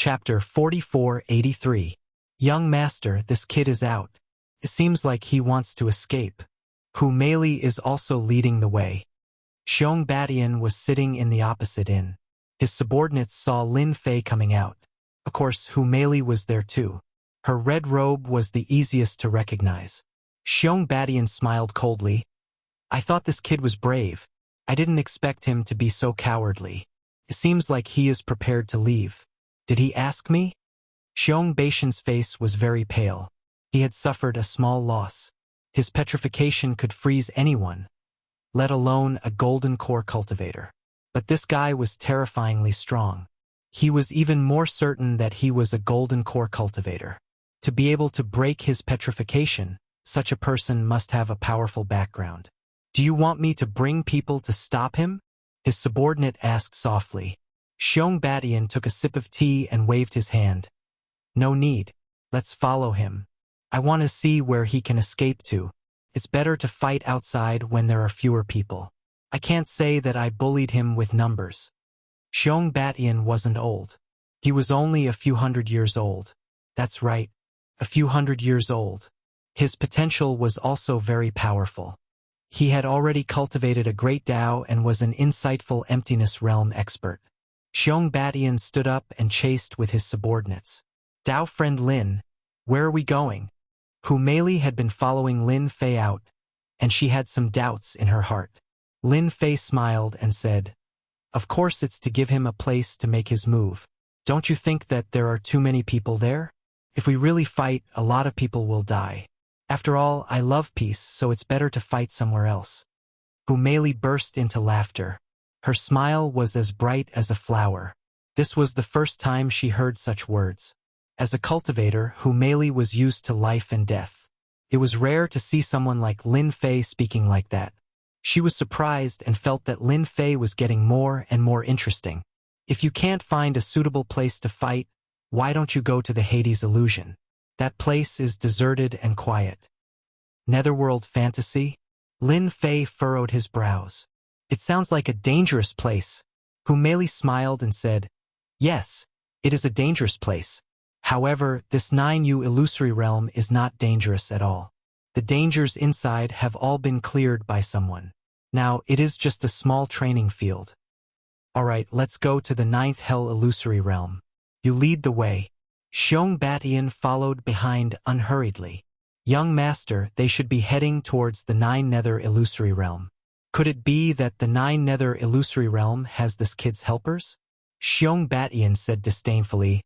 Chapter 4483. Young master, this kid is out. It seems like he wants to escape. Hu Meili is also leading the way. Xiong Batian was sitting in the opposite inn. His subordinates saw Lin Fei coming out. Of course, Hu Meili was there too. Her red robe was the easiest to recognize. Xiong Batian smiled coldly. I thought this kid was brave. I didn't expect him to be so cowardly. It seems like he is prepared to leave. Did he ask me? Xiong Batian's face was very pale. He had suffered a small loss. His petrification could freeze anyone, let alone a golden core cultivator. But this guy was terrifyingly strong. He was even more certain that he was a golden core cultivator. To be able to break his petrification, such a person must have a powerful background. Do you want me to bring people to stop him? His subordinate asked softly. Xiong Batian took a sip of tea and waved his hand. No need. Let's follow him. I want to see where he can escape to. It's better to fight outside when there are fewer people. I can't say that I bullied him with numbers. Xiong Batian wasn't old. He was only a few hundred years old. That's right, a few hundred years old. His potential was also very powerful. He had already cultivated a great Tao and was an insightful emptiness realm expert. Xiong Batian stood up and chased with his subordinates. Tao friend Lin, where are we going? Hu Meili had been following Lin Fei out, and she had some doubts in her heart. Lin Fei smiled and said, of course it's to give him a place to make his move. Don't you think that there are too many people there? If we really fight, a lot of people will die. After all, I love peace, so it's better to fight somewhere else. Hu Meili burst into laughter. Her smile was as bright as a flower. This was the first time she heard such words. As a cultivator, Hu Meili was used to life and death. It was rare to see someone like Lin Fei speaking like that. She was surprised and felt that Lin Fei was getting more and more interesting. If you can't find a suitable place to fight, why don't you go to the Hades illusion? That place is deserted and quiet. Netherworld fantasy? Lin Fei furrowed his brows. It sounds like a dangerous place. Hu Meili smiled and said, yes, it is a dangerous place. However, this 9U illusory realm is not dangerous at all. The dangers inside have all been cleared by someone. Now, it is just a small training field. Alright, let's go to the 9th Hell illusory realm. You lead the way. Xiong Batian followed behind unhurriedly. Young master, they should be heading towards the 9 Nether illusory realm. Could it be that the 9 Nether illusory realm has this kid's helpers? Xiong Batian said disdainfully.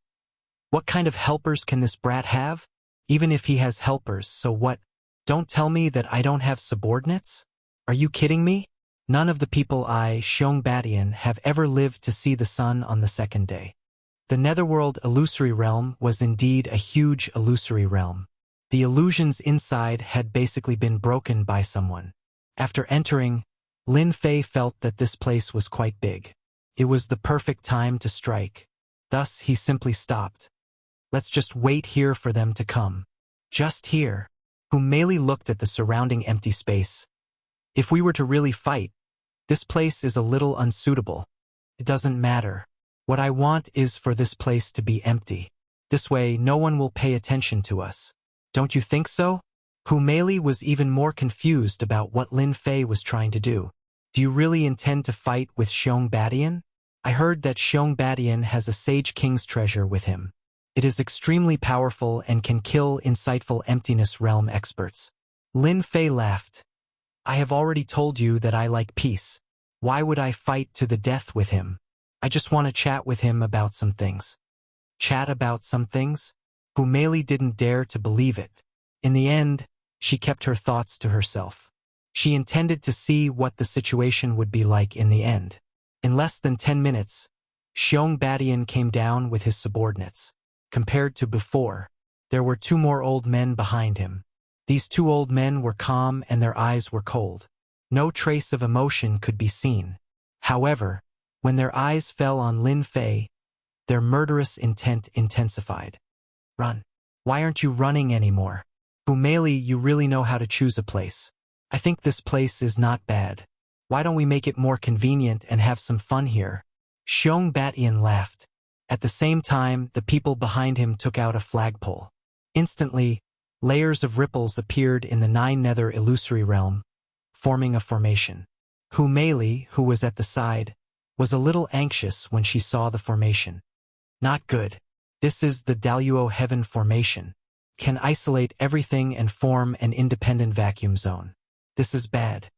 What kind of helpers can this brat have? Even if he has helpers, so what? Don't tell me that I don't have subordinates? Are you kidding me? None of the people I, Xiong Batian, have ever lived to see the sun on the 2nd day. The Netherworld illusory realm was indeed a huge illusory realm. The illusions inside had basically been broken by someone. After entering, Lin Fei felt that this place was quite big. It was the perfect time to strike. Thus, he simply stopped. Let's just wait here for them to come. Just here. Hu Meili looked at the surrounding empty space. If we were to really fight, this place is a little unsuitable. It doesn't matter. What I want is for this place to be empty. This way, no one will pay attention to us. Don't you think so? Hu Meili was even more confused about what Lin Fei was trying to do. Do you really intend to fight with Xiong Batian? I heard that Xiong Batian has a Sage King's treasure with him. It is extremely powerful and can kill insightful emptiness realm experts. Lin Fei laughed. I have already told you that I like peace. Why would I fight to the death with him? I just want to chat with him about some things. Chat about some things? Hu Meili didn't dare to believe it. In the end, she kept her thoughts to herself. She intended to see what the situation would be like in the end. In less than 10 minutes, Xiong Batian came down with his subordinates. Compared to before, there were 2 more old men behind him. These 2 old men were calm and their eyes were cold. No trace of emotion could be seen. However, when their eyes fell on Lin Fei, their murderous intent intensified. Run. Why aren't you running anymore? Hu Meili, you really know how to choose a place. I think this place is not bad. Why don't we make it more convenient and have some fun here? Xiong Batian laughed. At the same time, the people behind him took out a flagpole. Instantly, layers of ripples appeared in the nine-nether illusory realm, forming a formation. Mei, who was at the side, was a little anxious when she saw the formation. Not good. This is the Daluo Heaven formation. Can isolate everything and form an independent vacuum zone. This is bad.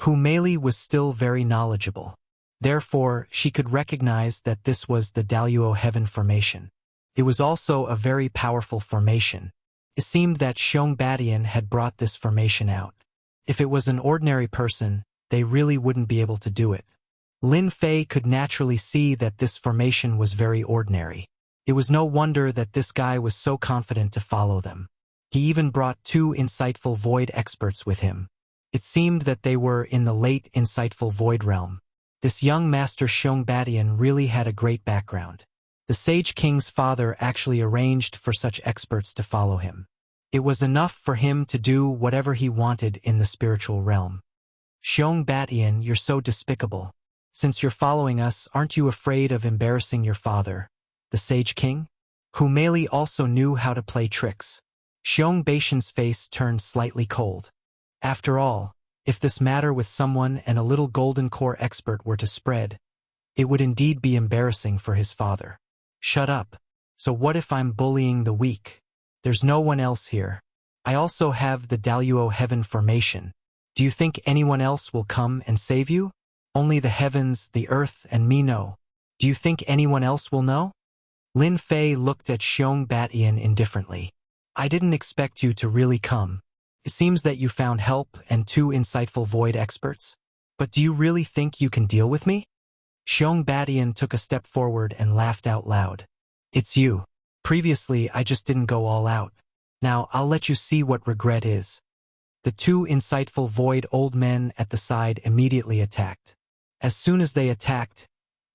Mei was still very knowledgeable. Therefore, she could recognize that this was the Daluo Heaven formation. It was also a very powerful formation. It seemed that Xiong had brought this formation out. If it was an ordinary person, they really wouldn't be able to do it. Lin Fei could naturally see that this formation was very ordinary. It was no wonder that this guy was so confident to follow them. He even brought 2 insightful void experts with him. It seemed that they were in the late insightful void realm. This young master Xiong really had a great background. The Sage King's father actually arranged for such experts to follow him. It was enough for him to do whatever he wanted in the spiritual realm. Xiong, you're so despicable. Since you're following us, aren't you afraid of embarrassing your father, the Sage King? Mei also knew how to play tricks. Xiong Baishan's face turned slightly cold. After all, if this matter with someone and a little golden core expert were to spread, it would indeed be embarrassing for his father. Shut up. So what if I'm bullying the weak? There's no one else here. I also have the Daluo Heaven formation. Do you think anyone else will come and save you? Only the heavens, the earth, and me know. Do you think anyone else will know? Lin Fei looked at Xiong indifferently. I didn't expect you to really come. It seems that you found help and 2 insightful void experts. But do you really think you can deal with me? Xiong took a step forward and laughed out loud. It's you. Previously, I just didn't go all out. Now, I'll let you see what regret is. The 2 insightful void old men at the side immediately attacked. As soon as they attacked,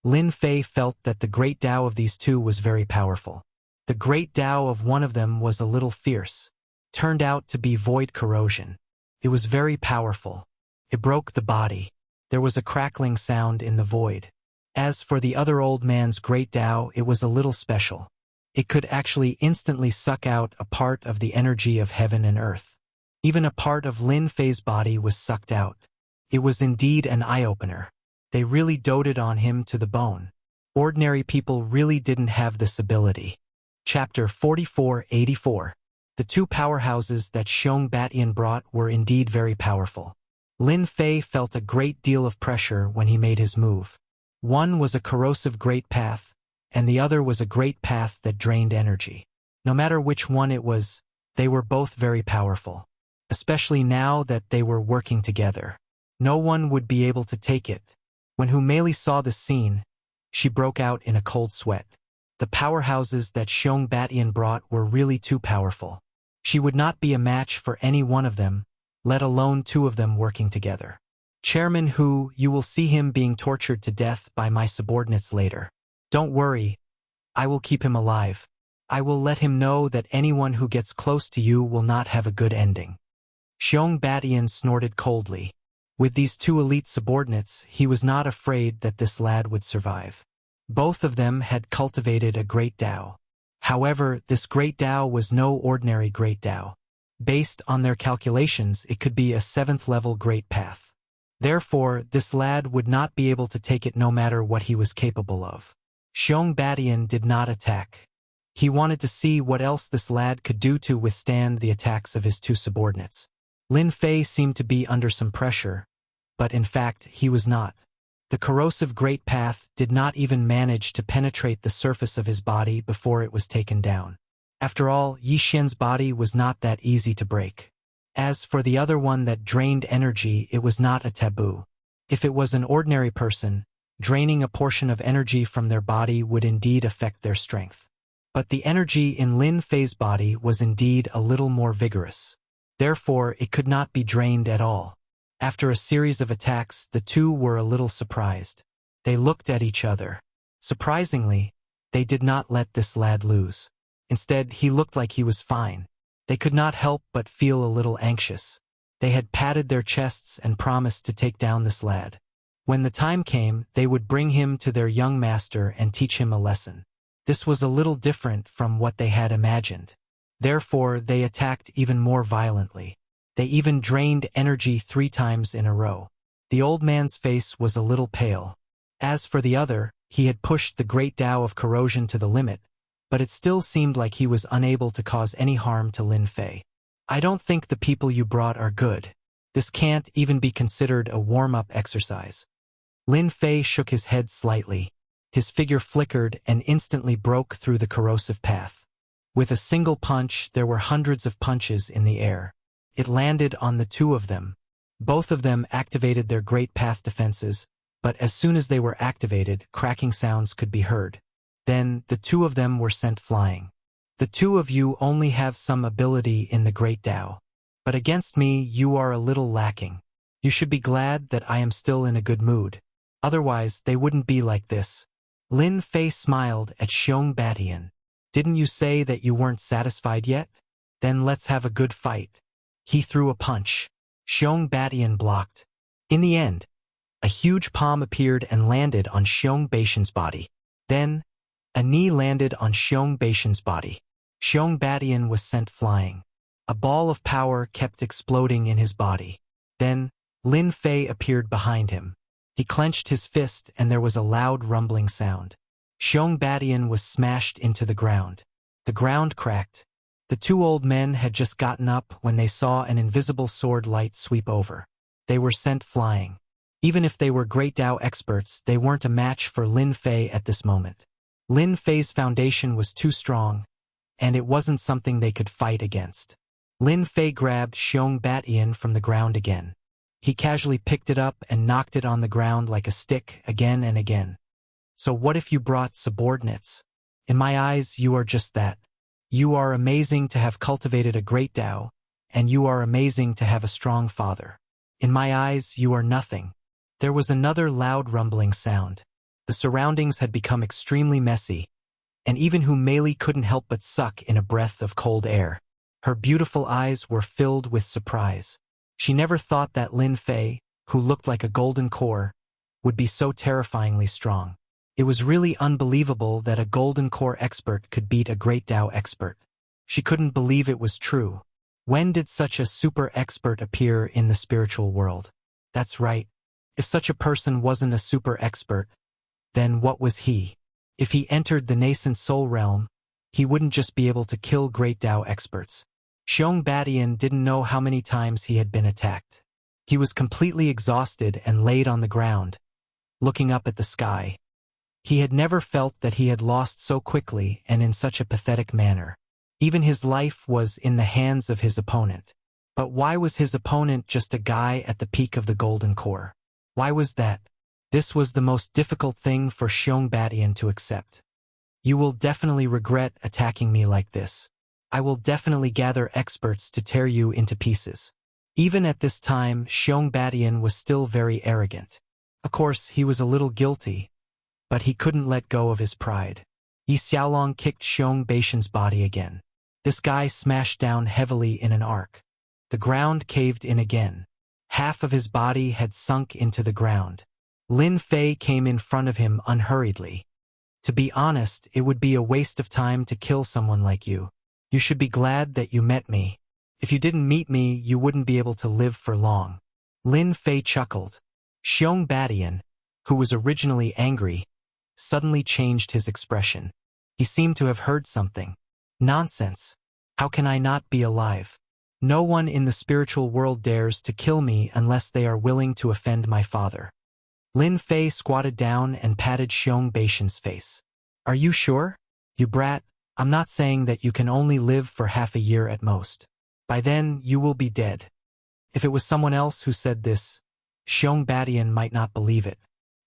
Lin Fei felt that the great Tao of these 2 was very powerful. The great Tao of one of them was a little fierce. Turned out to be void corrosion. It was very powerful. It broke the body. There was a crackling sound in the void. As for the other old man's great Tao, it was a little special. It could actually instantly suck out a part of the energy of heaven and earth. Even a part of Lin Fei's body was sucked out. It was indeed an eye-opener. They really doted on him to the bone. Ordinary people really didn't have this ability. Chapter 4484. The 2 powerhouses that Xiong brought were indeed very powerful. Lin Fei felt a great deal of pressure when he made his move. One was a corrosive great path, and the other was a great path that drained energy. No matter which one it was, they were both very powerful. Especially now that they were working together. No one would be able to take it. When Mei saw this scene, she broke out in a cold sweat. The powerhouses that Xiong brought were really too powerful. She would not be a match for any one of them, let alone 2 of them working together. Chairman you will see him being tortured to death by my subordinates later. Don't worry, I will keep him alive. I will let him know that anyone who gets close to you will not have a good ending. Xiong snorted coldly. With these 2 elite subordinates, he was not afraid that this lad would survive. Both of them had cultivated a great Tao. However, this great Tao was no ordinary great Tao. Based on their calculations, it could be a 7th-level great path. Therefore, this lad would not be able to take it no matter what he was capable of. Xiong did not attack. He wanted to see what else this lad could do to withstand the attacks of his 2 subordinates. Lin Fei seemed to be under some pressure, but in fact, he was not. The corrosive great path did not even manage to penetrate the surface of his body before it was taken down. After all, Yi Xian's body was not that easy to break. As for the other one that drained energy, it was not a taboo. If it was an ordinary person, draining a portion of energy from their body would indeed affect their strength. But the energy in Lin Fei's body was indeed a little more vigorous. Therefore, it could not be drained at all. After a series of attacks, the 2 were a little surprised. They looked at each other. Surprisingly, they did not let this lad lose. Instead, he looked like he was fine. They could not help but feel a little anxious. They had patted their chests and promised to take down this lad. When the time came, they would bring him to their young master and teach him a lesson. This was a little different from what they had imagined. Therefore, they attacked even more violently. They even drained energy 3 times in a row. The old man's face was a little pale. As for the other, he had pushed the great Tao of corrosion to the limit, but it still seemed like he was unable to cause any harm to Lin Fei. I don't think the people you brought are good. This can't even be considered a warm-up exercise. Lin Fei shook his head slightly. His figure flickered and instantly broke through the corrosive path. With a single punch, there were hundreds of punches in the air. It landed on the 2 of them. Both of them activated their great path defenses, but as soon as they were activated, cracking sounds could be heard. Then, the 2 of them were sent flying. The 2 of you only have some ability in the Great Tao. But against me, you are a little lacking. You should be glad that I am still in a good mood. Otherwise, they wouldn't be like this. Lin Fei smiled at Xiong Batian. Didn't you say that you weren't satisfied yet? Then let's have a good fight. He threw a punch. Xiong Batian blocked. In the end, a huge palm appeared and landed on Xiong Batian's body. Then, a knee landed on Xiong Batian's body. Xiong Batian was sent flying. A ball of power kept exploding in his body. Then, Lin Fei appeared behind him. He clenched his fist and there was a loud rumbling sound. Xiong Batian was smashed into the ground. The ground cracked. The 2 old men had just gotten up when they saw an invisible sword light sweep over. They were sent flying. Even if they were Great Tao experts, they weren't a match for Lin Fei at this moment. Lin Fei's foundation was too strong, and it wasn't something they could fight against. Lin Fei grabbed Xiong Batian from the ground again. He casually picked it up and knocked it on the ground like a stick again and again. So what if you brought subordinates? In my eyes, you are just that. You are amazing to have cultivated a great Tao, and you are amazing to have a strong father. In my eyes, you are nothing. There was another loud rumbling sound. The surroundings had become extremely messy, and even Hu Meili couldn't help but suck in a breath of cold air. Her beautiful eyes were filled with surprise. She never thought that Lin Fei, who looked like a golden core, would be so terrifyingly strong. It was really unbelievable that a golden core expert could beat a great Tao expert. She couldn't believe it was true. When did such a super expert appear in the spiritual world? That's right. If such a person wasn't a super expert, then what was he? If he entered the nascent soul realm, he wouldn't just be able to kill great Tao experts. Xiong Batian didn't know how many times he had been attacked. He was completely exhausted and laid on the ground, looking up at the sky. He had never felt that he had lost so quickly and in such a pathetic manner. Even his life was in the hands of his opponent. But why was his opponent just a guy at the peak of the golden core? Why was that? This was the most difficult thing for Xiong Batian to accept. You will definitely regret attacking me like this. I will definitely gather experts to tear you into pieces. Even at this time, Xiong Batian was still very arrogant. Of course, he was a little guilty, but he couldn't let go of his pride. Yi Xiaolong kicked Xiong Batian's body again. This guy smashed down heavily in an arc. The ground caved in again. Half of his body had sunk into the ground. Lin Fei came in front of him unhurriedly. To be honest, it would be a waste of time to kill someone like you. You should be glad that you met me. If you didn't meet me, you wouldn't be able to live for long. Lin Fei chuckled. Xiong Batian, who was originally angry, suddenly changed his expression. He seemed to have heard something. Nonsense. How can I not be alive? No one in the spiritual world dares to kill me unless they are willing to offend my father. Lin Fei squatted down and patted Xiong Batian's face. Are you sure? You brat, I'm not saying that you can only live for half a year at most. By then, you will be dead. If it was someone else who said this, Xiong Batian might not believe it.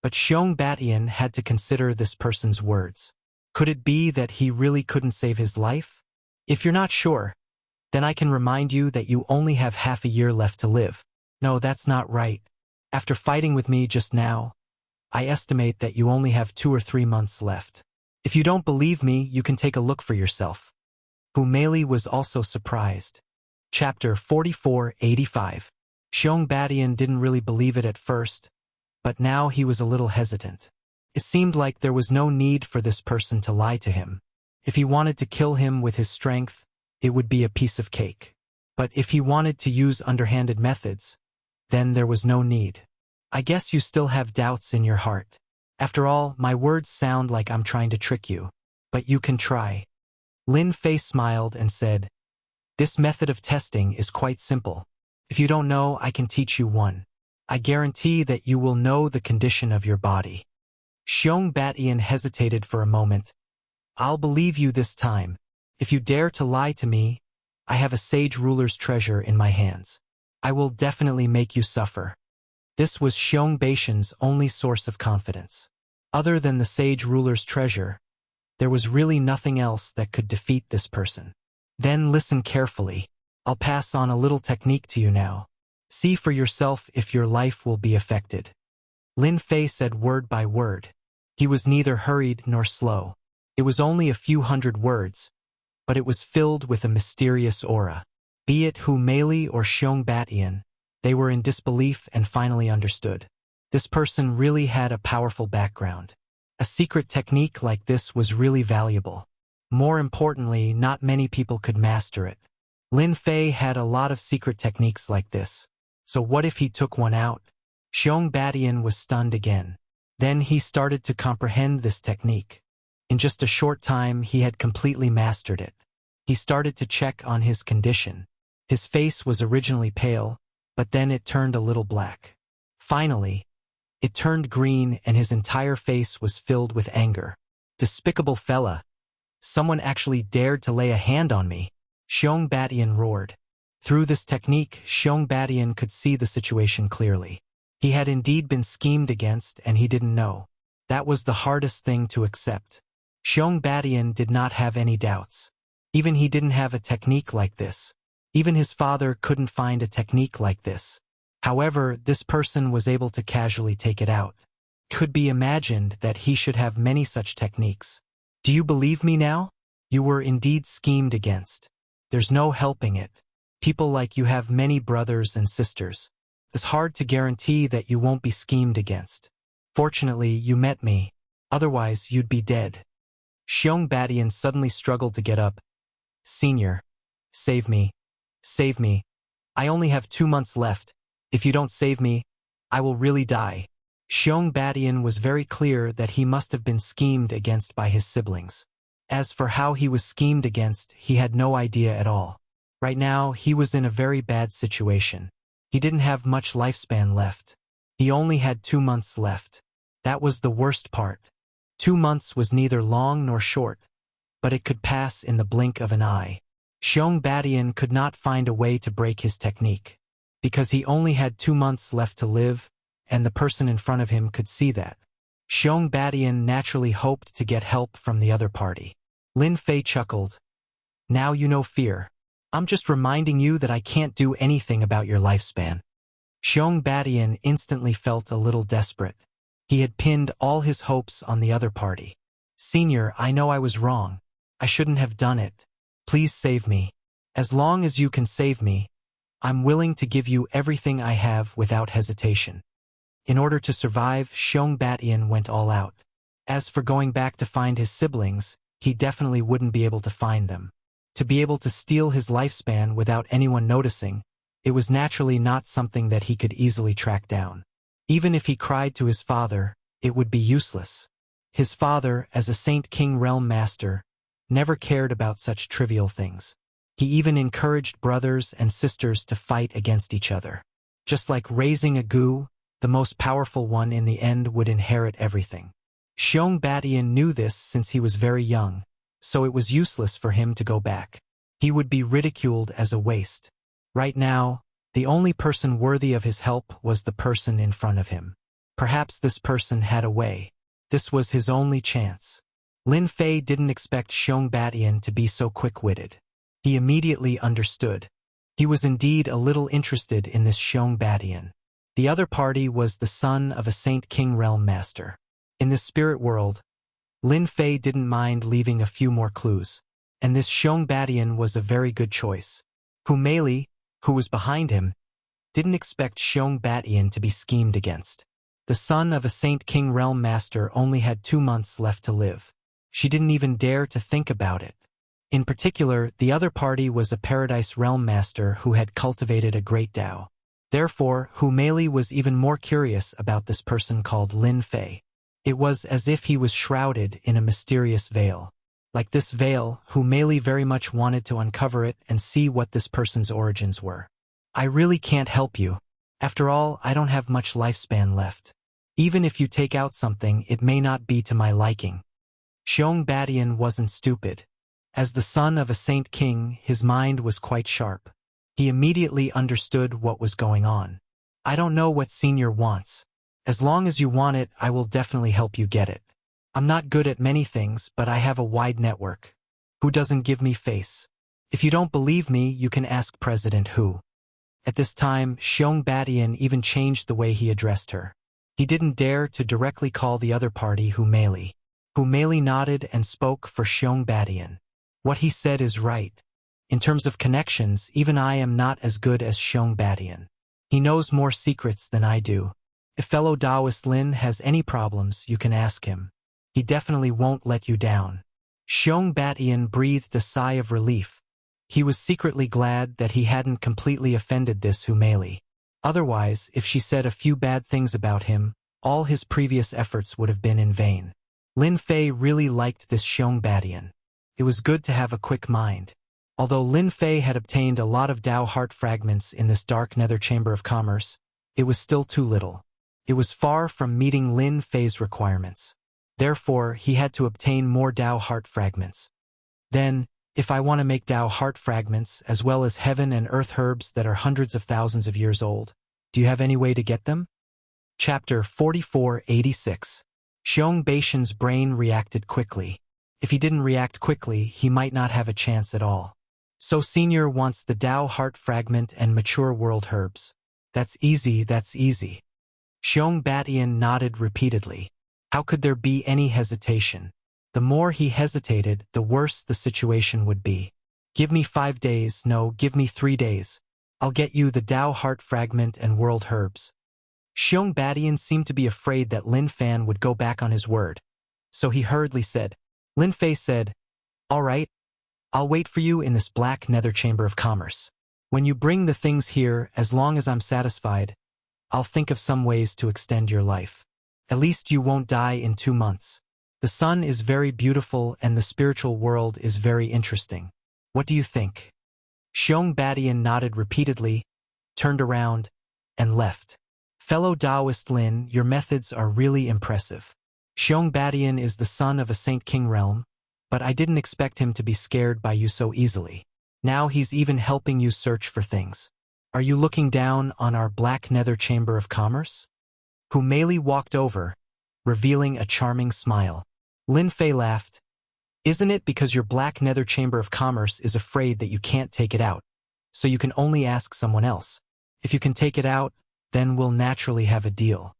But Xiong Batian had to consider this person's words. Could it be that he really couldn't save his life? If you're not sure, then I can remind you that you only have half a year left to live. No, that's not right. After fighting with me just now, I estimate that you only have 2 or 3 months left. If you don't believe me, you can take a look for yourself. Hu Meili was also surprised. Chapter 4485. Xiong Batian didn't really believe it at first, but now he was a little hesitant. It seemed like there was no need for this person to lie to him. If he wanted to kill him with his strength, it would be a piece of cake. But if he wanted to use underhanded methods, then there was no need. I guess you still have doubts in your heart. After all, my words sound like I'm trying to trick you. But you can try. Lin Fei smiled and said, "This method of testing is quite simple. If you don't know, I can teach you one. I guarantee that you will know the condition of your body." Xiong Batian hesitated for a moment. "I'll believe you this time. If you dare to lie to me, I have a sage ruler's treasure in my hands. I will definitely make you suffer." This was Xiong Batian's only source of confidence. Other than the sage ruler's treasure, there was really nothing else that could defeat this person. "Then listen carefully. I'll pass on a little technique to you now. See for yourself if your life will be affected." Lin Fei said word by word. He was neither hurried nor slow. It was only a few hundred words, but it was filled with a mysterious aura. Be it Hu Meili or Xiong Batian, they were in disbelief and finally understood. This person really had a powerful background. A secret technique like this was really valuable. More importantly, not many people could master it. Lin Fei had a lot of secret techniques like this. So what if he took one out? Xiong Batian was stunned again. Then he started to comprehend this technique. In just a short time, he had completely mastered it. He started to check on his condition. His face was originally pale, but then it turned a little black. Finally, it turned green and his entire face was filled with anger. "Despicable fella! Someone actually dared to lay a hand on me!" Xiong Batian roared. Through this technique, Xiong Batian could see the situation clearly. He had indeed been schemed against and he didn't know. That was the hardest thing to accept. Xiong Batian did not have any doubts. Even he didn't have a technique like this. Even his father couldn't find a technique like this. However, this person was able to casually take it out. Could be imagined that he should have many such techniques. "Do you believe me now? You were indeed schemed against. There's no helping it. People like you have many brothers and sisters. It's hard to guarantee that you won't be schemed against. Fortunately, you met me. Otherwise, you'd be dead." Xiong Batian suddenly struggled to get up. "Senior, save me. Save me. I only have 2 months left. If you don't save me, I will really die." Xiong Batian was very clear that he must have been schemed against by his siblings. As for how he was schemed against, he had no idea at all. Right now, he was in a very bad situation. He didn't have much lifespan left. He only had 2 months left. That was the worst part. 2 months was neither long nor short, but it could pass in the blink of an eye. Xiong Batian could not find a way to break his technique. Because he only had 2 months left to live, and the person in front of him could see that. Xiong Batian naturally hoped to get help from the other party. Lin Fei chuckled. "Now you know fear. I'm just reminding you that I can't do anything about your lifespan." Xiong Batian instantly felt a little desperate. He had pinned all his hopes on the other party. "Senior, I know I was wrong. I shouldn't have done it. Please save me. As long as you can save me, I'm willing to give you everything I have without hesitation." In order to survive, Xiong Batian went all out. As for going back to find his siblings, he definitely wouldn't be able to find them. To be able to steal his lifespan without anyone noticing, it was naturally not something that he could easily track down. Even if he cried to his father, it would be useless. His father, as a Saint King Realm Master, never cared about such trivial things. He even encouraged brothers and sisters to fight against each other. Just like raising a gu, the most powerful one in the end would inherit everything. Xiong Batian knew this since he was very young, so it was useless for him to go back. He would be ridiculed as a waste. Right now, the only person worthy of his help was the person in front of him. Perhaps this person had a way. This was his only chance. Lin Fei didn't expect Xiong Batian to be so quick-witted. He immediately understood. He was indeed a little interested in this Xiong Batian. The other party was the son of a Saint King Realm Master. In this spirit world, Lin Fei didn't mind leaving a few more clues, and this Xiong Batian was a very good choice. Hu Meili, who was behind him, didn't expect Xiong Batian to be schemed against. The son of a Saint King Realm Master only had 2 months left to live. She didn't even dare to think about it. In particular, the other party was a Paradise Realm Master who had cultivated a great Tao. Therefore, Hu Meili was even more curious about this person called Lin Fei. It was as if he was shrouded in a mysterious veil. Like this veil, Hu Meili very much wanted to uncover it and see what this person's origins were. I really can't help you. After all, I don't have much lifespan left. Even if you take out something, it may not be to my liking. Xiong Badian wasn't stupid. As the son of a saint king, his mind was quite sharp. He immediately understood what was going on. I don't know what senior wants. As long as you want it, I will definitely help you get it. I'm not good at many things, but I have a wide network. Who doesn't give me face? If you don't believe me, you can ask President Hu. At this time, Xiong Badian even changed the way he addressed her. He didn't dare to directly call the other party Hu Meili. Hu Meili nodded and spoke for Xiong Badian. What he said is right. In terms of connections, even I am not as good as Xiong Badian. He knows more secrets than I do. If fellow Taoist Lin has any problems, you can ask him. He definitely won't let you down. Xiong Badian breathed a sigh of relief. He was secretly glad that he hadn't completely offended this Hu Meili. Otherwise, if she said a few bad things about him, all his previous efforts would have been in vain. Lin Fei really liked this Xiong Badian. It was good to have a quick mind. Although Lin Fei had obtained a lot of Tao heart fragments in this dark nether chamber of commerce, it was still too little. It was far from meeting Lin Fei's requirements. Therefore, he had to obtain more Tao heart fragments. Then, if I want to make Tao heart fragments, as well as heaven and earth herbs that are hundreds of thousands of years old, do you have any way to get them? Chapter 4486. Xiong Baishan's brain reacted quickly. If he didn't react quickly, he might not have a chance at all. So Senior wants the Tao heart fragment and mature world herbs. That's easy, that's easy. Xiong Badian nodded repeatedly. How could there be any hesitation? The more he hesitated, the worse the situation would be. Give me 5 days, no, give me 3 days. I'll get you the Tao heart fragment and world herbs. Xiong Badian seemed to be afraid that Lin Fan would go back on his word. So he hurriedly said. Lin Fei said, all right, I'll wait for you in this black nether chamber of commerce. When you bring the things here, as long as I'm satisfied, I'll think of some ways to extend your life. At least you won't die in 2 months. The sun is very beautiful and the spiritual world is very interesting. What do you think? Xiong Badian nodded repeatedly, turned around, and left. Fellow Taoist Lin, your methods are really impressive. Xiong Badian is the son of a Saint King realm, but I didn't expect him to be scared by you so easily. Now he's even helping you search for things. Are you looking down on our black nether chamber of commerce? Hu Meili walked over, revealing a charming smile. Lin Fei laughed. Isn't it because your black nether chamber of commerce is afraid that you can't take it out, so you can only ask someone else? If you can take it out, then we'll naturally have a deal.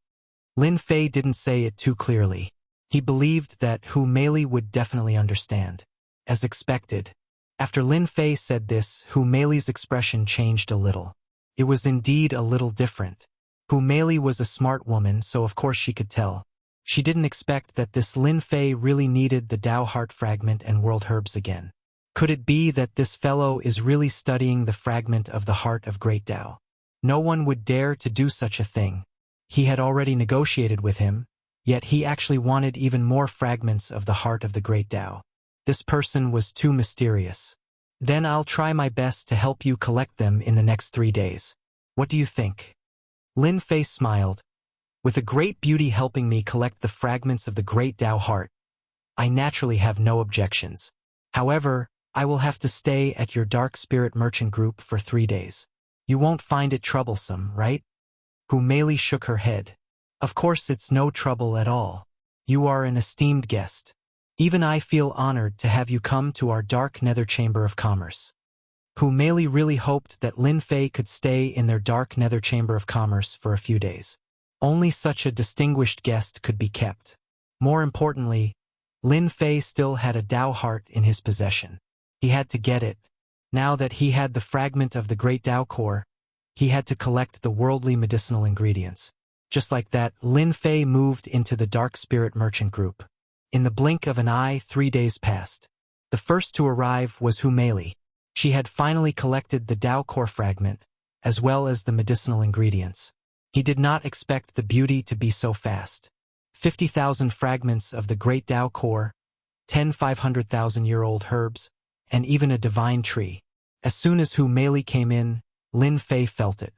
Lin Fei didn't say it too clearly. He believed that Hu Meili would definitely understand. As expected. After Lin Fei said this, Hu Meili's expression changed a little. It was indeed a little different. Hu Meili was a smart woman, so of course she could tell. She didn't expect that this Lin Fei really needed the Tao heart fragment and world herbs again. Could it be that this fellow is really studying the fragment of the heart of great Tao? No one would dare to do such a thing. He had already negotiated with him, yet he actually wanted even more fragments of the heart of the great Tao. This person was too mysterious. Then I'll try my best to help you collect them in the next 3 days. What do you think? Lin Fei smiled. With a great beauty helping me collect the fragments of the great Tao heart, I naturally have no objections. However, I will have to stay at your dark spirit merchant group for 3 days. You won't find it troublesome, right? Hu Meili shook her head. Of course it's no trouble at all. You are an esteemed guest. Even I feel honored to have you come to our dark nether chamber of commerce. Hu Meili really hoped that Lin Fei could stay in their dark nether chamber of commerce for a few days. Only such a distinguished guest could be kept. More importantly, Lin Fei still had a Tao heart in his possession. He had to get it. Now that he had the fragment of the great Tao core, he had to collect the worldly medicinal ingredients. Just like that, Lin Fei moved into the Dark Spirit Merchant Group. In the blink of an eye, 3 days passed. The first to arrive was Hu Meili. She had finally collected the Dao core fragment, as well as the medicinal ingredients. He did not expect the beauty to be so fast. 50,000 fragments of the great Dao core, 10 500,000-year-old herbs, and even a divine tree. As soon as Hu Meili came in, Lin Fei felt it.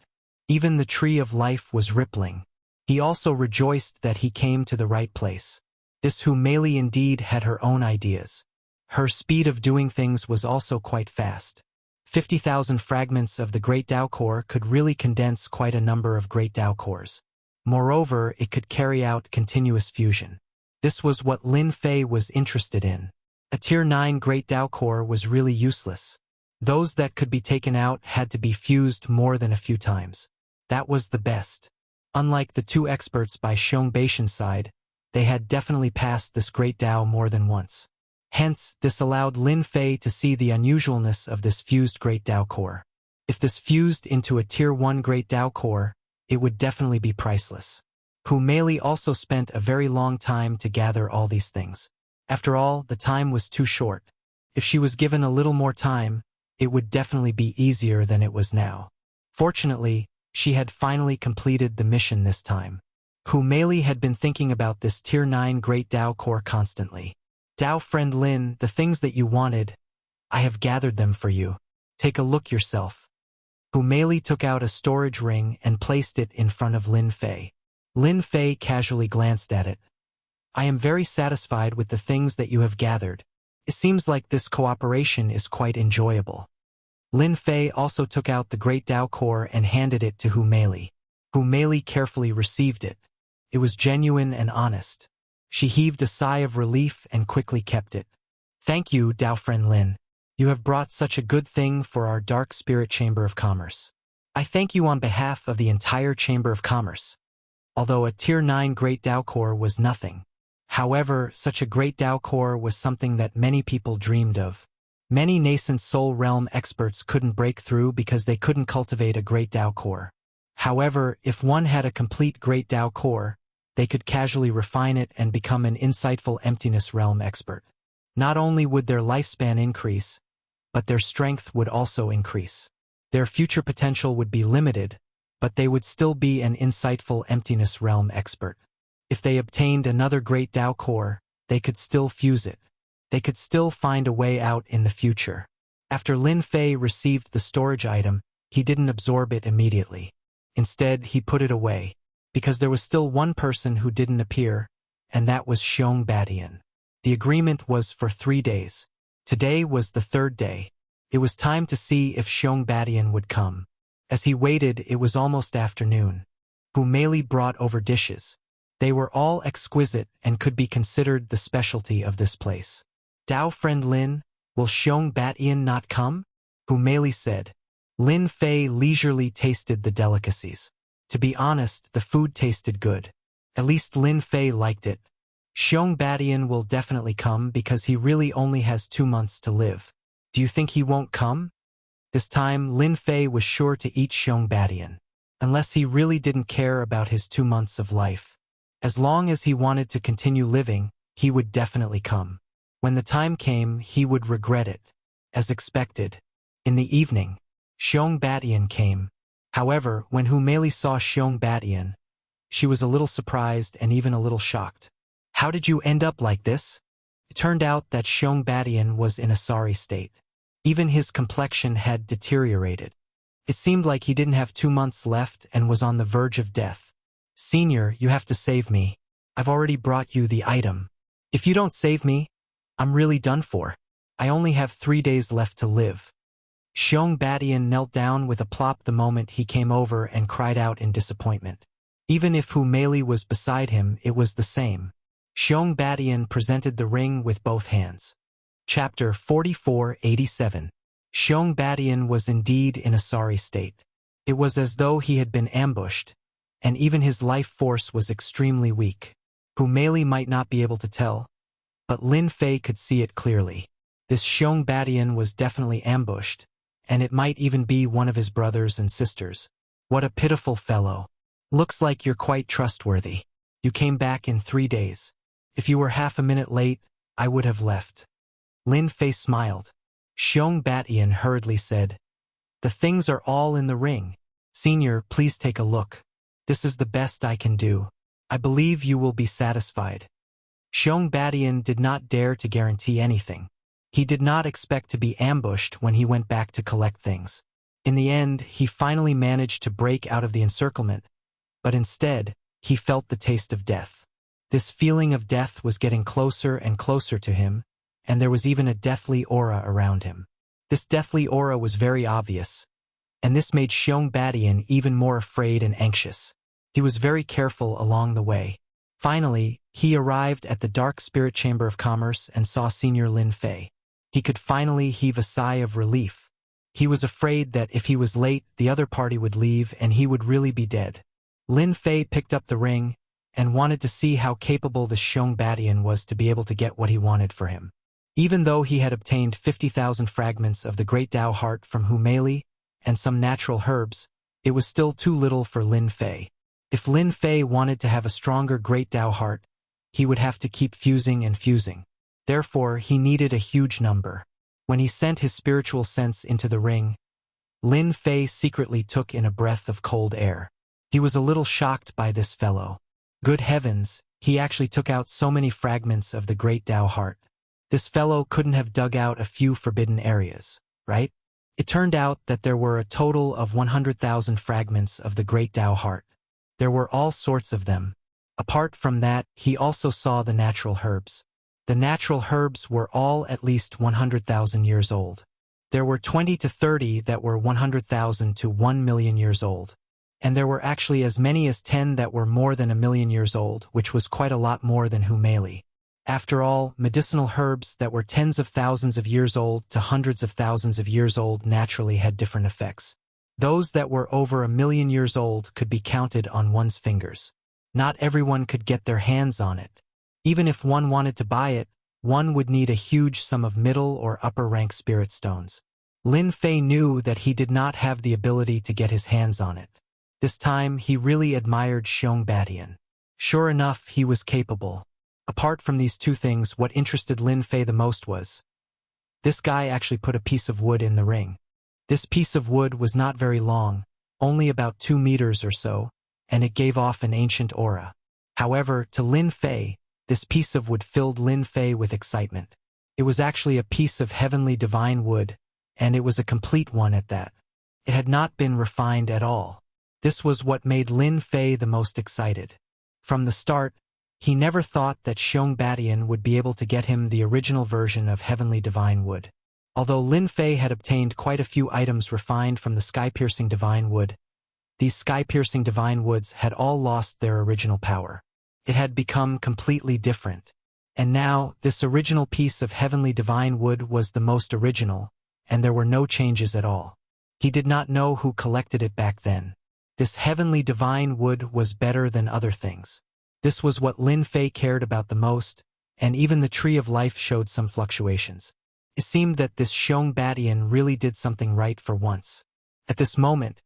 Even the tree of life was rippling. He also rejoiced that he came to the right place. This Hu Meili indeed had her own ideas. Her speed of doing things was also quite fast. 50,000 fragments of the Great Dao Core could really condense quite a number of Great Dao Cores. Moreover, it could carry out continuous fusion. This was what Lin Fei was interested in. A Tier 9 Great Dao Core was really useless. Those that could be taken out had to be fused more than a few times. That was the best. Unlike the two experts by Xiong Baishan's side, they had definitely passed this Great Dao more than once. Hence, this allowed Lin Fei to see the unusualness of this fused Great Dao Core. If this fused into a Tier 1 Great Dao Core, it would definitely be priceless. Hu Meili also spent a very long time to gather all these things. After all, the time was too short. If she was given a little more time, it would definitely be easier than it was now. Fortunately, she had finally completed the mission this time. Hu Meili had been thinking about this Tier 9 Great Dao Core constantly. Dao friend Lin, the things that you wanted, I have gathered them for you. Take a look yourself. Hu Meili took out a storage ring and placed it in front of Lin Fei. Lin Fei casually glanced at it. I am very satisfied with the things that you have gathered. It seems like this cooperation is quite enjoyable. Lin Fei also took out the Great Dao Core and handed it to Hu Meili. Hu Meili carefully received it. It was genuine and honest. She heaved a sigh of relief and quickly kept it. Thank you, Dao friend Lin. You have brought such a good thing for our Dark Spirit Chamber of Commerce. I thank you on behalf of the entire Chamber of Commerce. Although a Tier 9 Great Dao Core was nothing. However, such a Great Dao Core was something that many people dreamed of. Many nascent Soul Realm experts couldn't break through because they couldn't cultivate a Great Dao Core. However, if one had a complete Great Dao Core, they could casually refine it and become an insightful Emptiness Realm expert. Not only would their lifespan increase, but their strength would also increase. Their future potential would be limited, but they would still be an insightful Emptiness Realm expert. If they obtained another Great Dao Core, they could still fuse it. They could still find a way out in the future. After Lin Fei received the storage item, he didn't absorb it immediately. Instead, he put it away, because there was still one person who didn't appear, and that was Xiong Badian. The agreement was for 3 days. Today was the 3rd day. It was time to see if Xiong Badian would come. As he waited, it was almost afternoon. Hu Meili brought over dishes. They were all exquisite and could be considered the specialty of this place. Dao friend Lin, will Xiong Badian not come? Hu Meili said. Lin Fei leisurely tasted the delicacies. To be honest, the food tasted good. At least Lin Fei liked it. Xiong Badian will definitely come because he really only has 2 months to live. Do you think he won't come? This time, Lin Fei was sure to eat Xiong Badian. Unless he really didn't care about his 2 months of life. As long as he wanted to continue living, he would definitely come. When the time came, he would regret it. As expected. In the evening, Xiong Badian came. However, when Hu Meili saw Xiong Badian, she was a little surprised and even a little shocked. How did you end up like this? It turned out that Xiong Badian was in a sorry state. Even his complexion had deteriorated. It seemed like he didn't have 2 months left and was on the verge of death. Senior, you have to save me. I've already brought you the item. If you don't save me, I'm really done for. I only have 3 days left to live. Xiong Badian knelt down with a plop the moment he came over and cried out in disappointment. Even if Hu Meili was beside him, it was the same. Xiong Badian presented the ring with both hands. Chapter 4487. Xiong Badian was indeed in a sorry state. It was as though he had been ambushed, and even his life force was extremely weak. Hu Meili might not be able to tell, but Lin Fei could see it clearly. This Xiong Badian was definitely ambushed, and it might even be one of his brothers and sisters. What a pitiful fellow. Looks like you're quite trustworthy. You came back in 3 days. If you were half a minute late, I would have left. Lin Fei smiled. Xiong Batian hurriedly said, "The things are all in the ring. Senior, please take a look. This is the best I can do. I believe you will be satisfied." Xiong Batian did not dare to guarantee anything. He did not expect to be ambushed when he went back to collect things. In the end, he finally managed to break out of the encirclement, but instead, he felt the taste of death. This feeling of death was getting closer and closer to him, and there was even a deathly aura around him. This deathly aura was very obvious, and this made Xiong Batian even more afraid and anxious. He was very careful along the way. Finally, he arrived at the Dark Spirit Chamber of Commerce and saw Senior Lin Fei. He could finally heave a sigh of relief. He was afraid that if he was late, the other party would leave and he would really be dead. Lin Fei picked up the ring and wanted to see how capable the Xiong Batian was to be able to get what he wanted for him. Even though he had obtained 50,000 fragments of the Great Tao Heart from Hu Meili and some natural herbs, it was still too little for Lin Fei. If Lin Fei wanted to have a stronger Great Tao Heart, he would have to keep fusing and fusing. Therefore, he needed a huge number. When he sent his spiritual sense into the ring, Lin Fei secretly took in a breath of cold air. He was a little shocked by this fellow. Good heavens, he actually took out so many fragments of the Great Tao Heart. This fellow couldn't have dug out a few forbidden areas, right? It turned out that there were a total of 100,000 fragments of the Great Tao Heart. There were all sorts of them. Apart from that, he also saw the natural herbs. The natural herbs were all at least 100,000 years old. There were 20 to 30 that were 100,000 to 1 million years old. And there were actually as many as 10 that were more than 1 million years old, which was quite a lot more than Hu Meili. After all, medicinal herbs that were tens of thousands of years old to hundreds of thousands of years old naturally had different effects. Those that were over 1 million years old could be counted on one's fingers. Not everyone could get their hands on it. Even if one wanted to buy it, one would need a huge sum of middle or upper rank spirit stones. Lin Fei knew that he did not have the ability to get his hands on it. This time, he really admired Xiong Batian. Sure enough, he was capable. Apart from these two things, what interested Lin Fei the most was, this guy actually put a piece of wood in the ring. This piece of wood was not very long, only about 2 meters or so, and it gave off an ancient aura. However, to Lin Fei, this piece of wood filled Lin Fei with excitement. It was actually a piece of heavenly divine wood, and it was a complete one at that. It had not been refined at all. This was what made Lin Fei the most excited. From the start, he never thought that Xiong Batian would be able to get him the original version of heavenly divine wood. Although Lin Fei had obtained quite a few items refined from the sky-piercing divine wood, these sky-piercing divine woods had all lost their original power. It had become completely different. And now, this original piece of heavenly divine wood was the most original, and there were no changes at all. He did not know who collected it back then. This heavenly divine wood was better than other things. This was what Lin Fei cared about the most, and even the Tree of Life showed some fluctuations. It seemed that this Xiong Batian really did something right for once. At this moment,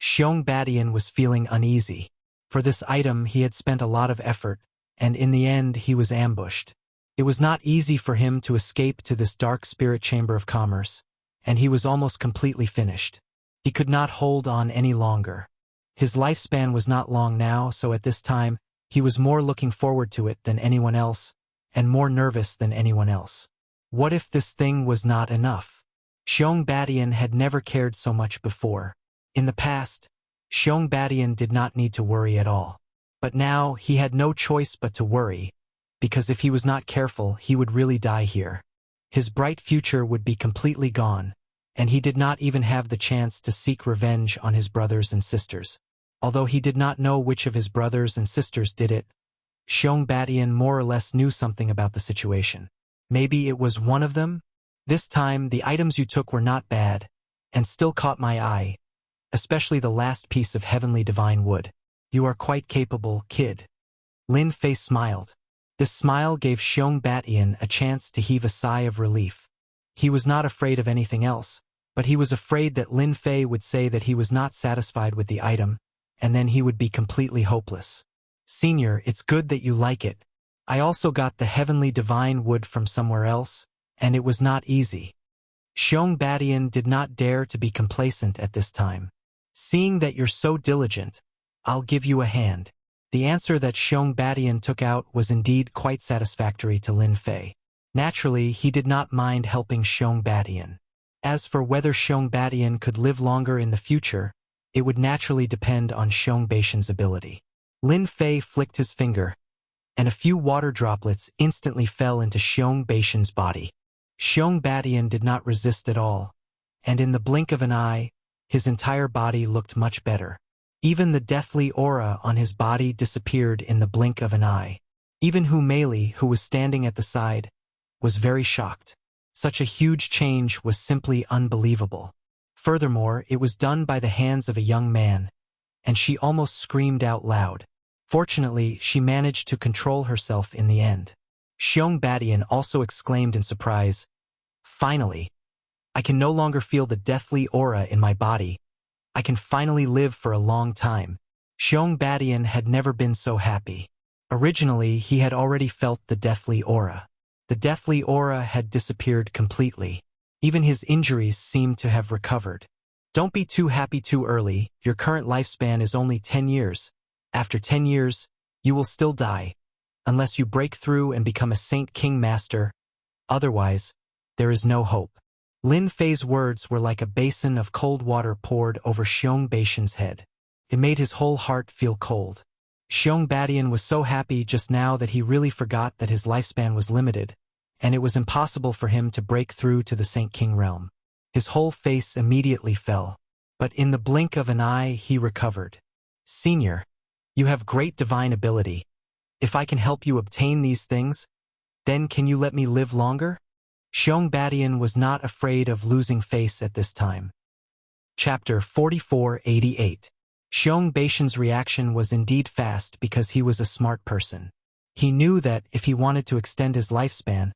Xiong Batian was feeling uneasy. For this item he had spent a lot of effort, and in the end he was ambushed. It was not easy for him to escape to this Dark Spirit Chamber of Commerce, and he was almost completely finished. He could not hold on any longer. His lifespan was not long now, so at this time, he was more looking forward to it than anyone else, and more nervous than anyone else. What if this thing was not enough? Xiong Batian had never cared so much before. In the past, Xiong Batian did not need to worry at all. But now, he had no choice but to worry, because if he was not careful, he would really die here. His bright future would be completely gone, and he did not even have the chance to seek revenge on his brothers and sisters. Although he did not know which of his brothers and sisters did it, Xiong Batian more or less knew something about the situation. Maybe it was one of them? This time, the items you took were not bad, and still caught my eye, especially the last piece of heavenly divine wood. You are quite capable, kid. Lin Fei smiled. This smile gave Xiong Batian a chance to heave a sigh of relief. He was not afraid of anything else, but he was afraid that Lin Fei would say that he was not satisfied with the item, and then he would be completely hopeless. Senior, it's good that you like it. I also got the heavenly divine wood from somewhere else, and it was not easy. Xiong Badian did not dare to be complacent at this time. Seeing that you're so diligent, I'll give you a hand. The answer that Xiong Badian took out was indeed quite satisfactory to Lin Fei. Naturally, he did not mind helping Xiong Badian. As for whether Xiong Badian could live longer in the future, it would naturally depend on Xiong Badian's ability. Lin Fei flicked his finger, and a few water droplets instantly fell into Xiong Badian's body. Xiong Badian did not resist at all, and in the blink of an eye, his entire body looked much better. Even the deathly aura on his body disappeared in the blink of an eye. Even Hu Meili, who was standing at the side, was very shocked. Such a huge change was simply unbelievable. Furthermore, it was done by the hands of a young man, and she almost screamed out loud. Fortunately, she managed to control herself in the end. Xiong Badian also exclaimed in surprise, "Finally! I can no longer feel the deathly aura in my body. I can finally live for a long time." Xiong Badian had never been so happy. Originally, he had already felt the deathly aura. The deathly aura had disappeared completely. Even his injuries seemed to have recovered. Don't be too happy too early. Your current lifespan is only 10 years. After 10 years, you will still die, unless you break through and become a Saint King Master. Otherwise, there is no hope. Lin Fei's words were like a basin of cold water poured over Xiong Badian's head. It made his whole heart feel cold. Xiong Badian was so happy just now that he really forgot that his lifespan was limited, and it was impossible for him to break through to the Saint King realm. His whole face immediately fell, but in the blink of an eye he recovered. "Senior, you have great divine ability. If I can help you obtain these things, then can you let me live longer?" Xiong Badian was not afraid of losing face at this time. Chapter 4488. Xiong Badian's reaction was indeed fast because he was a smart person. He knew that if he wanted to extend his lifespan,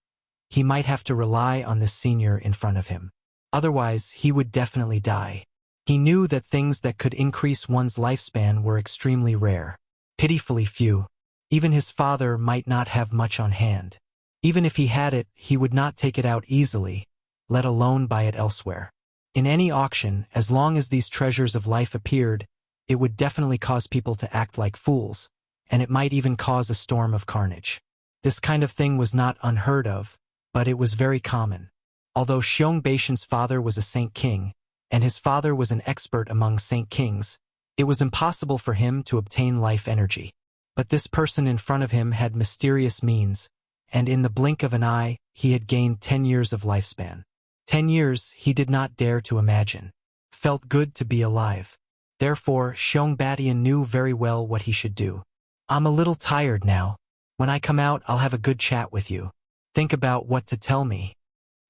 he might have to rely on this senior in front of him. Otherwise, he would definitely die. He knew that things that could increase one's lifespan were extremely rare. Pitifully few. Even his father might not have much on hand. Even if he had it, he would not take it out easily, let alone buy it elsewhere. In any auction, as long as these treasures of life appeared, it would definitely cause people to act like fools, and it might even cause a storm of carnage. This kind of thing was not unheard of, but it was very common. Although Xiong Badian's father was a Saint King, and his father was an expert among Saint Kings, it was impossible for him to obtain life energy. But this person in front of him had mysterious means, and in the blink of an eye, he had gained 10 years of lifespan. 10 years he did not dare to imagine. Felt good to be alive. Therefore, Xiong Badian knew very well what he should do. "I'm a little tired now. When I come out, I'll have a good chat with you. Think about what to tell me."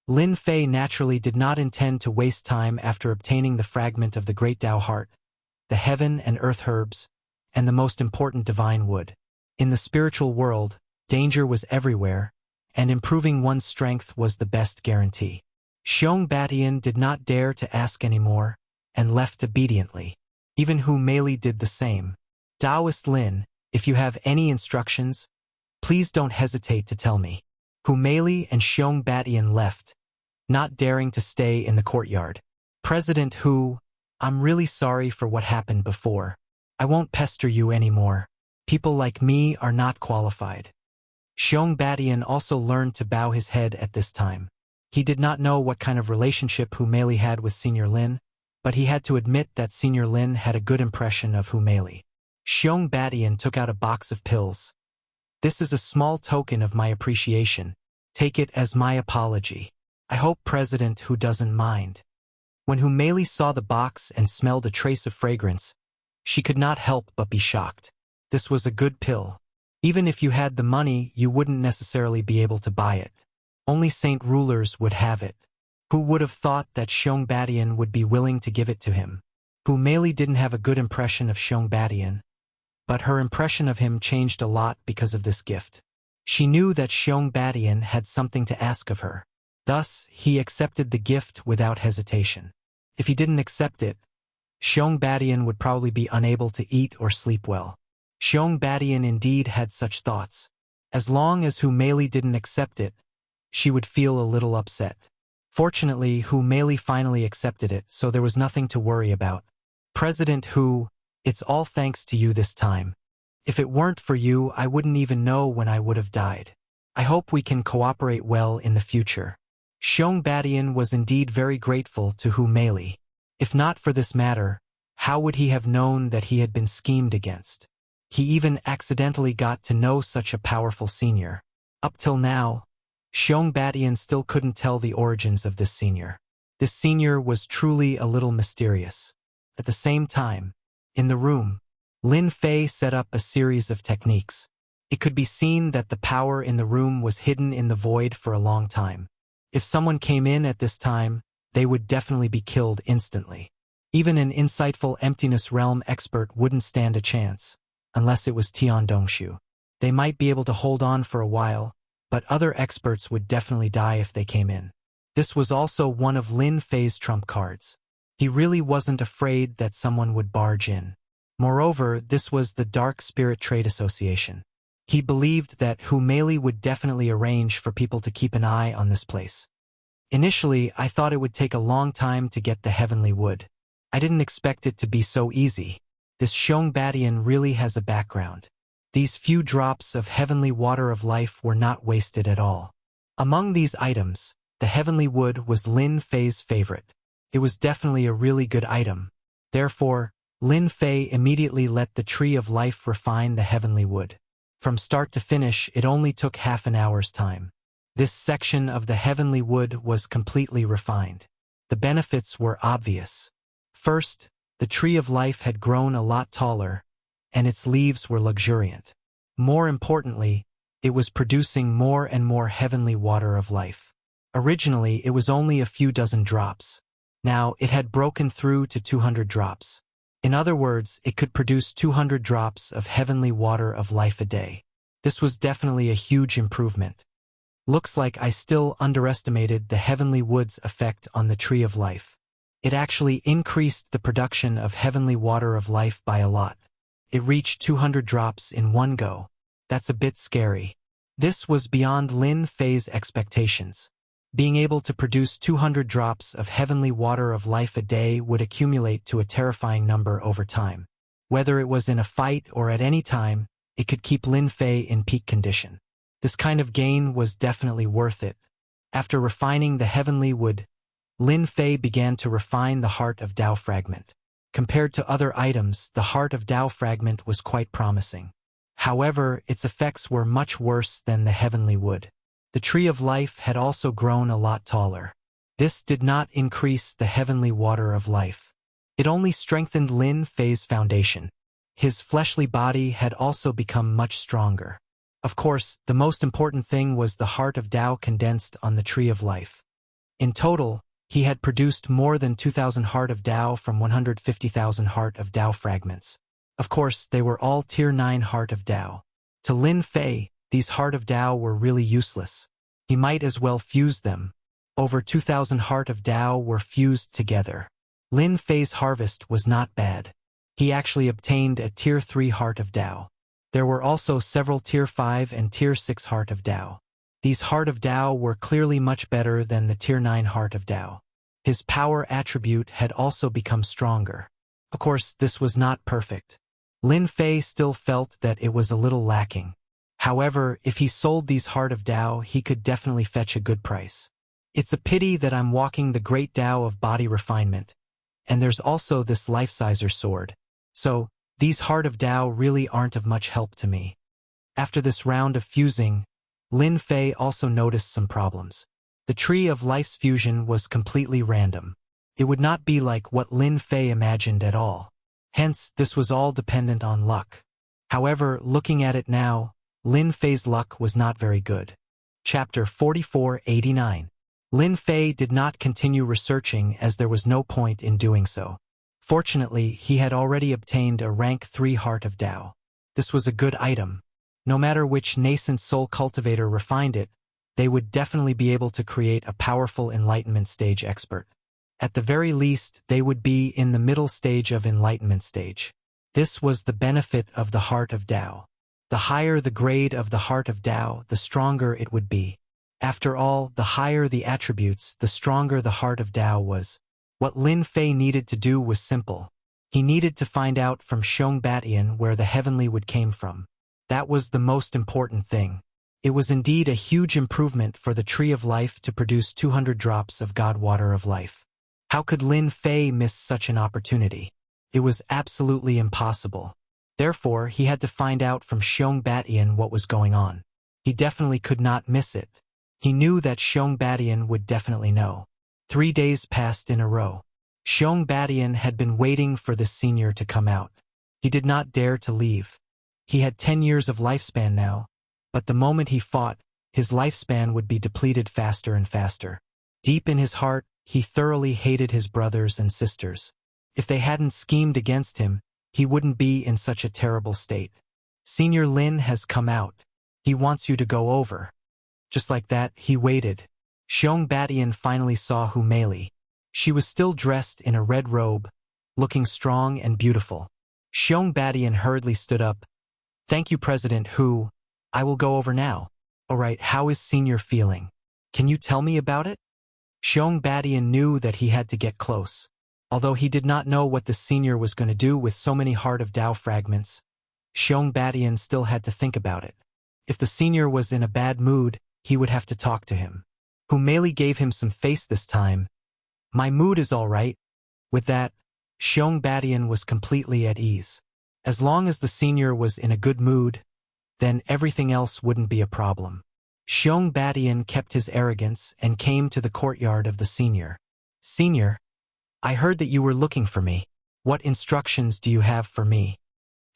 Lin Fei naturally did not intend to waste time after obtaining the fragment of the Great Tao Heart, the heaven and earth herbs, and the most important divine wood. In the spiritual world, danger was everywhere, and improving one's strength was the best guarantee. Xiong Badian did not dare to ask any more, and left obediently. Even Hu Meili did the same. "Taoist Lin, if you have any instructions, please don't hesitate to tell me." Hu Meili and Xiong Badian left, not daring to stay in the courtyard. "President Hu, I'm really sorry for what happened before. I won't pester you anymore. People like me are not qualified." Xiong Badian also learned to bow his head at this time. He did not know what kind of relationship Hu Meili had with Senior Lin, but he had to admit that Senior Lin had a good impression of Hu Meili. Xiong Badian took out a box of pills. "This is a small token of my appreciation. Take it as my apology. I hope President Hu doesn't mind." When Hu Meili saw the box and smelled a trace of fragrance, she could not help but be shocked. This was a good pill. Even if you had the money, you wouldn't necessarily be able to buy it. Only saint rulers would have it. Who would have thought that Xiong Badian would be willing to give it to him? Hu Meili didn't have a good impression of Xiong Badian, but her impression of him changed a lot because of this gift. She knew that Xiong Badian had something to ask of her. Thus, he accepted the gift without hesitation. If he didn't accept it, Xiong Badian would probably be unable to eat or sleep well. Xiong Badian indeed had such thoughts. As long as Hu Meili didn't accept it, she would feel a little upset. Fortunately, Hu Meili finally accepted it, so there was nothing to worry about. President Hu, it's all thanks to you this time. If it weren't for you, I wouldn't even know when I would have died. I hope we can cooperate well in the future. Xiong Badian was indeed very grateful to Hu Meili. If not for this matter, how would he have known that he had been schemed against? He even accidentally got to know such a powerful senior. Up till now, Xiong Badian still couldn't tell the origins of this senior. This senior was truly a little mysterious. At the same time, in the room, Lin Fei set up a series of techniques. It could be seen that the power in the room was hidden in the void for a long time. If someone came in at this time, they would definitely be killed instantly. Even an insightful emptiness realm expert wouldn't stand a chance, unless it was Tian Dongshu. They might be able to hold on for a while, but other experts would definitely die if they came in. This was also one of Lin Fei's trump cards. He really wasn't afraid that someone would barge in. Moreover, this was the Dark Spirit Trade Association. He believed that Hu Meili would definitely arrange for people to keep an eye on this place. Initially, I thought it would take a long time to get the heavenly wood. I didn't expect it to be so easy. This Xiong Badian really has a background. These few drops of heavenly water of life were not wasted at all. Among these items, the heavenly wood was Lin Fei's favorite. It was definitely a really good item. Therefore, Lin Fei immediately let the tree of life refine the heavenly wood. From start to finish, it only took half an hour's time. This section of the heavenly wood was completely refined. The benefits were obvious. First, the tree of life had grown a lot taller, and its leaves were luxuriant. More importantly, it was producing more and more heavenly water of life. Originally, it was only a few dozen drops. Now, it had broken through to 200 drops. In other words, it could produce 200 drops of heavenly water of life a day. This was definitely a huge improvement. Looks like I still underestimated the heavenly wood's effect on the tree of life. It actually increased the production of heavenly water of life by a lot. It reached 200 drops in one go. That's a bit scary. This was beyond Lin Fei's expectations. Being able to produce 200 drops of heavenly water of life a day would accumulate to a terrifying number over time. Whether it was in a fight or at any time, it could keep Lin Fei in peak condition. This kind of gain was definitely worth it. After refining the heavenly wood, Lin Fei began to refine the Heart of Tao fragment. Compared to other items, the Heart of Tao fragment was quite promising. However, its effects were much worse than the heavenly wood. The tree of life had also grown a lot taller. This did not increase the heavenly water of life. It only strengthened Lin Fei's foundation. His fleshly body had also become much stronger. Of course, the most important thing was the Heart of Tao condensed on the Tree of Life. In total, he had produced more than 2,000 Heart of Tao from 150,000 Heart of Tao fragments. Of course, they were all Tier 9 Heart of Tao. To Lin Fei, these Heart of Tao were really useless. He might as well fuse them. Over 2,000 Heart of Tao were fused together. Lin Fei's harvest was not bad. He actually obtained a Tier 3 Heart of Tao. There were also several Tier 5 and Tier 6 Heart of Tao. These Heart of Tao were clearly much better than the Tier 9 Heart of Tao. His power attribute had also become stronger. Of course, this was not perfect. Lin Fei still felt that it was a little lacking. However, if he sold these Heart of Tao, he could definitely fetch a good price. It's a pity that I'm walking the great Tao of body refinement. And there's also this life-sizer sword. So, these Heart of Tao really aren't of much help to me. After this round of fusing, Lin Fei also noticed some problems. The Tree of Life's fusion was completely random. It would not be like what Lin Fei imagined at all. Hence, this was all dependent on luck. However, looking at it now, Lin Fei's luck was not very good. Chapter 4489. Lin Fei did not continue researching as there was no point in doing so. Fortunately, he had already obtained a rank 3 Heart of Tao. This was a good item. No matter which nascent soul cultivator refined it, they would definitely be able to create a powerful enlightenment stage expert. At the very least, they would be in the middle stage of enlightenment stage. This was the benefit of the heart of Tao. The higher the grade of the heart of Tao, the stronger it would be. After all, the higher the attributes, the stronger the heart of Tao was. What Lin Fei needed to do was simple. He needed to find out from Xiong Batian where the heavenly wood came from. That was the most important thing. It was indeed a huge improvement for the tree of life to produce 200 drops of God water of life. How could Lin Fei miss such an opportunity? It was absolutely impossible. Therefore, he had to find out from Xiong Batian what was going on. He definitely could not miss it. He knew that Xiong Batian would definitely know. 3 days passed in a row. Xiong Batian had been waiting for this senior to come out. He did not dare to leave. He had 10 years of lifespan now, but the moment he fought, his lifespan would be depleted faster and faster. Deep in his heart, he thoroughly hated his brothers and sisters. If they hadn't schemed against him, he wouldn't be in such a terrible state. Senior Lin has come out. He wants you to go over. Just like that, he waited. Xiong Batian finally saw Hu Meili. She was still dressed in a red robe, looking strong and beautiful. Xiong Batian hurriedly stood up. Thank you, President Hu. I will go over now. Alright, how is Senior feeling? Can you tell me about it? Xiong Batian knew that he had to get close. Although he did not know what the senior was going to do with so many Heart of Tao fragments, Xiong Batian still had to think about it. If the senior was in a bad mood, he would have to talk to him. Hu Meili gave him some face this time. My mood is all right. With that, Xiong Batian was completely at ease. As long as the senior was in a good mood, then everything else wouldn't be a problem. Xiong Batian kept his arrogance and came to the courtyard of the senior. Senior, I heard that you were looking for me. What instructions do you have for me?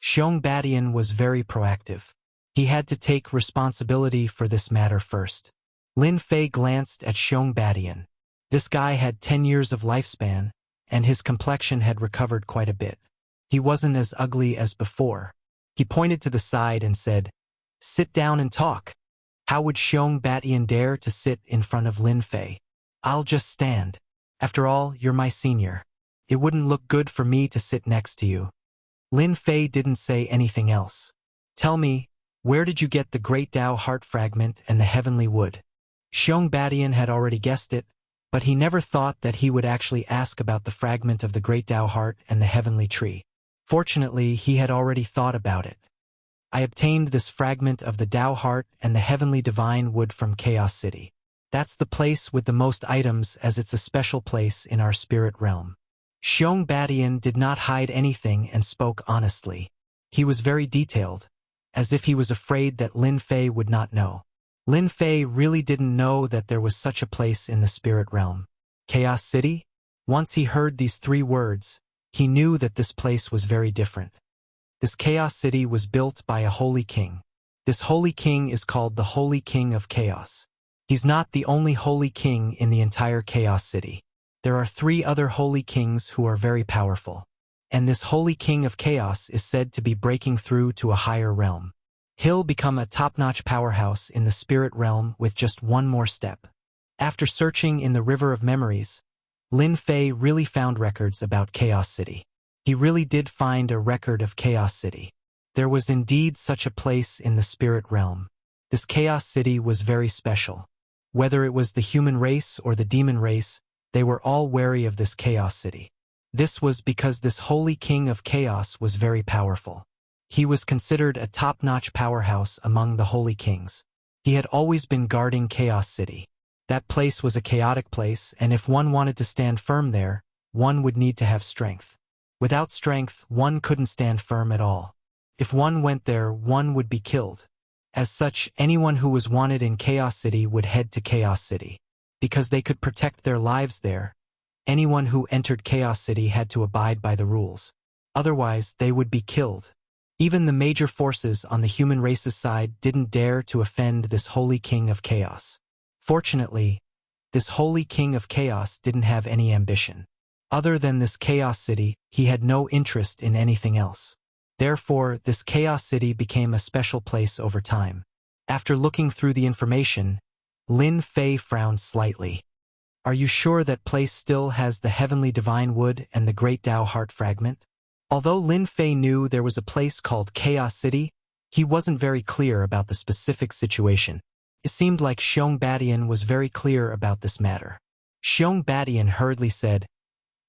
Xiong Batian was very proactive. He had to take responsibility for this matter first. Lin Fei glanced at Xiong Batian. This guy had 10 years of lifespan, and his complexion had recovered quite a bit. He wasn't as ugly as before. He pointed to the side and said, Sit down and talk. How would Xiong Batian dare to sit in front of Lin Fei? I'll just stand. After all, you're my senior. It wouldn't look good for me to sit next to you. Lin Fei didn't say anything else. Tell me, where did you get the Great Tao Heart Fragment and the Heavenly Wood? Xiong Batian had already guessed it, but he never thought that he would actually ask about the fragment of the Great Tao Heart and the Heavenly Tree. Fortunately, he had already thought about it. I obtained this fragment of the Tao Heart and the Heavenly Divine Wood from Chaos City. That's the place with the most items, as it's a special place in our spirit realm. Xiong Batian did not hide anything and spoke honestly. He was very detailed, as if he was afraid that Lin Fei would not know. Lin Fei really didn't know that there was such a place in the spirit realm. Chaos City? Once he heard these 3 words, he knew that this place was very different. This Chaos City was built by a holy king. This holy king is called the Holy King of Chaos. He's not the only holy king in the entire Chaos City. There are 3 other holy kings who are very powerful. And this holy king of chaos is said to be breaking through to a higher realm. He'll become a top-notch powerhouse in the spirit realm with just one more step. After searching in the River of Memories, Lin Fei really found records about Chaos City. He really did find a record of Chaos City. There was indeed such a place in the spirit realm. This Chaos City was very special. Whether it was the human race or the demon race, they were all wary of this Chaos City. This was because this holy king of chaos was very powerful. He was considered a top-notch powerhouse among the holy kings. He had always been guarding Chaos City. That place was a chaotic place, and if one wanted to stand firm there, one would need to have strength. Without strength, one couldn't stand firm at all. If one went there, one would be killed. As such, anyone who was wanted in Chaos City would head to Chaos City. Because they could protect their lives there, anyone who entered Chaos City had to abide by the rules. Otherwise, they would be killed. Even the major forces on the human race's side didn't dare to offend this holy king of chaos. Fortunately, this holy king of chaos didn't have any ambition. Other than this Chaos City, he had no interest in anything else. Therefore, this Chaos City became a special place over time. After looking through the information, Lin Fei frowned slightly. Are you sure that place still has the heavenly divine wood and the great Tao heart fragment? Although Lin Fei knew there was a place called Chaos City, he wasn't very clear about the specific situation. It seemed like Xiong Badian was very clear about this matter. Xiong Badian hurriedly said,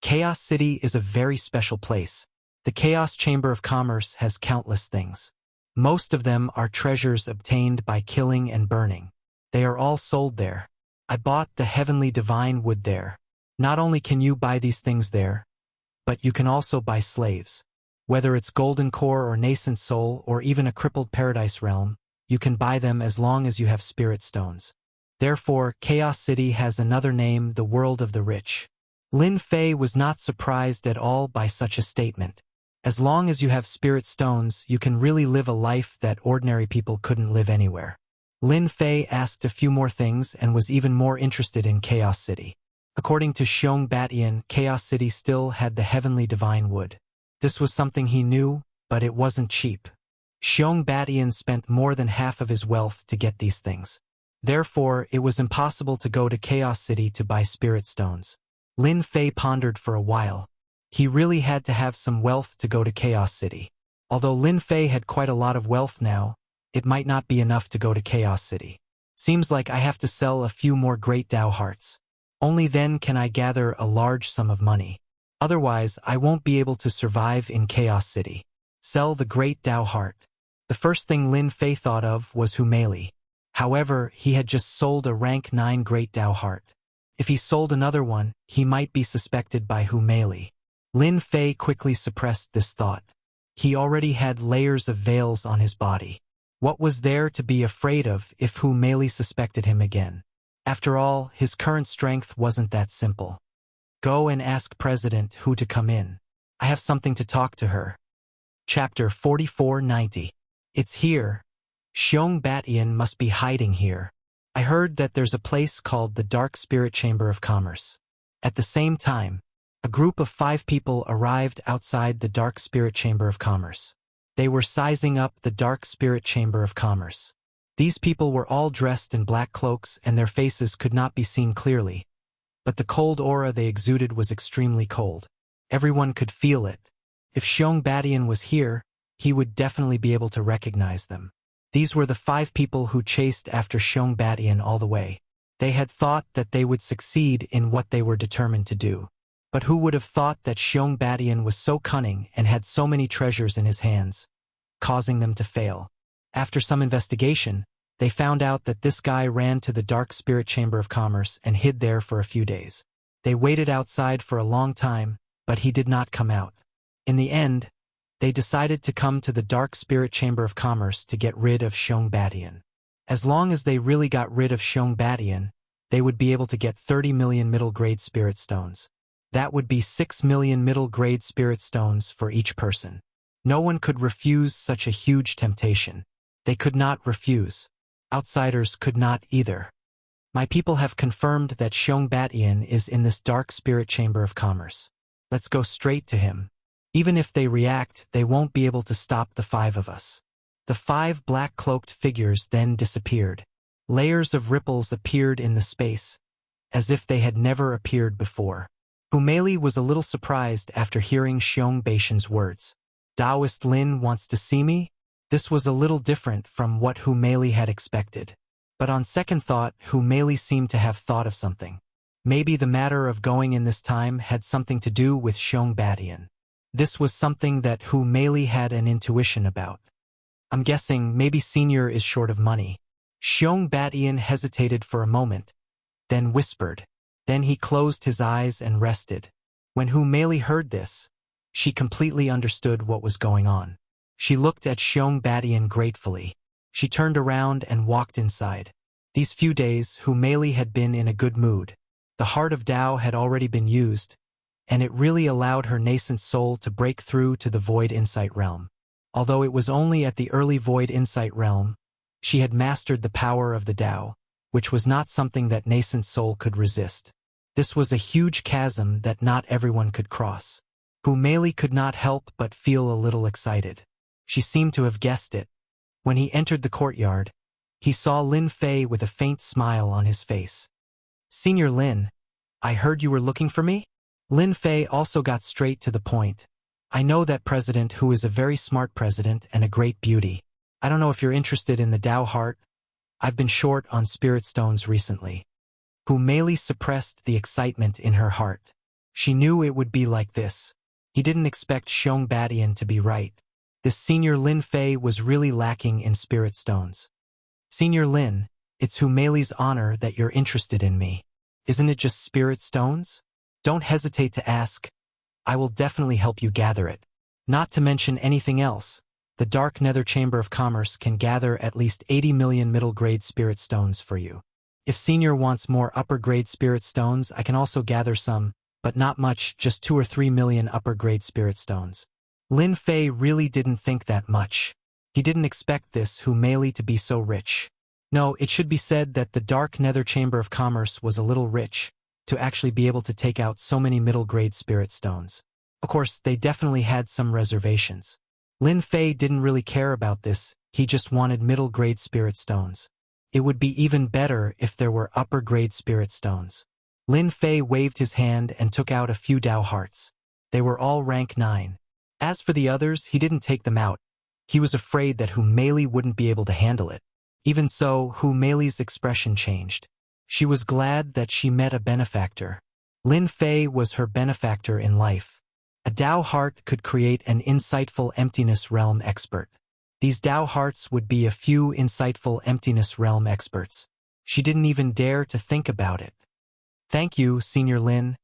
Chaos City is a very special place. The Chaos Chamber of Commerce has countless things. Most of them are treasures obtained by killing and burning. They are all sold there. I bought the heavenly divine wood there. Not only can you buy these things there, but you can also buy slaves. Whether it's golden core or nascent soul or even a crippled paradise realm, you can buy them as long as you have spirit stones. Therefore, Chaos City has another name, the world of the rich. Lin Fei was not surprised at all by such a statement. As long as you have spirit stones, you can really live a life that ordinary people couldn't live anywhere. Lin Fei asked a few more things and was even more interested in Chaos City. According to Xiong Batian, Chaos City still had the heavenly divine wood. This was something he knew, but it wasn't cheap. Xiong Batian spent more than half of his wealth to get these things. Therefore, it was impossible to go to Chaos City to buy spirit stones. Lin Fei pondered for a while. He really had to have some wealth to go to Chaos City. Although Lin Fei had quite a lot of wealth now, it might not be enough to go to Chaos City. Seems like I have to sell a few more great Tao hearts. Only then can I gather a large sum of money. Otherwise, I won't be able to survive in Chaos City. Sell the great Tao heart. The first thing Lin Fei thought of was Hu Meili. However, he had just sold a rank 9 great Tao heart. If he sold another one, he might be suspected by Hu Meili. Lin Fei quickly suppressed this thought. He already had layers of veils on his body. What was there to be afraid of if Hu Meili suspected him again? After all, his current strength wasn't that simple. Go and ask President Hu to come in. I have something to talk to her. Chapter 4490. It's here. Xiong Batian must be hiding here. I heard that there's a place called the Dark Spirit Chamber of Commerce. At the same time, a group of 5 people arrived outside the Dark Spirit Chamber of Commerce. They were sizing up the Dark Spirit Chamber of Commerce. These people were all dressed in black cloaks and their faces could not be seen clearly, but the cold aura they exuded was extremely cold. Everyone could feel it. If Xiong Batian was here, he would definitely be able to recognize them. These were the 5 people who chased after Xiong Batian all the way. They had thought that they would succeed in what they were determined to do. But who would have thought that Xiong Batian was so cunning and had so many treasures in his hands, causing them to fail? After some investigation, they found out that this guy ran to the Dark Spirit Chamber of Commerce and hid there for a few days. They waited outside for a long time, but he did not come out. In the end, they decided to come to the Dark Spirit Chamber of Commerce to get rid of Xiong Batian. As long as they really got rid of Xiong Batian, they would be able to get 30 million middle-grade spirit stones. That would be 6 million middle-grade spirit stones for each person. No one could refuse such a huge temptation. They could not refuse. Outsiders could not either. My people have confirmed that Xiong Batian is in this Dark Spirit Chamber of Commerce. Let's go straight to him. Even if they react, they won't be able to stop the 5 of us. The 5 black-cloaked figures then disappeared. Layers of ripples appeared in the space, as if they had never appeared before. Hu Meili was a little surprised after hearing Xiong Batian's words. Taoist Lin wants to see me? This was a little different from what Hu Meili had expected. But on second thought, Hu Meili seemed to have thought of something. Maybe the matter of going in this time had something to do with Xiong Batian. This was something that Hu Meili had an intuition about. I'm guessing maybe Senior is short of money. Xiong Batian hesitated for a moment, then whispered. Then he closed his eyes and rested. When Hu Meili heard this, she completely understood what was going on. She looked at Xiong Batian gratefully. She turned around and walked inside. These few days, Hu Meili had been in a good mood. The heart of Tao had already been used, and it really allowed her nascent soul to break through to the Void Insight realm. Although it was only at the early Void Insight realm, she had mastered the power of the Tao, which was not something that nascent soul could resist. This was a huge chasm that not everyone could cross. Hu Meili could not help but feel a little excited. She seemed to have guessed it. When he entered the courtyard, he saw Lin Fei with a faint smile on his face. Senior Lin, I heard you were looking for me? Lin Fei also got straight to the point. I know that president who is a very smart president and a great beauty. I don't know if you're interested in the Tao heart. I've been short on spirit stones recently. Hu Meili suppressed the excitement in her heart. She knew it would be like this. He didn't expect Xiong Badian to be right. This Senior Lin Fei was really lacking in spirit stones. Senior Lin, it's Hu Meili's honor that you're interested in me. Isn't it just spirit stones? Don't hesitate to ask. I will definitely help you gather it. Not to mention anything else. The Dark Nether Chamber of Commerce can gather at least 80 million middle-grade spirit stones for you. If Senior wants more upper-grade spirit stones, I can also gather some, but not much, just 2 or 3 million upper-grade spirit stones. Lin Fei really didn't think that much. He didn't expect this Hu Meili to be so rich. No, it should be said that the Dark Nether Chamber of Commerce was a little rich, to actually be able to take out so many middle-grade spirit stones. Of course, they definitely had some reservations. Lin Fei didn't really care about this, he just wanted middle-grade spirit stones. It would be even better if there were upper-grade spirit stones. Lin Fei waved his hand and took out a few Tao hearts. They were all rank 9. As for the others, he didn't take them out. He was afraid that Hu Meili wouldn't be able to handle it. Even so, Hu Meili's expression changed. She was glad that she met a benefactor. Lin Fei was her benefactor in life. A Tao heart could create an insightful emptiness realm expert. These Tao hearts would be a few insightful emptiness realm experts. She didn't even dare to think about it. Thank you, Senior Lin,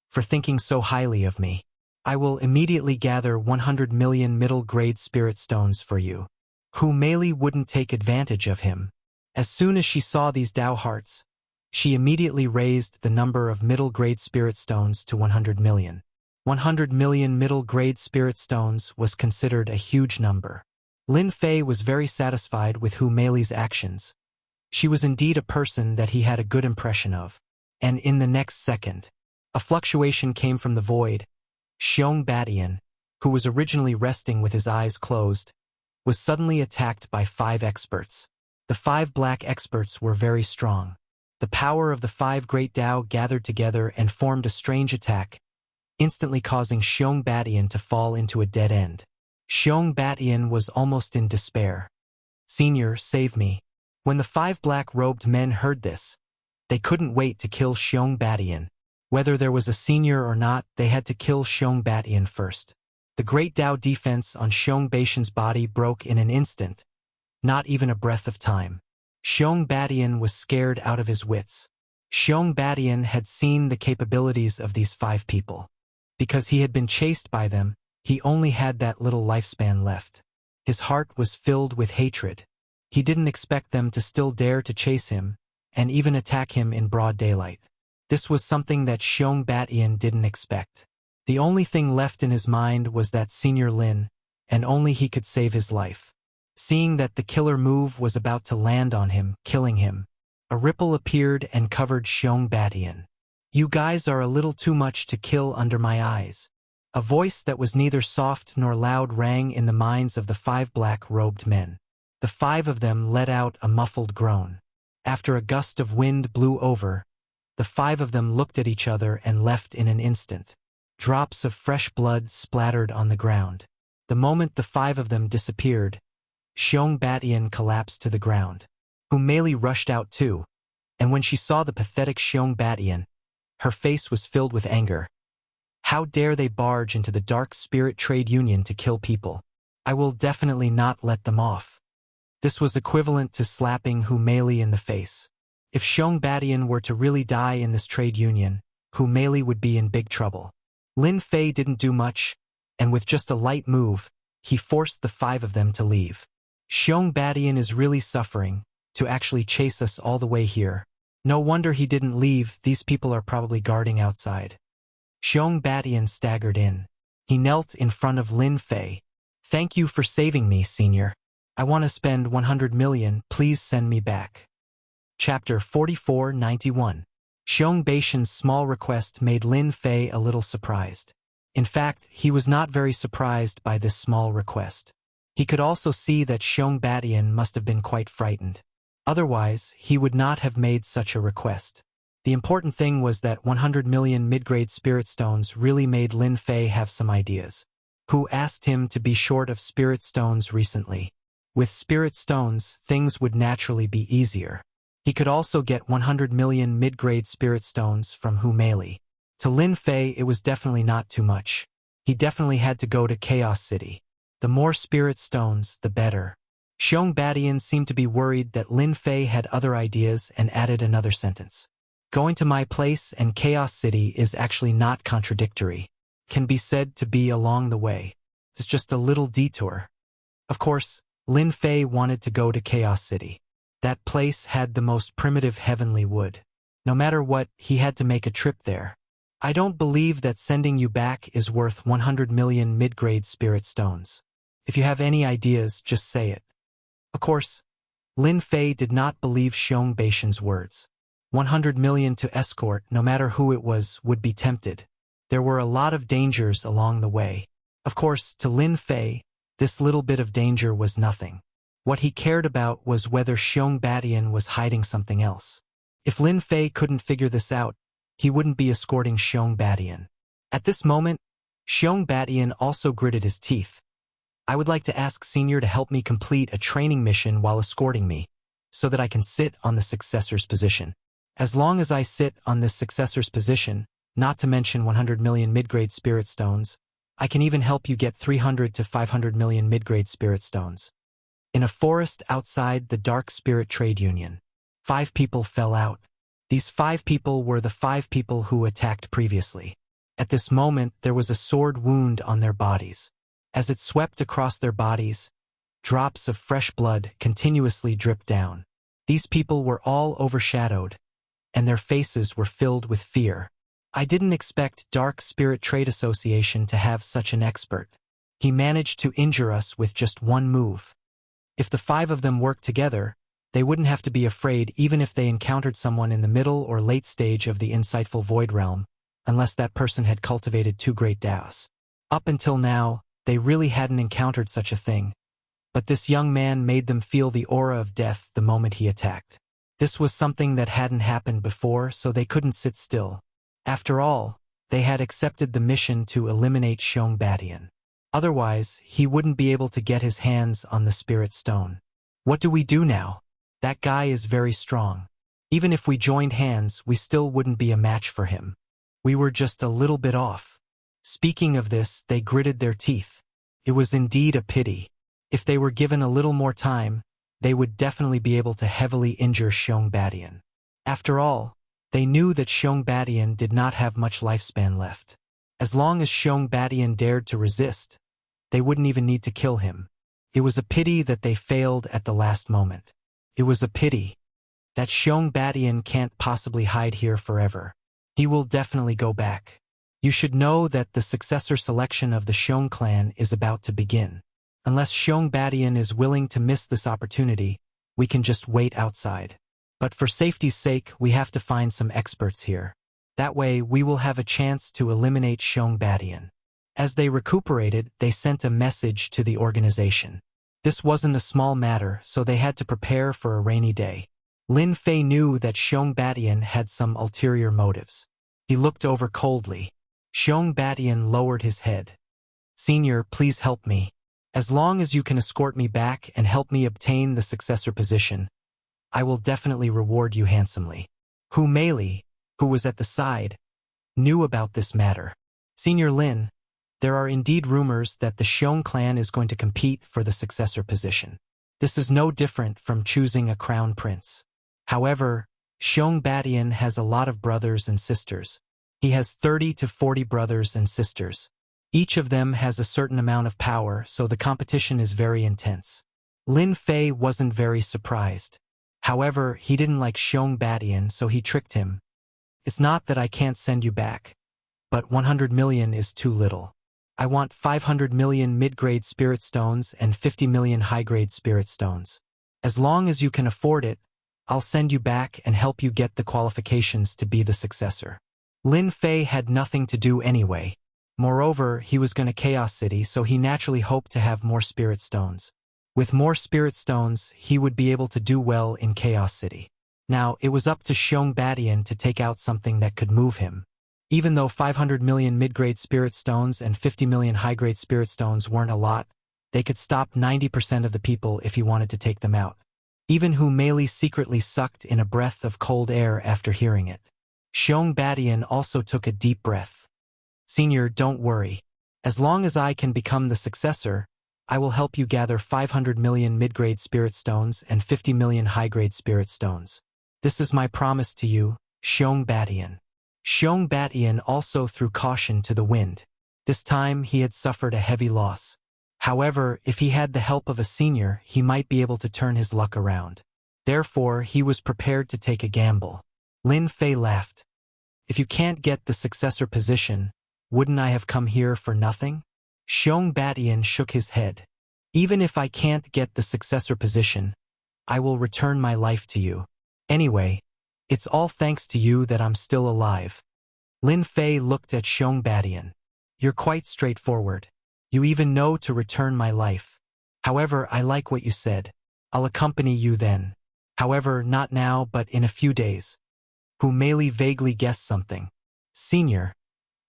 for thinking so highly of me. I will immediately gather 100 million middle-grade spirit stones for you. Hu Meili wouldn't take advantage of him. As soon as she saw these Tao hearts, she immediately raised the number of middle-grade spirit stones to 100 million. 100 million middle-grade spirit stones was considered a huge number. Lin Fei was very satisfied with Hu Meili's actions. She was indeed a person that he had a good impression of. And in the next second, a fluctuation came from the void. Xiong Badian, who was originally resting with his eyes closed, was suddenly attacked by 5 experts. The 5 black experts were very strong. The power of the 5 great Tao gathered together and formed a strange attack, instantly causing Xiong Badian to fall into a dead end. Xiong Badian was almost in despair. Senior, save me. When the 5 black-robed men heard this, they couldn't wait to kill Xiong Badian. Whether there was a senior or not, they had to kill Xiong Badian first. The great Tao defense on Xiong Badian's body broke in an instant, not even a breath of time. Xiong Badian was scared out of his wits. Xiong Badian had seen the capabilities of these 5 people. Because he had been chased by them, he only had that little lifespan left. His heart was filled with hatred. He didn't expect them to still dare to chase him, and even attack him in broad daylight. This was something that Xiong Badian didn't expect. The only thing left in his mind was that Senior Lin, and only he could save his life. Seeing that the killer move was about to land on him, killing him, a ripple appeared and covered Xiong Badian. You guys are a little too much to kill under my eyes. A voice that was neither soft nor loud rang in the minds of the 5 black-robed men. The 5 of them let out a muffled groan. After a gust of wind blew over, the 5 of them looked at each other and left in an instant. Drops of fresh blood splattered on the ground. The moment the 5 of them disappeared, Xiong Badian collapsed to the ground. Hu Meili rushed out too, and when she saw the pathetic Xiong Badian, her face was filled with anger. How dare they barge into the Dark Spirit Trade Union to kill people? I will definitely not let them off. This was equivalent to slapping Hu Meili in the face. If Xiong Badian were to really die in this trade union, Hu Meili would be in big trouble. Lin Fei didn't do much, and with just a light move, he forced the 5 of them to leave. Xiong Badian is really suffering, to actually chase us all the way here. No wonder he didn't leave, these people are probably guarding outside. Xiong Badian staggered in. He knelt in front of Lin Fei. Thank you for saving me, Senior. I want to spend 100 million, please send me back. Chapter 4491. Xiong Badian's small request made Lin Fei a little surprised. In fact, he was not very surprised by this small request. He could also see that Xiong Badian must have been quite frightened. Otherwise, he would not have made such a request. The important thing was that 100 million mid-grade spirit stones really made Lin Fei have some ideas. Who asked him to be short of spirit stones recently? With spirit stones, things would naturally be easier. He could also get 100 million mid-grade spirit stones from Hu Meili. To Lin Fei, it was definitely not too much. He definitely had to go to Chaos City. The more spirit stones, the better. Xiong Badian seemed to be worried that Lin Fei had other ideas and added another sentence. Going to my place and Chaos City is actually not contradictory. Can be said to be along the way. It's just a little detour. Of course, Lin Fei wanted to go to Chaos City. That place had the most primitive heavenly wood. No matter what, he had to make a trip there. I don't believe that sending you back is worth 100 million mid-grade spirit stones. If you have any ideas, just say it. Of course, Lin Fei did not believe Xiong Baishan's words. 100 million to escort, no matter who it was, would be tempted. There were a lot of dangers along the way. Of course, to Lin Fei, this little bit of danger was nothing. What he cared about was whether Xiong Badian was hiding something else. If Lin Fei couldn't figure this out, he wouldn't be escorting Xiong Badian. At this moment, Xiong Badian also gritted his teeth. I would like to ask Senior to help me complete a training mission while escorting me, so that I can sit on the successor's position. As long as I sit on this successor's position, not to mention 100 million mid-grade spirit stones, I can even help you get 300 to 500 million mid-grade spirit stones. In a forest outside the Dark Spirit Trade Union, 5 people fell out. These 5 people were the 5 people who attacked previously. At this moment, there was a sword wound on their bodies. As it swept across their bodies, drops of fresh blood continuously dripped down. These people were all overshadowed, and their faces were filled with fear. I didn't expect Dark Spirit Trade Association to have such an expert. He managed to injure us with just one move. If the 5 of them worked together, they wouldn't have to be afraid even if they encountered someone in the middle or late stage of the insightful Void Realm, unless that person had cultivated 2 great Daos. Up until now, they really hadn't encountered such a thing, but this young man made them feel the aura of death the moment he attacked. This was something that hadn't happened before, so they couldn't sit still. After all, they had accepted the mission to eliminate Xiong Badian. Otherwise, he wouldn't be able to get his hands on the Spirit Stone. What do we do now? That guy is very strong. Even if we joined hands, we still wouldn't be a match for him. We were just a little bit off. Speaking of this, they gritted their teeth. It was indeed a pity. If they were given a little more time, they would definitely be able to heavily injure Xiong Badian. After all, they knew that Xiong Badian did not have much lifespan left. As long as Xiong Badian dared to resist, they wouldn't even need to kill him. It was a pity that they failed at the last moment. It was a pity that Xiong Badian can't possibly hide here forever. He will definitely go back. You should know that the successor selection of the Xiong clan is about to begin. Unless Xiong Badian is willing to miss this opportunity, we can just wait outside. But for safety's sake, we have to find some experts here. That way, we will have a chance to eliminate Xiong Badian. As they recuperated, they sent a message to the organization. This wasn't a small matter, so they had to prepare for a rainy day. Lin Fei knew that Xiong Badian had some ulterior motives. He looked over coldly. Xiong Badian lowered his head. Senior, please help me. As long as you can escort me back and help me obtain the successor position, I will definitely reward you handsomely. Hu Meili, who was at the side, knew about this matter. Senior Lin, there are indeed rumors that the Xiong clan is going to compete for the successor position. This is no different from choosing a crown prince. However, Xiong Badian has a lot of brothers and sisters. He has 30 to 40 brothers and sisters. Each of them has a certain amount of power, so the competition is very intense. Lin Fei wasn't very surprised. However, he didn't like Xiong Badian, so he tricked him. It's not that I can't send you back, but 100 million is too little. I want 500 million mid-grade spirit stones and 50 million high-grade spirit stones. As long as you can afford it, I'll send you back and help you get the qualifications to be the successor. Lin Fei had nothing to do anyway. Moreover, he was going to Chaos City, so he naturally hoped to have more spirit stones. With more spirit stones, he would be able to do well in Chaos City. Now, it was up to Xiong to take out something that could move him. Even though 500 million mid-grade spirit stones and 50 million high-grade spirit stones weren't a lot, they could stop 90% of the people if he wanted to take them out. Even Hu Meili secretly sucked in a breath of cold air after hearing it. Xiong also took a deep breath. Senior, don't worry. As long as I can become the successor, I will help you gather 500 million mid-grade spirit stones and 50 million high-grade spirit stones. This is my promise to you, Xiong also threw caution to the wind. This time he had suffered a heavy loss. However, if he had the help of a senior, he might be able to turn his luck around. Therefore, he was prepared to take a gamble. Lin Fei laughed. If you can't get the successor position, wouldn't I have come here for nothing? Xiong shook his head. Even if I can't get the successor position, I will return my life to you. Anyway, it's all thanks to you that I'm still alive. Lin Fei looked at Xiong. You're quite straightforward. You even know to return my life. However, I like what you said. I'll accompany you then. However, not now but in a few days. Hu Meili vaguely guessed something. Senior,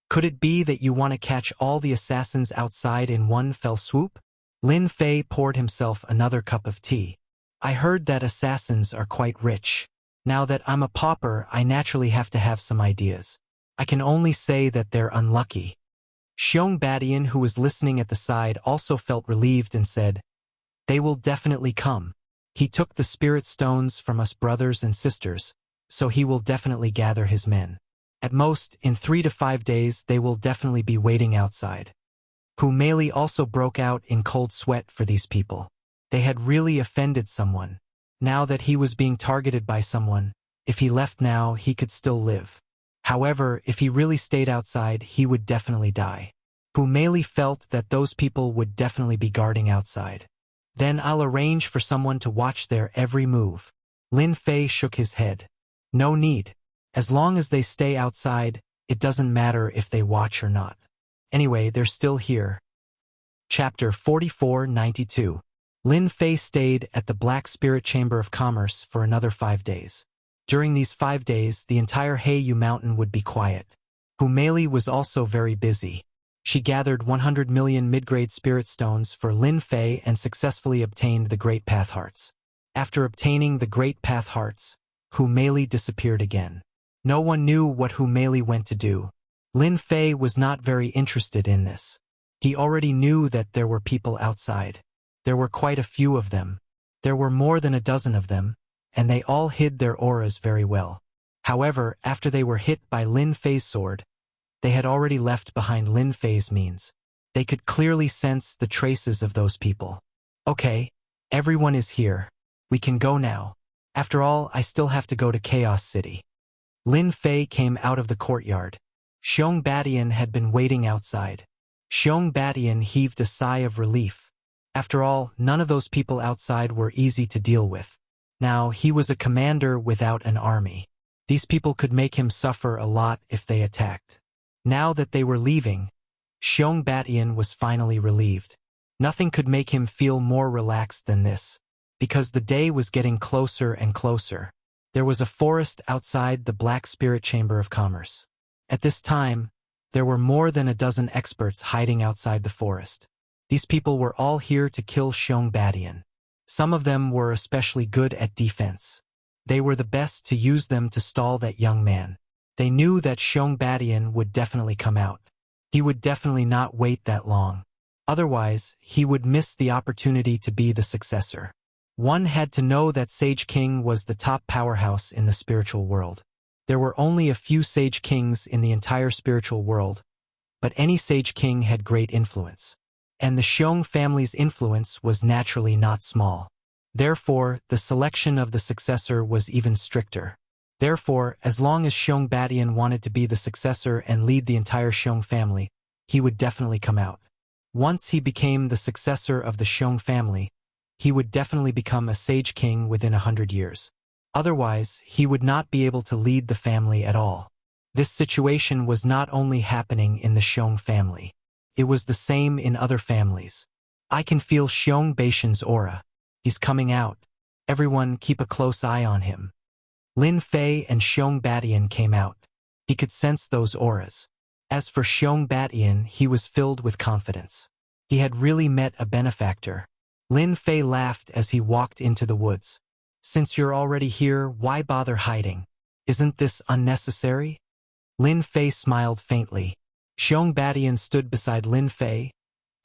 could it be that you want to catch all the assassins outside in one fell swoop? Lin Fei poured himself another cup of tea. I heard that assassins are quite rich. Now that I'm a pauper, I naturally have to have some ideas. I can only say that they're unlucky. Xiong, who was listening at the side, also felt relieved and said, They will definitely come. He took the spirit stones from us brothers and sisters, so he will definitely gather his men. At most, in 3 to 5 days, they will definitely be waiting outside. Hu Meili also broke out in cold sweat for these people. They had really offended someone. Now that he was being targeted by someone, if he left now, he could still live. However, if he really stayed outside, he would definitely die. Hu Meili felt that those people would definitely be guarding outside. Then I'll arrange for someone to watch their every move. Lin Fei shook his head. No need. As long as they stay outside, it doesn't matter if they watch or not. Anyway, they're still here. Chapter 4492. Lin Fei stayed at the Black Spirit Chamber of Commerce for another 5 days. During these 5 days, the entire Heiyu Mountain would be quiet. Hu Meili was also very busy. She gathered 100 million mid-grade spirit stones for Lin Fei and successfully obtained the Great Path Hearts. After obtaining the Great Path Hearts, Hu Meili disappeared again. No one knew what Hu Meili went to do. Lin Fei was not very interested in this. He already knew that there were people outside. There were quite a few of them. There were more than a dozen of them, and they all hid their auras very well. However, after they were hit by Lin Fei's sword, they had already left behind Lin Fei's means. They could clearly sense the traces of those people. Okay, everyone is here. We can go now. After all, I still have to go to Chaos City. Lin Fei came out of the courtyard. Xiong had been waiting outside. Xiong heaved a sigh of relief. After all, none of those people outside were easy to deal with. Now, he was a commander without an army. These people could make him suffer a lot if they attacked. Now that they were leaving, Xiong was finally relieved. Nothing could make him feel more relaxed than this, because the day was getting closer and closer. There was a forest outside the Black Spirit Chamber of Commerce. At this time, there were more than a dozen experts hiding outside the forest. These people were all here to kill Xiong. Some of them were especially good at defense. They were the best to use them to stall that young man. They knew that Xiong would definitely come out. He would definitely not wait that long. Otherwise, he would miss the opportunity to be the successor. One had to know that Sage King was the top powerhouse in the spiritual world. There were only a few Sage Kings in the entire spiritual world, but any Sage King had great influence. And the Xiong family's influence was naturally not small. Therefore, the selection of the successor was even stricter. Therefore, as long as Xiong wanted to be the successor and lead the entire Xiong family, he would definitely come out. Once he became the successor of the Xiong family, he would definitely become a Sage King within 100 years. Otherwise, he would not be able to lead the family at all. This situation was not only happening in the Xiong family. It was the same in other families. I can feel Xiong Beishan's aura. He's coming out. Everyone keep a close eye on him. Lin Fei and Xiong Batian came out. He could sense those auras. As for Xiong Batian, he was filled with confidence. He had really met a benefactor. Lin Fei laughed as he walked into the woods. Since you're already here, why bother hiding? Isn't this unnecessary? Lin Fei smiled faintly. Xiong Batian stood beside Lin Fei,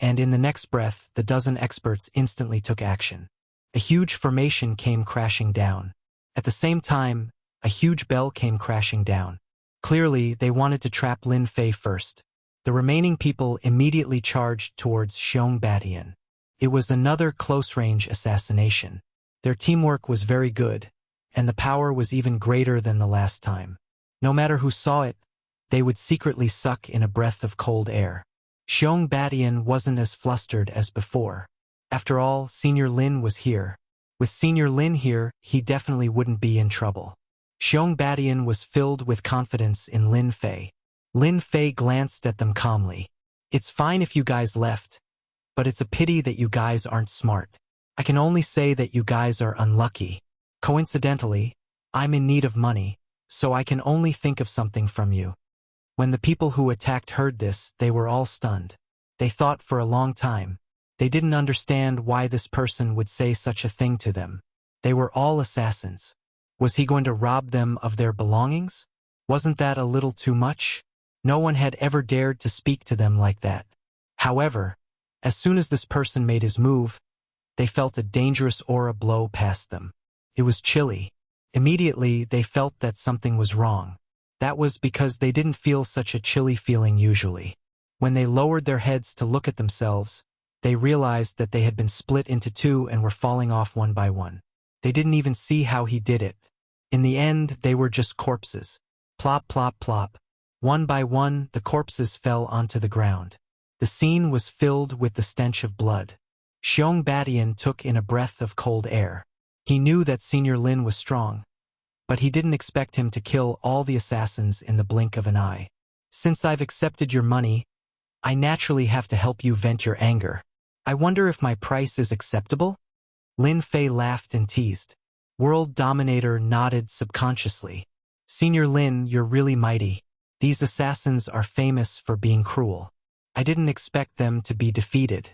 and in the next breath, the dozen experts instantly took action. A huge formation came crashing down. At the same time, a huge bell came crashing down. Clearly, they wanted to trap Lin Fei first. The remaining people immediately charged towards Xiong Batian. It was another close-range assassination. Their teamwork was very good, and the power was even greater than the last time. No matter who saw it, they would secretly suck in a breath of cold air. Xiong Batian wasn't as flustered as before. After all, Senior Lin was here. With Senior Lin here, he definitely wouldn't be in trouble. Xiong Batian was filled with confidence in Lin Fei. Lin Fei glanced at them calmly. It's fine if you guys left, but it's a pity that you guys aren't smart. I can only say that you guys are unlucky. Coincidentally, I'm in need of money, so I can only think of something from you. When the people who attacked heard this, they were all stunned. They thought for a long time. They didn't understand why this person would say such a thing to them. They were all assassins. Was he going to rob them of their belongings? Wasn't that a little too much? No one had ever dared to speak to them like that. However, as soon as this person made his move, they felt a dangerous aura blow past them. It was chilly. Immediately, they felt that something was wrong. That was because they didn't feel such a chilly feeling usually. When they lowered their heads to look at themselves, they realized that they had been split into two and were falling off one by one. They didn't even see how he did it. In the end, they were just corpses. Plop, plop, plop. One by one, the corpses fell onto the ground. The scene was filled with the stench of blood. Xiong Batian took in a breath of cold air. He knew that Senior Lin was strong, but he didn't expect him to kill all the assassins in the blink of an eye. Since I've accepted your money, I naturally have to help you vent your anger. I wonder if my price is acceptable? Lin Fei laughed and teased. World Dominator nodded subconsciously. Senior Lin, you're really mighty. These assassins are famous for being cruel. I didn't expect them to be defeated.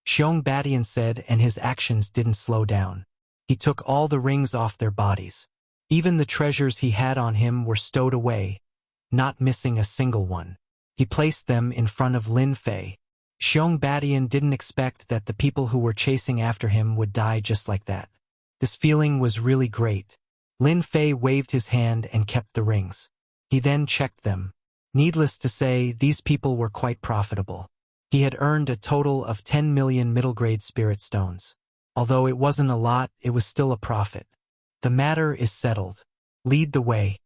Xiong Batian said, and his actions didn't slow down. He took all the rings off their bodies. Even the treasures he had on him were stowed away, not missing a single one. He placed them in front of Lin Fei. Xiong Batian didn't expect that the people who were chasing after him would die just like that. This feeling was really great. Lin Fei waved his hand and kept the rings. He then checked them. Needless to say, these people were quite profitable. He had earned a total of 10 million middle-grade spirit stones. Although it wasn't a lot, it was still a profit. The matter is settled. Lead the way.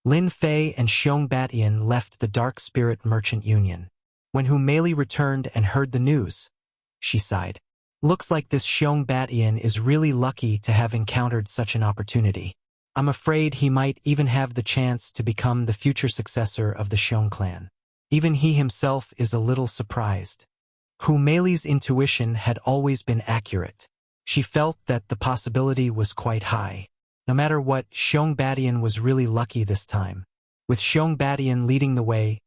Lin Fei and Xiong Batian left the Dark Spirit Merchant Union. When Humeli returned and heard the news, she sighed. Looks like this Xiong Batian is really lucky to have encountered such an opportunity. I'm afraid he might even have the chance to become the future successor of the Xiong clan. Even he himself is a little surprised. Humeli's intuition had always been accurate. She felt that the possibility was quite high. No matter what, Xiong Batian was really lucky this time. With Xiong Batian leading the way,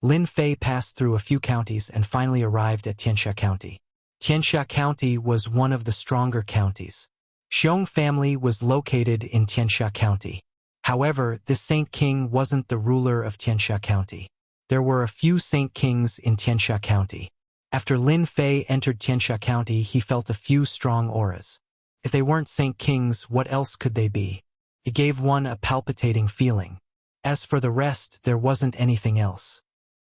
Lin Fei passed through a few counties and finally arrived at Tianxia County. Tianxia County was one of the stronger counties. Xiong family was located in Tianxia County. However, this Saint King wasn't the ruler of Tianxia County. There were a few Saint Kings in Tianxia County. After Lin Fei entered Tianxia County, he felt a few strong auras. If they weren't Saint Kings, what else could they be? It gave one a palpitating feeling. As for the rest, there wasn't anything else.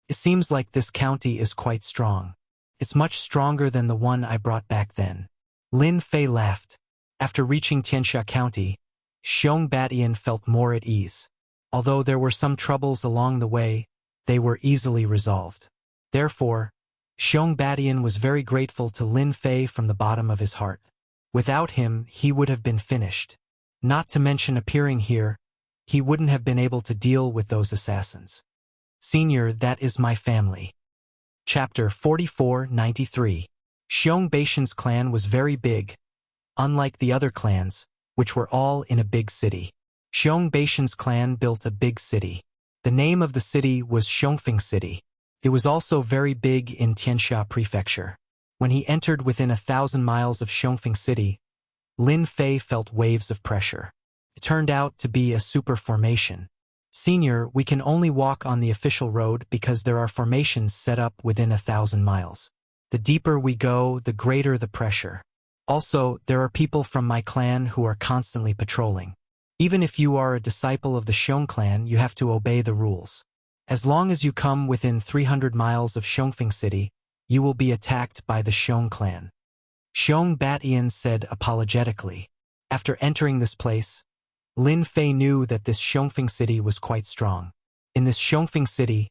It seems like this county is quite strong. It's much stronger than the one I brought back then. Lin Fei laughed. After reaching Tianxia County, Xiong Batian felt more at ease. Although there were some troubles along the way, they were easily resolved. Therefore, Xiong Batian was very grateful to Lin Fei from the bottom of his heart. Without him, he would have been finished. Not to mention appearing here, he wouldn't have been able to deal with those assassins. Senior, that is my family. Chapter 4493. Xiong Baishan's clan was very big, unlike the other clans, which were all in a big city. Xiong Baishan's clan built a big city. The name of the city was Xiongfeng City. It was also very big in Tiansha Prefecture. When he entered within 1,000 miles of Xiongfeng City, Lin Fei felt waves of pressure. It turned out to be a super formation. Senior, we can only walk on the official road because there are formations set up within 1,000 miles. The deeper we go, the greater the pressure. Also, there are people from my clan who are constantly patrolling. Even if you are a disciple of the Xiong clan, you have to obey the rules. As long as you come within 300 miles of Xiongfeng City, you will be attacked by the Xiong clan. Xiong Batian said apologetically. After entering this place, Lin Fei knew that this Xiongfeng City was quite strong. In this Xiongfeng City,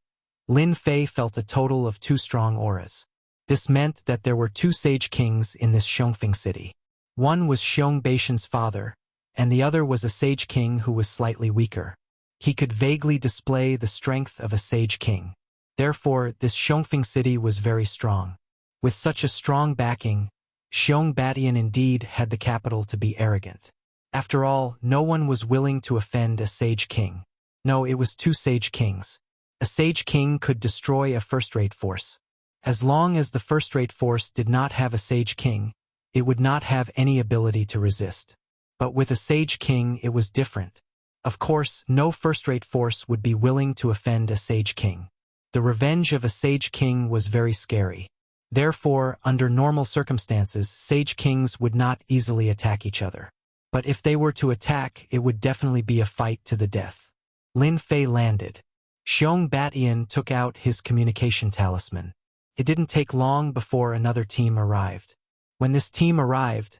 Lin Fei felt a total of 2 strong auras. This meant that there were 2 sage kings in this Xiongfeng City. One was Xiong Baishan's father, and the other was a sage king who was slightly weaker. He could vaguely display the strength of a sage king. Therefore, this Xiongfeng City was very strong. With such a strong backing, Xiong Batian indeed had the capital to be arrogant. After all, no one was willing to offend a sage king. No, it was 2 sage kings. A sage king could destroy a first-rate force. As long as the first-rate force did not have a sage king, it would not have any ability to resist. But with a sage king, it was different. Of course, no first-rate force would be willing to offend a sage king. The revenge of a sage king was very scary. Therefore, under normal circumstances, sage kings would not easily attack each other. But if they were to attack, it would definitely be a fight to the death. Lin Fei landed. Xiong Batian took out his communication talisman. It didn't take long before another team arrived. When this team arrived,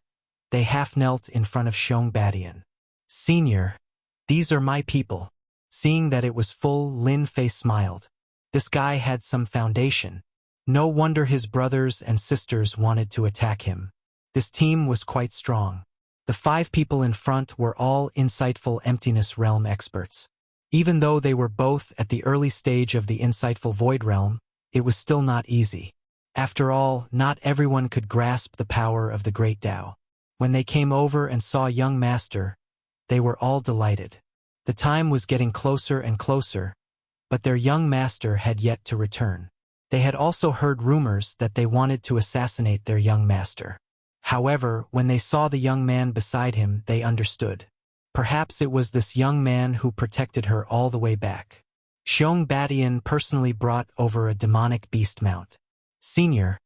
they half-knelt in front of Xiong Batian. Senior, these are my people. Seeing that it was full, Lin Fei smiled. This guy had some foundation. No wonder his brothers and sisters wanted to attack him. This team was quite strong. The 5 people in front were all insightful emptiness realm experts. Even though they were both at the early stage of the insightful void realm, it was still not easy. After all, not everyone could grasp the power of the great Tao. When they came over and saw young master, they were all delighted. The time was getting closer and closer, but their young master had yet to return. They had also heard rumors that they wanted to assassinate their young master. However, when they saw the young man beside him, they understood. Perhaps it was this young man who protected her all the way back. Xiong Batian personally brought over a demonic beast mount. Senior,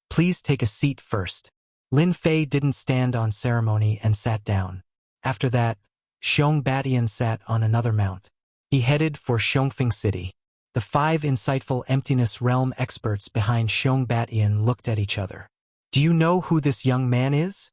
please take a seat first. Lin Fei didn't stand on ceremony and sat down. After that, Xiong Batian sat on another mount. He headed for Xiongfeng City. The 5 insightful emptiness realm experts behind Xiong Batian looked at each other. Do you know who this young man is?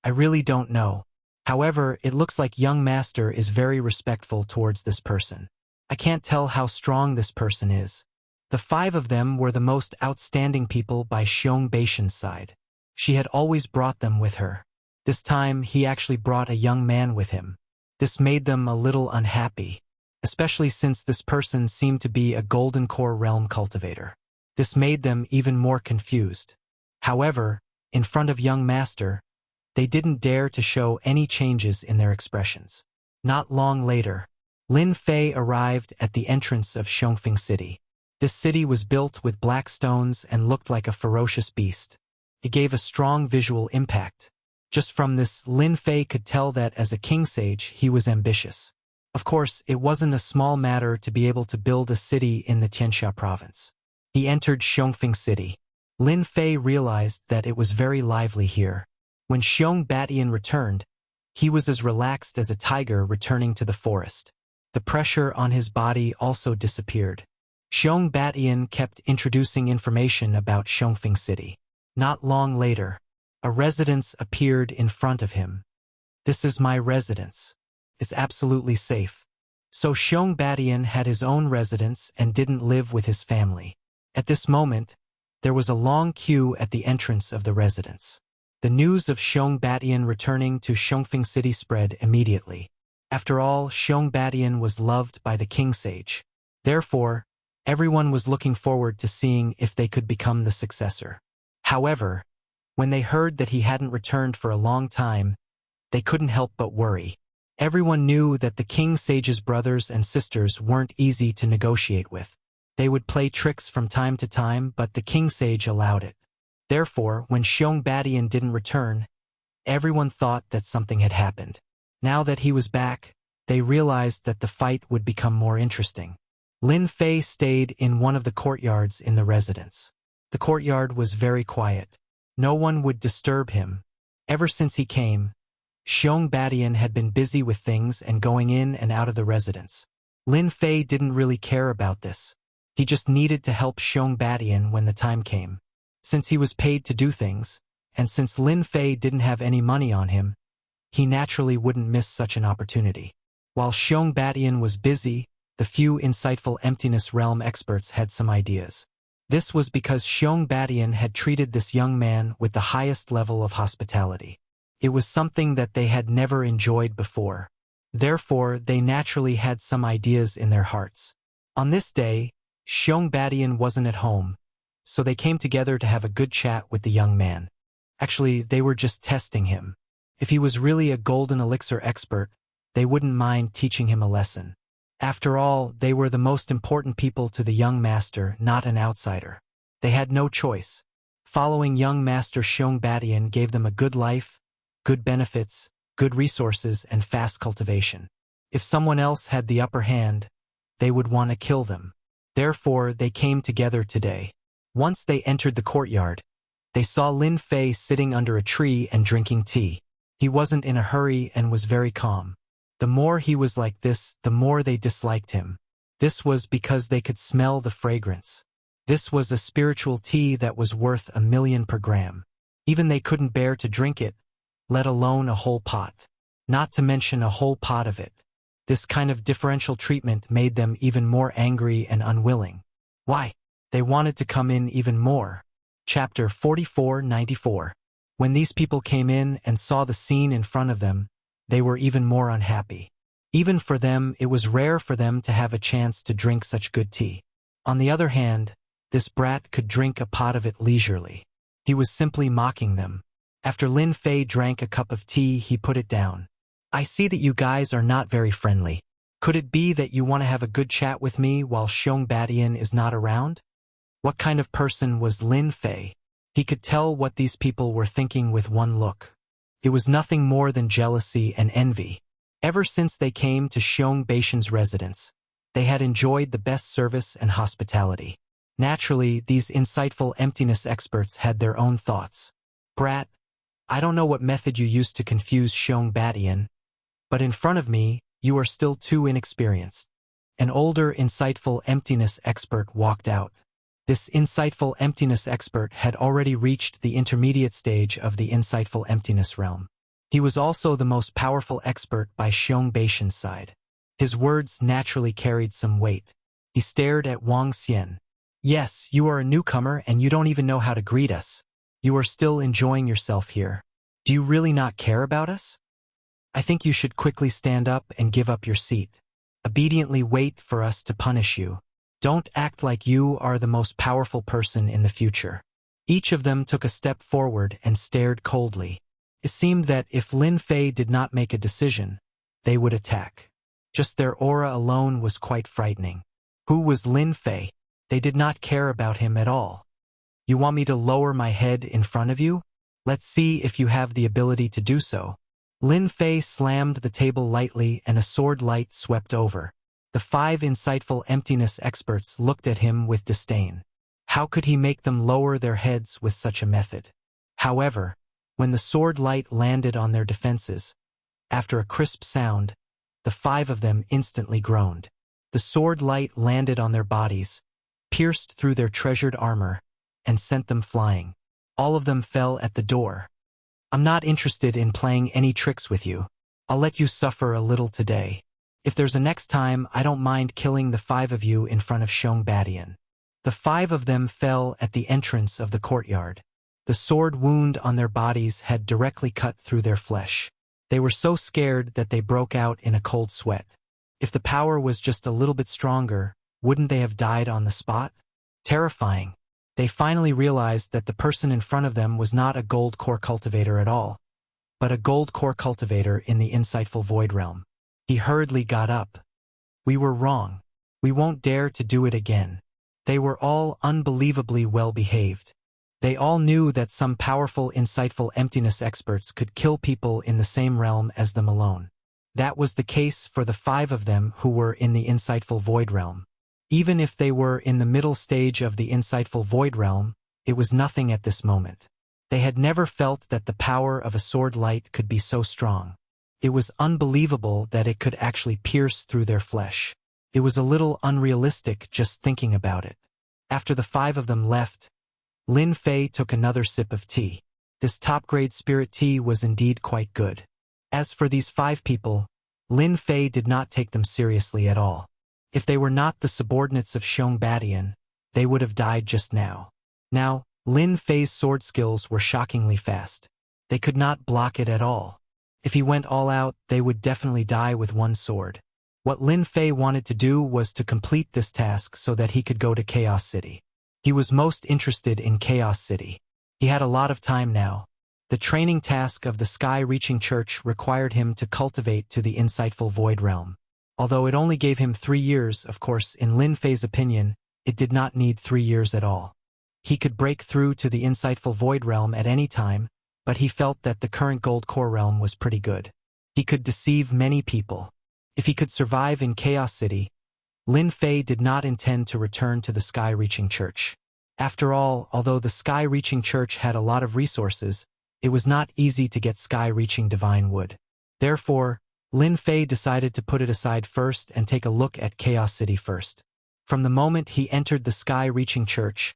I really don't know. However, it looks like young master is very respectful towards this person. I can't tell how strong this person is. The 5 of them were the most outstanding people by Xiong Baishan's side. She had always brought them with her. This time, he actually brought a young man with him. This made them a little unhappy, especially since this person seemed to be a golden core realm cultivator. This made them even more confused. However, in front of young master, they didn't dare to show any changes in their expressions. Not long later, Lin Fei arrived at the entrance of Xiongfeng City. This city was built with black stones and looked like a ferocious beast. It gave a strong visual impact. Just from this, Lin Fei could tell that as a king sage, he was ambitious. Of course, it wasn't a small matter to be able to build a city in the Tiansha province. He entered Xiongfeng City. Lin Fei realized that it was very lively here. When Xiong Batian returned, he was as relaxed as a tiger returning to the forest. The pressure on his body also disappeared. Xiong Batian kept introducing information about Xiongfeng City. Not long later, a residence appeared in front of him. This is my residence. It's absolutely safe. So Xiong Batian had his own residence and didn't live with his family. At this moment, there was a long queue at the entrance of the residence. The news of Xiong Batian returning to Xiongfeng City spread immediately. After all, Xiong Batian was loved by the king sage. Therefore, everyone was looking forward to seeing if they could become the successor. However, when they heard that he hadn't returned for a long time, they couldn't help but worry. Everyone knew that the King Sage's brothers and sisters weren't easy to negotiate with. They would play tricks from time to time, but the King Sage allowed it. Therefore, when Xiong Badian didn't return, everyone thought that something had happened. Now that he was back, they realized that the fight would become more interesting. Lin Fei stayed in one of the courtyards in the residence. The courtyard was very quiet. No one would disturb him. Ever since he came, Xiong Badian had been busy with things and going in and out of the residence. Lin Fei didn't really care about this. He just needed to help Xiong Badian when the time came. Since he was paid to do things, and since Lin Fei didn't have any money on him, he naturally wouldn't miss such an opportunity. While Xiong Badian was busy, the few insightful Emptiness Realm experts had some ideas. This was because Xiong Badian had treated this young man with the highest level of hospitality. It was something that they had never enjoyed before. Therefore, they naturally had some ideas in their hearts. On this day, Xiong Badian wasn't at home, so they came together to have a good chat with the young man. Actually, they were just testing him. If he was really a golden elixir expert, they wouldn't mind teaching him a lesson. After all, they were the most important people to the young master, not an outsider. They had no choice. Following young master Xiong Badian gave them a good life, good benefits, good resources, and fast cultivation. If someone else had the upper hand, they would want to kill them. Therefore, they came together today. Once they entered the courtyard, they saw Lin Fei sitting under a tree and drinking tea. He wasn't in a hurry and was very calm. The more he was like this, the more they disliked him. This was because they could smell the fragrance. This was a spiritual tea that was worth 1,000,000 per gram. Even they couldn't bear to drink it, let alone a whole pot. Not to mention a whole pot of it. This kind of differential treatment made them even more angry and unwilling. Why? They wanted to come in even more. Chapter 4494. When these people came in and saw the scene in front of them, they were even more unhappy. Even for them, it was rare for them to have a chance to drink such good tea. On the other hand, this brat could drink a pot of it leisurely. He was simply mocking them. After Lin Fei drank a cup of tea, he put it down. I see that you guys are not very friendly. Could it be that you want to have a good chat with me while Xiong Badian is not around? What kind of person was Lin Fei? He could tell what these people were thinking with one look. It was nothing more than jealousy and envy. Ever since they came to Xiong Badian's residence, they had enjoyed the best service and hospitality. Naturally, these insightful emptiness experts had their own thoughts. Brat, I don't know what method you used to confuse Xiong Badian, but in front of me, you are still too inexperienced. An older, insightful emptiness expert walked out. This insightful emptiness expert had already reached the intermediate stage of the insightful emptiness realm. He was also the most powerful expert by Xiong Badian's side. His words naturally carried some weight. He stared at Wang Xian. Yes, you are a newcomer and you don't even know how to greet us. You are still enjoying yourself here. Do you really not care about us? I think you should quickly stand up and give up your seat. Obediently wait for us to punish you. Don't act like you are the most powerful person in the future. Each of them took a step forward and stared coldly. It seemed that if Lin Fei did not make a decision, they would attack. Just their aura alone was quite frightening. Who was Lin Fei? They did not care about him at all. You want me to lower my head in front of you? Let's see if you have the ability to do so. Lin Fei slammed the table lightly and a sword light swept over. The 5 insightful emptiness experts looked at him with disdain. How could he make them lower their heads with such a method? However, when the sword light landed on their defenses, after a crisp sound, the 5 of them instantly groaned. The sword light landed on their bodies, pierced through their treasured armor, and sent them flying. All of them fell at the door. I'm not interested in playing any tricks with you. I'll let you suffer a little today. If there's a next time, I don't mind killing the 5 of you in front of Xiong Badian. The 5 of them fell at the entrance of the courtyard. The sword wound on their bodies had directly cut through their flesh. They were so scared that they broke out in a cold sweat. If the power was just a little bit stronger, wouldn't they have died on the spot? Terrifying. They finally realized that the person in front of them was not a gold core cultivator at all, but a gold core cultivator in the insightful void realm. He hurriedly got up. We were wrong. We won't dare to do it again. They were all unbelievably well behaved. They all knew that some powerful insightful emptiness experts could kill people in the same realm as them alone. That was the case for the 5 of them who were in the insightful void realm. Even if they were in the middle stage of the insightful void realm, it was nothing at this moment. They had never felt that the power of a sword light could be so strong. It was unbelievable that it could actually pierce through their flesh. It was a little unrealistic just thinking about it. After the 5 of them left, Lin Fei took another sip of tea. This top-grade spirit tea was indeed quite good. As for these 5 people, Lin Fei did not take them seriously at all. If they were not the subordinates of Xiong Badian, they would have died just now. Now, Lin Fei's sword skills were shockingly fast. They could not block it at all. If he went all out, they would definitely die with one sword. What Lin Fei wanted to do was to complete this task so that he could go to Chaos City. He was most interested in Chaos City. He had a lot of time now. The training task of the sky-reaching church required him to cultivate to the insightful void realm. Although it only gave him 3 years, of course, in Lin Fei's opinion, it did not need 3 years at all. He could break through to the insightful void realm at any time, but he felt that the current gold core realm was pretty good. He could deceive many people. If he could survive in Chaos City, Lin Fei did not intend to return to the sky-reaching church. After all, although the sky-reaching church had a lot of resources, it was not easy to get sky-reaching divine wood. Therefore, Lin Fei decided to put it aside first and take a look at Chaos City first. From the moment he entered the sky-reaching church,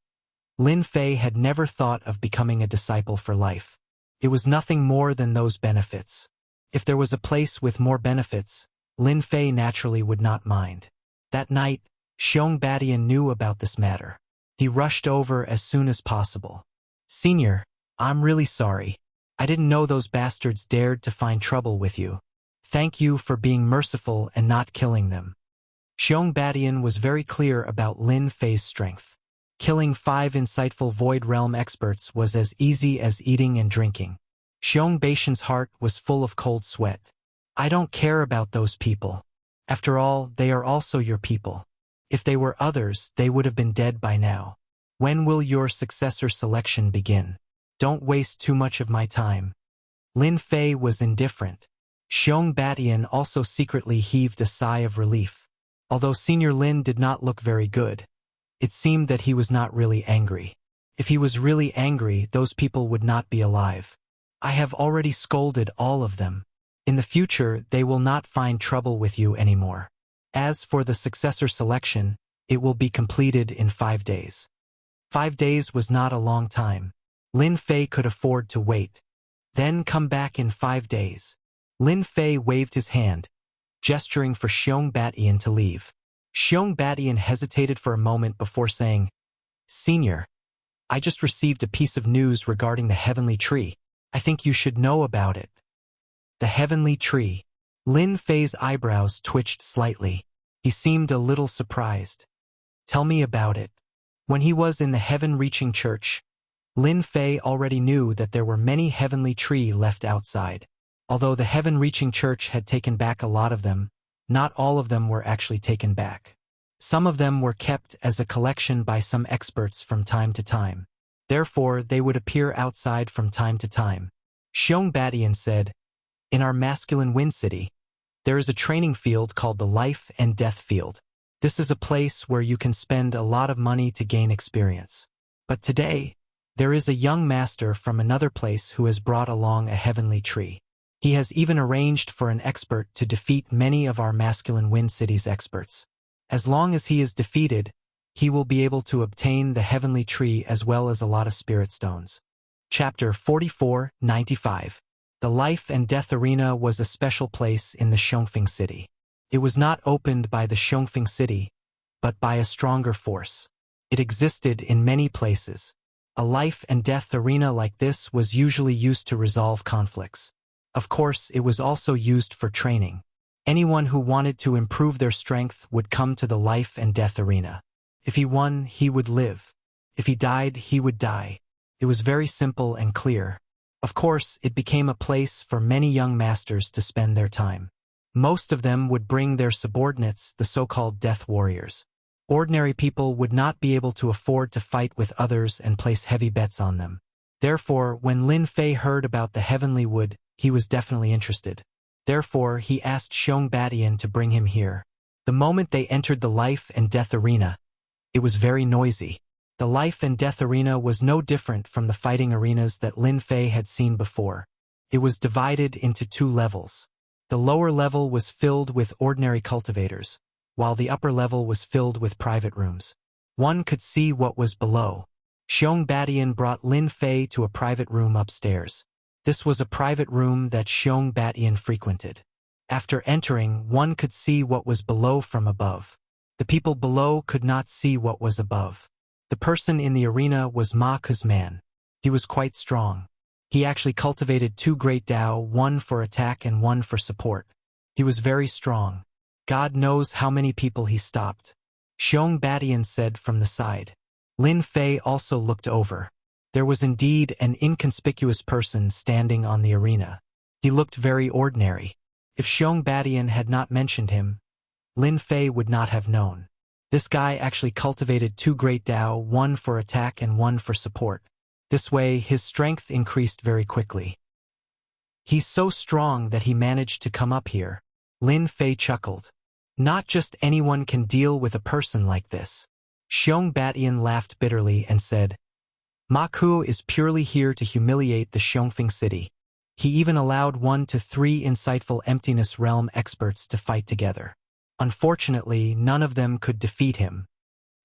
Lin Fei had never thought of becoming a disciple for life. It was nothing more than those benefits. If there was a place with more benefits, Lin Fei naturally would not mind. That night, Xiong Badian knew about this matter. He rushed over as soon as possible. Senior, I'm really sorry. I didn't know those bastards dared to find trouble with you. Thank you for being merciful and not killing them. Xiong Badian was very clear about Lin Fei's strength. Killing 5 insightful void realm experts was as easy as eating and drinking. Xiong Badian's heart was full of cold sweat. I don't care about those people. After all, they are also your people. If they were others, they would have been dead by now. When will your successor selection begin? Don't waste too much of my time. Lin Fei was indifferent. Xiong Badian also secretly heaved a sigh of relief. Although Senior Lin did not look very good, it seemed that he was not really angry. If he was really angry, those people would not be alive. I have already scolded all of them. In the future, they will not find trouble with you anymore. As for the successor selection, it will be completed in 5 days. 5 days was not a long time. Lin Fei could afford to wait. Then come back in 5 days. Lin Fei waved his hand, gesturing for Xiong Badian to leave. Xiong Badian hesitated for a moment before saying, Senior, I just received a piece of news regarding the heavenly tree. I think you should know about it. The heavenly tree. Lin Fei's eyebrows twitched slightly. He seemed a little surprised. Tell me about it. When he was in the heaven-reaching church, Lin Fei already knew that there were many heavenly tree left outside. Although the heaven-reaching church had taken back a lot of them, not all of them were actually taken back. Some of them were kept as a collection by some experts from time to time. Therefore, they would appear outside from time to time. Xiong Badian said, In our masculine wind city, there is a training field called the Life and Death Field. This is a place where you can spend a lot of money to gain experience. But today, there is a young master from another place who has brought along a heavenly tree. He has even arranged for an expert to defeat many of our masculine wind city's experts. As long as he is defeated, he will be able to obtain the heavenly tree as well as a lot of spirit stones. Chapter 44-95. The Life and Death Arena was a special place in the Xiongfeng city. It was not opened by the Xiongfeng city, but by a stronger force. It existed in many places. A life and death arena like this was usually used to resolve conflicts. Of course, it was also used for training. Anyone who wanted to improve their strength would come to the life and death arena. If he won, he would live. If he died, he would die. It was very simple and clear. Of course, it became a place for many young masters to spend their time. Most of them would bring their subordinates, the so-called death warriors. Ordinary people would not be able to afford to fight with others and place heavy bets on them. Therefore, when Lin Fei heard about the Heavenly Wood, he was definitely interested. Therefore, he asked Xiong Batian to bring him here. The moment they entered the life and death arena, it was very noisy. The life and death arena was no different from the fighting arenas that Lin Fei had seen before. It was divided into 2 levels. The lower level was filled with ordinary cultivators, while the upper level was filled with private rooms. One could see what was below. Xiong Batian brought Lin Fei to a private room upstairs. This was a private room that Xiong Batian frequented. After entering, one could see what was below from above. The people below could not see what was above. The person in the arena was Ma Ku's man. He was quite strong. He actually cultivated 2 great Dao, one for attack and one for support. He was very strong. God knows how many people he stopped. Xiong Batian said from the side. Lin Fei also looked over. There was indeed an inconspicuous person standing on the arena. He looked very ordinary. If Xiong Batian had not mentioned him, Lin Fei would not have known. This guy actually cultivated 2 great Dao, one for attack and one for support. This way, his strength increased very quickly. He's so strong that he managed to come up here. Lin Fei chuckled. Not just anyone can deal with a person like this. Xiong Batian laughed bitterly and said, Ma Ku is purely here to humiliate the Xiongfeng city. He even allowed 1 to 3 insightful emptiness realm experts to fight together. Unfortunately, none of them could defeat him.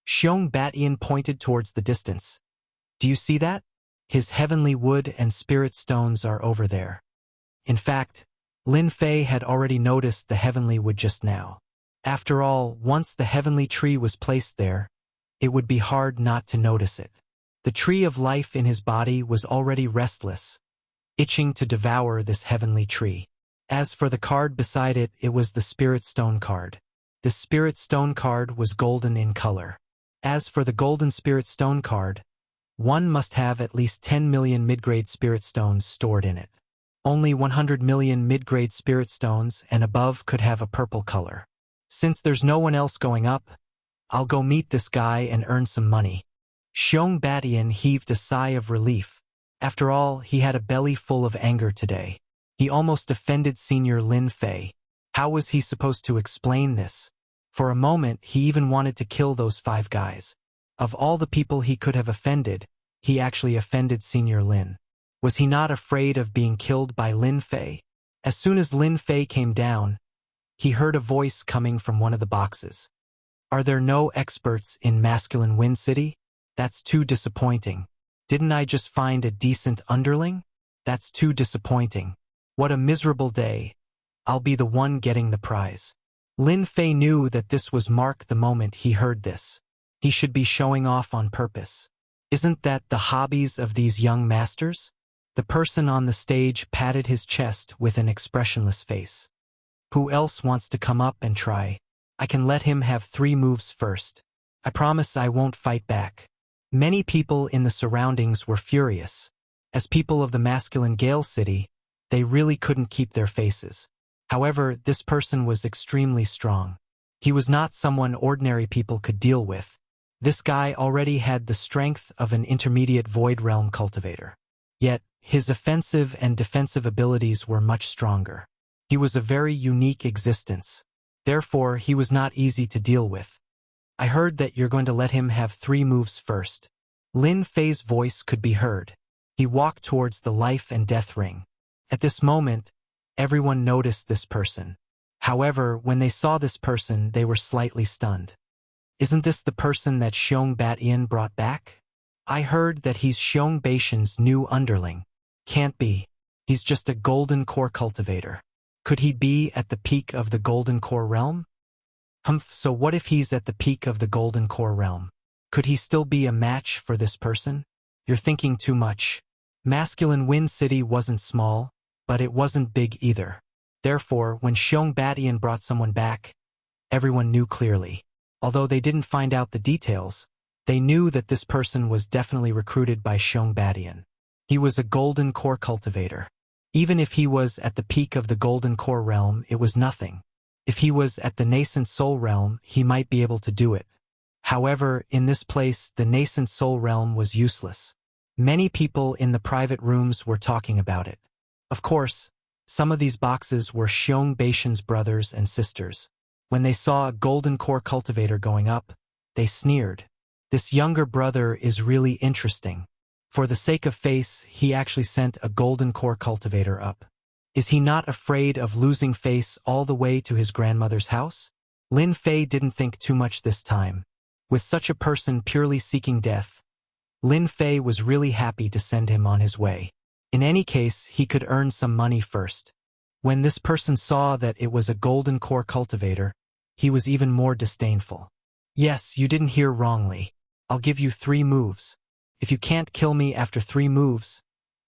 Xiong Batian pointed towards the distance. Do you see that? His heavenly wood and spirit stones are over there. In fact, Lin Fei had already noticed the heavenly wood just now. After all, once the heavenly tree was placed there, it would be hard not to notice it. The tree of life in his body was already restless, itching to devour this heavenly tree. As for the card beside it, it was the Spirit Stone card. The Spirit Stone card was golden in color. As for the Golden Spirit Stone card, one must have at least 10 million mid-grade spirit stones stored in it. Only 100 million mid-grade spirit stones and above could have a purple color. Since there's no one else going up, I'll go meet this guy and earn some money. Xiong Batian heaved a sigh of relief. After all, he had a belly full of anger today. He almost offended Senior Lin Fei. How was he supposed to explain this? For a moment, he even wanted to kill those 5 guys. Of all the people he could have offended, he actually offended Senior Lin. Was he not afraid of being killed by Lin Fei? As soon as Lin Fei came down, he heard a voice coming from one of the boxes. Are there no experts in Masculine Wind City? That's too disappointing. Didn't I just find a decent underling? That's too disappointing. What a miserable day. I'll be the one getting the prize. Lin Fei knew that this was Mark the moment he heard this. He should be showing off on purpose. Isn't that the hobbies of these young masters? The person on the stage patted his chest with an expressionless face. Who else wants to come up and try? I can let him have 3 moves first. I promise I won't fight back. Many people in the surroundings were furious. As people of the masculine Gale City, they really couldn't keep their faces. However, this person was extremely strong. He was not someone ordinary people could deal with. This guy already had the strength of an intermediate Void Realm cultivator. Yet, his offensive and defensive abilities were much stronger. He was a very unique existence. Therefore, he was not easy to deal with. I heard that you're going to let him have 3 moves first. Lin Fei's voice could be heard. He walked towards the life and death ring. At this moment, everyone noticed this person. However, when they saw this person, they were slightly stunned. Isn't this the person that Xiong Batian brought back? I heard that he's Xiong Batian's new underling. Can't be. He's just a golden core cultivator. Could he be at the peak of the golden core realm? So what if he's at the peak of the golden core realm? Could he still be a match for this person? You're thinking too much. Masculine Wind City wasn't small, but it wasn't big either. Therefore, when Xiong Batian brought someone back, everyone knew clearly. Although they didn't find out the details, they knew that this person was definitely recruited by Xiong Batian. He was a golden core cultivator. Even if he was at the peak of the golden core realm, it was nothing. If he was at the nascent soul realm, he might be able to do it. However, in this place, the nascent soul realm was useless. Many people in the private rooms were talking about it. Of course, some of these boxes were Xiong Beishan's brothers and sisters. When they saw a golden core cultivator going up, they sneered. This younger brother is really interesting. For the sake of face, he actually sent a golden core cultivator up. Is he not afraid of losing face all the way to his grandmother's house? Lin Fei didn't think too much this time. With such a person purely seeking death, Lin Fei was really happy to send him on his way. In any case, he could earn some money first. When this person saw that it was a golden core cultivator, he was even more disdainful. Yes, you didn't hear wrongly. I'll give you 3 moves. If you can't kill me after 3 moves,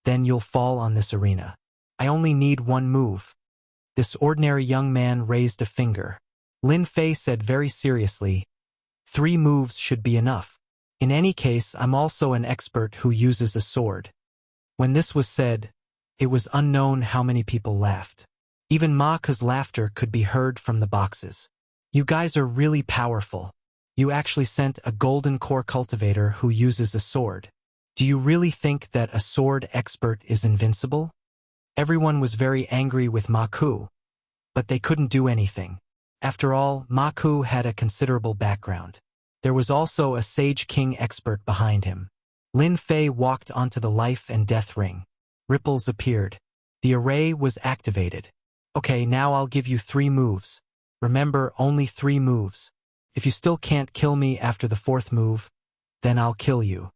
then you'll fall on this arena. I only need 1 move. This ordinary young man raised a finger. Lin Fei said very seriously, 3 moves should be enough. In any case, I'm also an expert who uses a sword. When this was said, it was unknown how many people laughed. Even Ma Ke's laughter could be heard from the boxes. You guys are really powerful. You actually sent a golden core cultivator who uses a sword. Do you really think that a sword expert is invincible? Everyone was very angry with Ma Ke, but they couldn't do anything. After all, Ma Ke had a considerable background. There was also a Sage King expert behind him. Lin Fei walked onto the life and death ring. Ripples appeared. The array was activated. Okay, now I'll give you 3 moves. Remember, only 3 moves. If you still can't kill me after the 4th move, then I'll kill you.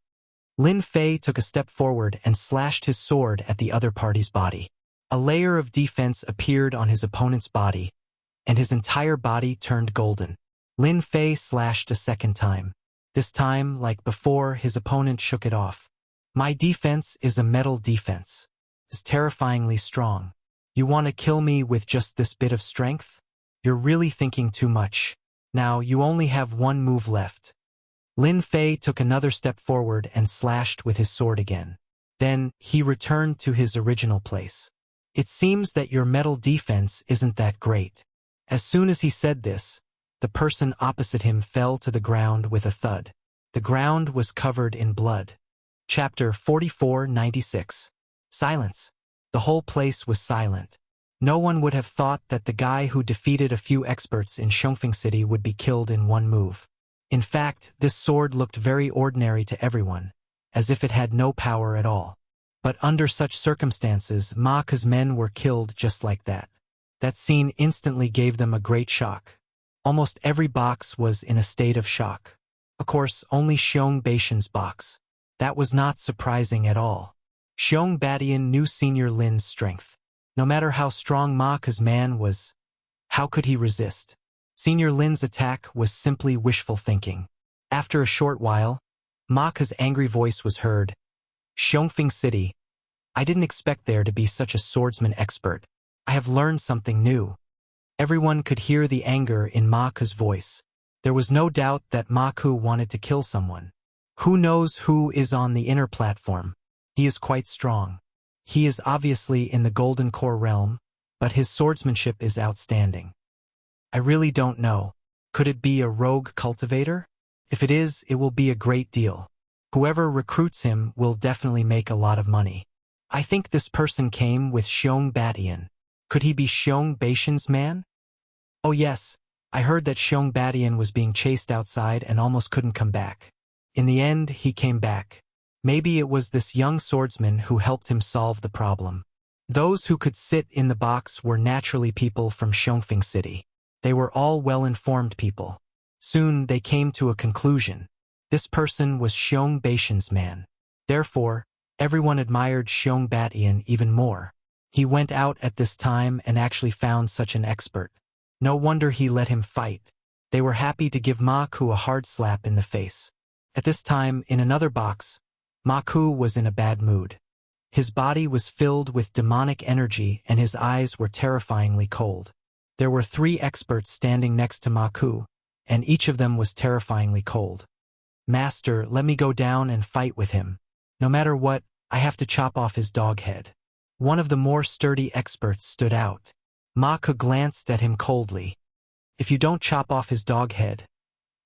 Lin Fei took a step forward and slashed his sword at the other party's body. A layer of defense appeared on his opponent's body, and his entire body turned golden. Lin Fei slashed a second time. This time, like before, his opponent shook it off. My defense is a metal defense. It's terrifyingly strong. You want to kill me with just this bit of strength? You're really thinking too much. Now, you only have 1 move left. Lin Fei took another step forward and slashed with his sword again. Then, he returned to his original place. It seems that your metal defense isn't that great. As soon as he said this, the person opposite him fell to the ground with a thud. The ground was covered in blood. Chapter 4496. Silence. The whole place was silent. No one would have thought that the guy who defeated a few experts in Xiongfeng City would be killed in 1 move. In fact, this sword looked very ordinary to everyone, as if it had no power at all. But under such circumstances, Ma Ke's men were killed just like that. That scene instantly gave them a great shock. Almost every box was in a state of shock. Of course, only Xiong Beishan's box. That was not surprising at all. Xiong Badian knew Senior Lin's strength. No matter how strong Ma Ke's man was, how could he resist? Senior Lin's attack was simply wishful thinking. After a short while, Ma Ke's angry voice was heard. Xiongfeng City. I didn't expect there to be such a swordsman expert. I have learned something new. Everyone could hear the anger in Ma Ke's voice. There was no doubt that Ma Ke wanted to kill someone. Who knows who is on the inner platform? He is quite strong. He is obviously in the Golden Core realm, but his swordsmanship is outstanding. I really don't know. Could it be a rogue cultivator? If it is, it will be a great deal. Whoever recruits him will definitely make a lot of money. I think this person came with Xiong Badian. Could he be Xiong Beishan's man? Oh yes, I heard that Xiong Badian was being chased outside and almost couldn't come back. In the end, he came back. Maybe it was this young swordsman who helped him solve the problem. Those who could sit in the box were naturally people from Xiongfeng City. They were all well-informed people. Soon they came to a conclusion. This person was Xiong Beishan's man. Therefore, everyone admired Xiong Badian even more. He went out at this time and actually found such an expert. No wonder he let him fight. They were happy to give Ma Ke a hard slap in the face. At this time, in another box, Ma Ke was in a bad mood. His body was filled with demonic energy and his eyes were terrifyingly cold. There were 3 experts standing next to Ma Ke, and each of them was terrifyingly cold. Master, let me go down and fight with him. No matter what, I have to chop off his dog head. One of the more sturdy experts stood out. Ma Ku glanced at him coldly. If you don't chop off his dog head,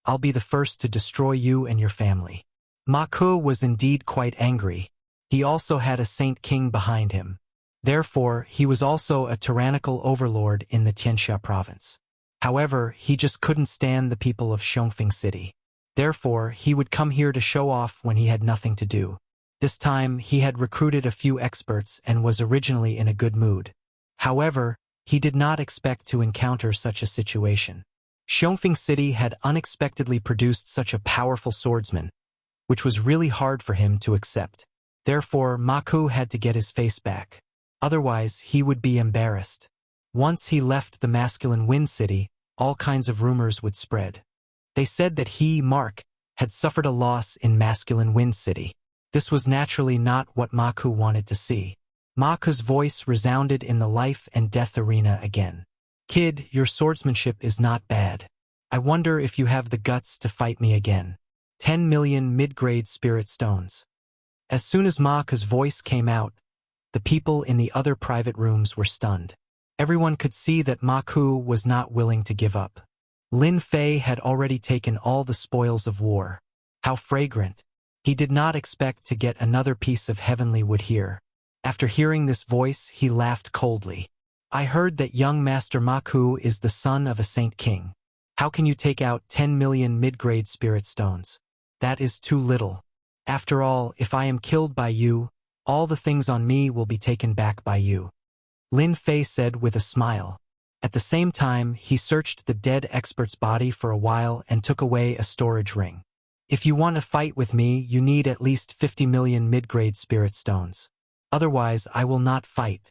I'll be the first to destroy you and your family. Ma Ku was indeed quite angry. He also had a saint king behind him. Therefore, he was also a tyrannical overlord in the Tianxia province. However, he just couldn't stand the people of Xiongfeng City. Therefore, he would come here to show off when he had nothing to do. This time, he had recruited a few experts and was originally in a good mood. However, he did not expect to encounter such a situation. Xiongfeng City had unexpectedly produced such a powerful swordsman, which was really hard for him to accept. Therefore, Ma Ku had to get his face back. Otherwise, he would be embarrassed. Once he left the masculine Wind City, all kinds of rumors would spread. They said that he, Mark, had suffered a loss in masculine Wind City. This was naturally not what Ma Ku wanted to see. Ma Ku's voice resounded in the life and death arena again. Kid, your swordsmanship is not bad. I wonder if you have the guts to fight me again. 10 million mid-grade spirit stones. As soon as Ma Ku's voice came out, the people in the other private rooms were stunned. Everyone could see that Ma Ku was not willing to give up. Lin Fei had already taken all the spoils of war. How fragrant. He did not expect to get another piece of heavenly wood here. After hearing this voice, he laughed coldly. I heard that young Master Ma Ku is the son of a saint king. How can you take out 10 million mid-grade spirit stones? That is too little. After all, if I am killed by you, all the things on me will be taken back by you. Lin Fei said with a smile. At the same time, he searched the dead expert's body for a while and took away a storage ring. If you want to fight with me, you need at least 50 million mid-grade spirit stones. Otherwise, I will not fight.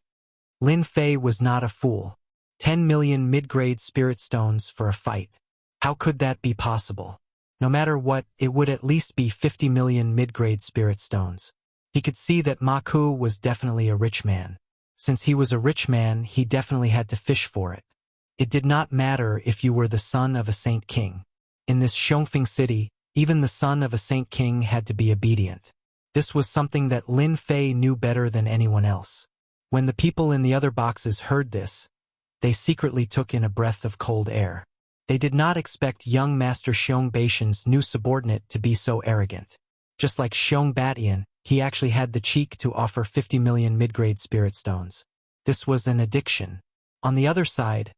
Lin Fei was not a fool. 10 million mid-grade spirit stones for a fight. How could that be possible? No matter what, it would at least be 50 million mid-grade spirit stones. He could see that Ma Ku was definitely a rich man. Since he was a rich man, he definitely had to fish for it. It did not matter if you were the son of a saint king. In this Xiongfeng city, even the son of a saint king had to be obedient. This was something that Lin Fei knew better than anyone else. When the people in the other boxes heard this, they secretly took in a breath of cold air. They did not expect young Master Xiong Baishan's new subordinate to be so arrogant. Just like Xiong Batian, he actually had the cheek to offer 50 million mid-grade spirit stones. This was an addiction. On the other side,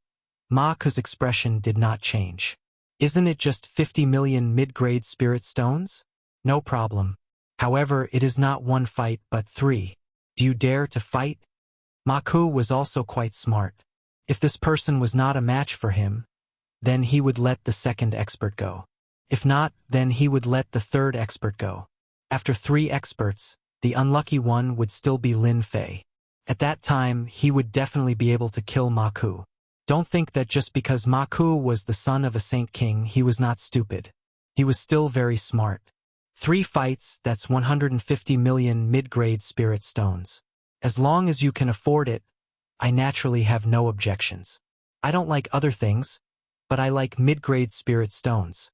Ma Ku's expression did not change. Isn't it just 50 million mid-grade spirit stones? No problem. However, it is not one fight but 3. Do you dare to fight? Ma Ku was also quite smart. If this person was not a match for him, then he would let the second expert go. If not, then he would let the third expert go. After 3 experts, the unlucky one would still be Lin Fei. At that time, he would definitely be able to kill Ma Ku. Don't think that just because Ma Ku was the son of a saint king, he was not stupid. He was still very smart. 3 fights, that's 150 million mid-grade spirit stones. As long as you can afford it, I naturally have no objections. I don't like other things, but I like mid-grade spirit stones.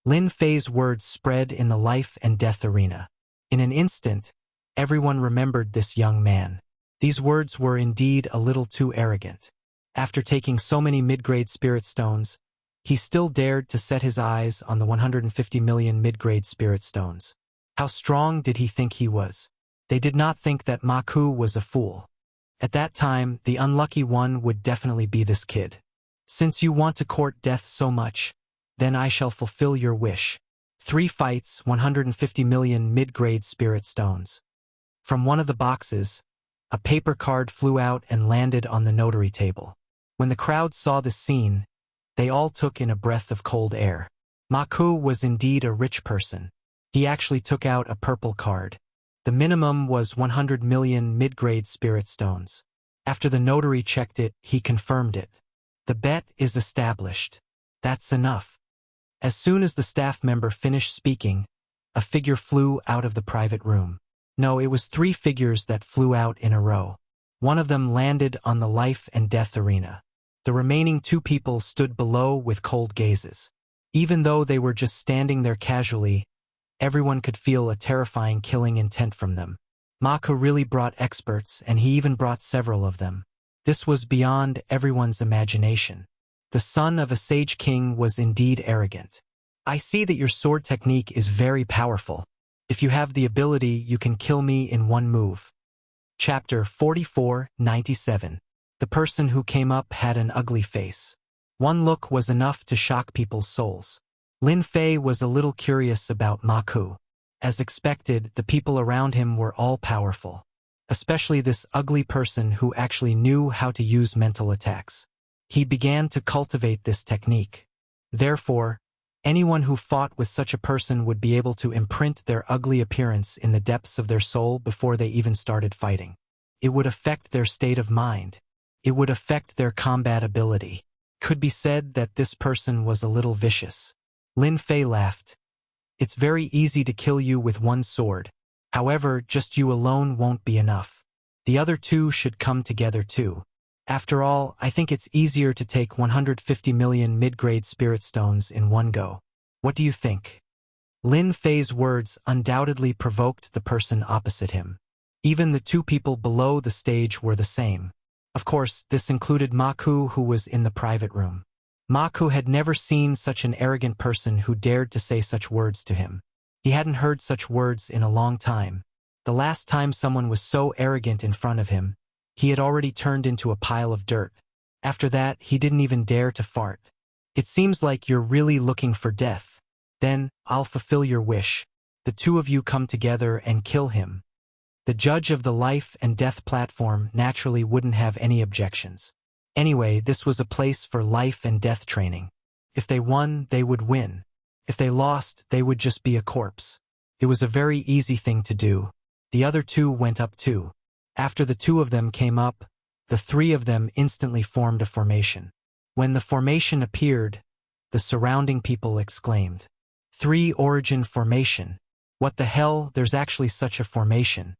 Lin Fei's words spread in the life and death arena. In an instant, everyone remembered this young man. These words were indeed a little too arrogant. After taking so many mid-grade spirit stones, he still dared to set his eyes on the 150 million mid-grade spirit stones. How strong did he think he was? They did not think that Ma Ku was a fool. At that time, the unlucky one would definitely be this kid. Since you want to court death so much, then I shall fulfill your wish. 3 fights, 150 million mid-grade spirit stones. From one of the boxes, a paper card flew out and landed on the notary table. When the crowd saw this scene, they all took in a breath of cold air. Ma Ku was indeed a rich person. He actually took out a purple card. The minimum was 100 million mid-grade spirit stones. After the notary checked it, he confirmed it. The bet is established. That's enough. As soon as the staff member finished speaking, a figure flew out of the private room. No, it was 3 figures that flew out in a row. One of them landed on the life and death arena. The remaining 2 people stood below with cold gazes. Even though they were just standing there casually, everyone could feel a terrifying killing intent from them. Maku really brought experts, and he even brought several of them. This was beyond everyone's imagination. The son of a sage king was indeed arrogant. I see that your sword technique is very powerful. If you have the ability, you can kill me in one move. Chapter 44:97. The person who came up had an ugly face. One look was enough to shock people's souls. Lin Fei was a little curious about Maku. As expected, the people around him were all powerful. Especially this ugly person who actually knew how to use mental attacks. He began to cultivate this technique. Therefore, anyone who fought with such a person would be able to imprint their ugly appearance in the depths of their soul before they even started fighting. It would affect their state of mind. It would affect their combat ability. Could be said that this person was a little vicious. Lin Fei laughed. It's very easy to kill you with one sword. However, just you alone won't be enough. The other two should come together too. After all, I think it's easier to take 150 million mid-grade spirit stones in one go. What do you think? Lin Fei's words undoubtedly provoked the person opposite him. Even the two people below the stage were the same. Of course, this included Maku, who was in the private room. Maku had never seen such an arrogant person who dared to say such words to him. He hadn't heard such words in a long time. The last time someone was so arrogant in front of him, he had already turned into a pile of dirt. After that, he didn't even dare to fart. It seems like you're really looking for death. Then, I'll fulfill your wish. The two of you come together and kill him. The judge of the life and death platform naturally wouldn't have any objections. Anyway, this was a place for life and death training. If they won, they would win. If they lost, they would just be a corpse. It was a very easy thing to do. The other two went up too. After the two of them came up, the three of them instantly formed a formation. When the formation appeared, the surrounding people exclaimed, "Three origin formation. What the hell, there's actually such a formation."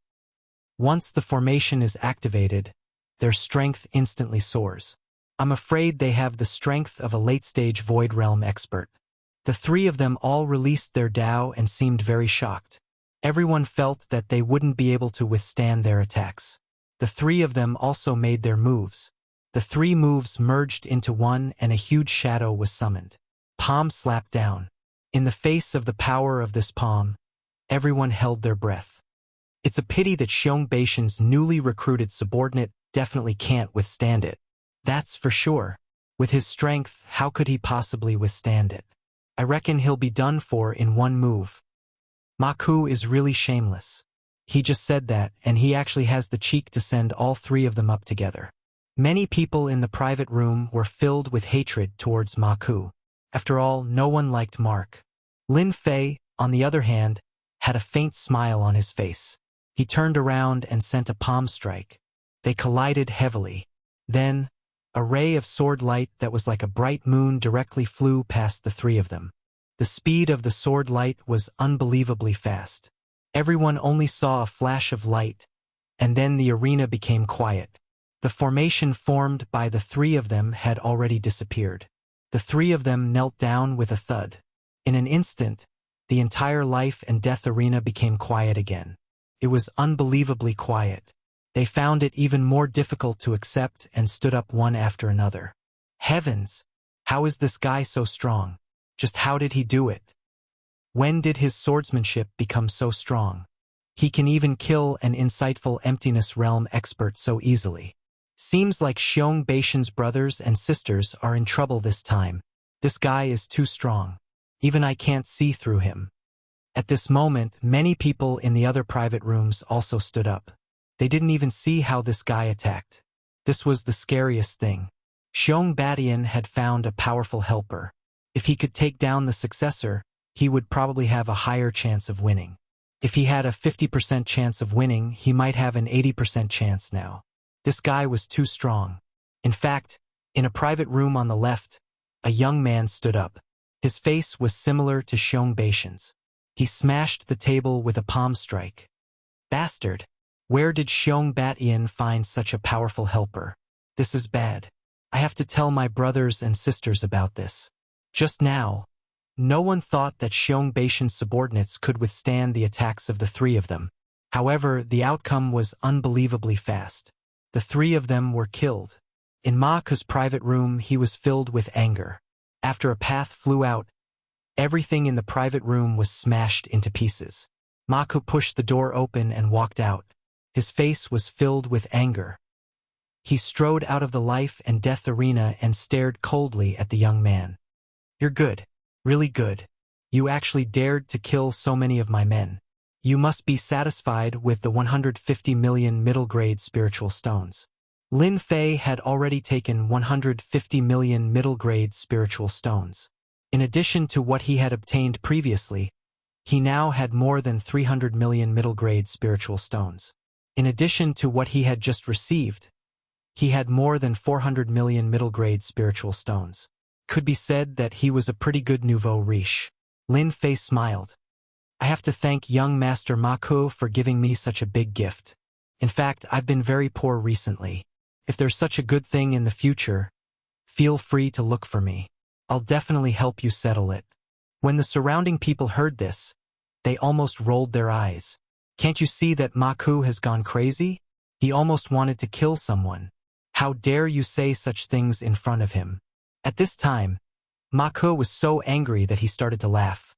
Once the formation is activated, their strength instantly soars. I'm afraid they have the strength of a late-stage Void Realm expert. The three of them all released their Tao and seemed very shocked. Everyone felt that they wouldn't be able to withstand their attacks. The three of them also made their moves. The three moves merged into one and a huge shadow was summoned. Palm slapped down. In the face of the power of this palm, everyone held their breath. It's a pity that Xiong Beishan's newly recruited subordinate definitely can't withstand it. That's for sure. With his strength, how could he possibly withstand it? I reckon he'll be done for in one move. Maku is really shameless. He just said that, and he actually has the cheek to send all three of them up together. Many people in the private room were filled with hatred towards Maku. After all, no one liked Mark. Lin Fei, on the other hand, had a faint smile on his face. He turned around and sent a palm strike. They collided heavily. Then, a ray of sword light that was like a bright moon directly flew past the three of them. The speed of the sword light was unbelievably fast. Everyone only saw a flash of light, and then the arena became quiet. The formation formed by the three of them had already disappeared. The three of them knelt down with a thud. In an instant, the entire life and death arena became quiet again. It was unbelievably quiet. They found it even more difficult to accept and stood up one after another. Heavens! How is this guy so strong? Just how did he do it? When did his swordsmanship become so strong? He can even kill an insightful emptiness realm expert so easily. Seems like Xiong Beishan's brothers and sisters are in trouble this time. This guy is too strong. Even I can't see through him. At this moment, many people in the other private rooms also stood up. They didn't even see how this guy attacked. This was the scariest thing. Xiong Badian had found a powerful helper. If he could take down the successor, he would probably have a higher chance of winning. If he had a 50% chance of winning, he might have an 80% chance now. This guy was too strong. In fact, in a private room on the left, a young man stood up. His face was similar to Xiong Beishan's. He smashed the table with a palm strike. Bastard! Where did Xiong Badian find such a powerful helper? This is bad. I have to tell my brothers and sisters about this. Just now, no one thought that Xiong Beishan's subordinates could withstand the attacks of the three of them. However, the outcome was unbelievably fast. The three of them were killed. In Ma Ku's private room, he was filled with anger. After a path flew out, everything in the private room was smashed into pieces. Ma Ku pushed the door open and walked out. His face was filled with anger. He strode out of the life and death arena and stared coldly at the young man. "You're good. Really good. You actually dared to kill so many of my men. You must be satisfied with the 150 million middle-grade spiritual stones." Lin Fei had already taken 150 million middle-grade spiritual stones. In addition to what he had obtained previously, he now had more than 300 million middle-grade spiritual stones. In addition to what he had just received, he had more than 400 million middle-grade spiritual stones. Could be said that he was a pretty good nouveau riche. Lin Fei smiled. "I have to thank young Master Ma Ku for giving me such a big gift. In fact, I've been very poor recently. If there's such a good thing in the future, feel free to look for me. I'll definitely help you settle it." When the surrounding people heard this, they almost rolled their eyes. "Can't you see that Ma Ku has gone crazy? He almost wanted to kill someone. How dare you say such things in front of him?" At this time, Ma Ku was so angry that he started to laugh.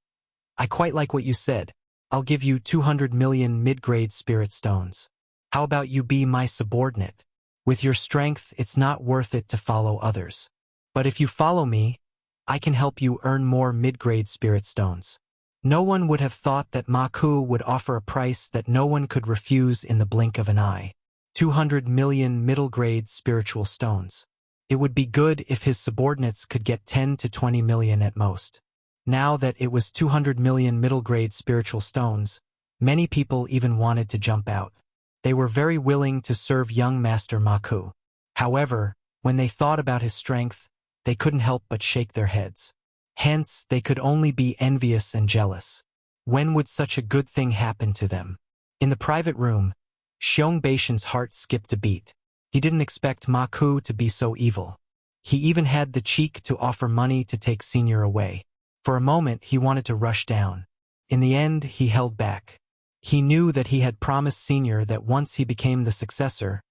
"I quite like what you said. I'll give you 200 million mid-grade spirit stones. How about you be my subordinate? With your strength, it's not worth it to follow others. But if you follow me, I can help you earn more mid-grade spirit stones." No one would have thought that Ma Ku would offer a price that no one could refuse in the blink of an eye. 200 million middle-grade spiritual stones. It would be good if his subordinates could get 10 to 20 million at most. Now that it was 200 million middle-grade spiritual stones, many people even wanted to jump out. They were very willing to serve young Master Ma Ku. However, when they thought about his strength, they couldn't help but shake their heads. Hence, they could only be envious and jealous. When would such a good thing happen to them? In the private room, Xiong Beishan's heart skipped a beat. He didn't expect Ma Ku to be so evil. He even had the cheek to offer money to take Senior away. For a moment, he wanted to rush down. In the end, he held back. He knew that he had promised Senior that once he became the successor,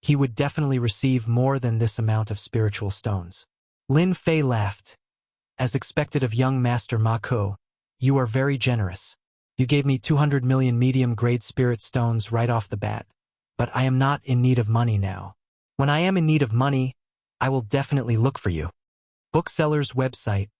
he would definitely receive more than this amount of spiritual stones. Lin Fei laughed. "As expected of young Master Ma Ku, you are very generous. You gave me 200 million medium-grade spirit stones right off the bat, but I am not in need of money now. When I am in need of money, I will definitely look for you." Bookseller's website,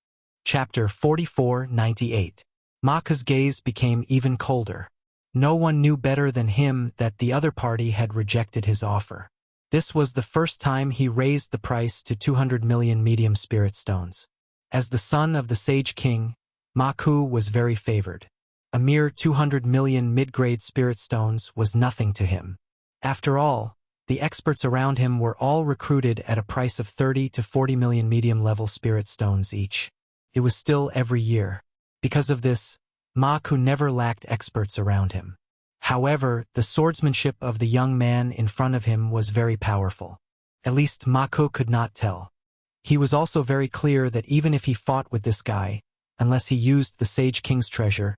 Chapter 4498. Ma Ku's gaze became even colder. No one knew better than him that the other party had rejected his offer. This was the first time he raised the price to 200 million medium spirit stones. As the son of the Sage King, Ma Ku was very favored. A mere 200 million mid-grade spirit stones was nothing to him. After all, the experts around him were all recruited at a price of 30 to 40 million medium-level spirit stones each. It was still every year. Because of this, Ma Ku never lacked experts around him. However, the swordsmanship of the young man in front of him was very powerful. At least Ma Ku could not tell. He was also very clear that even if he fought with this guy, unless he used the Sage King's treasure,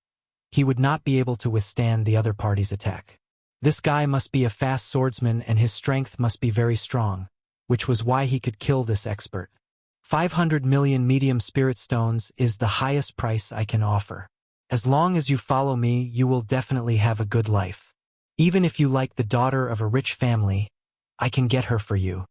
he would not be able to withstand the other party's attack. This guy must be a fast swordsman and his strength must be very strong, which was why he could kill this expert. 500 million medium spirit stones is the highest price I can offer. As long as you follow me, you will definitely have a good life. Even if you like the daughter of a rich family, I can get her for you.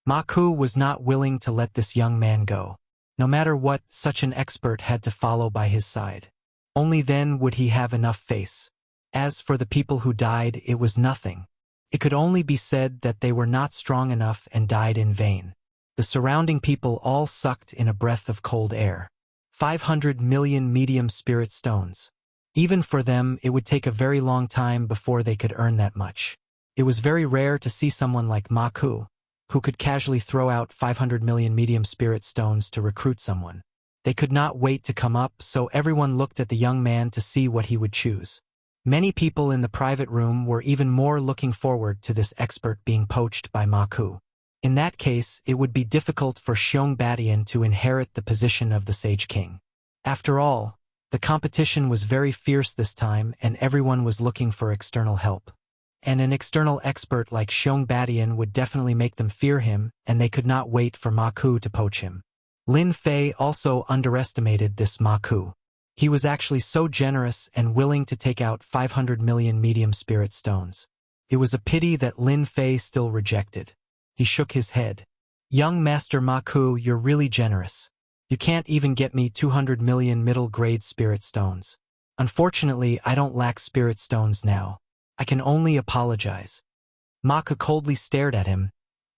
Ma Ku was not willing to let this young man go. No matter what, such an expert had to follow by his side. Only then would he have enough face. As for the people who died, it was nothing. It could only be said that they were not strong enough and died in vain. The surrounding people all sucked in a breath of cold air. 500 million medium spirit stones. Even for them, it would take a very long time before they could earn that much. It was very rare to see someone like Ma Ku, who could casually throw out 500 million medium spirit stones to recruit someone. They could not wait to come up, so everyone looked at the young man to see what he would choose. Many people in the private room were even more looking forward to this expert being poached by Ma Ku. In that case, it would be difficult for Xiong Badian to inherit the position of the Sage King. After all, The competition was very fierce this time and everyone was looking for external help. And an external expert like Xiong Badian would definitely make them fear him, and they could not wait for Ma Ku to poach him. Lin Fei also underestimated this Ma Ku. He was actually so generous and willing to take out 500 million medium spirit stones. It was a pity that Lin Fei still rejected. He shook his head. Young Master Ma Ku, you're really generous. You can't even get me 200 million middle-grade spirit stones. Unfortunately, I don't lack spirit stones now. I can only apologize. Ma Ku coldly stared at him,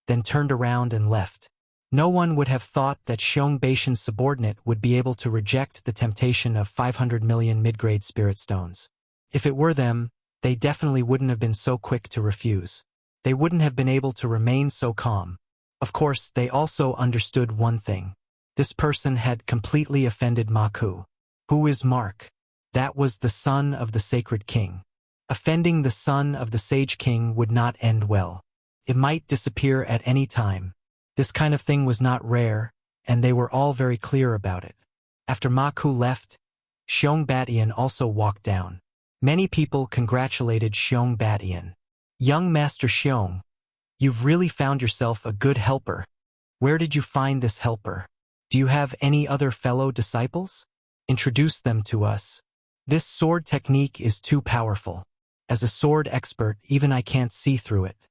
then turned around and left. No one would have thought that Xiong Baishan's subordinate would be able to reject the temptation of 500 million mid-grade spirit stones. If it were them, they definitely wouldn't have been so quick to refuse. They wouldn't have been able to remain so calm. Of course, they also understood one thing. This person had completely offended Ma Ku. Who is Mark? That was the son of the sacred king. Offending the son of the sage king would not end well. It might disappear at any time. This kind of thing was not rare, and they were all very clear about it. After Ma Ku left, Xiong Badian also walked down. Many people congratulated Xiong Badian. Young Master Xiong, you've really found yourself a good helper. Where did you find this helper? Do you have any other fellow disciples? Introduce them to us. This sword technique is too powerful. As a sword expert, even I can't see through it.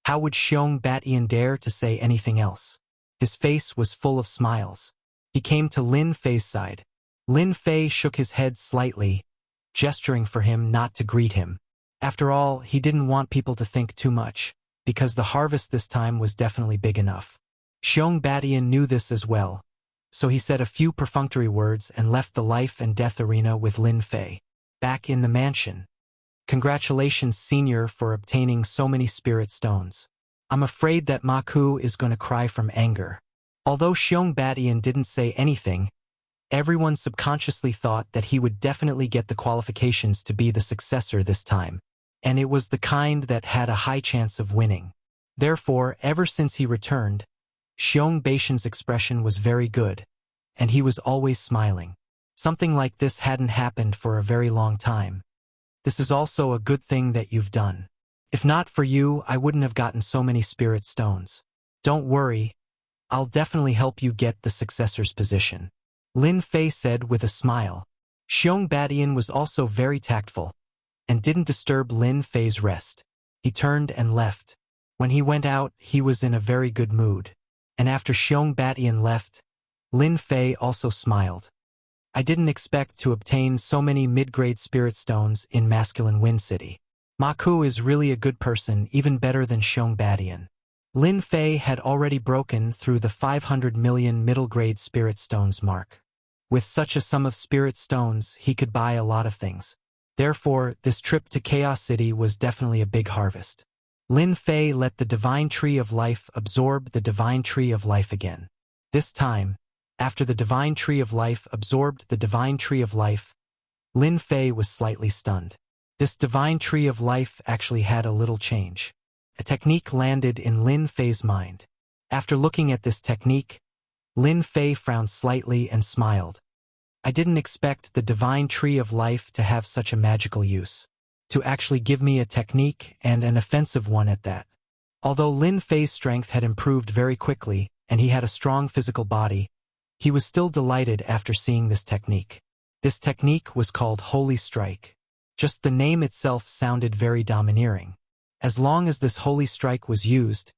How would Xiong Badian dare to say anything else? His face was full of smiles. He came to Lin Fei's side. Lin Fei shook his head slightly, gesturing for him not to greet him. After all, he didn't want people to think too much, because the harvest this time was definitely big enough. Xiong Badian knew this as well, so he said a few perfunctory words and left the life and death arena with Lin Fei. Back in the mansion. Congratulations, Senior, for obtaining so many spirit stones. I'm afraid that Ma Ku is going to cry from anger. Although Xiong Badian didn't say anything, everyone subconsciously thought that he would definitely get the qualifications to be the successor this time, and it was the kind that had a high chance of winning. Therefore, ever since he returned, Xiong Baishan's expression was very good, and he was always smiling. Something like this hadn't happened for a very long time. This is also a good thing that you've done. If not for you, I wouldn't have gotten so many spirit stones. Don't worry, I'll definitely help you get the successor's position. Lin Fei said with a smile. Xiong Badian was also very tactful, and didn't disturb Lin Fei's rest. He turned and left. When he went out, he was in a very good mood. And after Xiong Badian left, Lin Fei also smiled. I didn't expect to obtain so many mid-grade spirit stones in Masculine Wind City. Ma Ku is really a good person, even better than Xiong Badian. Lin Fei had already broken through the 500 million middle-grade spirit stones mark. With such a sum of spirit stones, he could buy a lot of things. Therefore, this trip to Chaos City was definitely a big harvest. Lin Fei let the Divine Tree of Life absorb the Divine Tree of Life again. This time, after the Divine Tree of Life absorbed the Divine Tree of Life, Lin Fei was slightly stunned. This Divine Tree of Life actually had a little change. A technique landed in Lin Fei's mind. After looking at this technique, Lin Fei frowned slightly and smiled. I didn't expect the Divine Tree of Life to have such a magical use. To actually give me a technique, and an offensive one at that. Although Lin Fei's strength had improved very quickly, and he had a strong physical body, he was still delighted after seeing this technique. This technique was called Holy Strike. Just the name itself sounded very domineering. As long as this Holy Strike was used,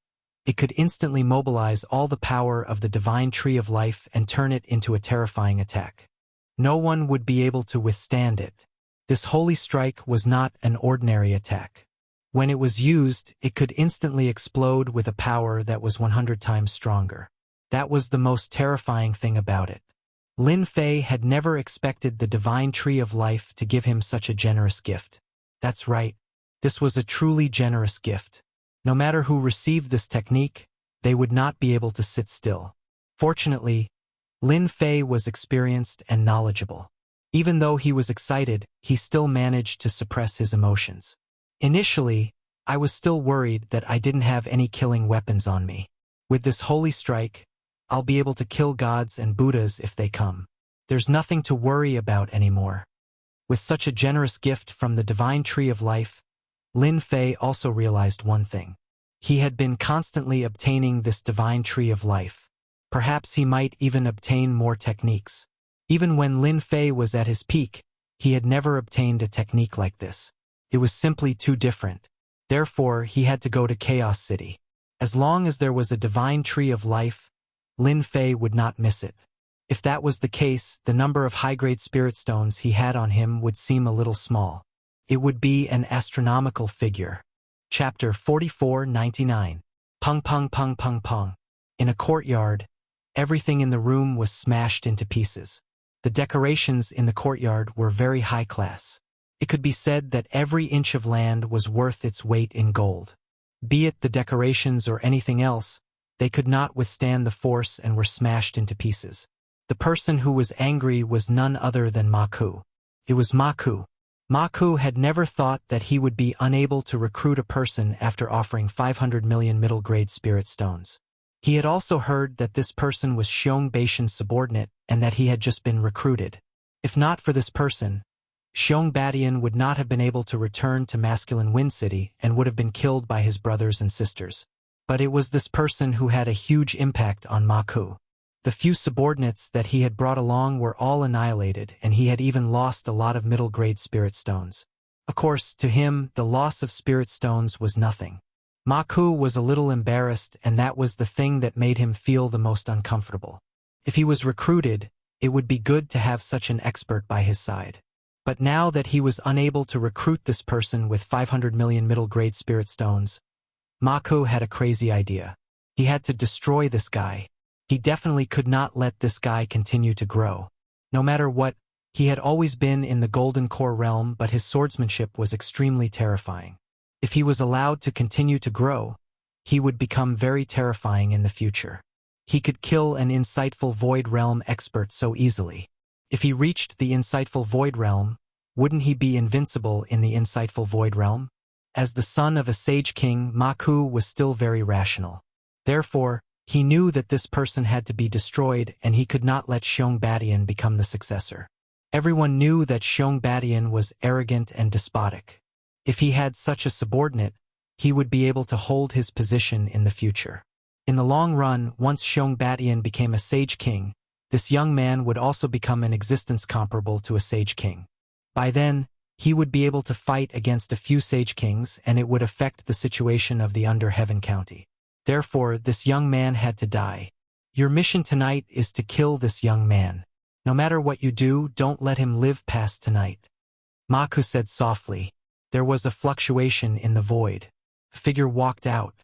it could instantly mobilize all the power of the Divine Tree of Life and turn it into a terrifying attack. No one would be able to withstand it. This Holy Strike was not an ordinary attack. When it was used, it could instantly explode with a power that was 100 times stronger. That was the most terrifying thing about it. Lin Fei had never expected the Divine Tree of Life to give him such a generous gift. That's right. This was a truly generous gift. No matter who received this technique, they would not be able to sit still. Fortunately, Lin Fei was experienced and knowledgeable. Even though he was excited, he still managed to suppress his emotions. Initially, I was still worried that I didn't have any killing weapons on me. With this Holy Strike, I'll be able to kill gods and Buddhas if they come. There's nothing to worry about anymore. With such a generous gift from the divine tree of life, Lin Fei also realized one thing. He had been constantly obtaining this divine tree of life. Perhaps he might even obtain more techniques. Even when Lin Fei was at his peak, he had never obtained a technique like this. It was simply too different. Therefore, he had to go to Chaos City. As long as there was a divine tree of life, Lin Fei would not miss it. If that was the case, the number of high-grade spirit stones he had on him would seem a little small. It would be an astronomical figure. Chapter 44-99. Pung pung pung pung pung. In a courtyard, everything in the room was smashed into pieces. The decorations in the courtyard were very high class. It could be said that every inch of land was worth its weight in gold. Be it the decorations or anything else, they could not withstand the force and were smashed into pieces. The person who was angry was none other than Ma Ku. It was Ma Ku. Ma Ku had never thought that he would be unable to recruit a person after offering 500 million middle-grade spirit stones. He had also heard that this person was Xiong Baishan's subordinate and that he had just been recruited. If not for this person, Xiong Badian would not have been able to return to masculine Wind City and would have been killed by his brothers and sisters. But it was this person who had a huge impact on Ma Ku. The few subordinates that he had brought along were all annihilated, and he had even lost a lot of middle-grade spirit stones. Of course, to him, the loss of spirit stones was nothing. Ma Ku was a little embarrassed, and that was the thing that made him feel the most uncomfortable. If he was recruited, it would be good to have such an expert by his side. But now that he was unable to recruit this person with 500 million middle-grade spirit stones, Ma Ku had a crazy idea. He had to destroy this guy. He definitely could not let this guy continue to grow. No matter what, he had always been in the Golden Core realm, but his swordsmanship was extremely terrifying. If he was allowed to continue to grow, he would become very terrifying in the future. He could kill an insightful Void Realm expert so easily. If he reached the insightful Void Realm, wouldn't he be invincible in the insightful Void Realm? As the son of a Sage King, Ma Ku was still very rational. Therefore, he knew that this person had to be destroyed, and he could not let Xiong Badian become the successor. Everyone knew that Xiong Badian was arrogant and despotic. If he had such a subordinate, he would be able to hold his position in the future. In the long run, once Xiong Badian became a Sage King, this young man would also become an existence comparable to a Sage King. By then, he would be able to fight against a few Sage Kings, and it would affect the situation of the Under Heaven County. Therefore, this young man had to die. Your mission tonight is to kill this young man. No matter what you do, don't let him live past tonight. Ma Ku said softly. There was a fluctuation in the void. A figure walked out.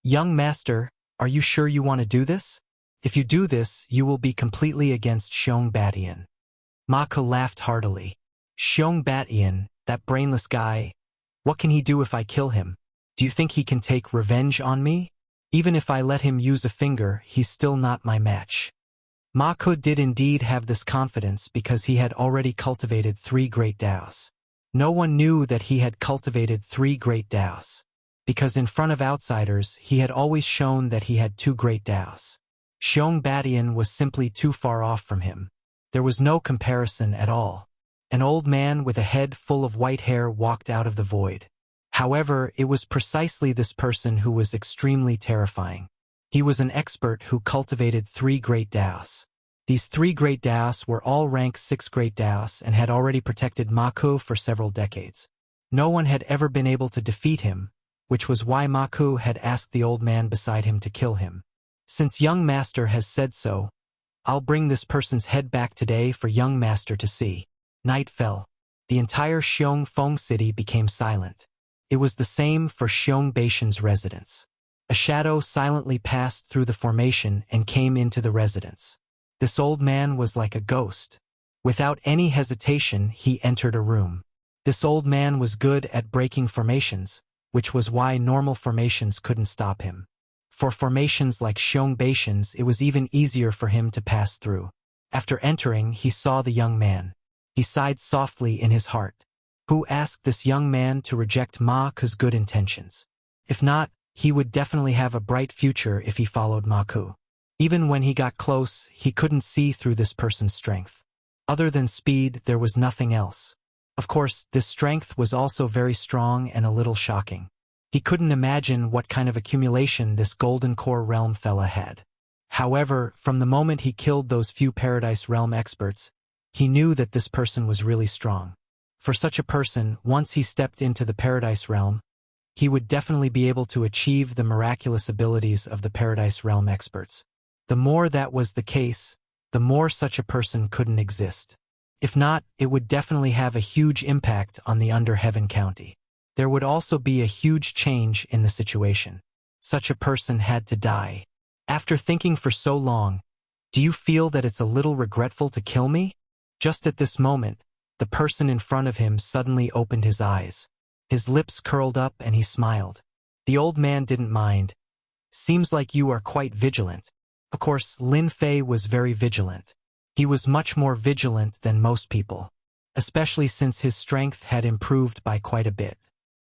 Young master, are you sure you want to do this? If you do this, you will be completely against Xiong Badian. Ma Ku laughed heartily. Xiong Badian, that brainless guy. What can he do if I kill him? Do you think he can take revenge on me? Even if I let him use a finger, he's still not my match. Ma Ku did indeed have this confidence because he had already cultivated 3 great Daos. No one knew that he had cultivated 3 great Daos. Because in front of outsiders, he had always shown that he had 2 great Daos. Xiong Badian was simply too far off from him. There was no comparison at all. An old man with a head full of white hair walked out of the void. However, it was precisely this person who was extremely terrifying. He was an expert who cultivated 3 great Daos. These 3 great Daos were all rank 6 great Daos and had already protected Ma Ku for several decades. No one had ever been able to defeat him, which was why Ma Ku had asked the old man beside him to kill him. Since young master has said so, I'll bring this person's head back today for young master to see. Night fell. The entire Xiong Feng city became silent. It was the same for Xiong Baishan's residence. A shadow silently passed through the formation and came into the residence. This old man was like a ghost. Without any hesitation, he entered a room. This old man was good at breaking formations, which was why normal formations couldn't stop him. For formations like Xiong Baishan's, it was even easier for him to pass through. After entering, he saw the young man. He sighed softly in his heart. Who asked this young man to reject Ma Ku's good intentions? If not, he would definitely have a bright future if he followed Ma Ku. Even when he got close, he couldn't see through this person's strength. Other than speed, there was nothing else. Of course, this strength was also very strong and a little shocking. He couldn't imagine what kind of accumulation this Golden Core Realm fella had. However, from the moment he killed those few Paradise Realm experts, he knew that this person was really strong. For such a person, once he stepped into the Paradise Realm, he would definitely be able to achieve the miraculous abilities of the Paradise Realm experts. The more that was the case, the more such a person couldn't exist. If not, it would definitely have a huge impact on the Under Heaven County. There would also be a huge change in the situation. Such a person had to die. After thinking for so long, do you feel that it's a little regretful to kill me? Just at this moment, the person in front of him suddenly opened his eyes. His lips curled up and he smiled. The old man didn't mind. Seems like you are quite vigilant. Of course, Lin Fei was very vigilant. He was much more vigilant than most people, especially since his strength had improved by quite a bit.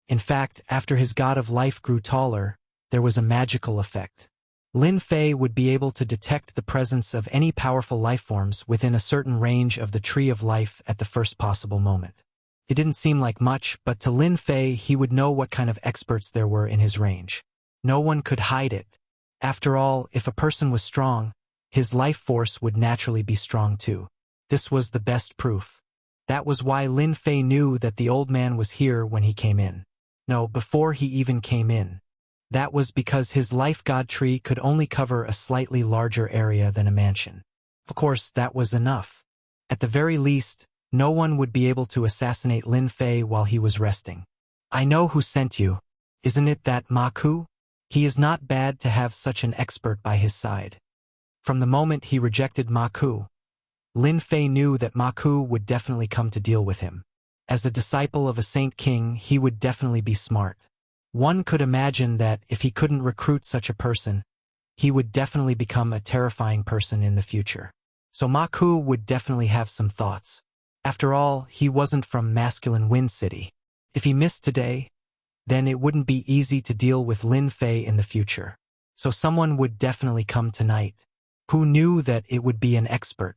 In fact, after his God of Life grew taller, there was a magical effect. Lin Fei would be able to detect the presence of any powerful lifeforms within a certain range of the Tree of Life at the first possible moment. It didn't seem like much, but to Lin Fei he would know what kind of experts there were in his range. No one could hide it. After all, if a person was strong, his life force would naturally be strong too. This was the best proof. That was why Lin Fei knew that the old man was here when he came in. No, before he even came in. That was because his life god tree could only cover a slightly larger area than a mansion. Of course, that was enough. At the very least, no one would be able to assassinate Lin Fei while he was resting. I know who sent you. Isn't it that Ma Ku? He is not bad to have such an expert by his side. From the moment he rejected Ma Ku, Lin Fei knew that Ma Ku would definitely come to deal with him. As a disciple of a Saint King, he would definitely be smart. One could imagine that if he couldn't recruit such a person, he would definitely become a terrifying person in the future. So Ma Ku would definitely have some thoughts. After all, he wasn't from Masculine Wind City. If he missed today, then it wouldn't be easy to deal with Lin Fei in the future. So someone would definitely come tonight. Who knew that it would be an expert?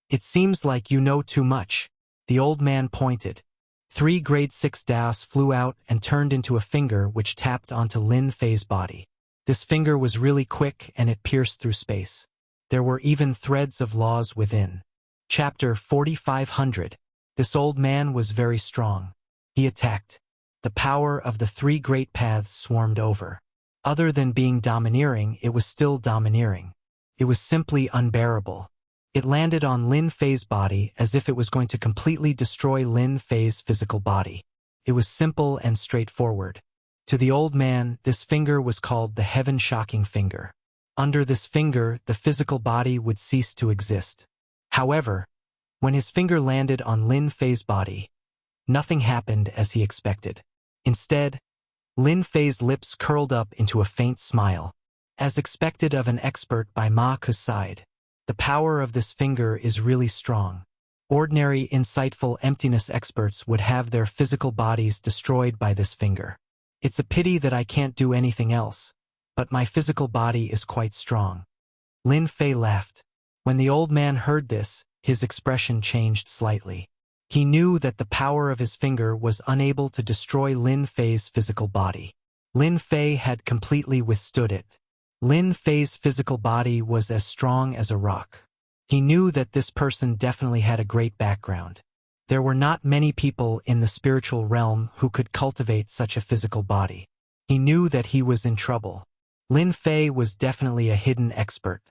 It seems like you know too much. The old man pointed. 3 grade 6 daos flew out and turned into a finger which tapped onto Lin Fei's body. This finger was really quick and it pierced through space. There were even threads of laws within. Chapter 4500. This old man was very strong. He attacked. The power of the 3 great paths swarmed over. Other than being domineering, it was still domineering. It was simply unbearable. It landed on Lin Fei's body as if it was going to completely destroy Lin Fei's physical body. It was simple and straightforward. To the old man, this finger was called the heaven-shocking finger. Under this finger, the physical body would cease to exist. However, when his finger landed on Lin Fei's body, nothing happened as he expected. Instead, Lin Fei's lips curled up into a faint smile. As expected of an expert by Ma Ku's side, the power of this finger is really strong. Ordinary, insightful emptiness experts would have their physical bodies destroyed by this finger. It's a pity that I can't do anything else, but my physical body is quite strong. Lin Fei laughed. When the old man heard this, his expression changed slightly. He knew that the power of his finger was unable to destroy Lin Fei's physical body. Lin Fei had completely withstood it. Lin Fei's physical body was as strong as a rock. He knew that this person definitely had a great background. There were not many people in the spiritual realm who could cultivate such a physical body. He knew that he was in trouble. Lin Fei was definitely a hidden expert.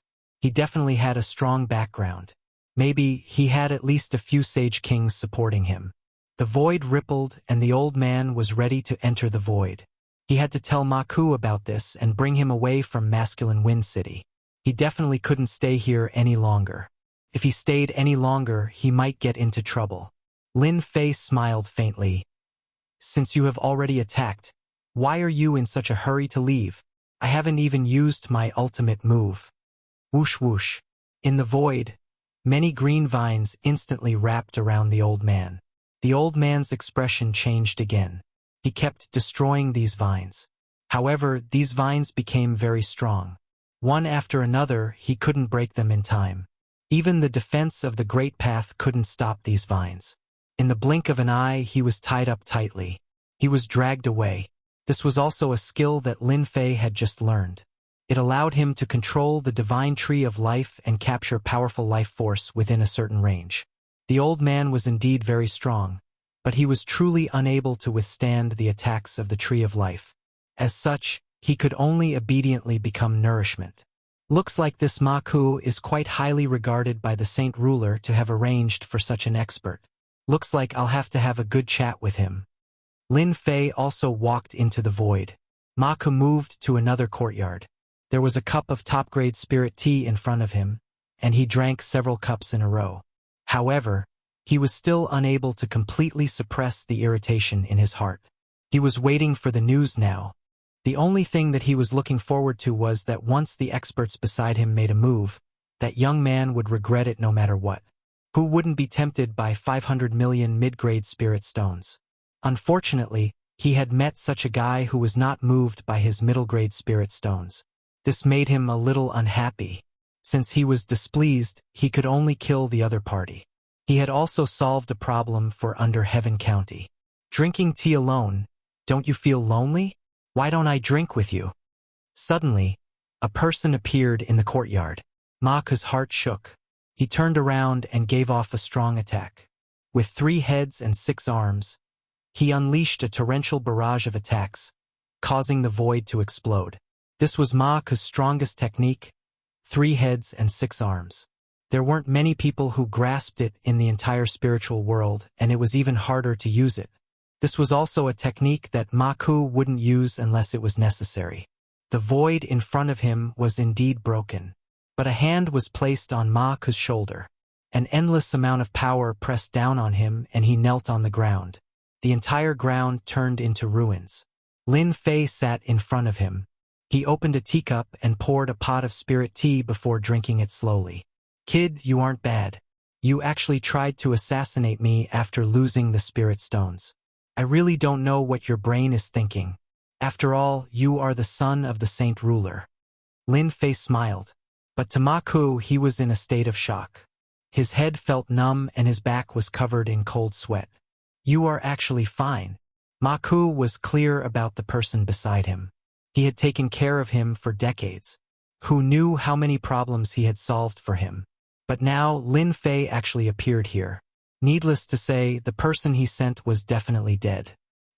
He definitely had a strong background. Maybe he had at least a few sage kings supporting him. The void rippled and the old man was ready to enter the void. He had to tell Ma Ku about this and bring him away from Masculine Wind City. He definitely couldn't stay here any longer. If he stayed any longer, he might get into trouble. Lin Fei smiled faintly. Since you have already attacked, why are you in such a hurry to leave? I haven't even used my ultimate move. Whoosh whoosh. In the void, many green vines instantly wrapped around the old man. The old man's expression changed again. He kept destroying these vines. However, these vines became very strong. One after another, he couldn't break them in time. Even the defense of the Great Path couldn't stop these vines. In the blink of an eye, he was tied up tightly. He was dragged away. This was also a skill that Lin Fei had just learned. It allowed him to control the divine tree of life and capture powerful life force within a certain range. The old man was indeed very strong, but he was truly unable to withstand the attacks of the tree of life. As such, he could only obediently become nourishment. Looks like this Ma Ku is quite highly regarded by the Saint Ruler to have arranged for such an expert. Looks like I'll have to have a good chat with him. Lin Fei also walked into the void. Ma Ku moved to another courtyard. There was a cup of top-grade spirit tea in front of him, and he drank several cups in a row. However, he was still unable to completely suppress the irritation in his heart. He was waiting for the news now. The only thing that he was looking forward to was that once the experts beside him made a move, that young man would regret it no matter what. Who wouldn't be tempted by 500 million mid-grade spirit stones? Unfortunately, he had met such a guy who was not moved by his middle-grade spirit stones. This made him a little unhappy. Since he was displeased, he could only kill the other party. He had also solved a problem for Under Heaven County. Drinking tea alone, don't you feel lonely? Why don't I drink with you? Suddenly, a person appeared in the courtyard. Ma Ku's heart shook. He turned around and gave off a strong attack. With 3 heads and 6 arms, he unleashed a torrential barrage of attacks, causing the void to explode. This was Ma Ku's strongest technique, 3 heads and 6 arms. There weren't many people who grasped it in the entire spiritual world, and it was even harder to use it. This was also a technique that Ma Ku wouldn't use unless it was necessary. The void in front of him was indeed broken. But a hand was placed on Ma Ku's shoulder. An endless amount of power pressed down on him and he knelt on the ground. The entire ground turned into ruins. Lin Fei sat in front of him. He opened a teacup and poured a pot of spirit tea before drinking it slowly. Kid, you aren't bad. You actually tried to assassinate me after losing the spirit stones. I really don't know what your brain is thinking. After all, you are the son of the Saint Ruler. Lin Fei smiled. But to Ma Ku, he was in a state of shock. His head felt numb and his back was covered in cold sweat. You are actually fine. Ma Ku was clear about the person beside him. He had taken care of him for decades. Who knew how many problems he had solved for him? But now Lin Fei actually appeared here. Needless to say, the person he sent was definitely dead.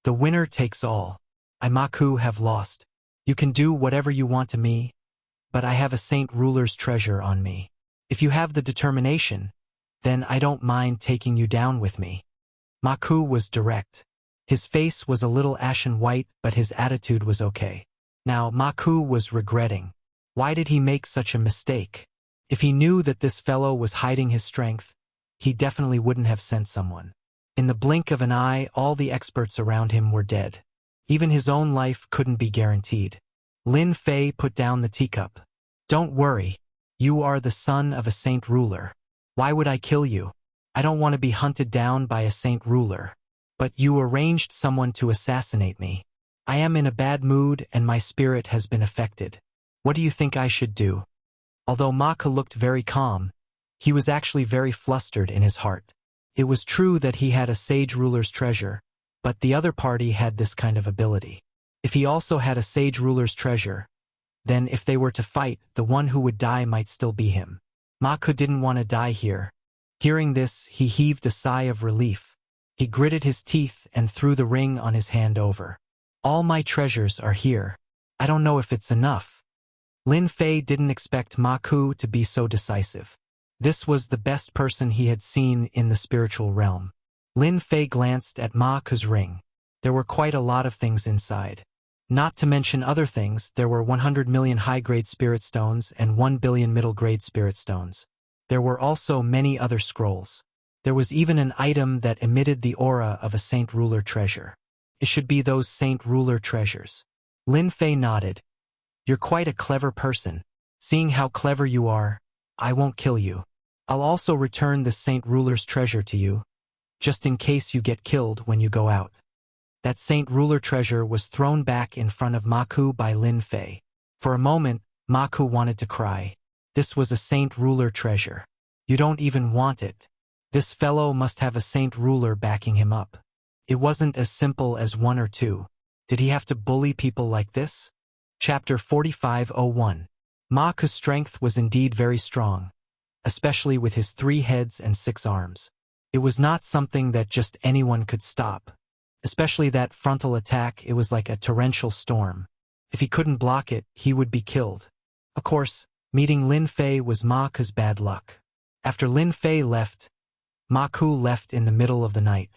The winner takes all. I, Ma Ku, have lost. You can do whatever you want to me, but I have a Saint Ruler's treasure on me. If you have the determination, then I don't mind taking you down with me. Ma Ku was direct. His face was a little ashen white, but his attitude was okay. Now Ma Ku was regretting. Why did he make such a mistake? If he knew that this fellow was hiding his strength, he definitely wouldn't have sent someone. In the blink of an eye, all the experts around him were dead. Even his own life couldn't be guaranteed. Lin Fei put down the teacup. Don't worry. You are the son of a Saint Ruler. Why would I kill you? I don't want to be hunted down by a Saint Ruler. But you arranged someone to assassinate me. I am in a bad mood and my spirit has been affected. What do you think I should do? Although Ma Ku looked very calm, he was actually very flustered in his heart. It was true that he had a sage ruler's treasure, but the other party had this kind of ability. If he also had a sage ruler's treasure, then if they were to fight, the one who would die might still be him. Ma Ku didn't want to die here. Hearing this, he heaved a sigh of relief. He gritted his teeth and threw the ring on his hand over. All my treasures are here. I don't know if it's enough. Lin Fei didn't expect Ma Ku to be so decisive. This was the best person he had seen in the spiritual realm. Lin Fei glanced at Ma Ku's ring. There were quite a lot of things inside. Not to mention other things, there were 100 million high-grade spirit stones and 1 billion middle-grade spirit stones. There were also many other scrolls. There was even an item that emitted the aura of a Saint Ruler treasure. It should be those Saint Ruler treasures. Lin Fei nodded. You're quite a clever person. Seeing how clever you are, I won't kill you. I'll also return the Saint Ruler's treasure to you, just in case you get killed when you go out. That Saint Ruler treasure was thrown back in front of Ma Ku by Lin Fei. For a moment, Ma Ku wanted to cry. This was a Saint Ruler treasure. You don't even want it. This fellow must have a saint ruler backing him up. It wasn't as simple as 1 or 2. Did he have to bully people like this? Chapter 45:01. Ma Ku's strength was indeed very strong, especially with his 3 heads and 6 arms. It was not something that just anyone could stop. Especially that frontal attack, it was like a torrential storm. If he couldn't block it, he would be killed. Of course, meeting Lin Fei was Ma Ku's bad luck. After Lin Fei left, Ma Ku left in the middle of the night.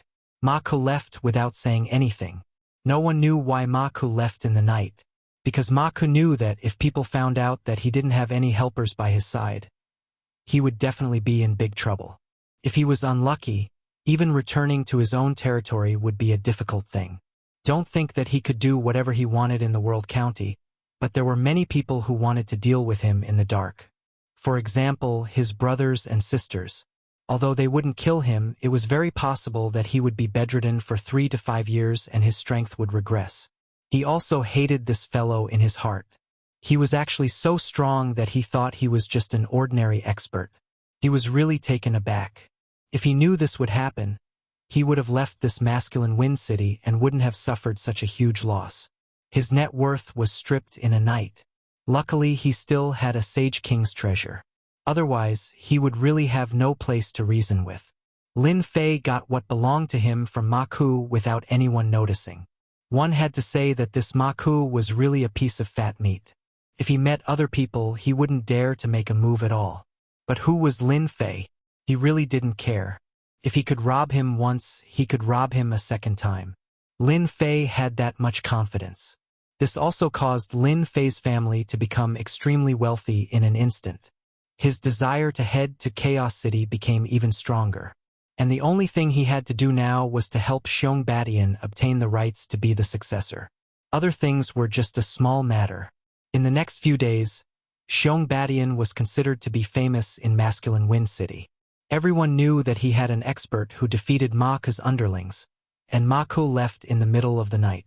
Ma Ku left without saying anything. No one knew why Ma Ku left in the night, because Ma Ku knew that if people found out that he didn't have any helpers by his side, he would definitely be in big trouble. If he was unlucky, even returning to his own territory would be a difficult thing. Don't think that he could do whatever he wanted in the World County, but there were many people who wanted to deal with him in the dark. For example, his brothers and sisters. Although they wouldn't kill him, it was very possible that he would be bedridden for 3 to 5 years and his strength would regress. He also hated this fellow in his heart. He was actually so strong that he thought he was just an ordinary expert. He was really taken aback. If he knew this would happen, he would have left this masculine wind city and wouldn't have suffered such a huge loss. His net worth was stripped in a night. Luckily, he still had a Sage King's treasure. Otherwise, he would really have no place to reason with. Lin Fei got what belonged to him from Ma Ku without anyone noticing. One had to say that this Ma Ku was really a piece of fat meat. If he met other people, he wouldn't dare to make a move at all. But who was Lin Fei? He really didn't care. If he could rob him once, he could rob him a second time. Lin Fei had that much confidence. This also caused Lin Fei's family to become extremely wealthy in an instant. His desire to head to Chaos City became even stronger. And the only thing he had to do now was to help Xiong Badian obtain the rights to be the successor. Other things were just a small matter. In the next few days, Xiong Badian was considered to be famous in masculine Wind City. Everyone knew that he had an expert who defeated Ma Ku's underlings, and Ma Ku left in the middle of the night.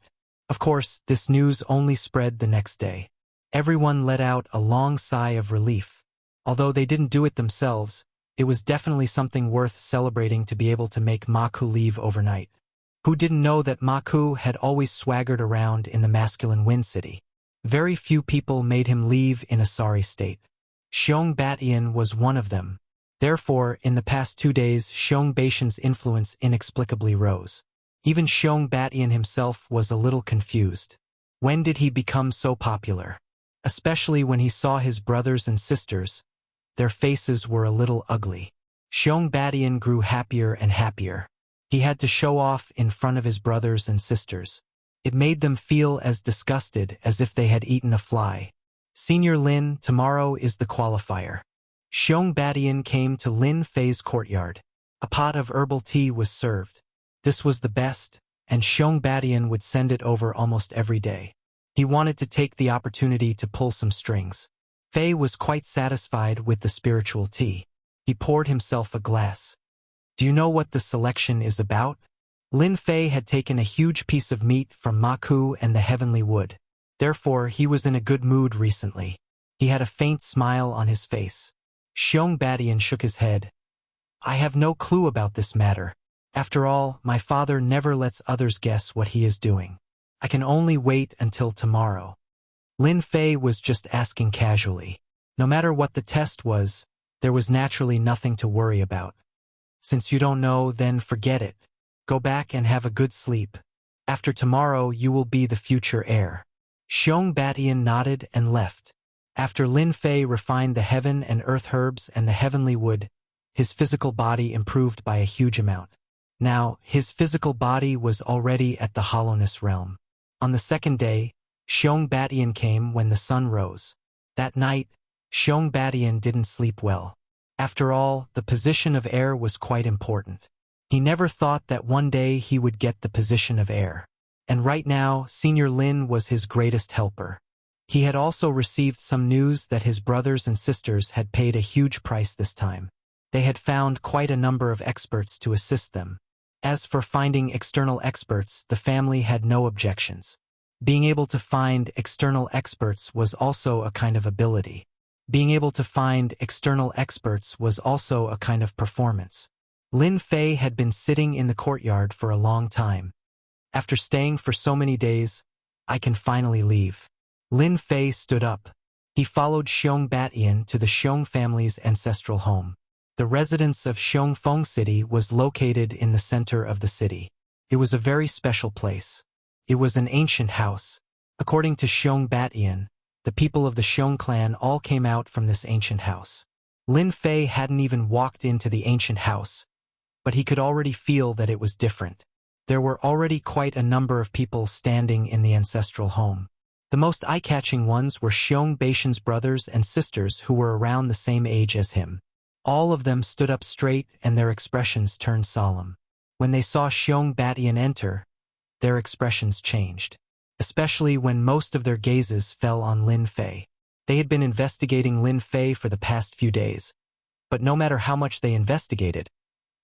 Of course, this news only spread the next day. Everyone let out a long sigh of relief. Although they didn't do it themselves, it was definitely something worth celebrating to be able to make Ma Ku leave overnight. Who didn't know that Ma Ku had always swaggered around in the masculine Wind City? Very few people made him leave in a sorry state. Xiong Batian was one of them. Therefore, in the past 2 days, Xiong Batian's influence inexplicably rose. Even Xiong Batian himself was a little confused. When did he become so popular? Especially when he saw his brothers and sisters. Their faces were a little ugly. Xiong Batian grew happier and happier. He had to show off in front of his brothers and sisters. It made them feel as disgusted as if they had eaten a fly. Senior Lin, tomorrow is the qualifier. Xiong Batian came to Lin Fei's courtyard. A pot of herbal tea was served. This was the best, and Xiong Batian would send it over almost every day. He wanted to take the opportunity to pull some strings. Fei was quite satisfied with the spiritual tea. He poured himself a glass. Do you know what the selection is about? Lin Fei had taken a huge piece of meat from Ma Ku and the heavenly wood. Therefore, he was in a good mood recently. He had a faint smile on his face. Xiong Batian shook his head. I have no clue about this matter. After all, my father never lets others guess what he is doing. I can only wait until tomorrow. Lin Fei was just asking casually. No matter what the test was, there was naturally nothing to worry about. Since you don't know, then forget it. Go back and have a good sleep. After tomorrow, you will be the future heir. Xiong Batian nodded and left. After Lin Fei refined the heaven and earth herbs and the heavenly wood, his physical body improved by a huge amount. Now, his physical body was already at the hollowness realm. On the second day, Xiong Batian came when the sun rose. That night, Xiong Batian didn't sleep well. After all, the position of heir was quite important. He never thought that one day he would get the position of heir. And right now, Senior Lin was his greatest helper. He had also received some news that his brothers and sisters had paid a huge price this time. They had found quite a number of experts to assist them. As for finding external experts, the family had no objections. Being able to find external experts was also a kind of ability. Being able to find external experts was also a kind of performance. Lin Fei had been sitting in the courtyard for a long time. After staying for so many days, I can finally leave. Lin Fei stood up. He followed Xiong Batian to the Xiong family's ancestral home. The residence of Xiongfeng City was located in the center of the city. It was a very special place. It was an ancient house. According to Xiong Batian, the people of the Xiong clan all came out from this ancient house. Lin Fei hadn't even walked into the ancient house, but he could already feel that it was different. There were already quite a number of people standing in the ancestral home. The most eye-catching ones were Xiong Batian's brothers and sisters who were around the same age as him. All of them stood up straight and their expressions turned solemn. When they saw Xiong Batian enter, their expressions changed, especially when most of their gazes fell on Lin Fei. They had been investigating Lin Fei for the past few days, but no matter how much they investigated,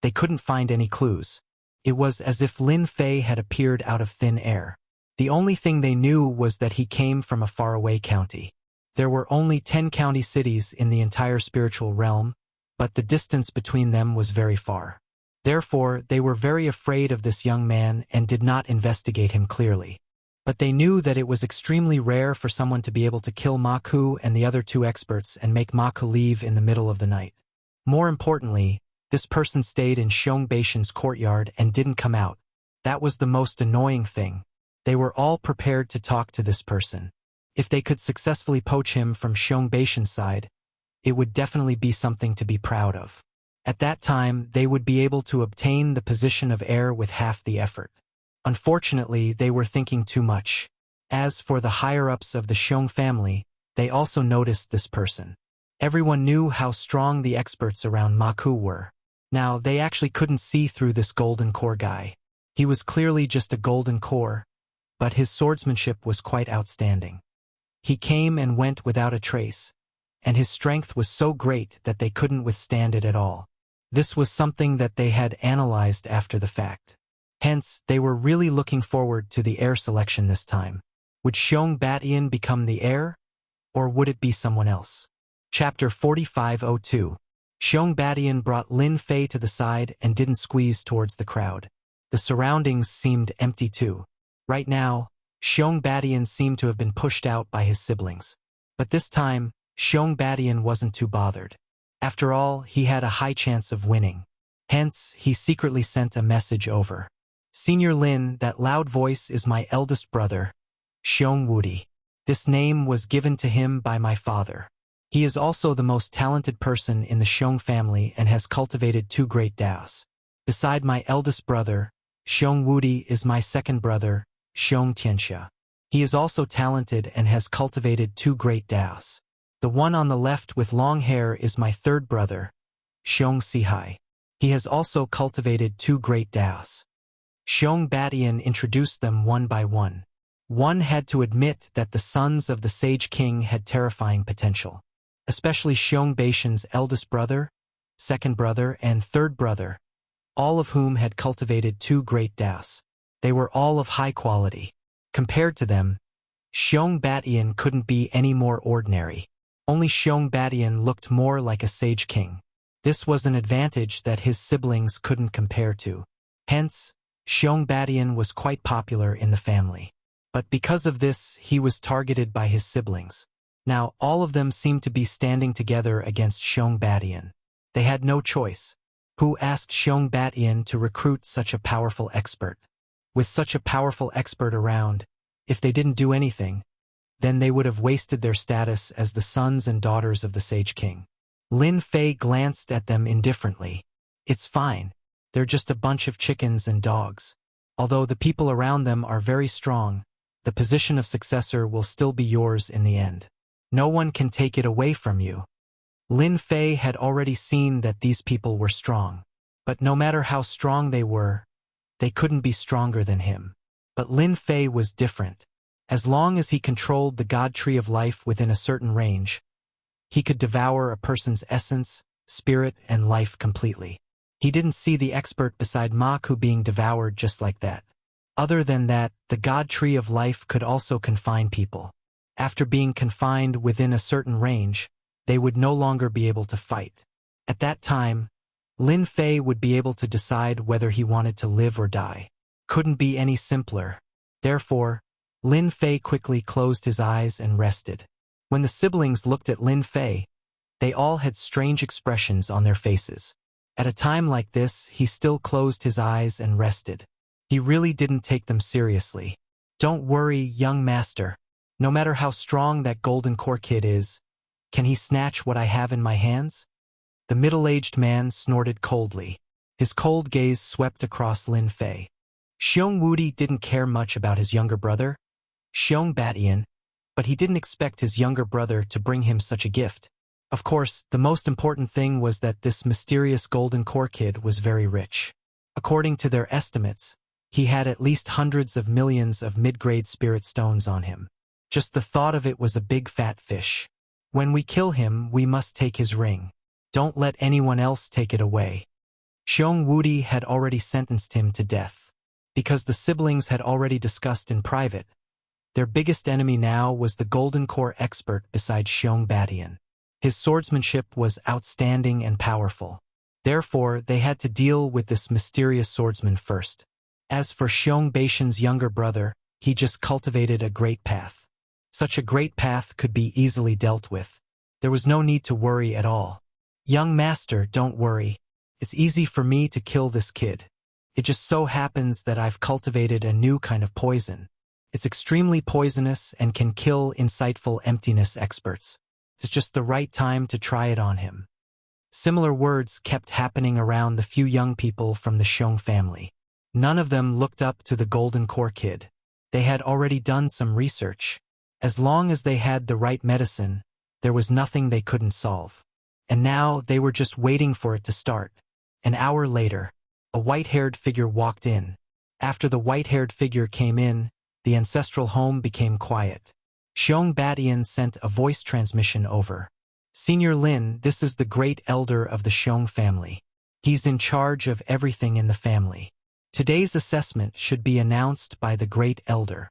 they couldn't find any clues. It was as if Lin Fei had appeared out of thin air. The only thing they knew was that he came from a faraway county. There were only 10 county cities in the entire spiritual realm, but the distance between them was very far. Therefore, they were very afraid of this young man and did not investigate him clearly. But they knew that it was extremely rare for someone to be able to kill Ma Ku and the other two experts and make Ma Ku leave in the middle of the night. More importantly, this person stayed in Xiong Batian's courtyard and didn't come out. That was the most annoying thing. They were all prepared to talk to this person. If they could successfully poach him from Xiong Batian's side, it would definitely be something to be proud of. At that time, they would be able to obtain the position of heir with half the effort. Unfortunately, they were thinking too much. As for the higher-ups of the Xiong family, they also noticed this person. Everyone knew how strong the experts around Ma Ku were. Now, they actually couldn't see through this golden core guy. He was clearly just a golden core, but his swordsmanship was quite outstanding. He came and went without a trace, and his strength was so great that they couldn't withstand it at all. This was something that they had analyzed after the fact. Hence, they were really looking forward to the heir selection this time. Would Xiong Batian become the heir, or would it be someone else? Chapter 4502. Xiong Batian brought Lin Fei to the side and didn't squeeze towards the crowd. The surroundings seemed empty too. Right now, Xiong Batian seemed to have been pushed out by his siblings. But this time, Xiong Batian wasn't too bothered. After all, he had a high chance of winning. Hence, he secretly sent a message over. Senior Lin, that loud voice is my eldest brother, Xiong Wudi. This name was given to him by my father. He is also the most talented person in the Xiong family and has cultivated 2 great daos. Beside my eldest brother, Xiong Wudi is my second brother, Xiong Tianxia. He is also talented and has cultivated 2 great daos. The one on the left with long hair is my third brother, Xiong Sihai. He has also cultivated 2 great daos. Xiong Batian introduced them one by one. One had to admit that the sons of the Sage King had terrifying potential. Especially Xiong Batian's eldest brother, second brother, and third brother, all of whom had cultivated 2 great daos. They were all of high quality. Compared to them, Xiong Batian couldn't be any more ordinary. Only Xiong Batian looked more like a Sage King. This was an advantage that his siblings couldn't compare to. Hence, Xiong Batian was quite popular in the family. But because of this, he was targeted by his siblings. Now, all of them seemed to be standing together against Xiong Batian. They had no choice. Who asked Xiong Batian to recruit such a powerful expert? With such a powerful expert around, if they didn't do anything, then they would have wasted their status as the sons and daughters of the Sage King. Lin Fei glanced at them indifferently. It's fine. They're just a bunch of chickens and dogs. Although the people around them are very strong, the position of successor will still be yours in the end. No one can take it away from you. Lin Fei had already seen that these people were strong. But no matter how strong they were, they couldn't be stronger than him. But Lin Fei was different. As long as he controlled the God Tree of Life within a certain range, he could devour a person's essence, spirit, and life completely. He didn't see the expert beside Ma Ku being devoured just like that. Other than that, the God Tree of Life could also confine people. After being confined within a certain range, they would no longer be able to fight. At that time, Lin Fei would be able to decide whether he wanted to live or die. Couldn't be any simpler. Therefore, Lin Fei quickly closed his eyes and rested. When the siblings looked at Lin Fei, they all had strange expressions on their faces. At a time like this, he still closed his eyes and rested. He really didn't take them seriously. Don't worry, young master. No matter how strong that golden core kid is, can he snatch what I have in my hands? The middle-aged man snorted coldly. His cold gaze swept across Lin Fei. Xiong Wudi didn't care much about his younger brother, Xiong Batian, but he didn't expect his younger brother to bring him such a gift. Of course, the most important thing was that this mysterious golden core kid was very rich. According to their estimates, he had at least hundreds of millions of mid-grade spirit stones on him. Just the thought of it was a big fat fish. When we kill him, we must take his ring. Don't let anyone else take it away. Xiong Wudi had already sentenced him to death. Because the siblings had already discussed in private, their biggest enemy now was the golden core expert beside Xiong Batian. His swordsmanship was outstanding and powerful. Therefore, they had to deal with this mysterious swordsman first. As for Xiong Batian's younger brother, he just cultivated a great path. Such a great path could be easily dealt with. There was no need to worry at all. Young master, don't worry. It's easy for me to kill this kid. It just so happens that I've cultivated a new kind of poison. It's extremely poisonous and can kill insightful emptiness experts. It's just the right time to try it on him. Similar words kept happening around the few young people from the Xiong family. None of them looked up to the golden core kid. They had already done some research. As long as they had the right medicine, there was nothing they couldn't solve. And now they were just waiting for it to start. An hour later, a white-haired figure walked in. After the white-haired figure came in, the ancestral home became quiet. Xiong Batian sent a voice transmission over. Senior Lin, this is the great elder of the Xiong family. He's in charge of everything in the family. Today's assessment should be announced by the great elder.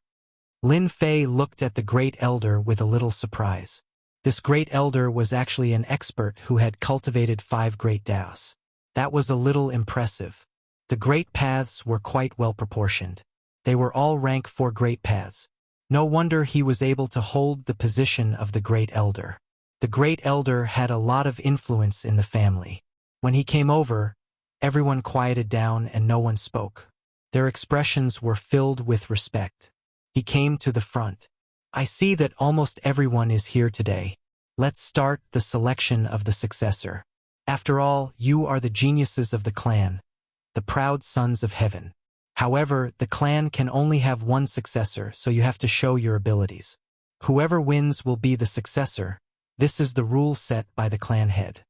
Lin Fei looked at the great elder with a little surprise. This great elder was actually an expert who had cultivated 5 great Daos. That was a little impressive. The great paths were quite well proportioned. They were all rank 4 great paths. No wonder he was able to hold the position of the great elder. The great elder had a lot of influence in the family. When he came over, everyone quieted down and no one spoke. Their expressions were filled with respect. He came to the front. I see that almost everyone is here today. Let's start the selection of the successor. After all, you are the geniuses of the clan, the proud sons of heaven. However, the clan can only have one successor, so you have to show your abilities. Whoever wins will be the successor. This is the rule set by the clan head.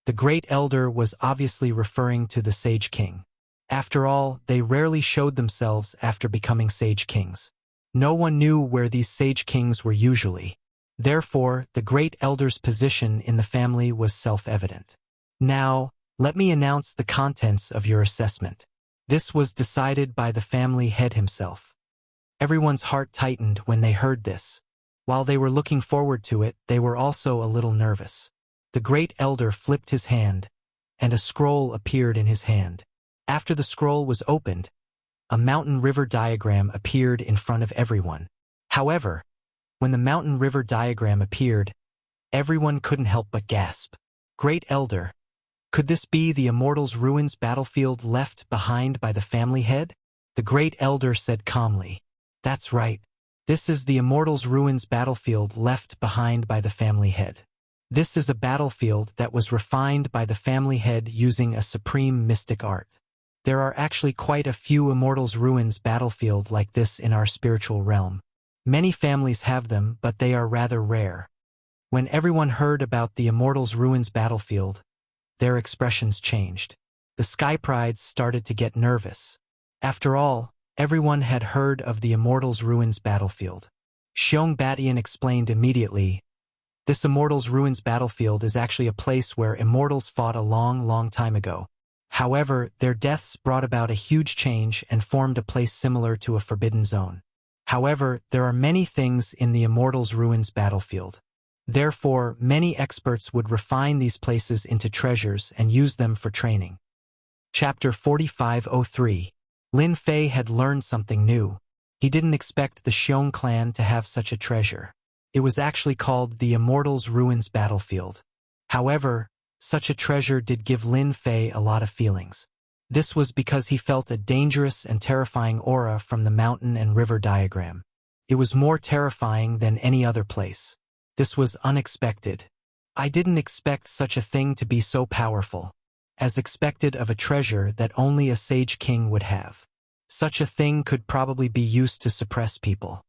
The great elder was obviously referring to the Sage King. After all, they rarely showed themselves after becoming Sage Kings. No one knew where these Sage Kings were usually. Therefore, the great elder's position in the family was self-evident. Now, let me announce the contents of your assessment. This was decided by the family head himself. Everyone's heart tightened when they heard this. While they were looking forward to it, they were also a little nervous. The great elder flipped his hand, and a scroll appeared in his hand. After the scroll was opened, a mountain river diagram appeared in front of everyone. However, when the mountain river diagram appeared, everyone couldn't help but gasp. Great elder, could this be the Immortals Ruins battlefield left behind by the family head? The great elder said calmly. That's right. This is the Immortals Ruins battlefield left behind by the family head. This is a battlefield that was refined by the family head using a supreme mystic art. There are actually quite a few Immortals Ruins battlefield like this in our spiritual realm. Many families have them, but they are rather rare. When everyone heard about the Immortals Ruins battlefield, their expressions changed. The Sky Prides started to get nervous. After all, everyone had heard of the Immortals Ruins battlefield. Xiong Batian explained immediately, this Immortals Ruins battlefield is actually a place where immortals fought a long, long time ago. However, their deaths brought about a huge change and formed a place similar to a forbidden zone. However, there are many things in the Immortals Ruins battlefield. Therefore, many experts would refine these places into treasures and use them for training. Chapter 4503. Lin Fei had learned something new. He didn't expect the Xiong clan to have such a treasure. It was actually called the Immortals' Ruins Battlefield. However, such a treasure did give Lin Fei a lot of feelings. This was because he felt a dangerous and terrifying aura from the mountain and river diagram. It was more terrifying than any other place. This was unexpected. I didn't expect such a thing to be so powerful, as expected of a treasure that only a sage king would have. Such a thing could probably be used to suppress people.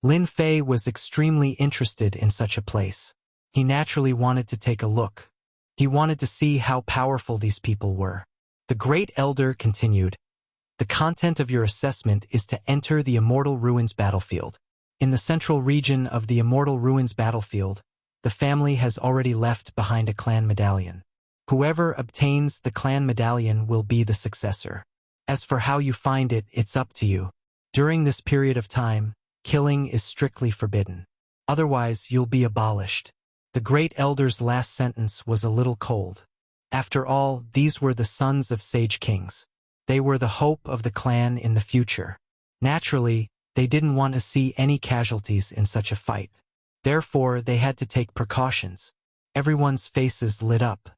Lin Fei was extremely interested in such a place. He naturally wanted to take a look. He wanted to see how powerful these people were. The Great Elder continued, "The content of your assessment is to enter the Immortal Ruins battlefield. In the central region of the Immortal Ruins battlefield, the family has already left behind a clan medallion. Whoever obtains the clan medallion will be the successor. As for how you find it, it's up to you. During this period of time, killing is strictly forbidden. Otherwise, you'll be abolished." The Great Elder's last sentence was a little cold. After all, these were the sons of sage kings. They were the hope of the clan in the future. Naturally, they didn't want to see any casualties in such a fight. Therefore, they had to take precautions. Everyone's faces lit up.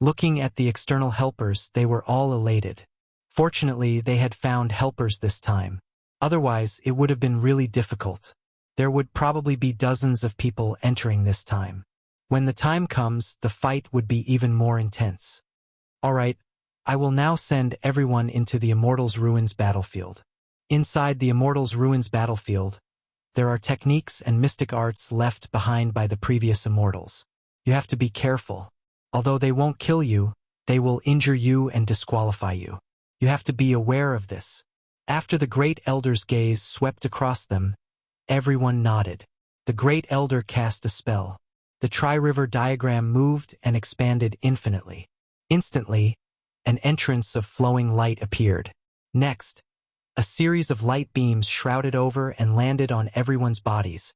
Looking at the external helpers, they were all elated. Fortunately, they had found helpers this time. Otherwise, it would have been really difficult. There would probably be dozens of people entering this time. When the time comes, the fight would be even more intense. Alright, I will now send everyone into the Immortals' Ruins battlefield. Inside the Immortals' Ruins battlefield, there are techniques and mystic arts left behind by the previous Immortals. You have to be careful. Although they won't kill you, they will injure you and disqualify you. You have to be aware of this. After the Great Elder's gaze swept across them, everyone nodded. The Great Elder cast a spell. The Tri-River diagram moved and expanded infinitely. Instantly, an entrance of flowing light appeared. Next, a series of light beams shrouded over and landed on everyone's bodies,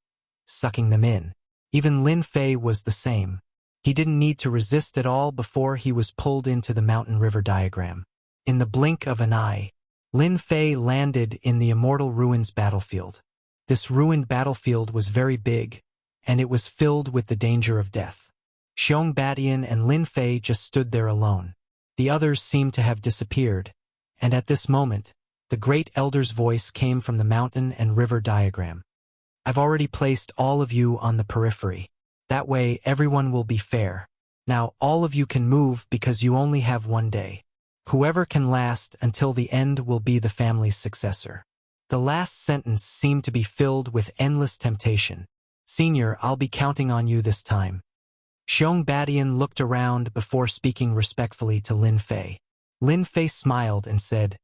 sucking them in. Even Lin Fei was the same. He didn't need to resist at all before he was pulled into the mountain-river diagram. In the blink of an eye, Lin Fei landed in the Immortal Ruins battlefield. This ruined battlefield was very big, and it was filled with the danger of death. Xiong Badian and Lin Fei just stood there alone. The others seemed to have disappeared, and at this moment, the Great Elder's voice came from the mountain and river diagram. "I've already placed all of you on the periphery. That way, everyone will be fair. Now, all of you can move because you only have one day. Whoever can last until the end will be the family's successor." The last sentence seemed to be filled with endless temptation. "Senior, I'll be counting on you this time." Xiong Badian looked around before speaking respectfully to Lin Fei. Lin Fei smiled and said,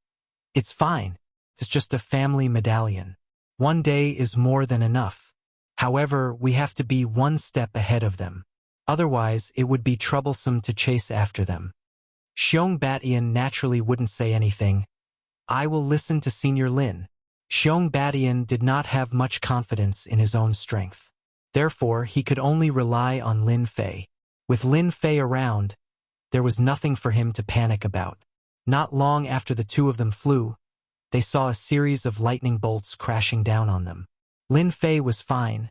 "It's fine. It's just a family medallion. One day is more than enough. However, we have to be one step ahead of them. Otherwise, it would be troublesome to chase after them." Xiong Badian naturally wouldn't say anything. "I will listen to Senior Lin." Xiong Badian did not have much confidence in his own strength. Therefore, he could only rely on Lin Fei. With Lin Fei around, there was nothing for him to panic about. Not long after the two of them flew, they saw a series of lightning bolts crashing down on them. Lin Fei was fine,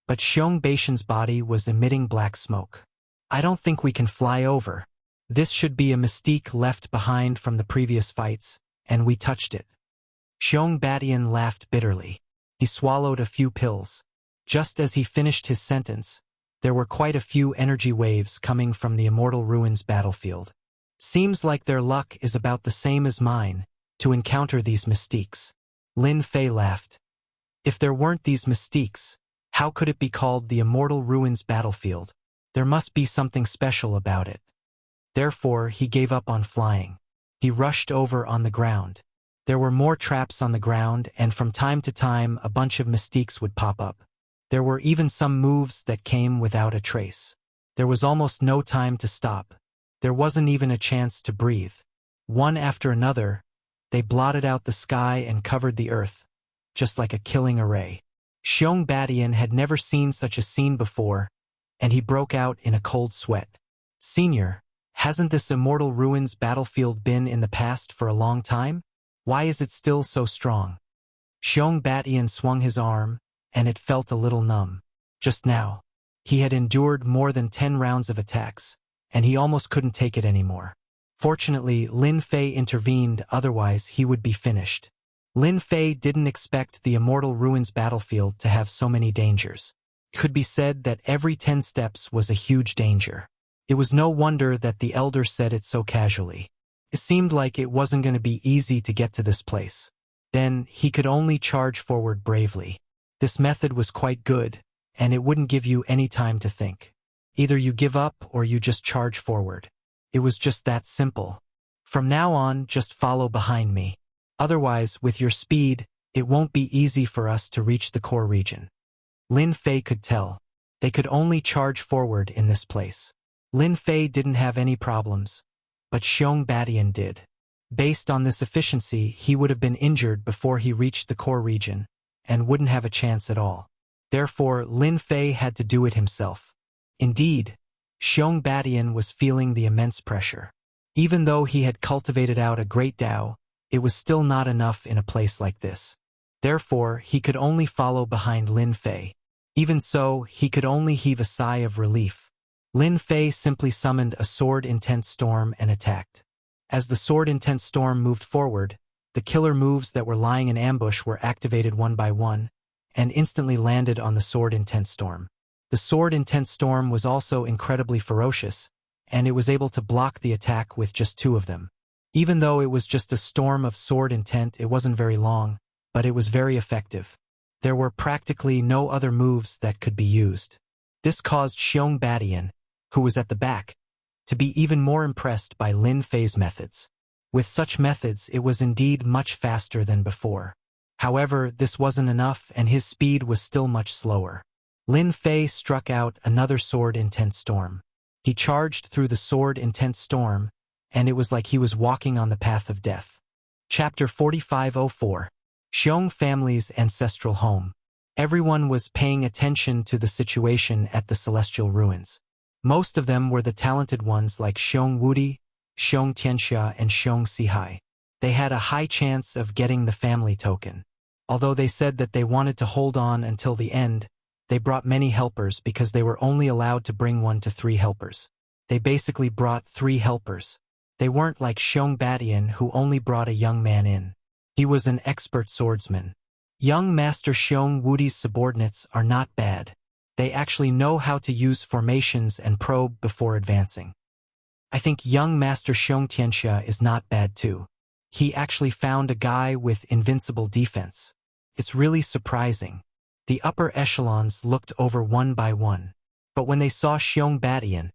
but Xiong Badian's body was emitting black smoke. "I don't think we can fly over. This should be a mystique left behind from the previous fights, and we touched it." Xiong Badian laughed bitterly. He swallowed a few pills. Just as he finished his sentence, there were quite a few energy waves coming from the Immortal Ruins battlefield. "Seems like their luck is about the same as mine, to encounter these mystiques." Lin Fei laughed. "If there weren't these mystiques, how could it be called the Immortal Ruins battlefield? There must be something special about it." Therefore, he gave up on flying. He rushed over on the ground. There were more traps on the ground, and from time to time a bunch of mystiques would pop up. There were even some moves that came without a trace. There was almost no time to stop. There wasn't even a chance to breathe. One after another, they blotted out the sky and covered the earth, just like a killing array. Xiong Badian had never seen such a scene before, and he broke out in a cold sweat. "Senior, hasn't this Immortal Ruins battlefield been in the past for a long time? Why is it still so strong?" Xiong Batian swung his arm, and it felt a little numb. Just now. He had endured more than 10 rounds of attacks, and he almost couldn't take it anymore. Fortunately, Lin Fei intervened, otherwise he would be finished. Lin Fei didn't expect the Immortal Ruins battlefield to have so many dangers. It could be said that every 10 steps was a huge danger. It was no wonder that the elder said it so casually. It seemed like it wasn't going to be easy to get to this place. Then, he could only charge forward bravely. This method was quite good, and it wouldn't give you any time to think. Either you give up or you just charge forward. It was just that simple. From now on, just follow behind me. Otherwise, with your speed, it won't be easy for us to reach the core region. Lin Fei could tell. They could only charge forward in this place. Lin Fei didn't have any problems, but Xiong Batian did. Based on this efficiency, he would have been injured before he reached the core region, and wouldn't have a chance at all. Therefore, Lin Fei had to do it himself. Indeed, Xiong Batian was feeling the immense pressure. Even though he had cultivated out a great Tao, it was still not enough in a place like this. Therefore, he could only follow behind Lin Fei. Even so, he could only heave a sigh of relief. Lin Fei simply summoned a sword-intense storm and attacked. As the sword-intense storm moved forward, the killer moves that were lying in ambush were activated one by one, and instantly landed on the sword-intense storm. The sword-intense storm was also incredibly ferocious, and it was able to block the attack with just 2 of them. Even though it was just a storm of sword intent, it wasn't very long, but it was very effective. There were practically no other moves that could be used. This caused Xiong Batian, who was at the back, to be even more impressed by Lin Fei's methods. With such methods, it was indeed much faster than before. However, this wasn't enough, and his speed was still much slower. Lin Fei struck out another sword-intense storm. He charged through the sword-intense storm, and it was like he was walking on the path of death. Chapter 4504. Xiong family's ancestral home. Everyone was paying attention to the situation at the Celestial Ruins. Most of them were the talented ones like Xiong Wudi, Xiong Tianxia, and Xiong Sihai. They had a high chance of getting the family token. Although they said that they wanted to hold on until the end, they brought many helpers because they were only allowed to bring 1 to 3 helpers. They basically brought 3 helpers. They weren't like Xiong Batian, who only brought a young man in. He was an expert swordsman. Young Master Xiong Wudi's subordinates are not bad. They actually know how to use formations and probe before advancing. I think young Master Xiong Tianxia is not bad too. He actually found a guy with invincible defense. It's really surprising. The upper echelons looked over one by one. But when they saw Xiong Batian,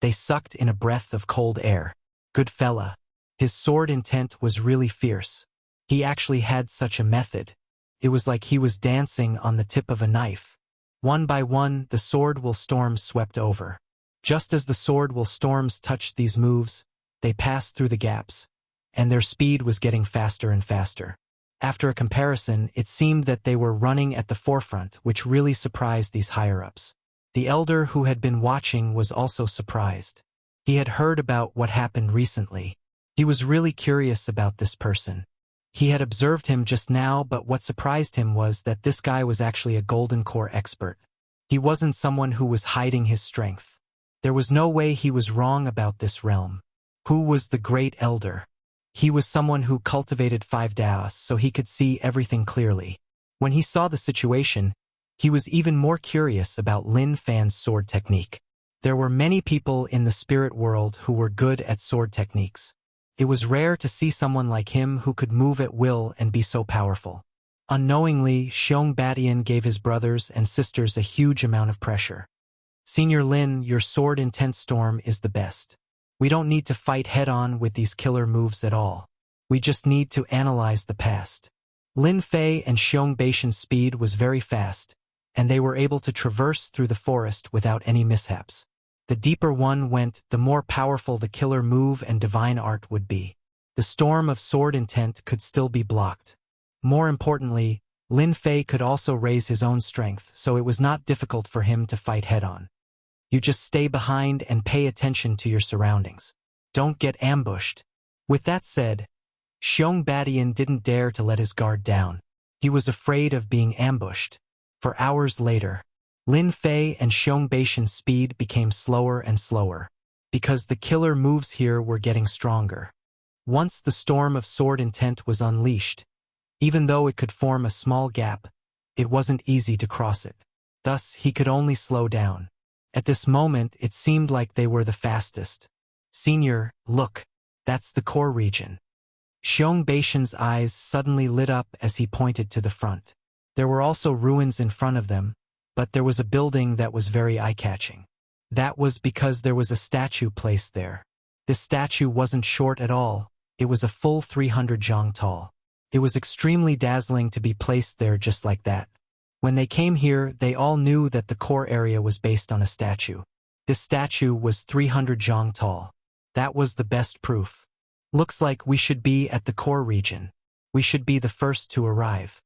they sucked in a breath of cold air. Good fella. His sword intent was really fierce. He actually had such a method. It was like he was dancing on the tip of a knife. One by one, the sword will storms swept over. Just as the sword will storms touched these moves, they passed through the gaps, and their speed was getting faster and faster. After a comparison, it seemed that they were running at the forefront, which really surprised these higher-ups. The elder who had been watching was also surprised. He had heard about what happened recently. He was really curious about this person. He had observed him just now, but what surprised him was that this guy was actually a Golden Core expert. He wasn't someone who was hiding his strength. There was no way he was wrong about this realm. Who was the great elder? He was someone who cultivated 5 Daos, so he could see everything clearly. When he saw the situation, he was even more curious about Lin Fan's sword technique. There were many people in the spirit world who were good at sword techniques. It was rare to see someone like him who could move at will and be so powerful. Unknowingly, Xiong Batian gave his brothers and sisters a huge amount of pressure. Senior Lin, your sword-intense storm is the best. We don't need to fight head-on with these killer moves at all. We just need to analyze the past. Lin Fei and Xiong Batian's speed was very fast, and they were able to traverse through the forest without any mishaps. The deeper one went, the more powerful the killer move and divine art would be. The storm of sword intent could still be blocked. More importantly, Lin Fei could also raise his own strength, so it was not difficult for him to fight head-on. You just stay behind and pay attention to your surroundings. Don't get ambushed. With that said, Xiong Badian didn't dare to let his guard down. He was afraid of being ambushed. For hours later, Lin Fei and Xiong Baishan's speed became slower and slower, because the killer moves here were getting stronger. Once the storm of sword intent was unleashed, even though it could form a small gap, it wasn't easy to cross it. Thus, he could only slow down. At this moment, it seemed like they were the fastest. Senior, look, that's the core region. Xiong Baishan's eyes suddenly lit up as he pointed to the front. There were also ruins in front of them, but there was a building that was very eye-catching. That was because there was a statue placed there. This statue wasn't short at all, it was a full 300 zhang tall. It was extremely dazzling to be placed there just like that. When they came here, they all knew that the core area was based on a statue. This statue was 300 zhang tall. That was the best proof. Looks like we should be at the core region. We should be the first to arrive.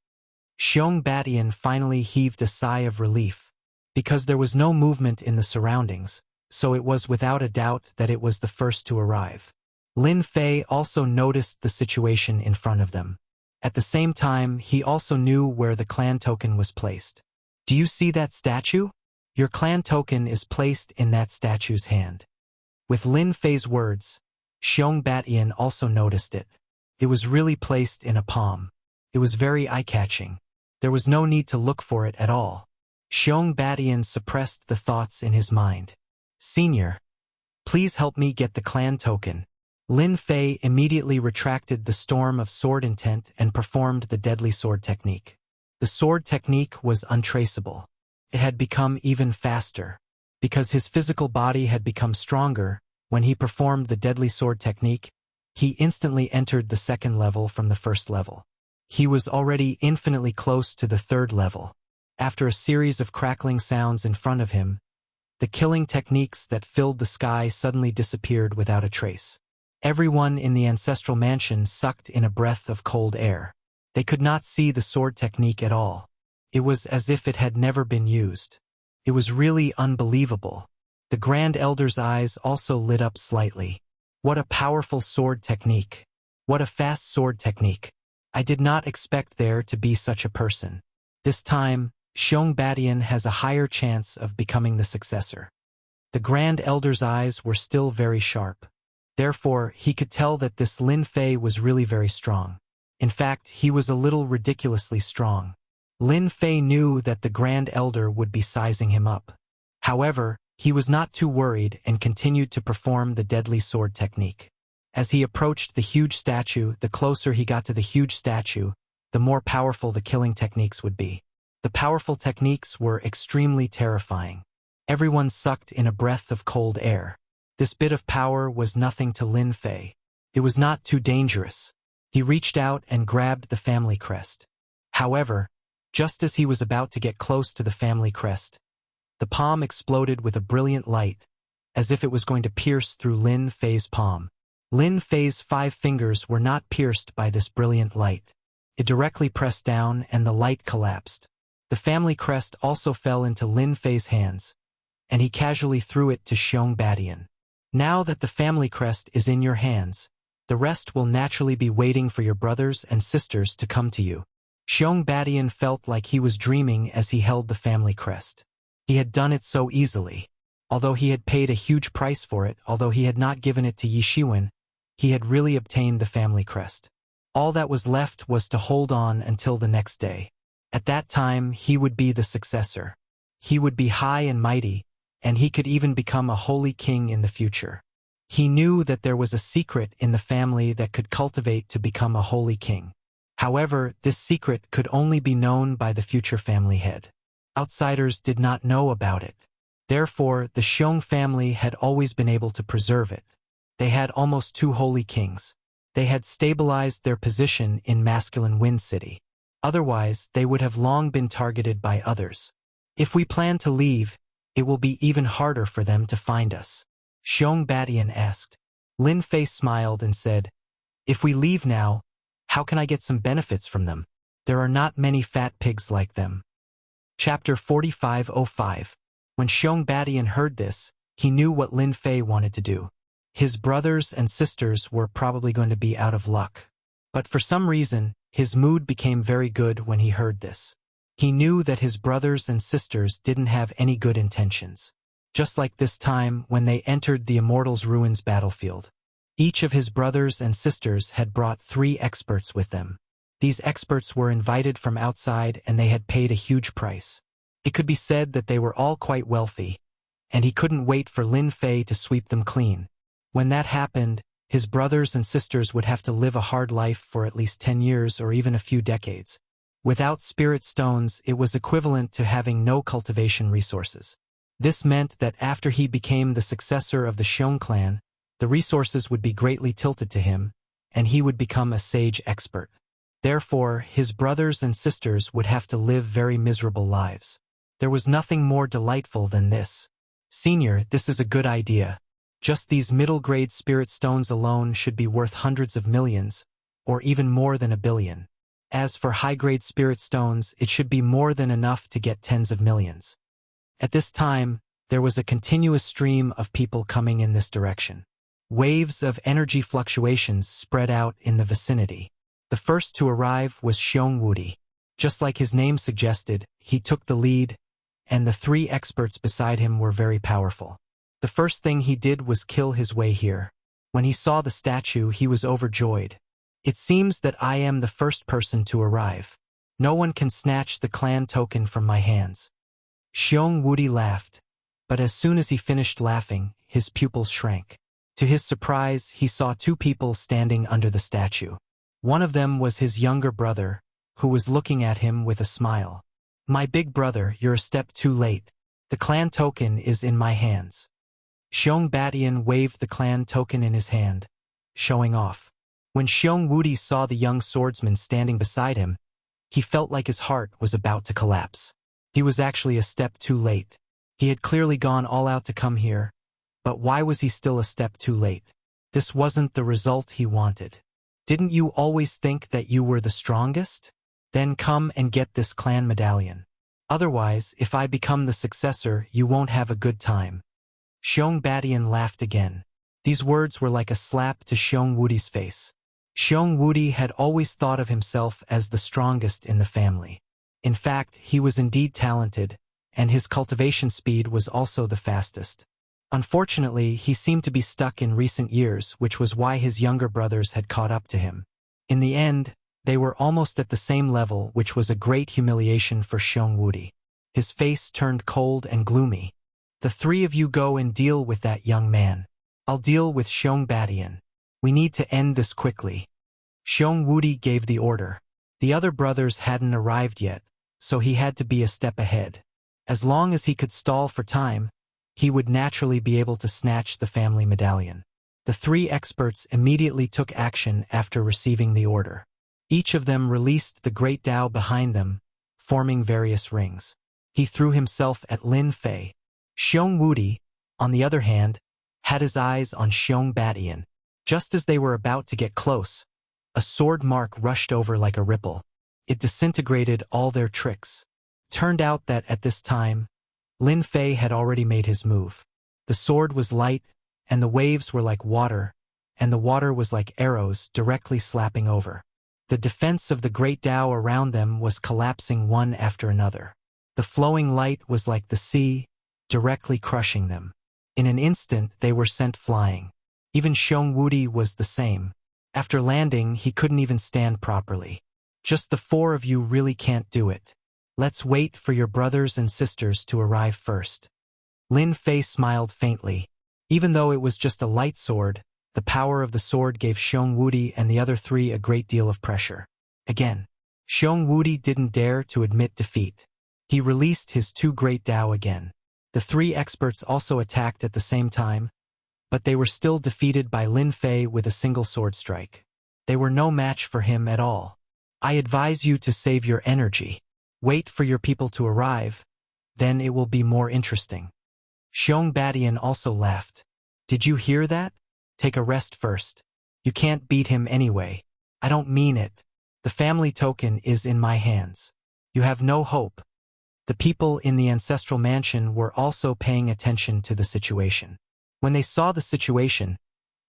Xiong Badian finally heaved a sigh of relief, because there was no movement in the surroundings, so it was without a doubt that it was the first to arrive. Lin Fei also noticed the situation in front of them. At the same time, he also knew where the clan token was placed. Do you see that statue? Your clan token is placed in that statue's hand. With Lin Fei's words, Xiong Badian also noticed it. It was really placed in a palm. It was very eye-catching. There was no need to look for it at all. Xiong Badian suppressed the thoughts in his mind. Senior, please help me get the clan token. Lin Fei immediately retracted the storm of sword intent and performed the deadly sword technique. The sword technique was untraceable. It had become even faster. Because his physical body had become stronger, when he performed the deadly sword technique, he instantly entered the second level from the first level. He was already infinitely close to the third level. After a series of crackling sounds in front of him, the killing techniques that filled the sky suddenly disappeared without a trace. Everyone in the ancestral mansion sucked in a breath of cold air. They could not see the sword technique at all. It was as if it had never been used. It was really unbelievable. The Grand Elder's eyes also lit up slightly. What a powerful sword technique. What a fast sword technique. I did not expect there to be such a person. This time, Xiong Badian has a higher chance of becoming the successor. The Grand Elder's eyes were still very sharp. Therefore, he could tell that this Lin Fei was really very strong. In fact, he was a little ridiculously strong. Lin Fei knew that the Grand Elder would be sizing him up. However, he was not too worried and continued to perform the deadly sword technique. As he approached the huge statue, the closer he got to the huge statue, the more powerful the killing techniques would be. The powerful techniques were extremely terrifying. Everyone sucked in a breath of cold air. This bit of power was nothing to Lin Fei. It was not too dangerous. He reached out and grabbed the family crest. However, just as he was about to get close to the family crest, the palm exploded with a brilliant light, as if it was going to pierce through Lin Fei's palm. Lin Fei's 5 fingers were not pierced by this brilliant light. It directly pressed down and the light collapsed. The family crest also fell into Lin Fei's hands, and he casually threw it to Xiong Badian. Now that the family crest is in your hands, the rest will naturally be waiting for your brothers and sisters to come to you. Xiong Badian felt like he was dreaming as he held the family crest. He had done it so easily. Although he had paid a huge price for it, although he had not given it to Yi Shiwen, he had really obtained the family crest. All that was left was to hold on until the next day. At that time, he would be the successor. He would be high and mighty, and he could even become a holy king in the future. He knew that there was a secret in the family that could cultivate to become a holy king. However, this secret could only be known by the future family head. Outsiders did not know about it. Therefore, the Xiong family had always been able to preserve it. They had almost 2 holy kings. They had stabilized their position in masculine Wind City. Otherwise, they would have long been targeted by others. If we plan to leave, it will be even harder for them to find us. Xiong Badian asked. Lin Fei smiled and said, if we leave now, how can I get some benefits from them? There are not many fat pigs like them. Chapter 4505. When Xiong Badian heard this, he knew what Lin Fei wanted to do. His brothers and sisters were probably going to be out of luck. But for some reason, his mood became very good when he heard this. He knew that his brothers and sisters didn't have any good intentions. Just like this time when they entered the Immortals' Ruins battlefield. Each of his brothers and sisters had brought 3 experts with them. These experts were invited from outside and they had paid a huge price. It could be said that they were all quite wealthy, and he couldn't wait for Lin Fei to sweep them clean. When that happened, his brothers and sisters would have to live a hard life for at least 10 years or even a few decades. Without spirit stones, it was equivalent to having no cultivation resources. This meant that after he became the successor of the Xiong clan, the resources would be greatly tilted to him, and he would become a sage expert. Therefore, his brothers and sisters would have to live very miserable lives. There was nothing more delightful than this. Senior, this is a good idea. Just these middle-grade spirit stones alone should be worth hundreds of millions, or even more than 1 billion. As for high-grade spirit stones, it should be more than enough to get tens of millions. At this time, there was a continuous stream of people coming in this direction. Waves of energy fluctuations spread out in the vicinity. The first to arrive was Xiong Wudi. Just like his name suggested, he took the lead, and the 3 experts beside him were very powerful. The first thing he did was kill his way here. When he saw the statue, he was overjoyed. It seems that I am the first person to arrive. No one can snatch the clan token from my hands. Xiong Wudi laughed, but as soon as he finished laughing, his pupils shrank. To his surprise, he saw 2 people standing under the statue. One of them was his younger brother, who was looking at him with a smile. My big brother, you're a step too late. The clan token is in my hands. Xiong Badian waved the clan token in his hand, showing off. When Xiong Wudi saw the young swordsman standing beside him, he felt like his heart was about to collapse. He was actually a step too late. He had clearly gone all out to come here, but why was he still a step too late? This wasn't the result he wanted. Didn't you always think that you were the strongest? Then come and get this clan medallion. Otherwise, if I become the successor, you won't have a good time. Xiong Badian laughed again. These words were like a slap to Xiong Wudi's face. Xiong Wudi had always thought of himself as the strongest in the family. In fact, he was indeed talented, and his cultivation speed was also the fastest. Unfortunately, he seemed to be stuck in recent years, which was why his younger brothers had caught up to him. In the end, they were almost at the same level, which was a great humiliation for Xiong Wudi. His face turned cold and gloomy. The 3 of you go and deal with that young man. I'll deal with Xiong Badian. We need to end this quickly. Xiong Wudi gave the order. The other brothers hadn't arrived yet, so he had to be a step ahead. As long as he could stall for time, he would naturally be able to snatch the family medallion. The 3 experts immediately took action after receiving the order. Each of them released the great Tao behind them, forming various rings. He threw himself at Lin Fei. Xiong Wudi, on the other hand, had his eyes on Xiong Badian. Just as they were about to get close, a sword mark rushed over like a ripple. It disintegrated all their tricks. Turned out that at this time, Lin Fei had already made his move. The sword was light, and the waves were like water, and the water was like arrows directly slapping over. The defense of the great Tao around them was collapsing one after another. The flowing light was like the sea, directly crushing them. In an instant, they were sent flying. Even Xiong Wudi was the same. After landing, he couldn't even stand properly. Just the 4 of you really can't do it. Let's wait for your brothers and sisters to arrive first. Lin Fei smiled faintly. Even though it was just a light sword, the power of the sword gave Xiong Wudi and the other 3 a great deal of pressure. Again, Xiong Wudi didn't dare to admit defeat. He released his 2 great Tao again. The 3 experts also attacked at the same time, but they were still defeated by Lin Fei with a single sword strike. They were no match for him at all. I advise you to save your energy. Wait for your people to arrive, then it will be more interesting. Xiong Badian also laughed. Did you hear that? Take a rest first. You can't beat him anyway. I don't mean it. The family token is in my hands. You have no hope. The people in the ancestral mansion were also paying attention to the situation. When they saw the situation,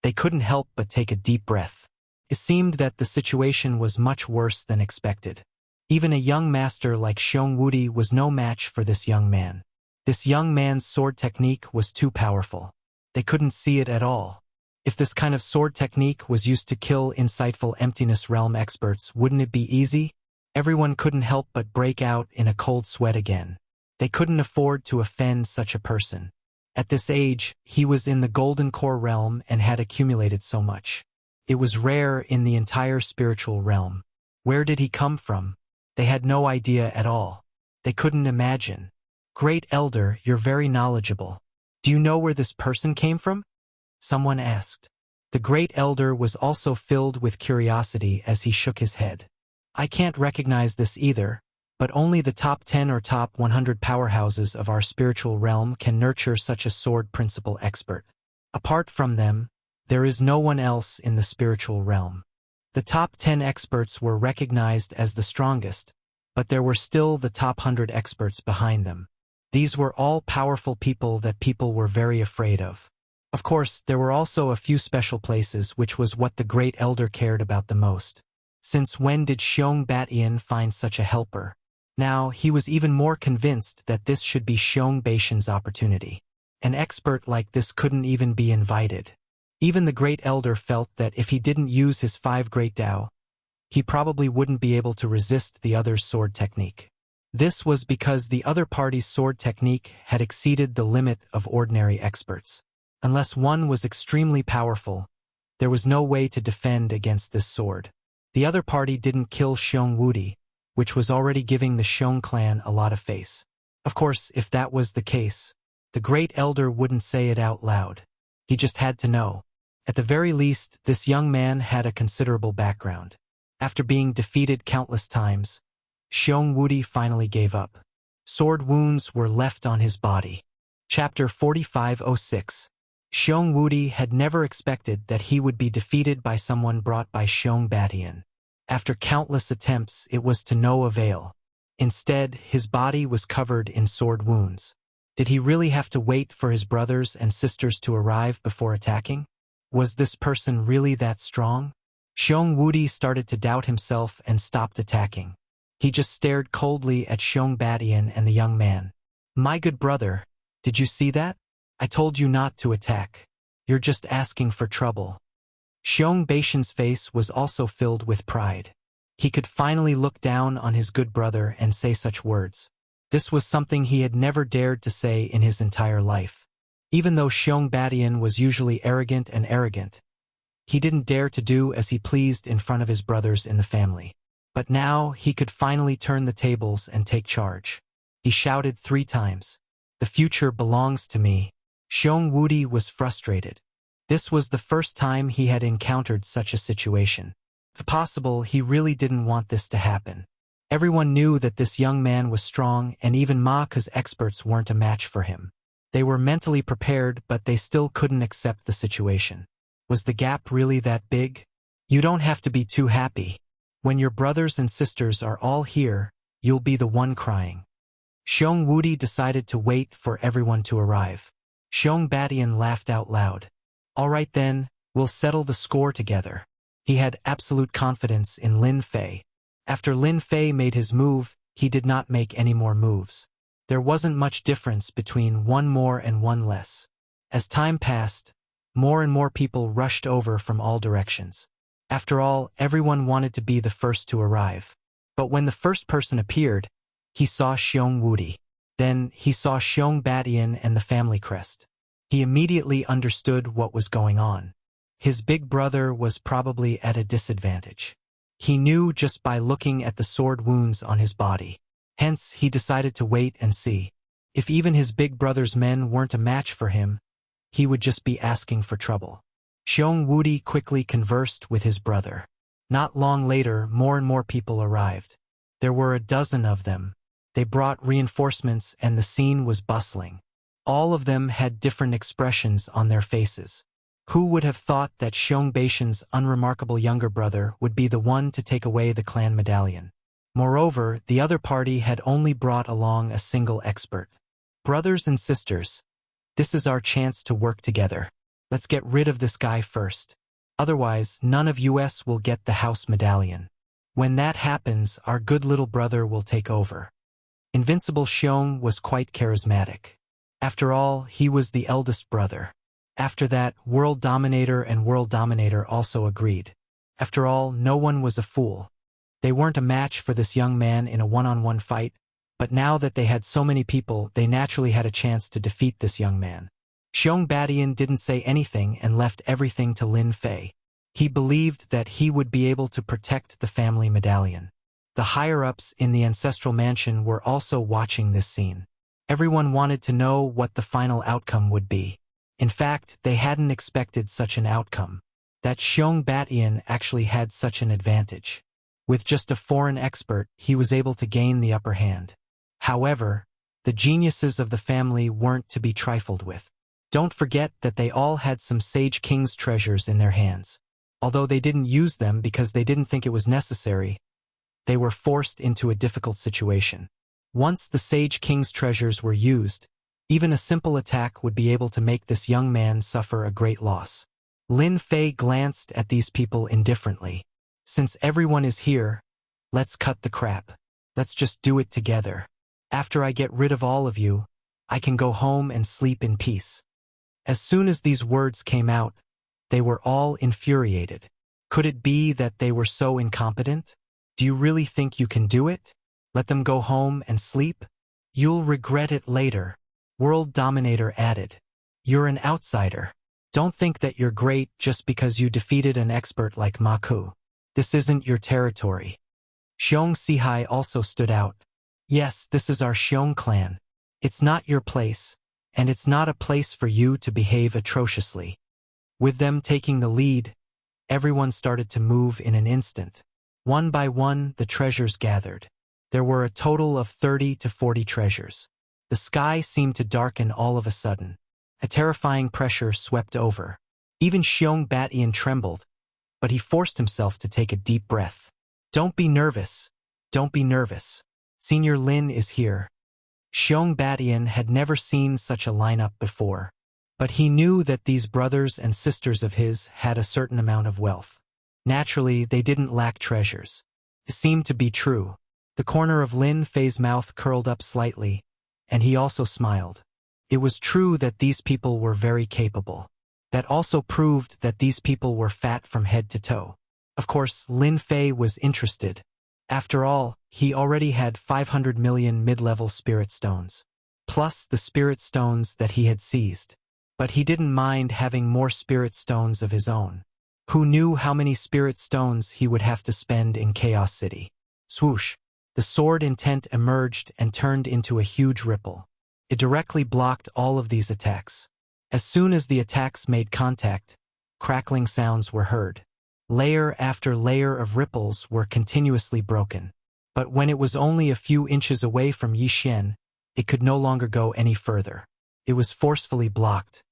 they couldn't help but take a deep breath. It seemed that the situation was much worse than expected. Even a young master like Xiong Wudi was no match for this young man. This young man's sword technique was too powerful. They couldn't see it at all. If this kind of sword technique was used to kill insightful emptiness realm experts, wouldn't it be easy? Everyone couldn't help but break out in a cold sweat again. They couldn't afford to offend such a person. At this age, he was in the golden core realm and had accumulated so much. It was rare in the entire spiritual realm. Where did he come from? They had no idea at all. They couldn't imagine. Great Elder, you're very knowledgeable. Do you know where this person came from? Someone asked. The Great Elder was also filled with curiosity as he shook his head. I can't recognize this either, but only the top 10 or top 100 powerhouses of our spiritual realm can nurture such a sword principle expert. Apart from them, there is no one else in the spiritual realm. The top 10 experts were recognized as the strongest, but there were still the top 100 experts behind them. These were all powerful people that people were very afraid of. Of course, there were also a few special places, which was what the Great Elder cared about the most. Since when did Xiong Batian find such a helper? Now, he was even more convinced that this should be Xiong Baishan's opportunity. An expert like this couldn't even be invited. Even the Great Elder felt that if he didn't use his 5 Great Dao, he probably wouldn't be able to resist the other's sword technique. This was because the other party's sword technique had exceeded the limit of ordinary experts. Unless one was extremely powerful, there was no way to defend against this sword. The other party didn't kill Xiong Wudi, which was already giving the Xiong clan a lot of face. Of course, if that was the case, the Great Elder wouldn't say it out loud. He just had to know. At the very least, this young man had a considerable background. After being defeated countless times, Xiong Wudi finally gave up. Sword wounds were left on his body. Chapter 4506. Xiong Wudi had never expected that he would be defeated by someone brought by Xiong Batian. After countless attempts, it was to no avail. Instead, his body was covered in sword wounds. Did he really have to wait for his brothers and sisters to arrive before attacking? Was this person really that strong? Xiong Wudi started to doubt himself and stopped attacking. He just stared coldly at Xiong Batian and the young man. My good brother, did you see that? I told you not to attack. You're just asking for trouble. Xiong Baishan's face was also filled with pride. He could finally look down on his good brother and say such words. This was something he had never dared to say in his entire life. Even though Xiong Batian was usually arrogant, he didn't dare to do as he pleased in front of his brothers in the family. But now he could finally turn the tables and take charge. He shouted 3 times. The future belongs to me. Xiong Wudi was frustrated. This was the first time he had encountered such a situation. If possible, he really didn't want this to happen. Everyone knew that this young man was strong, and even Ma Ke's experts weren't a match for him. They were mentally prepared, but they still couldn't accept the situation. Was the gap really that big? You don't have to be too happy. When your brothers and sisters are all here, you'll be the one crying. Xiong Wudi decided to wait for everyone to arrive. Xiong Batian laughed out loud. All right then, we'll settle the score together. He had absolute confidence in Lin Fei. After Lin Fei made his move, he did not make any more moves. There wasn't much difference between one more and one less. As time passed, more and more people rushed over from all directions. After all, everyone wanted to be the first to arrive. But when the first person appeared, he saw Xiong Wudi. Then he saw Xiong Batian and the family crest. He immediately understood what was going on. His big brother was probably at a disadvantage. He knew just by looking at the sword wounds on his body. Hence, he decided to wait and see. If even his big brother's men weren't a match for him, he would just be asking for trouble. Xiong Wudi quickly conversed with his brother. Not long later, more and more people arrived. There were a dozen of them. They brought reinforcements and the scene was bustling. All of them had different expressions on their faces. Who would have thought that Xiong Baishan's unremarkable younger brother would be the one to take away the clan medallion? Moreover, the other party had only brought along a single expert. Brothers and sisters, this is our chance to work together. Let's get rid of this guy first. Otherwise, none of us will get the house medallion. When that happens, our good little brother will take over. Invincible Xiong was quite charismatic. After all, he was the eldest brother. After that, World Dominator and World Dominator also agreed. After all, no one was a fool. They weren't a match for this young man in a one-on-one fight, but now that they had so many people, they naturally had a chance to defeat this young man. Xiong Badian didn't say anything and left everything to Lin Fei. He believed that he would be able to protect the family medallion. The higher-ups in the ancestral mansion were also watching this scene. Everyone wanted to know what the final outcome would be. In fact, they hadn't expected such an outcome. That Xiong Badian actually had such an advantage. With just a foreign expert, he was able to gain the upper hand. However, the geniuses of the family weren't to be trifled with. Don't forget that they all had some Sage King's treasures in their hands. Although they didn't use them because they didn't think it was necessary, they were forced into a difficult situation. Once the Sage King's treasures were used, even a simple attack would be able to make this young man suffer a great loss. Lin Fei glanced at these people indifferently. Since everyone is here, let's cut the crap. Let's just do it together. After I get rid of all of you, I can go home and sleep in peace. As soon as these words came out, they were all infuriated. Could it be that they were so incompetent? Do you really think you can do it? Let them go home and sleep? You'll regret it later. World Dominator added. You're an outsider. Don't think that you're great just because you defeated an expert like Ma Ku. This isn't your territory. Xiong Sihai also stood out. Yes, this is our Xiong clan. It's not your place, and it's not a place for you to behave atrociously. With them taking the lead, everyone started to move in an instant. One by one, the treasures gathered. There were a total of 30 to 40 treasures. The sky seemed to darken all of a sudden. A terrifying pressure swept over. Even Xiong Batian trembled, but he forced himself to take a deep breath. Don't be nervous. Don't be nervous. Senior Lin is here. Xiong Batian had never seen such a lineup before, but he knew that these brothers and sisters of his had a certain amount of wealth. Naturally, they didn't lack treasures. It seemed to be true. The corner of Lin Fei's mouth curled up slightly, and he also smiled. It was true that these people were very capable. That also proved that these people were fat from head to toe. Of course, Lin Fei was interested. After all, he already had 500 million mid-level spirit stones, plus the spirit stones that he had seized. But he didn't mind having more spirit stones of his own. Who knew how many spirit stones he would have to spend in Chaos City? Swoosh! The sword intent emerged and turned into a huge ripple. It directly blocked all of these attacks. As soon as the attacks made contact, crackling sounds were heard. Layer after layer of ripples were continuously broken. But when it was only a few inches away from Yixin, it could no longer go any further. It was forcefully blocked.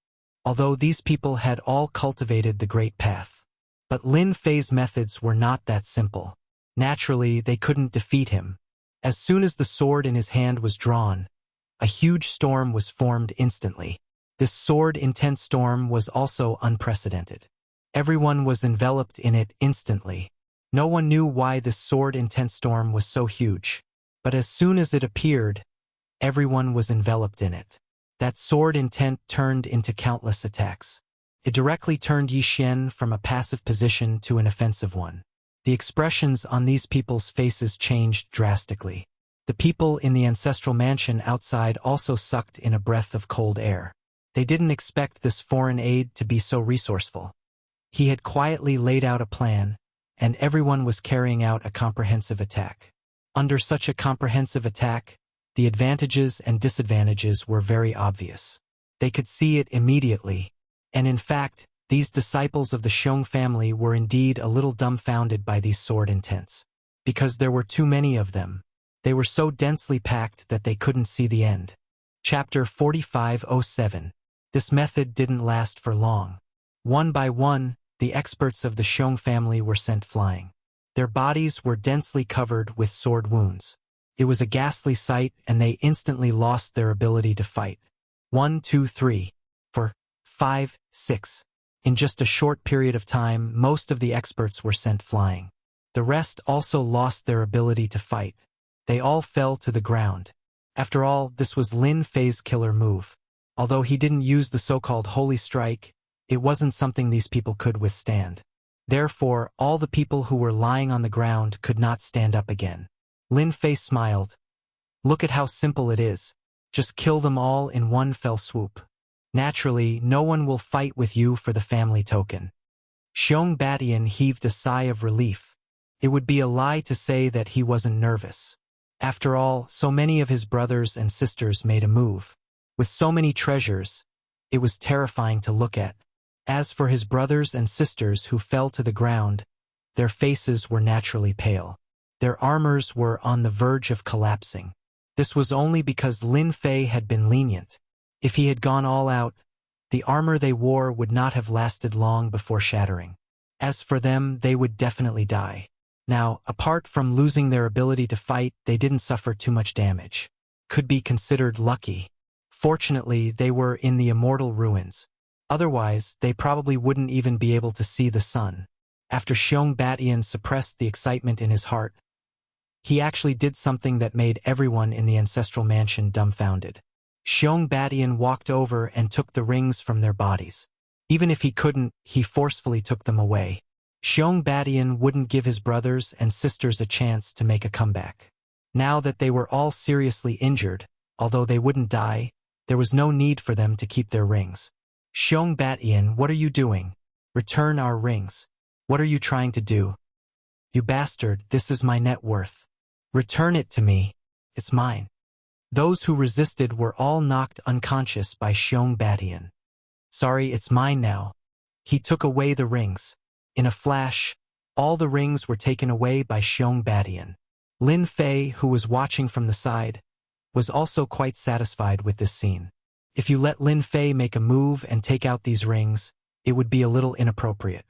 Although these people had all cultivated the Great Path. But Lin Fei's methods were not that simple. Naturally, they couldn't defeat him. As soon as the sword in his hand was drawn, a huge storm was formed instantly. This sword-intent storm was also unprecedented. Everyone was enveloped in it instantly. No one knew why this sword-intent storm was so huge. But as soon as it appeared, everyone was enveloped in it. That sword intent turned into countless attacks. It directly turned Yixin from a passive position to an offensive one. The expressions on these people's faces changed drastically. The people in the ancestral mansion outside also sucked in a breath of cold air. They didn't expect this foreign aide to be so resourceful. He had quietly laid out a plan, and everyone was carrying out a comprehensive attack. Under such a comprehensive attack, the advantages and disadvantages were very obvious. They could see it immediately, and in fact, these disciples of the Xiong family were indeed a little dumbfounded by these sword intents. Because there were too many of them. They were so densely packed that they couldn't see the end. Chapter 4507. This method didn't last for long. One by one, the experts of the Xiong family were sent flying. Their bodies were densely covered with sword wounds. It was a ghastly sight, and they instantly lost their ability to fight. 1, 2, 3, 4, 5, 6. In just a short period of time, most of the experts were sent flying. The rest also lost their ability to fight. They all fell to the ground. After all, this was Lin Fei's killer move. Although he didn't use the so-called Holy Strike, it wasn't something these people could withstand. Therefore, all the people who were lying on the ground could not stand up again. Lin Fei smiled. Look at how simple it is. Just kill them all in one fell swoop. Naturally, no one will fight with you for the family token. Xiong Batian heaved a sigh of relief. It would be a lie to say that he wasn't nervous. After all, so many of his brothers and sisters made a move. With so many treasures, it was terrifying to look at. As for his brothers and sisters who fell to the ground, their faces were naturally pale. Their armors were on the verge of collapsing. This was only because Lin Fei had been lenient. If he had gone all out, the armor they wore would not have lasted long before shattering. As for them, they would definitely die. Now, apart from losing their ability to fight, they didn't suffer too much damage. Could be considered lucky. Fortunately, they were in the immortal ruins. Otherwise, they probably wouldn't even be able to see the sun. After Xiong Batian suppressed the excitement in his heart, he actually did something that made everyone in the ancestral mansion dumbfounded. Xiong Batian walked over and took the rings from their bodies. Even if he couldn't, he forcefully took them away. Xiong Batian wouldn't give his brothers and sisters a chance to make a comeback. Now that they were all seriously injured, although they wouldn't die, there was no need for them to keep their rings. Xiong Batian, what are you doing? Return our rings. What are you trying to do? You bastard, this is my net worth. Return it to me. It's mine. Those who resisted were all knocked unconscious by Xiong Batian. Sorry, it's mine now. He took away the rings. In a flash, all the rings were taken away by Xiong Batian. Lin Fei, who was watching from the side, was also quite satisfied with this scene. If you let Lin Fei make a move and take out these rings, it would be a little inappropriate.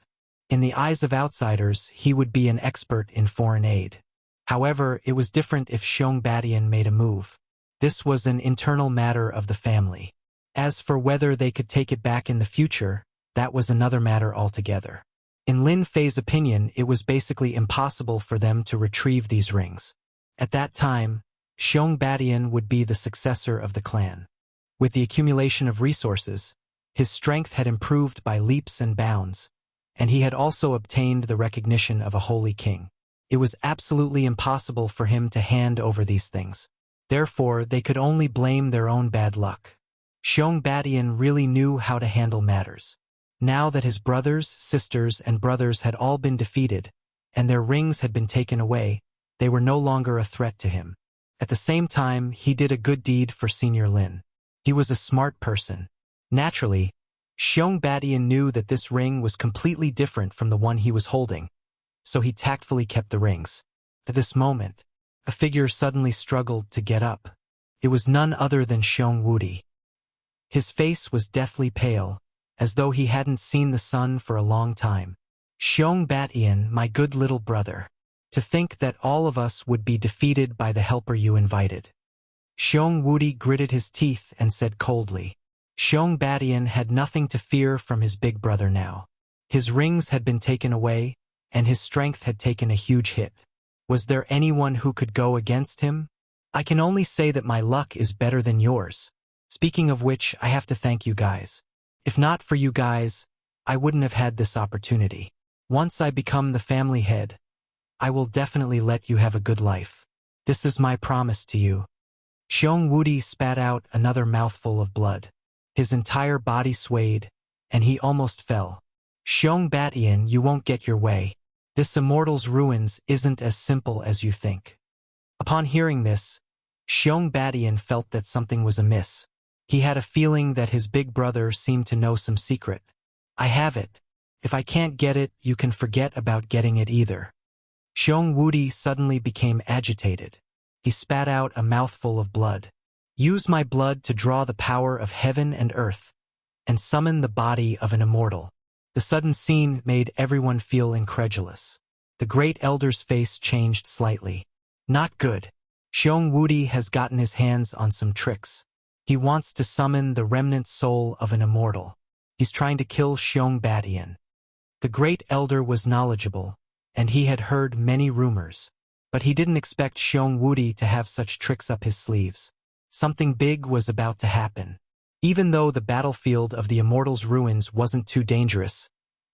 In the eyes of outsiders, he would be an expert in foreign aid. However, it was different if Xiong Batian made a move. This was an internal matter of the family. As for whether they could take it back in the future, that was another matter altogether. In Lin Fei's opinion, it was basically impossible for them to retrieve these rings. At that time, Xiong Batian would be the successor of the clan. With the accumulation of resources, his strength had improved by leaps and bounds, and he had also obtained the recognition of a holy king. It was absolutely impossible for him to hand over these things. Therefore, they could only blame their own bad luck. Xiong Batian really knew how to handle matters. Now that his brothers, sisters, and brothers had all been defeated, and their rings had been taken away, they were no longer a threat to him. At the same time, he did a good deed for Senior Lin. He was a smart person. Naturally, Xiong Batian knew that this ring was completely different from the one he was holding, so he tactfully kept the rings. At this moment, a figure suddenly struggled to get up. It was none other than Xiong Wudi. His face was deathly pale, as though he hadn't seen the sun for a long time. Xiong Batian, my good little brother. To think that all of us would be defeated by the helper you invited. Xiong Wudi gritted his teeth and said coldly. Xiong Batian had nothing to fear from his big brother now. His rings had been taken away, and his strength had taken a huge hit. Was there anyone who could go against him? I can only say that my luck is better than yours. Speaking of which, I have to thank you guys. If not for you guys, I wouldn't have had this opportunity. Once I become the family head, I will definitely let you have a good life. This is my promise to you. Xiong Wudi spat out another mouthful of blood. His entire body swayed, and he almost fell. Xiong Batian, you won't get your way. This immortal's ruins isn't as simple as you think. Upon hearing this, Xiong Batian felt that something was amiss. He had a feeling that his big brother seemed to know some secret. I have it. If I can't get it, you can forget about getting it either. Xiong Wudi suddenly became agitated. He spat out a mouthful of blood. Use my blood to draw the power of heaven and earth, and summon the body of an immortal. The sudden scene made everyone feel incredulous. The Great Elder's face changed slightly. Not good. Xiong Wudi has gotten his hands on some tricks. He wants to summon the remnant soul of an immortal. He's trying to kill Xiong Badian. The Great Elder was knowledgeable, and he had heard many rumors. But he didn't expect Xiong Wudi to have such tricks up his sleeves. Something big was about to happen. Even though the battlefield of the Immortals' ruins wasn't too dangerous,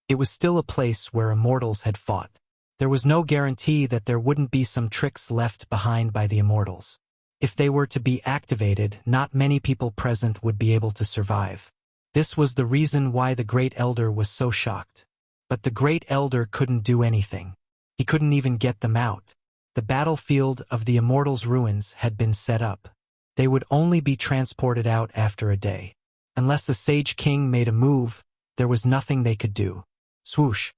it was still a place where immortals had fought. There was no guarantee that there wouldn't be some tricks left behind by the immortals. If they were to be activated, not many people present would be able to survive. This was the reason why the Great Elder was so shocked. But the Great Elder couldn't do anything. He couldn't even get them out. The battlefield of the Immortals' ruins had been set up. They would only be transported out after a day. Unless the Sage King made a move, there was nothing they could do. Swoosh!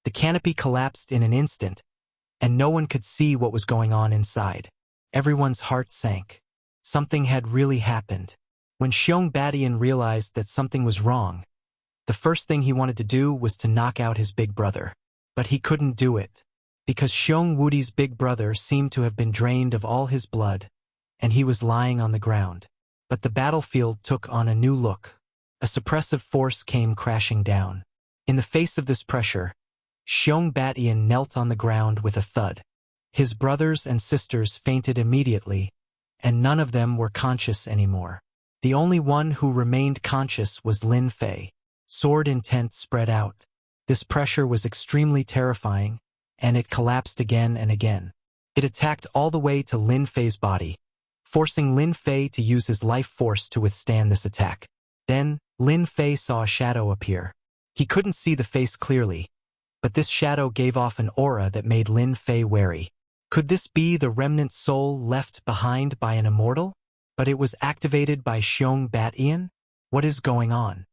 The canopy collapsed in an instant, and no one could see what was going on inside. Everyone's heart sank. Something had really happened. When Xiong Badian realized that something was wrong, the first thing he wanted to do was to knock out his big brother. But he couldn't do it, because Xiong Wudi's big brother seemed to have been drained of all his blood, and he was lying on the ground. But the battlefield took on a new look. A suppressive force came crashing down. In the face of this pressure, Xiong Badian knelt on the ground with a thud. His brothers and sisters fainted immediately, and none of them were conscious anymore. The only one who remained conscious was Lin Fei. Sword intent spread out. This pressure was extremely terrifying, and it collapsed again and again. It attacked all the way to Lin Fei's body, forcing Lin Fei to use his life force to withstand this attack. Then, Lin Fei saw a shadow appear. He couldn't see the face clearly, but this shadow gave off an aura that made Lin Fei wary. Could this be the remnant soul left behind by an immortal? But it was activated by Xiong Badian? What is going on?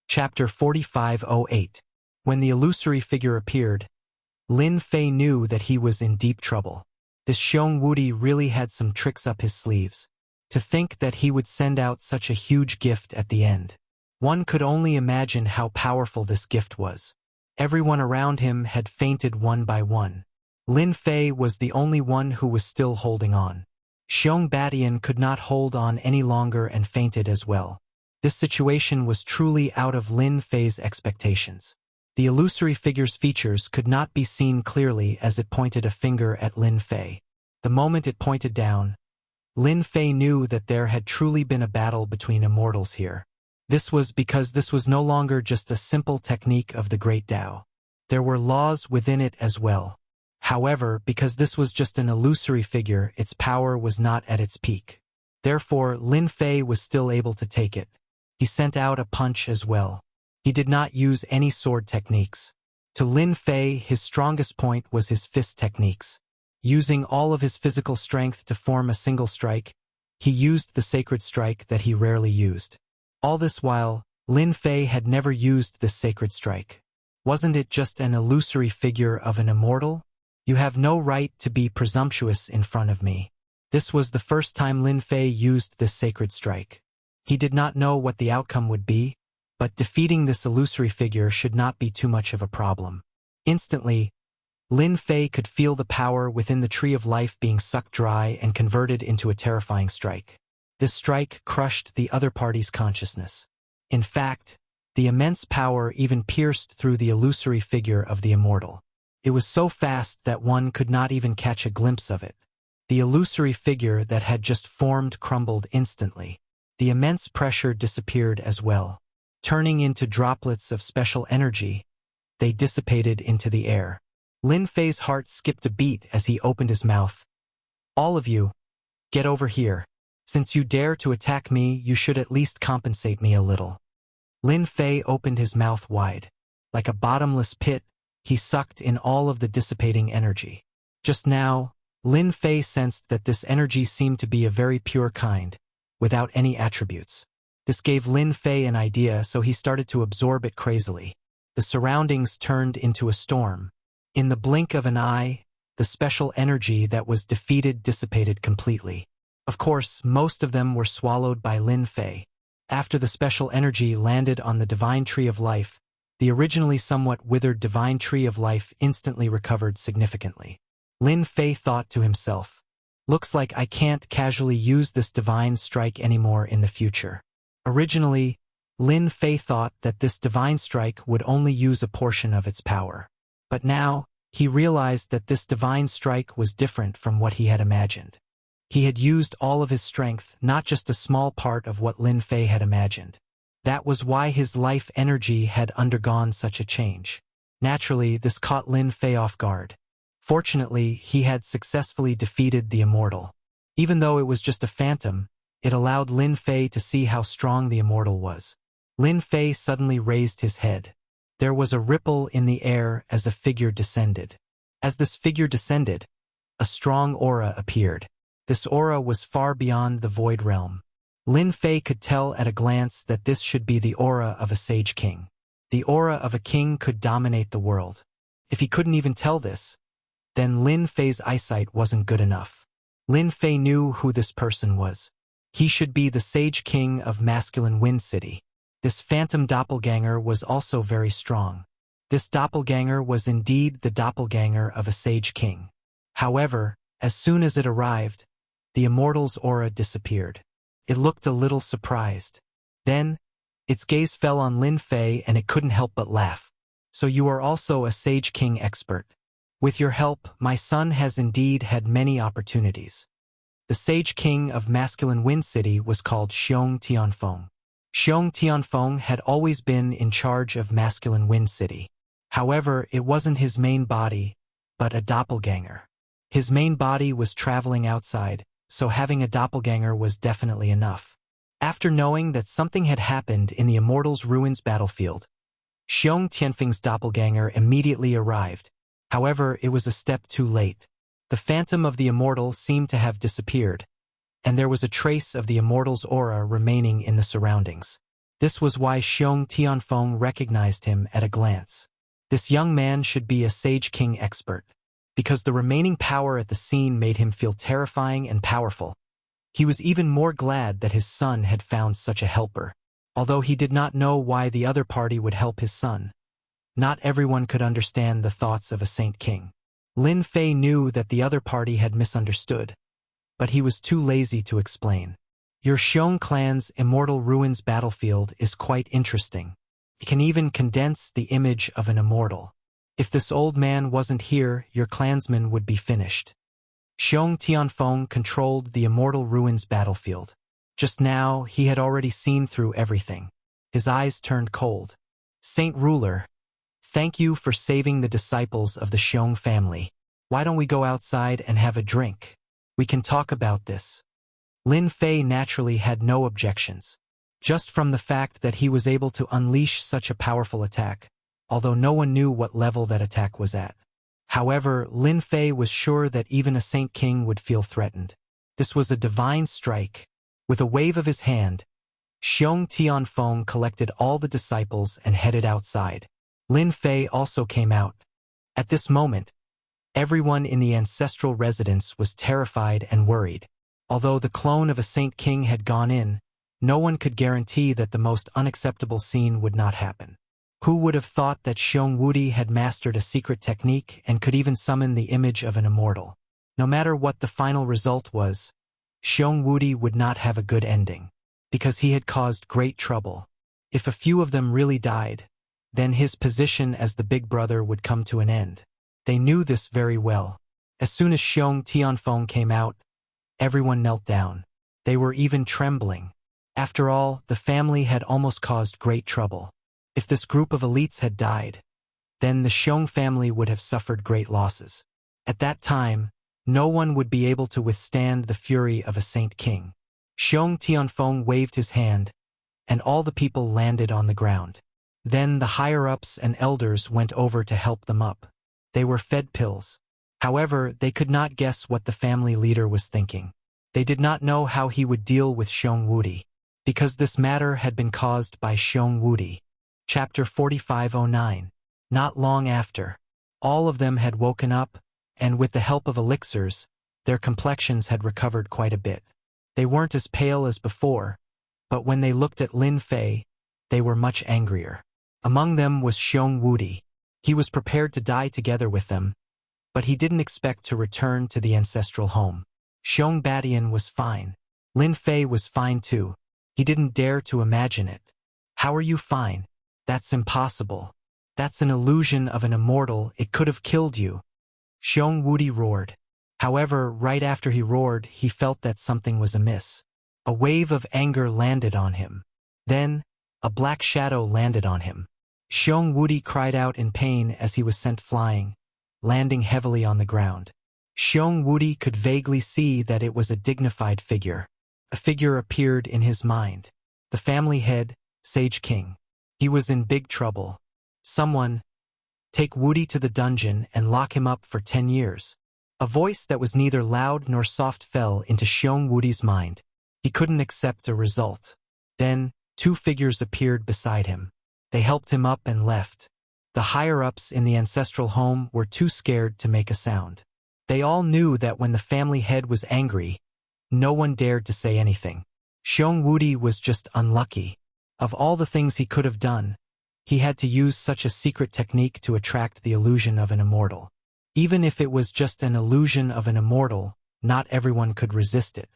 Chapter 4508. When the illusory figure appeared, Lin Fei knew that he was in deep trouble. This Xiong Wudi really had some tricks up his sleeves. To think that he would send out such a huge gift at the end. One could only imagine how powerful this gift was. Everyone around him had fainted one by one. Lin Fei was the only one who was still holding on. Xiong Badian could not hold on any longer and fainted as well. This situation was truly out of Lin Fei's expectations. The illusory figure's features could not be seen clearly as it pointed a finger at Lin Fei. The moment it pointed down, Lin Fei knew that there had truly been a battle between immortals here. This was because this was no longer just a simple technique of the Great Tao. There were laws within it as well. However, because this was just an illusory figure, its power was not at its peak. Therefore, Lin Fei was still able to take it. He sent out a punch as well. He did not use any sword techniques. To Lin Fei, his strongest point was his fist techniques. Using all of his physical strength to form a single strike, he used the sacred strike that he rarely used. All this while, Lin Fei had never used this sacred strike. Wasn't it just an illusory figure of an immortal? You have no right to be presumptuous in front of me. This was the first time Lin Fei used this sacred strike. He did not know what the outcome would be, but defeating this illusory figure should not be too much of a problem. Instantly, Lin Fei could feel the power within the tree of life being sucked dry and converted into a terrifying strike. This strike crushed the other party's consciousness. In fact, the immense power even pierced through the illusory figure of the immortal. It was so fast that one could not even catch a glimpse of it. The illusory figure that had just formed crumbled instantly. The immense pressure disappeared as well. Turning into droplets of special energy, they dissipated into the air. Lin Fei's heart skipped a beat as he opened his mouth. All of you, get over here. Since you dare to attack me, you should at least compensate me a little. Lin Fei opened his mouth wide. Like a bottomless pit, he sucked in all of the dissipating energy. Just now, Lin Fei sensed that this energy seemed to be a very pure kind, without any attributes. This gave Lin Fei an idea, so he started to absorb it crazily. The surroundings turned into a storm. In the blink of an eye, the special energy that was defeated dissipated completely. Of course, most of them were swallowed by Lin Fei. After the special energy landed on the divine tree of life, The originally somewhat withered divine tree of life instantly recovered significantly. Lin Fei thought to himself, "Looks like I can't casually use this divine strike anymore in the future." Originally, Lin Fei thought that this divine strike would only use a portion of its power. But now, he realized that this divine strike was different from what he had imagined. He had used all of his strength, not just a small part of what Lin Fei had imagined. That was why his life energy had undergone such a change. Naturally, this caught Lin Fei off guard. Fortunately, he had successfully defeated the immortal. Even though it was just a phantom, it allowed Lin Fei to see how strong the immortal was. Lin Fei suddenly raised his head. There was a ripple in the air as a figure descended. As this figure descended, a strong aura appeared. This aura was far beyond the void realm. Lin Fei could tell at a glance that this should be the aura of a sage king. The aura of a king could dominate the world. If he couldn't even tell this, then Lin Fei's eyesight wasn't good enough. Lin Fei knew who this person was. He should be the sage king of masculine Wind City. This phantom doppelganger was also very strong. This doppelganger was indeed the doppelganger of a sage king. However, as soon as it arrived, the immortal's aura disappeared. It looked a little surprised. Then, its gaze fell on Lin Fei and it couldn't help but laugh. "So you are also a Sage King expert. With your help, my son has indeed had many opportunities." The Sage King of masculine Wind City was called Xiong Tianfeng. Xiong Tianfeng had always been in charge of masculine Wind City. However, it wasn't his main body, but a doppelganger. His main body was traveling outside, so having a doppelganger was definitely enough. After knowing that something had happened in the Immortals' Ruins battlefield, Xiong Tianfeng's doppelganger immediately arrived. However, it was a step too late. The phantom of the immortal seemed to have disappeared, and there was a trace of the immortal's aura remaining in the surroundings. This was why Xiong Tianfeng recognized him at a glance. This young man should be a Sage King expert. Because the remaining power at the scene made him feel terrifying and powerful. He was even more glad that his son had found such a helper. Although he did not know why the other party would help his son. Not everyone could understand the thoughts of a Saint King. Lin Fei knew that the other party had misunderstood, but he was too lazy to explain. "Your Xiong clan's Immortal Ruins battlefield is quite interesting. It can even condense the image of an immortal. If this old man wasn't here, your clansmen would be finished." Xiong Tianfeng controlled the Immortal Ruins battlefield. Just now, he had already seen through everything. His eyes turned cold. "Saint Ruler, thank you for saving the disciples of the Xiong family. Why don't we go outside and have a drink? We can talk about this." Lin Fei naturally had no objections. Just from the fact that he was able to unleash such a powerful attack, although no one knew what level that attack was at. However, Lin Fei was sure that even a Saint King would feel threatened. This was a divine strike. With a wave of his hand, Xiong Tianfeng collected all the disciples and headed outside. Lin Fei also came out. At this moment, everyone in the ancestral residence was terrified and worried. Although the clone of a Saint King had gone in, no one could guarantee that the most unacceptable scene would not happen. Who would have thought that Xiong Wudi had mastered a secret technique and could even summon the image of an immortal? No matter what the final result was, Xiong Wudi would not have a good ending, because he had caused great trouble. If a few of them really died, then his position as the big brother would come to an end. They knew this very well. As soon as Xiong Tianfeng came out, everyone knelt down. They were even trembling. After all, the family had almost caused great trouble. If this group of elites had died, then the Xiong family would have suffered great losses. At that time, no one would be able to withstand the fury of a Saint King. Xiong Tianfeng waved his hand, and all the people landed on the ground. Then the higher-ups and elders went over to help them up. They were fed pills. However, they could not guess what the family leader was thinking. They did not know how he would deal with Xiong Wudi, because this matter had been caused by Xiong Wudi. Chapter 4509. Not long after, all of them had woken up, and with the help of elixirs, their complexions had recovered quite a bit. They weren't as pale as before, but when they looked at Lin Fei, they were much angrier. Among them was Xiong Wudi. He was prepared to die together with them, but he didn't expect to return to the ancestral home. Xiong Badian was fine. Lin Fei was fine too. He didn't dare to imagine it. How are you fine? That's impossible. That's an illusion of an immortal, it could have killed you. Xiong Wudi roared. However, right after he roared, he felt that something was amiss. A wave of anger landed on him. Then, a black shadow landed on him. Xiong Wudi cried out in pain as he was sent flying, landing heavily on the ground. Xiong Wudi could vaguely see that it was a dignified figure. A figure appeared in his mind. The family head, Sage King. He was in big trouble. Someone, take Wudi to the dungeon and lock him up for 10 years. A voice that was neither loud nor soft fell into Xiong Wudi's mind. He couldn't accept a result. Then, 2 figures appeared beside him. They helped him up and left. The higher-ups in the ancestral home were too scared to make a sound. They all knew that when the family head was angry, no one dared to say anything. Xiong Wudi was just unlucky. Of all the things he could have done, he had to use such a secret technique to attract the illusion of an immortal. Even if it was just an illusion of an immortal, not everyone could resist it.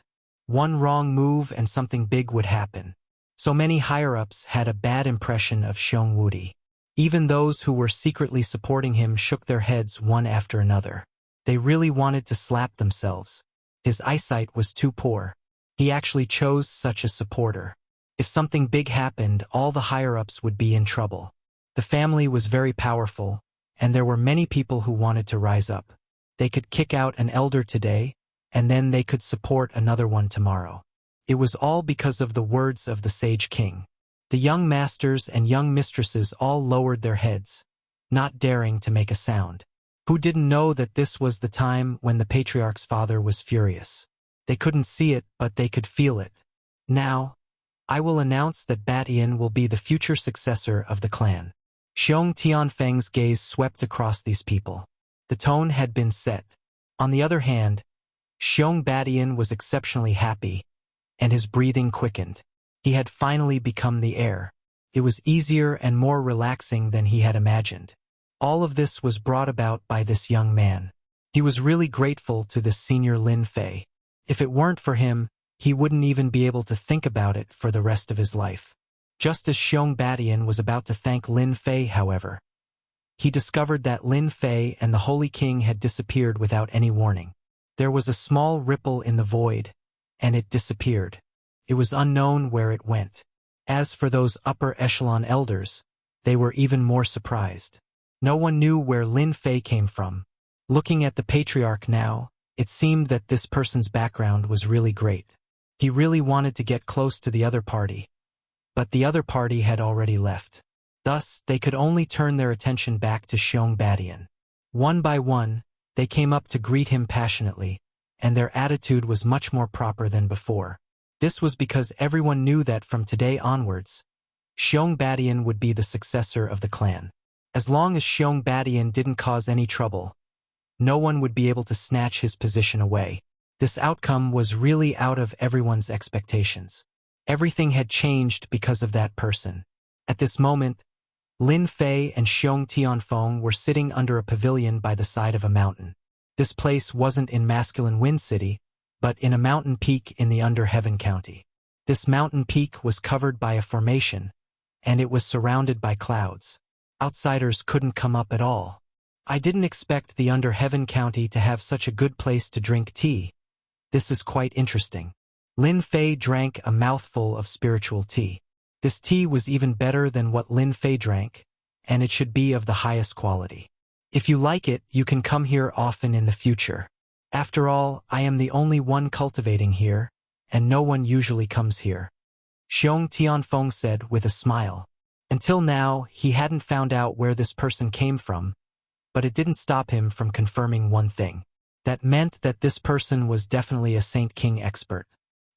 One wrong move and something big would happen. So many higher-ups had a bad impression of Xiong Wudi. Even those who were secretly supporting him shook their heads one after another. They really wanted to slap themselves. His eyesight was too poor. He actually chose such a supporter. If something big happened, all the higher-ups would be in trouble. The family was very powerful, and there were many people who wanted to rise up. They could kick out an elder today, and then they could support another one tomorrow. It was all because of the words of the Sage King. The young masters and young mistresses all lowered their heads, not daring to make a sound. Who didn't know that this was the time when the patriarch's father was furious? They couldn't see it, but they could feel it. Now, I will announce that Batian will be the future successor of the clan. Xiong Tianfeng's gaze swept across these people. The tone had been set. On the other hand, Xiong Batian was exceptionally happy, and his breathing quickened. He had finally become the heir. It was easier and more relaxing than he had imagined. All of this was brought about by this young man. He was really grateful to this senior Lin Fei. If it weren't for him, he wouldn't even be able to think about it for the rest of his life. Just as Xiong Batian was about to thank Lin Fei, however, he discovered that Lin Fei and the Holy King had disappeared without any warning. There was a small ripple in the void, and it disappeared. It was unknown where it went. As for those upper echelon elders, they were even more surprised. No one knew where Lin Fei came from. Looking at the patriarch now, it seemed that this person's background was really great. He really wanted to get close to the other party. But the other party had already left. Thus, they could only turn their attention back to Xiong Batian. One by one, they came up to greet him passionately, and their attitude was much more proper than before. This was because everyone knew that from today onwards, Xiong Batian would be the successor of the clan. As long as Xiong Batian didn't cause any trouble, no one would be able to snatch his position away. This outcome was really out of everyone's expectations. Everything had changed because of that person. At this moment, Lin Fei and Xiong Tianfeng were sitting under a pavilion by the side of a mountain. This place wasn't in Masculine Wind City, but in a mountain peak in the Under Heaven County. This mountain peak was covered by a formation, and it was surrounded by clouds. Outsiders couldn't come up at all. I didn't expect the Under Heaven County to have such a good place to drink tea. This is quite interesting. Lin Fei drank a mouthful of spiritual tea. This tea was even better than what Lin Fei drank, and it should be of the highest quality. If you like it, you can come here often in the future. After all, I am the only one cultivating here, and no one usually comes here. Xiong Tianfeng said with a smile. Until now, he hadn't found out where this person came from, but it didn't stop him from confirming one thing. That meant that this person was definitely a Saint King expert.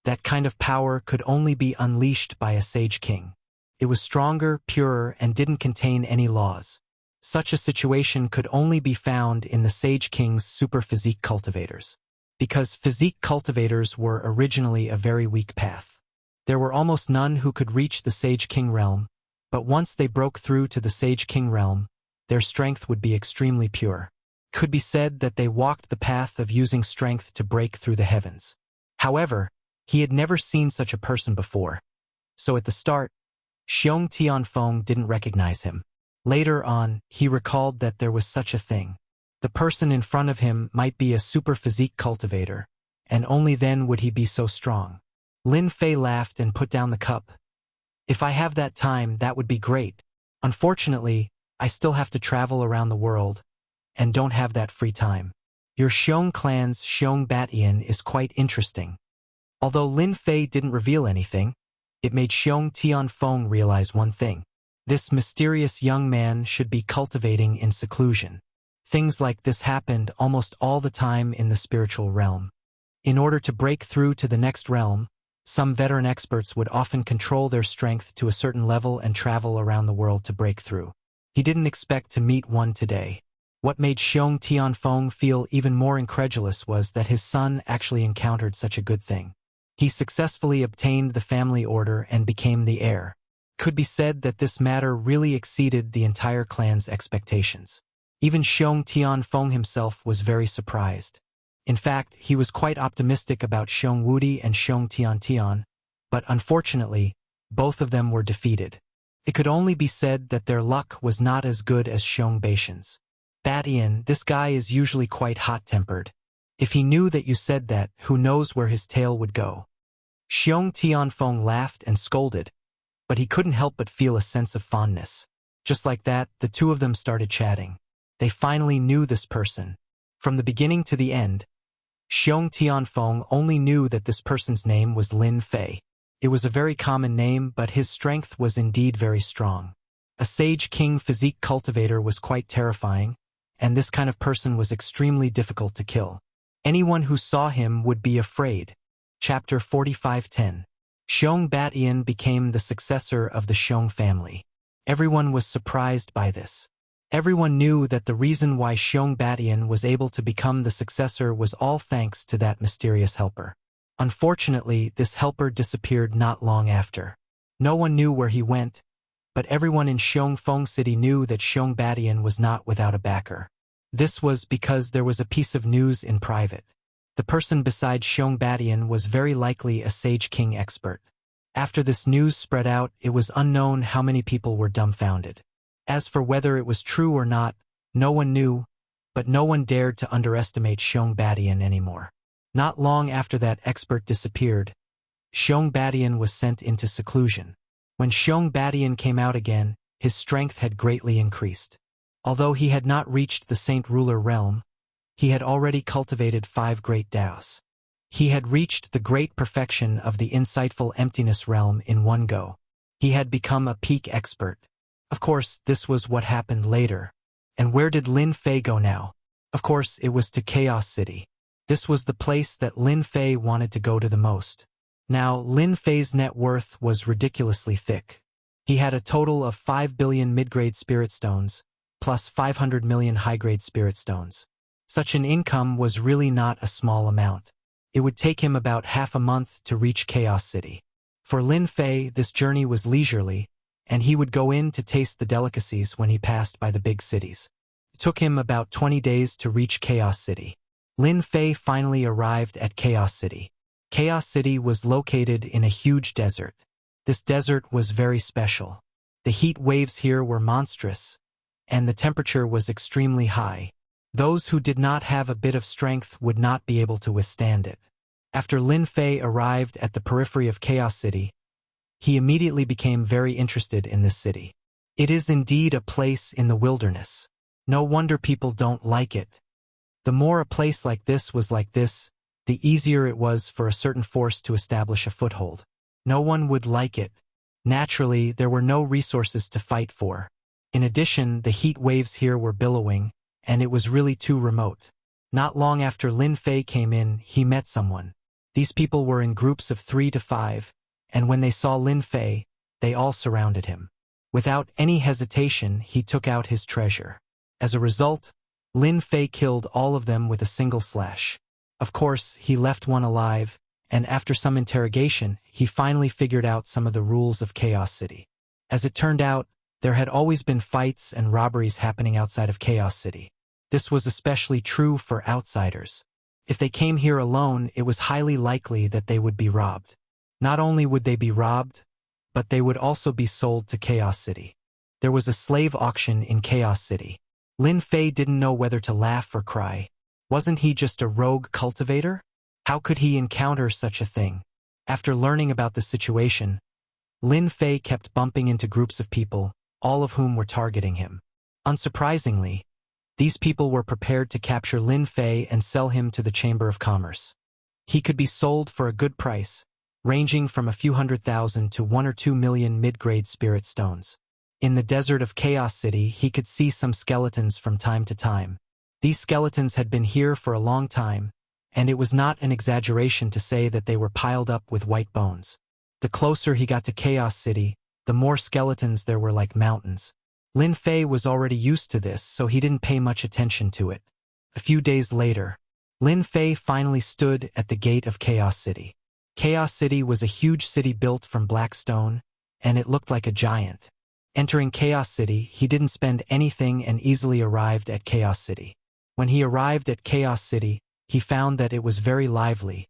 That kind of power could only be unleashed by a Sage King. It was stronger, purer, and didn't contain any laws. Such a situation could only be found in the Sage King's super physique cultivators. Because physique cultivators were originally a very weak path. There were almost none who could reach the Sage King realm, But once they broke through to the Sage King realm, their strength would be extremely pure. Could be said that they walked the path of using strength to break through the heavens. However, he had never seen such a person before. So at the start, Xiong Tianfeng didn't recognize him. Later on, he recalled that there was such a thing. The person in front of him might be a super physique cultivator, and only then would he be so strong. Lin Fei laughed and put down the cup. If I have that time, that would be great. Unfortunately, I still have to travel around the world, and don't have that free time. Your Xiong clan's Xiong Batian is quite interesting. Although Lin Fei didn't reveal anything, it made Xiong Tianfeng realize one thing. This mysterious young man should be cultivating in seclusion. Things like this happened almost all the time in the spiritual realm. In order to break through to the next realm, some veteran experts would often control their strength to a certain level and travel around the world to break through. He didn't expect to meet one today. What made Xiong Tianfeng feel even more incredulous was that his son actually encountered such a good thing. He successfully obtained the family order and became the heir. Could be said that this matter really exceeded the entire clan's expectations. Even Xiong Tianfeng himself was very surprised. In fact, he was quite optimistic about Xiong Wudi and Xiong Tiantian, but unfortunately, both of them were defeated. It could only be said that their luck was not as good as Xiong Batian's. Batian, this guy is usually quite hot-tempered. If he knew that you said that, who knows where his tail would go. Xiong Tianfeng laughed and scolded, but he couldn't help but feel a sense of fondness. Just like that, the two of them started chatting. They finally knew this person. From the beginning to the end, Xiong Tianfeng only knew that this person's name was Lin Fei. It was a very common name, but his strength was indeed very strong. A Sage King physique cultivator was quite terrifying, and this kind of person was extremely difficult to kill. Anyone who saw him would be afraid. Chapter 45:10. Xiong Batian became the successor of the Xiong family. Everyone was surprised by this. Everyone knew that the reason why Xiong Batian was able to become the successor was all thanks to that mysterious helper. Unfortunately, this helper disappeared not long after. No one knew where he went, but everyone in Xiongfeng City knew that Xiong Batian was not without a backer. This was because there was a piece of news in private. The person beside Xiong Batian was very likely a Sage King expert. After this news spread out, it was unknown how many people were dumbfounded. As for whether it was true or not, no one knew, but no one dared to underestimate Xiong Batian anymore. Not long after that expert disappeared, Xiong Batian was sent into seclusion. When Xiong Batian came out again, his strength had greatly increased. Although he had not reached the Saint Ruler realm, he had already cultivated 5 great Daos. He had reached the great perfection of the insightful emptiness realm in one go. He had become a peak expert. Of course, this was what happened later. And where did Lin Fei go now? Of course, it was to Chaos City. This was the place that Lin Fei wanted to go to the most. Now, Lin Fei's net worth was ridiculously thick. He had a total of 5 billion mid-grade spirit stones, plus 500 million high-grade spirit stones. Such an income was really not a small amount. It would take him about half a month to reach Chaos City. For Lin Fei, this journey was leisurely, and he would go in to taste the delicacies when he passed by the big cities. It took him about 20 days to reach Chaos City. Lin Fei finally arrived at Chaos City. Chaos City was located in a huge desert. This desert was very special. The heat waves here were monstrous, and the temperature was extremely high. Those who did not have a bit of strength would not be able to withstand it. After Lin Fei arrived at the periphery of Chaos City, he immediately became very interested in this city. It is indeed a place in the wilderness. No wonder people don't like it. The more a place like this was like this, the easier it was for a certain force to establish a foothold. No one would like it. Naturally, there were no resources to fight for. In addition, the heat waves here were billowing, and it was really too remote. Not long after Lin Fei came in, he met someone. These people were in groups of 3 to 5, and when they saw Lin Fei, they all surrounded him. Without any hesitation, he took out his treasure. As a result, Lin Fei killed all of them with a single slash. Of course, he left one alive, and after some interrogation, he finally figured out some of the rules of Chaos City. As it turned out, there had always been fights and robberies happening outside of Chaos City. This was especially true for outsiders. If they came here alone, it was highly likely that they would be robbed. Not only would they be robbed, but they would also be sold to Chaos City. There was a slave auction in Chaos City. Lin Fei didn't know whether to laugh or cry. Wasn't he just a rogue cultivator? How could he encounter such a thing? After learning about the situation, Lin Fei kept bumping into groups of people, all of whom were targeting him. Unsurprisingly, these people were prepared to capture Lin Fei and sell him to the Chamber of Commerce. He could be sold for a good price, ranging from a few 100,000 to 1 or 2 million mid-grade spirit stones. In the desert of Chaos City, he could see some skeletons from time to time. These skeletons had been here for a long time, and it was not an exaggeration to say that they were piled up with white bones. The closer he got to Chaos City, the more skeletons there were like mountains. Lin Fei was already used to this, so he didn't pay much attention to it. A few days later, Lin Fei finally stood at the gate of Chaos City. Chaos City was a huge city built from black stone, and it looked like a giant. Entering Chaos City, he didn't spend anything and easily arrived at Chaos City. When he arrived at Chaos City, he found that it was very lively,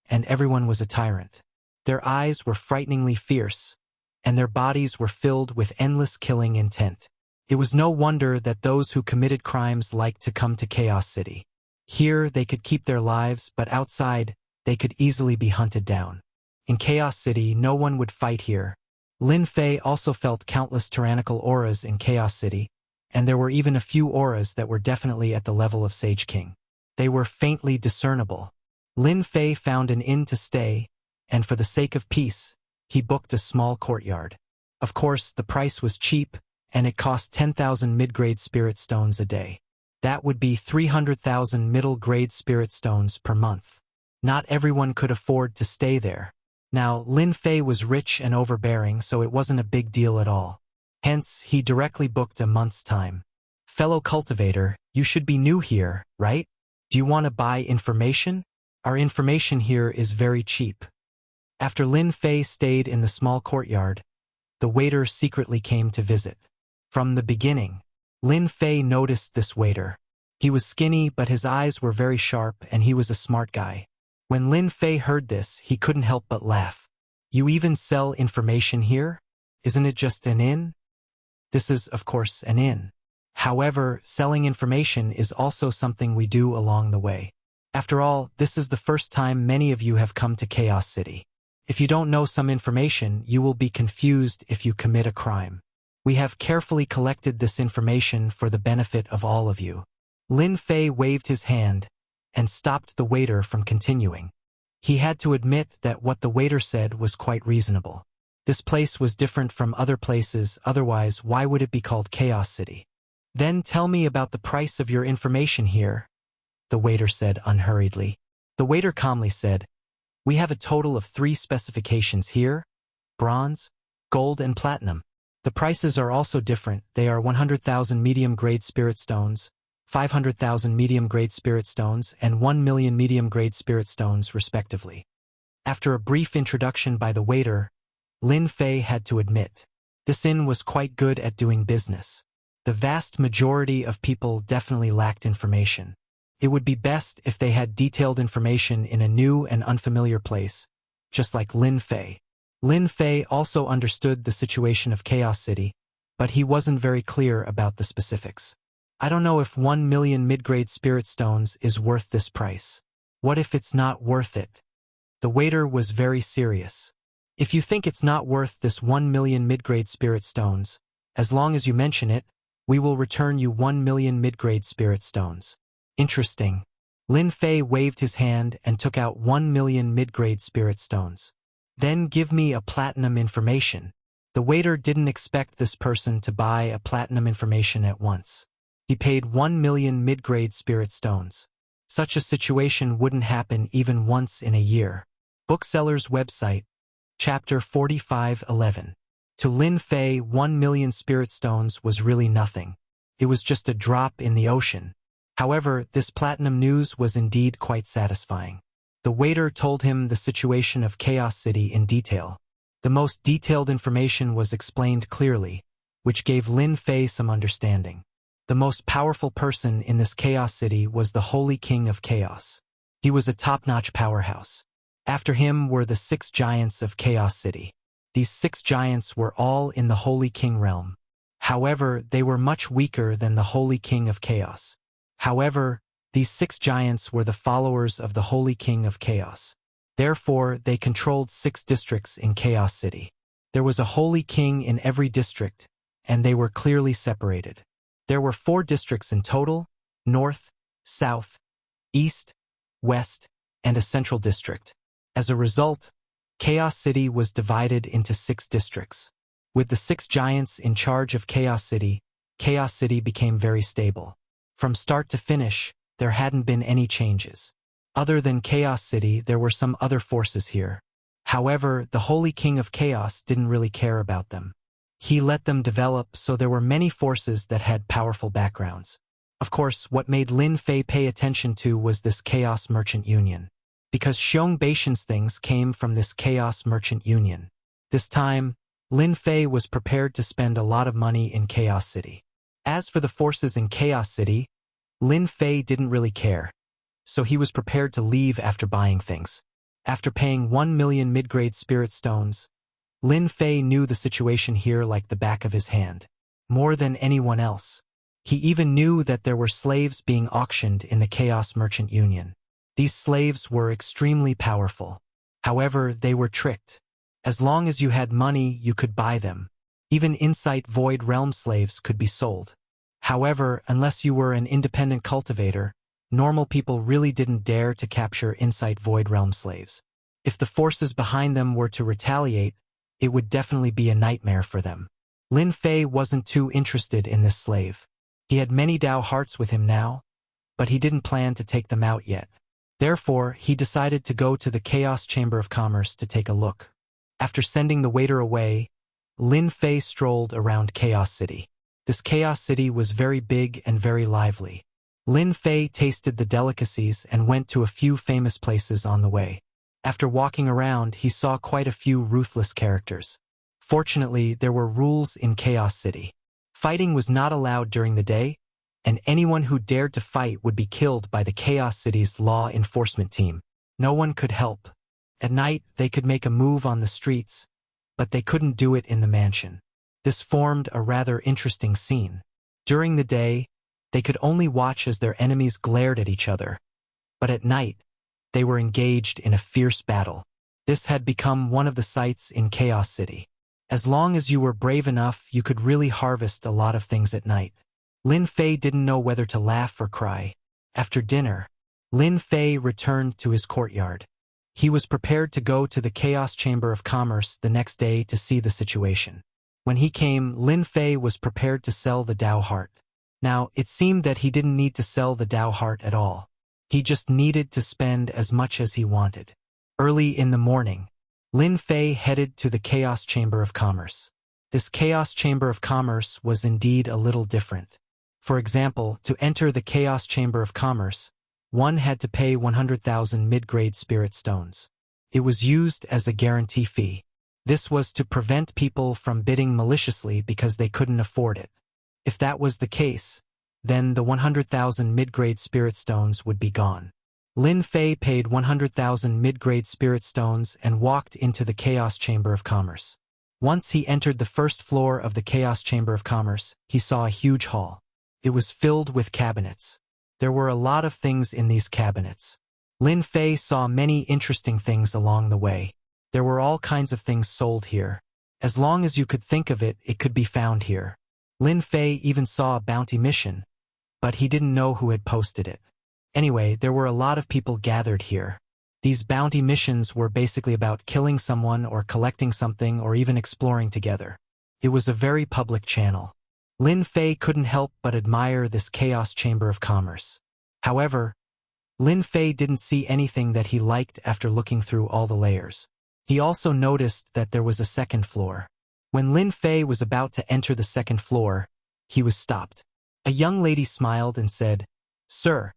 and everyone was a tyrant. Their eyes were frighteningly fierce, and their bodies were filled with endless killing intent. It was no wonder that those who committed crimes liked to come to Chaos City. Here they could keep their lives, but outside, they could easily be hunted down. In Chaos City, no one would fight here. Lin Fei also felt countless tyrannical auras in Chaos City, and there were even a few auras that were definitely at the level of Sage King. They were faintly discernible. Lin Fei found an inn to stay, and for the sake of peace, he booked a small courtyard. Of course, the price was cheap, and it cost 10,000 mid-grade spirit stones a day. That would be 300,000 middle-grade spirit stones per month. Not everyone could afford to stay there. Now, Lin Fei was rich and overbearing, so it wasn't a big deal at all. Hence, he directly booked a month's time. Fellow cultivator, you should be new here, right? Do you want to buy information? Our information here is very cheap. After Lin Fei stayed in the small courtyard, the waiter secretly came to visit. From the beginning, Lin Fei noticed this waiter. He was skinny, but his eyes were very sharp, and he was a smart guy. When Lin Fei heard this, he couldn't help but laugh. You even sell information here? Isn't it just an inn? This is, of course, an inn. However, selling information is also something we do along the way. After all, this is the first time many of you have come to Chaos City. If you don't know some information, you will be confused if you commit a crime. We have carefully collected this information for the benefit of all of you. Lin Fei waved his hand and stopped the waiter from continuing. He had to admit that what the waiter said was quite reasonable. This place was different from other places, otherwise why would it be called Chaos City? Then tell me about the price of your information here, the waiter said unhurriedly. The waiter calmly said, we have a total of 3 specifications here: bronze, gold, and platinum. The prices are also different. They are 100,000 medium-grade spirit stones, 500,000 medium-grade spirit stones, and 1 million medium-grade spirit stones, respectively. After a brief introduction by the waiter, Lin Fei had to admit, this inn was quite good at doing business. The vast majority of people definitely lacked information. It would be best if they had detailed information in a new and unfamiliar place, just like Lin Fei. Lin Fei also understood the situation of Chaos City, but he wasn't very clear about the specifics. I don't know if 1 million mid-grade spirit stones is worth this price. What if it's not worth it? The waiter was very serious. If you think it's not worth this 1 million mid-grade spirit stones, as long as you mention it, we will return you 1 million mid-grade spirit stones. Interesting. Lin Fei waved his hand and took out 1 million mid-grade spirit stones. Then give me a platinum information. The waiter didn't expect this person to buy a platinum information at once. He paid 1 million mid-grade spirit stones. Such a situation wouldn't happen even once in a year. Bookseller's website, Chapter 45:11. To Lin Fei, 1 million spirit stones was really nothing. It was just a drop in the ocean. However, this platinum news was indeed quite satisfying. The waiter told him the situation of Chaos City in detail. The most detailed information was explained clearly, which gave Lin Fei some understanding. The most powerful person in this Chaos City was the Holy King of Chaos. He was a top-notch powerhouse. After him were the 6 giants of Chaos City. These 6 giants were all in the Holy King realm. However, they were much weaker than the Holy King of Chaos. However, these 6 giants were the followers of the Holy King of Chaos. Therefore, they controlled 6 districts in Chaos City. There was a Holy King in every district, and they were clearly separated. There were 4 districts in total: North, South, East, West, and a Central District. As a result, Chaos City was divided into 6 districts. With the 6 giants in charge of Chaos City became very stable. From start to finish, there hadn't been any changes. Other than Chaos City, there were some other forces here. However, the Holy King of Chaos didn't really care about them. He let them develop, so there were many forces that had powerful backgrounds. Of course, what made Lin Fei pay attention to was this Chaos Merchant Union. Because Xiong Baishan's things came from this Chaos Merchant Union. This time, Lin Fei was prepared to spend a lot of money in Chaos City. As for the forces in Chaos City, Lin Fei didn't really care, so he was prepared to leave after buying things. After paying 1 million mid-grade spirit stones, Lin Fei knew the situation here like the back of his hand, more than anyone else. He even knew that there were slaves being auctioned in the Chaos Merchant Union. These slaves were extremely powerful. However, they were tricked. As long as you had money, you could buy them. Even Insight Void Realm slaves could be sold. However, unless you were an independent cultivator, normal people really didn't dare to capture Insight Void Realm slaves. If the forces behind them were to retaliate, it would definitely be a nightmare for them. Lin Fei wasn't too interested in this slave. He had many Dao hearts with him now, but he didn't plan to take them out yet. Therefore, he decided to go to the Chaos Chamber of Commerce to take a look. After sending the waiter away, Lin Fei strolled around Chaos City. This Chaos City was very big and very lively. Lin Fei tasted the delicacies and went to a few famous places on the way. After walking around, he saw quite a few ruthless characters. Fortunately, there were rules in Chaos City. Fighting was not allowed during the day, and anyone who dared to fight would be killed by the Chaos City's law enforcement team. No one could help. At night, they could make a move on the streets, but they couldn't do it in the mansion. This formed a rather interesting scene. During the day, they could only watch as their enemies glared at each other, but at night, they were engaged in a fierce battle. This had become one of the sights in Chaos City. As long as you were brave enough, you could really harvest a lot of things at night. Lin Fei didn't know whether to laugh or cry. After dinner, Lin Fei returned to his courtyard. He was prepared to go to the Chaos Chamber of Commerce the next day to see the situation. When he came, Lin Fei was prepared to sell the Dao Heart. Now, it seemed that he didn't need to sell the Dao Heart at all. He just needed to spend as much as he wanted. Early in the morning, Lin Fei headed to the Chaos Chamber of Commerce. This Chaos Chamber of Commerce was indeed a little different. For example, to enter the Chaos Chamber of Commerce, one had to pay 100,000 mid-grade spirit stones. It was used as a guarantee fee. This was to prevent people from bidding maliciously because they couldn't afford it. If that was the case, then the 100,000 mid-grade spirit stones would be gone. Lin Fei paid 100,000 mid-grade spirit stones and walked into the Chaos Chamber of Commerce. Once he entered the first floor of the Chaos Chamber of Commerce, he saw a huge hall. It was filled with cabinets. There were a lot of things in these cabinets. Lin Fei saw many interesting things along the way. There were all kinds of things sold here. As long as you could think of it, it could be found here. Lin Fei even saw a bounty mission, but he didn't know who had posted it. Anyway, there were a lot of people gathered here. These bounty missions were basically about killing someone or collecting something or even exploring together. It was a very public channel. Lin Fei couldn't help but admire this Chaos Chamber of Commerce. However, Lin Fei didn't see anything that he liked after looking through all the layers. He also noticed that there was a second floor. When Lin Fei was about to enter the second floor, he was stopped. A young lady smiled and said, "Sir,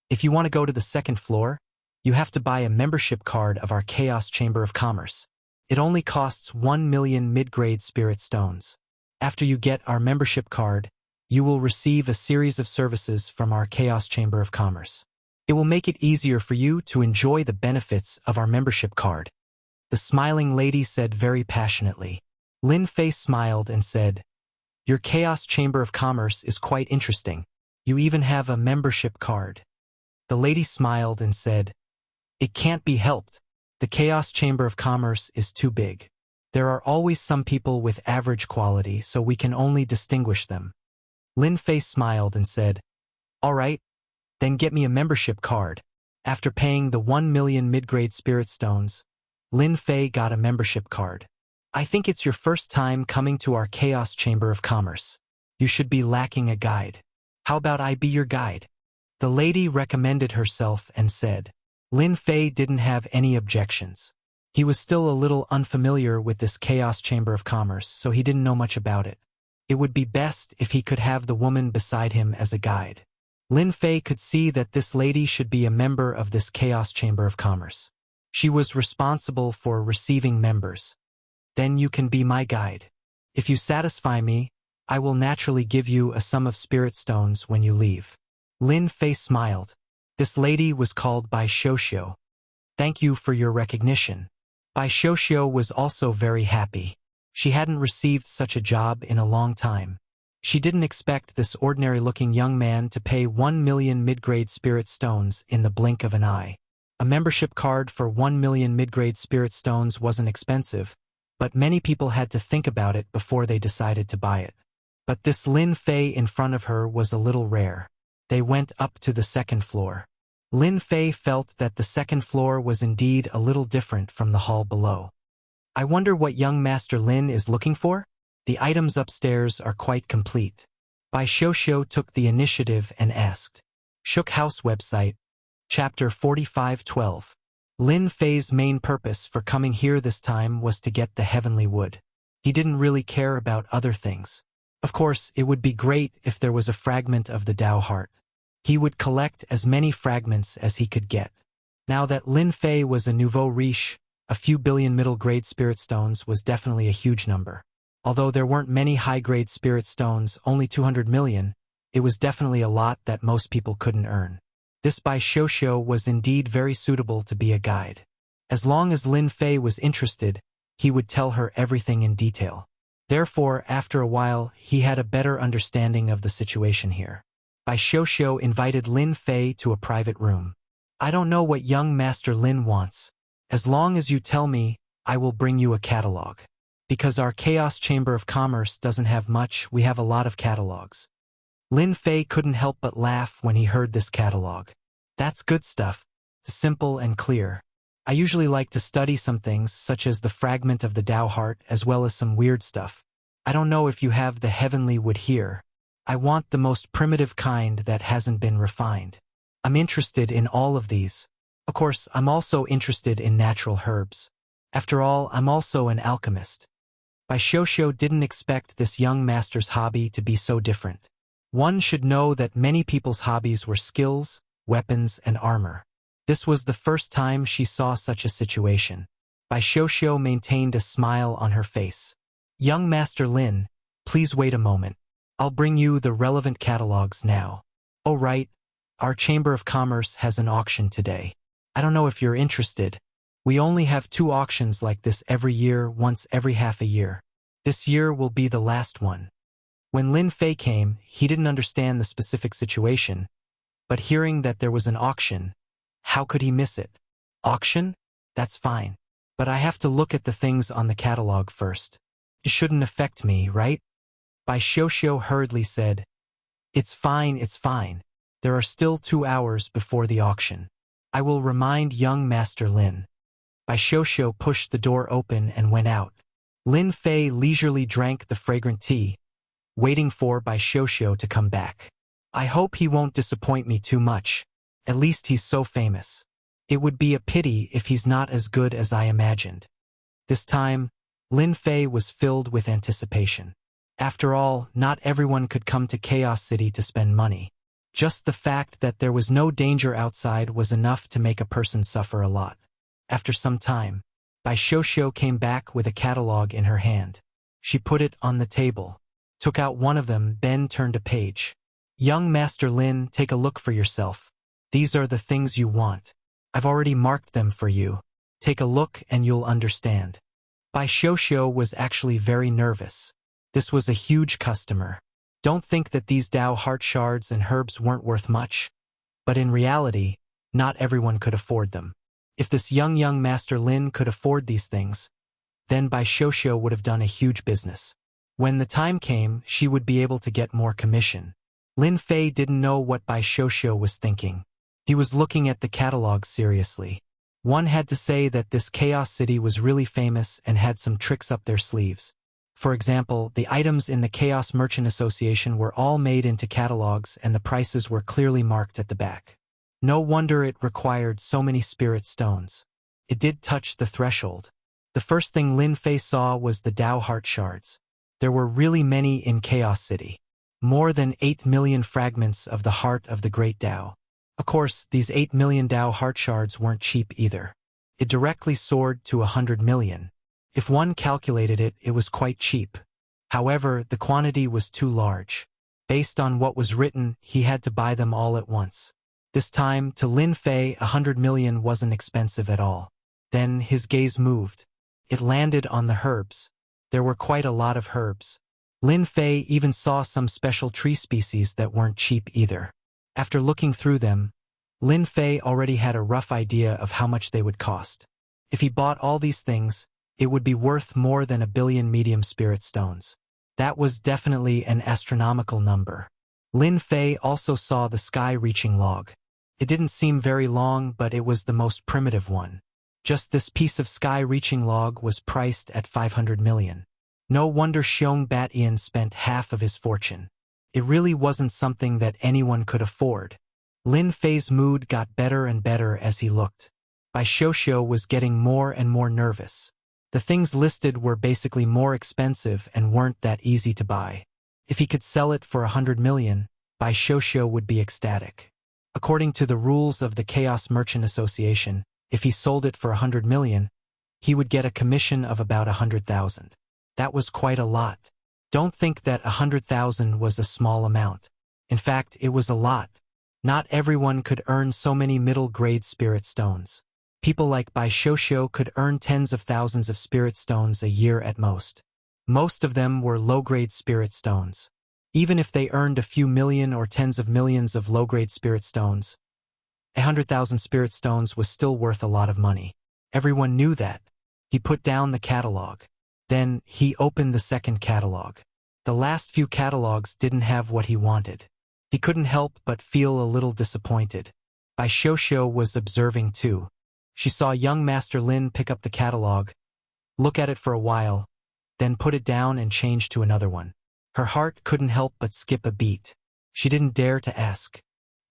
if you want to go to the second floor, you have to buy a membership card of our Chaos Chamber of Commerce. It only costs 1 million mid-grade spirit stones. After you get our membership card, you will receive a series of services from our Chaos Chamber of Commerce. It will make it easier for you to enjoy the benefits of our membership card. The smiling lady said very passionately. Lin Fei smiled and said, "Your Chaos Chamber of Commerce is quite interesting. You even have a membership card." The lady smiled and said, "It can't be helped. The Chaos Chamber of Commerce is too big. There are always some people with average quality, so we can only distinguish them." Lin Fei smiled and said, "All right, then get me a membership card." After paying the 1 million mid-grade spirit stones, Lin Fei got a membership card. "I think it's your first time coming to our Chaos Chamber of Commerce. You should be lacking a guide. How about I be your guide?" The lady recommended herself and said. Lin Fei didn't have any objections. He was still a little unfamiliar with this Chaos Chamber of Commerce, so he didn't know much about it. It would be best if he could have the woman beside him as a guide. Lin Fei could see that this lady should be a member of this Chaos Chamber of Commerce. She was responsible for receiving members. "Then you can be my guide. If you satisfy me, I will naturally give you a sum of spirit stones when you leave." Lin Fei smiled. This lady was called Bai Xiuxiu. "Thank you for your recognition." Bai Xiuxiu was also very happy. She hadn't received such a job in a long time. She didn't expect this ordinary-looking young man to pay 1 million mid-grade spirit stones in the blink of an eye. A membership card for 1 million mid-grade spirit stones wasn't expensive, but many people had to think about it before they decided to buy it. But this Lin Fei in front of her was a little rare. They went up to the second floor. Lin Fei felt that the second floor was indeed a little different from the hall below. "I wonder what young Master Lin is looking for? The items upstairs are quite complete." Bai Xiuxiu took the initiative and asked. Shook House website, Chapter 45:12. Lin Fei's main purpose for coming here this time was to get the heavenly wood. He didn't really care about other things. Of course, it would be great if there was a fragment of the Tao heart. He would collect as many fragments as he could get. Now that Lin Fei was a nouveau riche, a few billion middle-grade spirit stones was definitely a huge number. Although there weren't many high-grade spirit stones, only 200 million, it was definitely a lot that most people couldn't earn. This Bai Xiuxiu was indeed very suitable to be a guide. As long as Lin Fei was interested, he would tell her everything in detail. Therefore, after a while, he had a better understanding of the situation here. Bai Xiuxiu invited Lin Fei to a private room. "I don't know what young Master Lin wants. As long as you tell me, I will bring you a catalog. Because our Chaos Chamber of Commerce doesn't have much, we have a lot of catalogs." Lin Fei couldn't help but laugh when he heard this catalog. "That's good stuff. Simple and clear. I usually like to study some things, such as the fragment of the Tao heart, as well as some weird stuff. I don't know if you have the heavenly wood here. I want the most primitive kind that hasn't been refined. I'm interested in all of these. Of course, I'm also interested in natural herbs. After all, I'm also an alchemist." Bai Xiuxiu didn't expect this young master's hobby to be so different. One should know that many people's hobbies were skills, weapons, and armor. This was the first time she saw such a situation. Bai Xiuxiu maintained a smile on her face. "Young Master Lin, please wait a moment. I'll bring you the relevant catalogs now." "Oh right, our Chamber of Commerce has an auction today. I don't know if you're interested. We only have 2 auctions like this every year, once every half a year. This year will be the last one." When Lin Fei came, he didn't understand the specific situation, but hearing that there was an auction, how could he miss it? "Auction? That's fine. But I have to look at the things on the catalog first. It shouldn't affect me, right?" Bai Xiuxiu hurriedly said, It's fine. There are still 2 hours before the auction. I will remind young Master Lin." Bai Xiuxiu pushed the door open and went out. Lin Fei leisurely drank the fragrant tea, waiting for Bai Xiuxiu to come back. "I hope he won't disappoint me too much. At least he's so famous. It would be a pity if he's not as good as I imagined." This time, Lin Fei was filled with anticipation. After all, not everyone could come to Chaos City to spend money. Just the fact that there was no danger outside was enough to make a person suffer a lot. After some time, Bai Shosho came back with a catalog in her hand. She put it on the table, took out one of them, then turned a page. Young Master Lin, take a look for yourself. These are the things you want. I've already marked them for you. Take a look and you'll understand. Bai Shosho was actually very nervous. This was a huge customer. Don't think that these Dao heart shards and herbs weren't worth much. But in reality, not everyone could afford them. If this young Master Lin could afford these things, then Bai Shosho would have done a huge business. When the time came, she would be able to get more commission. Lin Fei didn't know what Bai Shosho was thinking. He was looking at the catalog seriously. One had to say that this Chaos City was really famous and had some tricks up their sleeves. For example, the items in the Chaos Merchant Association were all made into catalogs and the prices were clearly marked at the back. No wonder it required so many spirit stones. It did touch the threshold. The first thing Lin Fei saw was the Dao heart shards. There were really many in Chaos City. More than 8 million fragments of the heart of the great Dao. Of course, these 8 million Dao heart shards weren't cheap either. It directly soared to 100 million. If one calculated it, it was quite cheap. However, the quantity was too large. Based on what was written, he had to buy them all at once. This time, to Lin Fei, 100 million wasn't expensive at all. Then his gaze moved. It landed on the herbs. There were quite a lot of herbs. Lin Fei even saw some special tree species that weren't cheap either. After looking through them, Lin Fei already had a rough idea of how much they would cost. If he bought all these things, it would be worth more than 1 billion medium spirit stones. That was definitely an astronomical number. Lin Fei also saw the sky-reaching log. It didn't seem very long, but it was the most primitive one. Just this piece of sky-reaching log was priced at 500 million. No wonder Xiong Batian spent half of his fortune. It really wasn't something that anyone could afford. Lin Fei's mood got better and better as he looked. Bai Shosho was getting more and more nervous. The things listed were basically more expensive and weren't that easy to buy. If he could sell it for 100 million, Bai Shosho would be ecstatic. According to the rules of the Chaos Merchant Association, if he sold it for 100 million, he would get a commission of about 100,000. That was quite a lot. Don't think that 100,000 was a small amount. In fact, it was a lot. Not everyone could earn so many middle-grade spirit stones. People like Bai Shosho could earn tens of thousands of spirit stones a year at most. Most of them were low-grade spirit stones. Even if they earned a few million or tens of millions of low-grade spirit stones, 100,000 spirit stones was still worth a lot of money. Everyone knew that. He put down the catalog. Then, he opened the second catalog. The last few catalogs didn't have what he wanted. He couldn't help but feel a little disappointed. Bai Shosho was observing too. She saw young Master Lin pick up the catalog, look at it for a while, then put it down and change to another one. Her heart couldn't help but skip a beat. She didn't dare to ask.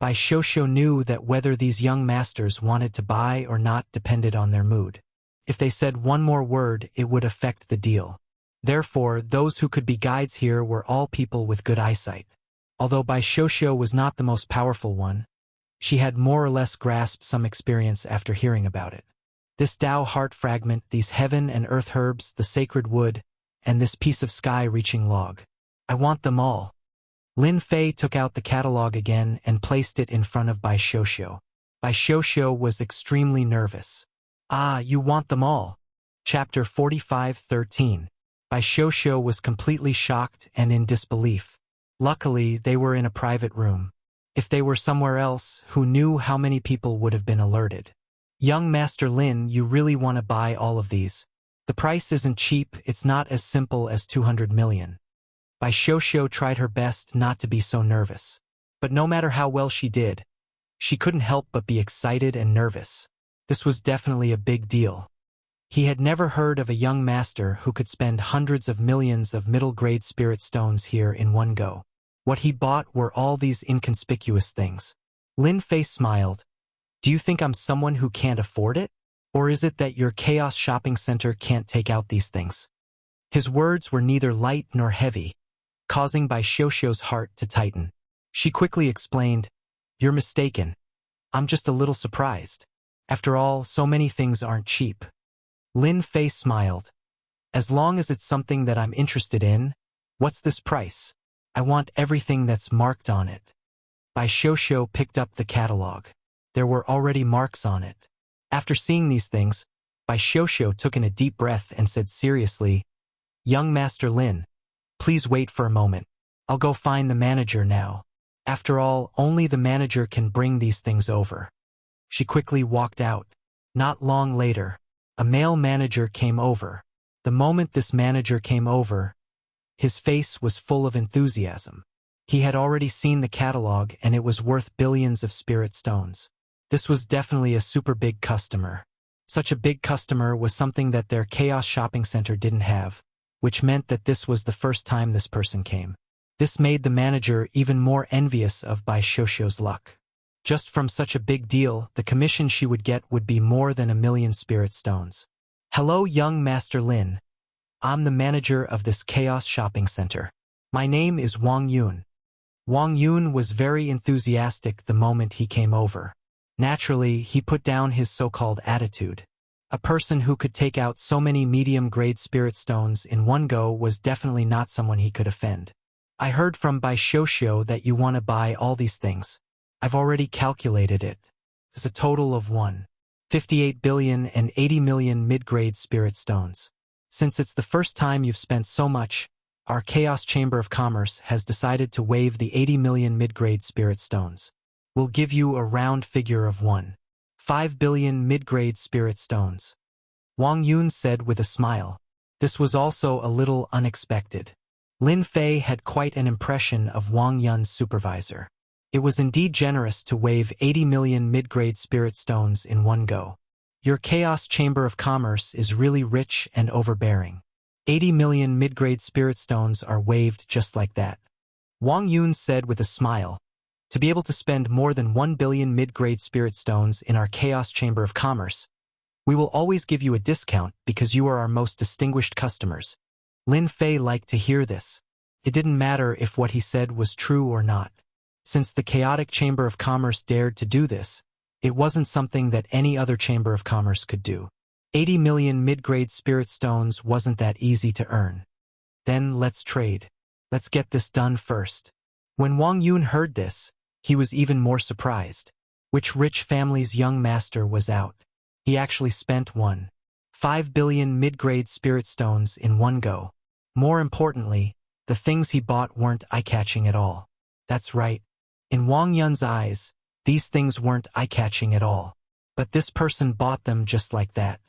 Bai Shosho knew that whether these young masters wanted to buy or not depended on their mood. If they said one more word, it would affect the deal. Therefore, those who could be guides here were all people with good eyesight. Although Bai Shosho was not the most powerful one, she had more or less grasped some experience after hearing about it. This Dao heart fragment, these heaven and earth herbs, the sacred wood, and this piece of sky-reaching log. I want them all. Lin Fei took out the catalog again and placed it in front of Bai Shosho. Bai Shosho was extremely nervous. Ah, you want them all. Chapter 45:13. Bai Shosho was completely shocked and in disbelief. Luckily, they were in a private room. If they were somewhere else, who knew how many people would have been alerted? Young Master Lin, you really want to buy all of these. The price isn't cheap, it's not as simple as 200 million. Bai Shosho tried her best not to be so nervous. But no matter how well she did, she couldn't help but be excited and nervous. This was definitely a big deal. He had never heard of a young master who could spend hundreds of millions of middle-grade spirit stones here in one go. What he bought were all these inconspicuous things. Lin Fei smiled. Do you think I'm someone who can't afford it? Or is it that your chaos shopping center can't take out these things? His words were neither light nor heavy, causing Bai Shosho's heart to tighten. She quickly explained, You're mistaken. I'm just a little surprised. After all, so many things aren't cheap. Lin Fei smiled. As long as it's something that I'm interested in, what's this price? I want everything that's marked on it. Bai Shoushou picked up the catalog. There were already marks on it. After seeing these things, Bai Shoushou took in a deep breath and said seriously, "Young Master Lin, please wait for a moment. I'll go find the manager now. After all, only the manager can bring these things over." She quickly walked out. Not long later, a male manager came over. The moment this manager came over, his face was full of enthusiasm. He had already seen the catalog and it was worth billions of spirit stones. This was definitely a super big customer. Such a big customer was something that their chaos shopping center didn't have, which meant that this was the first time this person came. This made the manager even more envious of Bai Shoushou's luck. Just from such a big deal, the commission she would get would be more than 1,000,000 spirit stones. "Hello, young Master Lin. I'm the manager of this chaos shopping center. My name is Wang Yun." Wang Yun was very enthusiastic the moment he came over. Naturally, he put down his so-called attitude. A person who could take out so many medium-grade spirit stones in one go was definitely not someone he could offend. "I heard from Bai Shoushou that you want to buy all these things. I've already calculated it. It's a total of 1.5880 billion mid-grade spirit stones. Since it's the first time you've spent so much, our Chaos Chamber of Commerce has decided to waive the 80 million mid-grade spirit stones. We'll give you a round figure of 1.5 billion mid-grade spirit stones." Wang Yun said with a smile. This was also a little unexpected. Lin Fei had quite an impression of Wang Yun's supervisor. It was indeed generous to waive 80 million mid-grade spirit stones in one go. Your Chaos Chamber of Commerce is really rich and overbearing. 80 million mid-grade spirit stones are waived just like that. Wang Yun said with a smile. To be able to spend more than 1 billion mid-grade spirit stones in our Chaos Chamber of Commerce, we will always give you a discount because you are our most distinguished customers. Lin Fei liked to hear this. It didn't matter if what he said was true or not. Since the Chaotic Chamber of Commerce dared to do this, it wasn't something that any other Chamber of Commerce could do. 80 million mid-grade spirit stones wasn't that easy to earn. Then let's trade. Let's get this done first. When Wang Yun heard this, he was even more surprised. Which rich family's young master was out? He actually spent 1.5 billion mid-grade spirit stones in one go. More importantly, the things he bought weren't eye-catching at all. That's right. In Wang Yun's eyes, these things weren't eye-catching at all. But this person bought them just like that.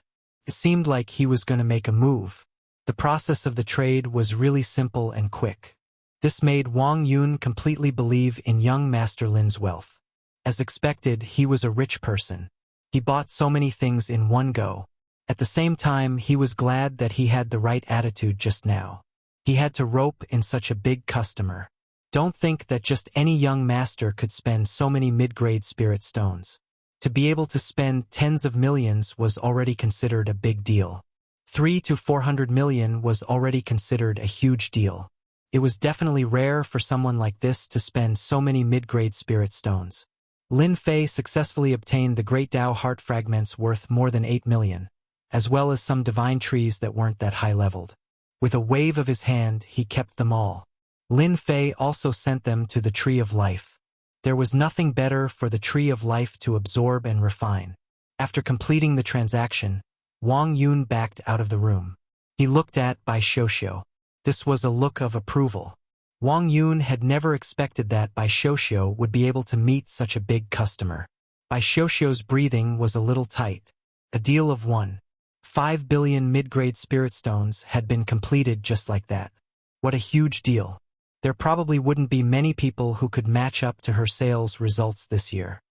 It seemed like he was going to make a move. The process of the trade was really simple and quick. This made Wang Yun completely believe in young Master Lin's wealth. As expected, he was a rich person. He bought so many things in one go. At the same time, he was glad that he had the right attitude just now. He had to rope in such a big customer. Don't think that just any young master could spend so many mid-grade spirit stones. To be able to spend tens of millions was already considered a big deal. 300 to 400 million was already considered a huge deal. It was definitely rare for someone like this to spend so many mid-grade spirit stones. Lin Fei successfully obtained the Great Tao Heart Fragments worth more than 8 million, as well as some divine trees that weren't that high-leveled. With a wave of his hand, he kept them all. Lin Fei also sent them to the Tree of Life. There was nothing better for the Tree of Life to absorb and refine. After completing the transaction, Wang Yun backed out of the room. He looked at Bai Shoushou. This was a look of approval. Wang Yun had never expected that Bai Shoushou would be able to meet such a big customer. Bai Shoushou's breathing was a little tight. A deal of 1.5 billion mid-grade spirit stones had been completed just like that. What a huge deal. There probably wouldn't be many people who could match up to her sales results this year.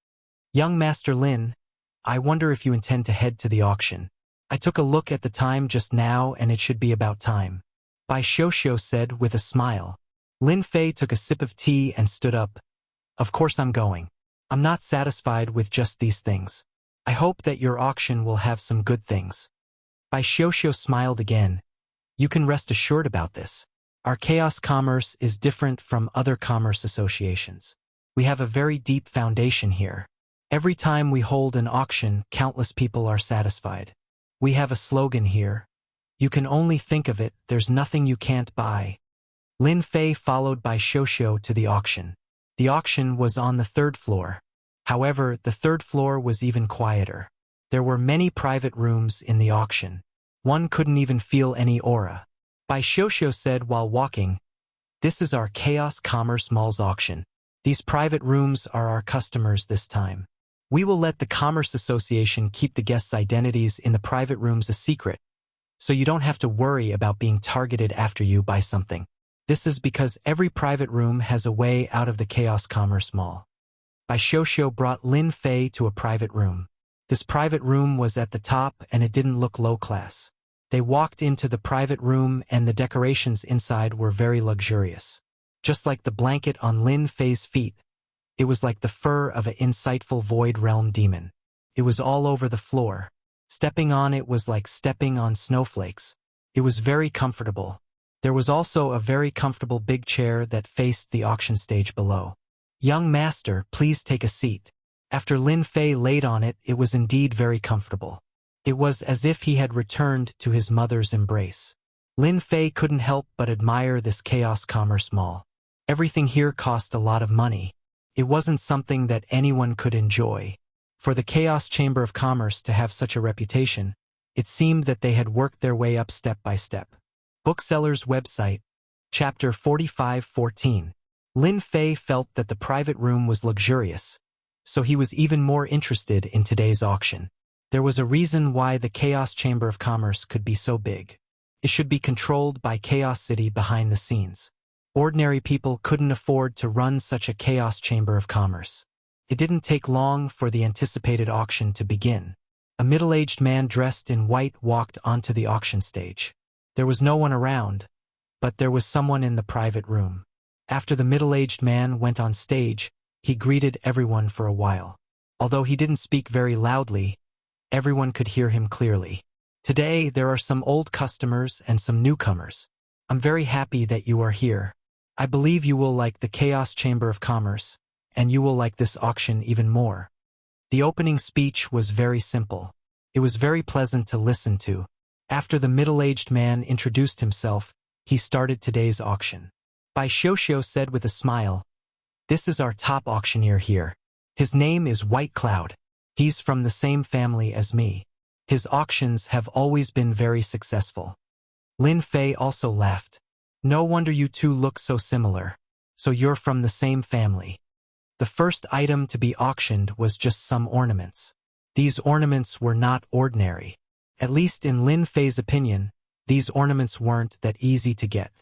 Young Master Lin, I wonder if you intend to head to the auction. I took a look at the time just now and it should be about time. Bai Shoushou said with a smile. Lin Fei took a sip of tea and stood up. Of course I'm going. I'm not satisfied with just these things. I hope that your auction will have some good things. Bai Shoushou smiled again. You can rest assured about this. Our chaos commerce is different from other commerce associations. We have a very deep foundation here. Every time we hold an auction, countless people are satisfied. We have a slogan here. You can only think of it, there's nothing you can't buy. Lin Fei followed by Shosho to the auction. The auction was on the third floor. However, the third floor was even quieter. There were many private rooms in the auction. One couldn't even feel any aura. Bai Shosho said while walking, "This is our Chaos Commerce Mall's auction. These private rooms are our customers this time. We will let the Commerce Association keep the guests' identities in the private rooms a secret, so you don't have to worry about being targeted after you by something. This is because every private room has a way out of the Chaos Commerce Mall." Bai Shosho brought Lin Fei to a private room. This private room was at the top and it didn't look low class. They walked into the private room and the decorations inside were very luxurious. Just like the blanket on Lin Fei's feet, it was like the fur of an insightful void realm demon. It was all over the floor. Stepping on it was like stepping on snowflakes. It was very comfortable. There was also a very comfortable big chair that faced the auction stage below. "Young master, please take a seat." After Lin Fei laid on it, it was indeed very comfortable. It was as if he had returned to his mother's embrace. Lin Fei couldn't help but admire this Chaos Commerce Mall. Everything here cost a lot of money. It wasn't something that anyone could enjoy. For the Chaos Chamber of Commerce to have such a reputation, it seemed that they had worked their way up step by step. Bookseller's website, Chapter 45:14. Lin Fei felt that the private room was luxurious, so he was even more interested in today's auction. There was a reason why the Chaos Chamber of Commerce could be so big. It should be controlled by Chaos City behind the scenes. Ordinary people couldn't afford to run such a Chaos Chamber of Commerce. It didn't take long for the anticipated auction to begin. A middle-aged man dressed in white walked onto the auction stage. There was no one around, but there was someone in the private room. After the middle-aged man went on stage, he greeted everyone for a while. Although he didn't speak very loudly, everyone could hear him clearly. "Today there are some old customers and some newcomers. I'm very happy that you are here. I believe you will like the Chaos Chamber of Commerce, and you will like this auction even more." The opening speech was very simple. It was very pleasant to listen to. After the middle-aged man introduced himself, he started today's auction. Bai Shosho said with a smile, "This is our top auctioneer here. His name is White Cloud. He's from the same family as me. His auctions have always been very successful." Lin Fei also laughed. "No wonder you two look so similar. So you're from the same family." The first item to be auctioned was just some ornaments. These ornaments were not ordinary. At least in Lin Fei's opinion, these ornaments weren't that easy to get.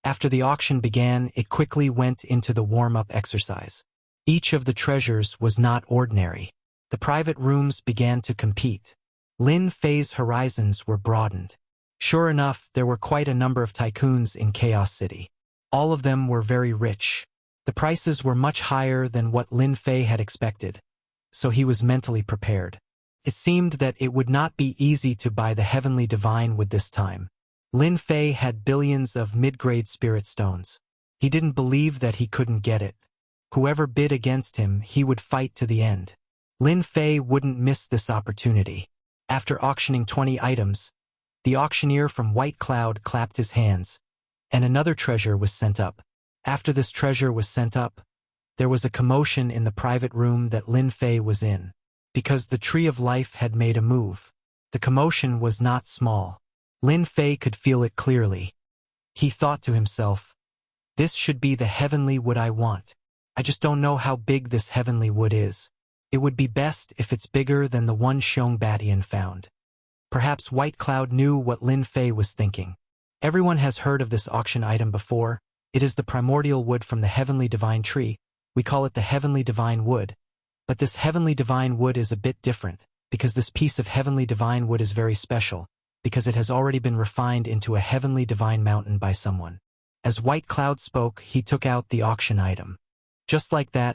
After the auction began, it quickly went into the warm-up exercise. Each of the treasures was not ordinary. The private rooms began to compete. Lin Fei's horizons were broadened. Sure enough, there were quite a number of tycoons in Chaos City. All of them were very rich. The prices were much higher than what Lin Fei had expected, so he was mentally prepared. It seemed that it would not be easy to buy the Heavenly Divine Wood this time. Lin Fei had billions of mid-grade spirit stones. He didn't believe that he couldn't get it. Whoever bid against him, he would fight to the end. Lin Fei wouldn't miss this opportunity. After auctioning 20 items, the auctioneer from White Cloud clapped his hands, and another treasure was sent up. After this treasure was sent up, there was a commotion in the private room that Lin Fei was in, because the Tree of Life had made a move. The commotion was not small. Lin Fei could feel it clearly. He thought to himself, "This should be the heavenly wood I want. I just don't know how big this heavenly wood is. It would be best if it's bigger than the one Badian found." Perhaps White Cloud knew what Lin Fei was thinking. Everyone has heard of this auction item before. It is the primordial wood from the Heavenly Divine Tree. We call it the Heavenly Divine Wood. But this Heavenly Divine Wood is a bit different, because this piece of Heavenly Divine Wood is very special, because it has already been refined into a Heavenly Divine Mountain by someone. As White Cloud spoke, he took out the auction item. Just like that,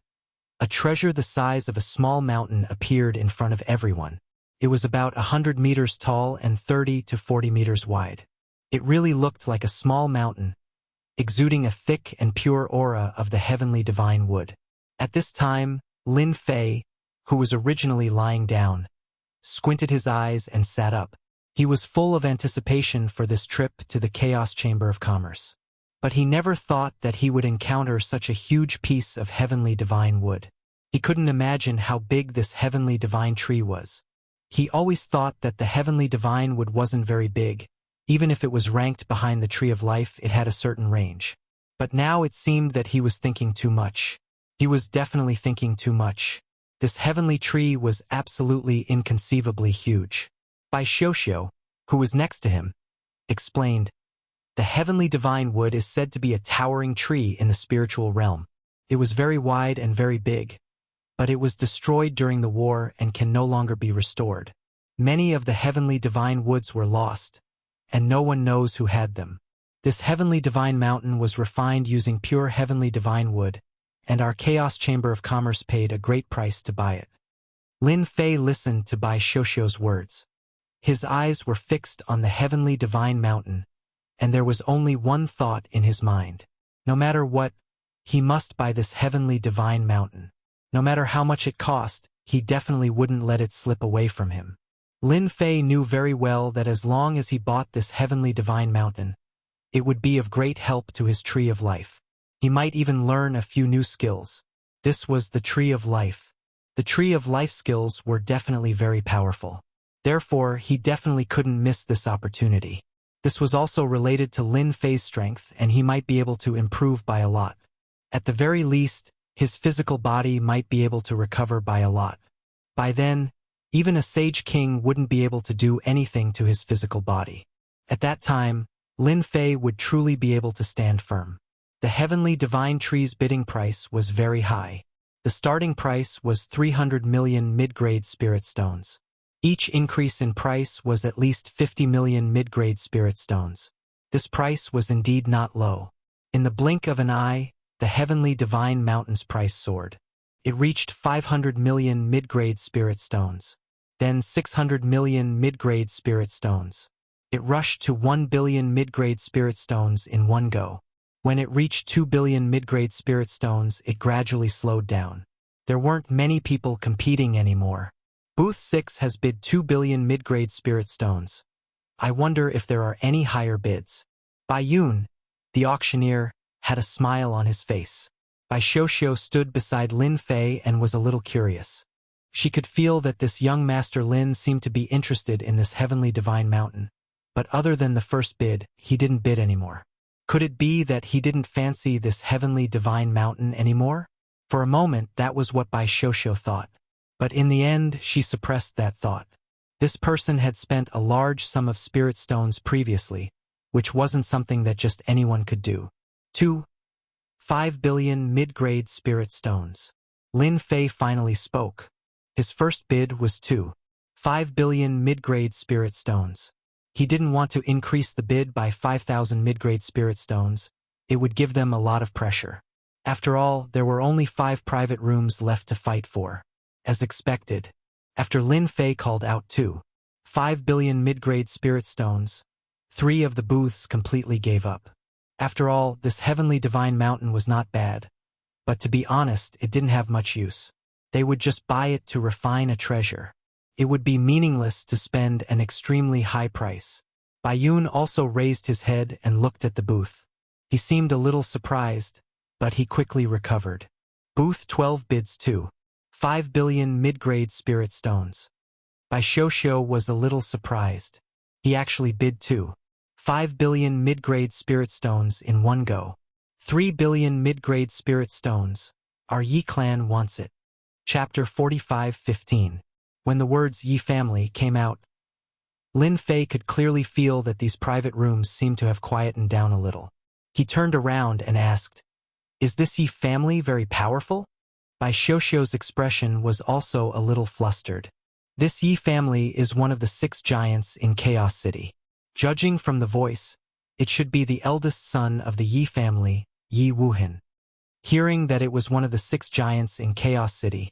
a treasure the size of a small mountain appeared in front of everyone. It was about 100 meters tall and 30 to 40 meters wide. It really looked like a small mountain, exuding a thick and pure aura of the Heavenly Divine Wood. At this time, Lin Fei, who was originally lying down, squinted his eyes and sat up. He was full of anticipation for this trip to the Chaos Chamber of Commerce. But he never thought that he would encounter such a huge piece of heavenly divine wood. He couldn't imagine how big this heavenly divine tree was. He always thought that the heavenly divine wood wasn't very big. Even if it was ranked behind the tree of life, it had a certain range. But now it seemed that he was thinking too much. He was definitely thinking too much. This heavenly tree was absolutely inconceivably huge. Bai Xiuxiu, who was next to him, explained, "The heavenly divine wood is said to be a towering tree in the spiritual realm. It was very wide and very big, but it was destroyed during the war and can no longer be restored. Many of the heavenly divine woods were lost, and no one knows who had them. This heavenly divine mountain was refined using pure heavenly divine wood, and our Chaos Chamber of Commerce paid a great price to buy it." Lin Fei listened to Bai Xiuxiu's words. His eyes were fixed on the heavenly divine mountain, and there was only one thought in his mind. No matter what, he must buy this heavenly divine mountain. No matter how much it cost, he definitely wouldn't let it slip away from him. Lin Fei knew very well that as long as he bought this heavenly divine mountain, it would be of great help to his tree of life. He might even learn a few new skills. This was the tree of life. The tree of life skills were definitely very powerful. Therefore, he definitely couldn't miss this opportunity. This was also related to Lin Fei's strength, and he might be able to improve by a lot. At the very least, his physical body might be able to recover by a lot. By then, even a sage king wouldn't be able to do anything to his physical body. At that time, Lin Fei would truly be able to stand firm. The heavenly divine tree's bidding price was very high. The starting price was 300 million mid-grade spirit stones. Each increase in price was at least 50 million mid-grade spirit stones. This price was indeed not low. In the blink of an eye, the heavenly divine mountain's price soared. It reached 500 million mid-grade spirit stones. Then 600 million mid-grade spirit stones. It rushed to 1 billion mid-grade spirit stones in one go. When it reached 2 billion mid-grade spirit stones, it gradually slowed down. There weren't many people competing anymore. Booth 6 has bid 2 billion mid-grade spirit stones. I wonder if there are any higher bids. Bai Yun, the auctioneer, had a smile on his face. Bai Xiuxiu stood beside Lin Fei and was a little curious. She could feel that this young Master Lin seemed to be interested in this heavenly divine mountain. But other than the first bid, he didn't bid anymore. Could it be that he didn't fancy this heavenly divine mountain anymore? For a moment, that was what Bai Xiuxiu thought. But in the end, she suppressed that thought. This person had spent a large sum of spirit stones previously, which wasn't something that just anyone could do. 5 billion mid-grade spirit stones. Lin Fei finally spoke. His first bid was 5 billion mid-grade spirit stones. He didn't want to increase the bid by 5,000 mid-grade spirit stones. It would give them a lot of pressure. After all, there were only 5 private rooms left to fight for. As expected, after Lin Fei called out 5 billion mid-grade spirit stones, 3 of the booths completely gave up. After all, this heavenly divine mountain was not bad. But to be honest, it didn't have much use. They would just buy it to refine a treasure. It would be meaningless to spend an extremely high price. Bai Yun also raised his head and looked at the booth. He seemed a little surprised, but he quickly recovered. Booth 12 bids 5 billion mid-grade spirit stones. Bai Xiuxiu was a little surprised. He actually bid 5 billion mid-grade spirit stones in one go. 3 billion mid-grade spirit stones. Our Yi clan wants it. Chapter 45:15. When the words Yi family came out, Lin Fei could clearly feel that these private rooms seemed to have quietened down a little. He turned around and asked, "Is this Yi family very powerful?" Bai Xiuxiu's expression was also a little flustered. This Yi family is one of the 6 giants in Chaos City. Judging from the voice, it should be the eldest son of the Yi family, Yi Wuhan. Hearing that it was one of the 6 giants in Chaos City,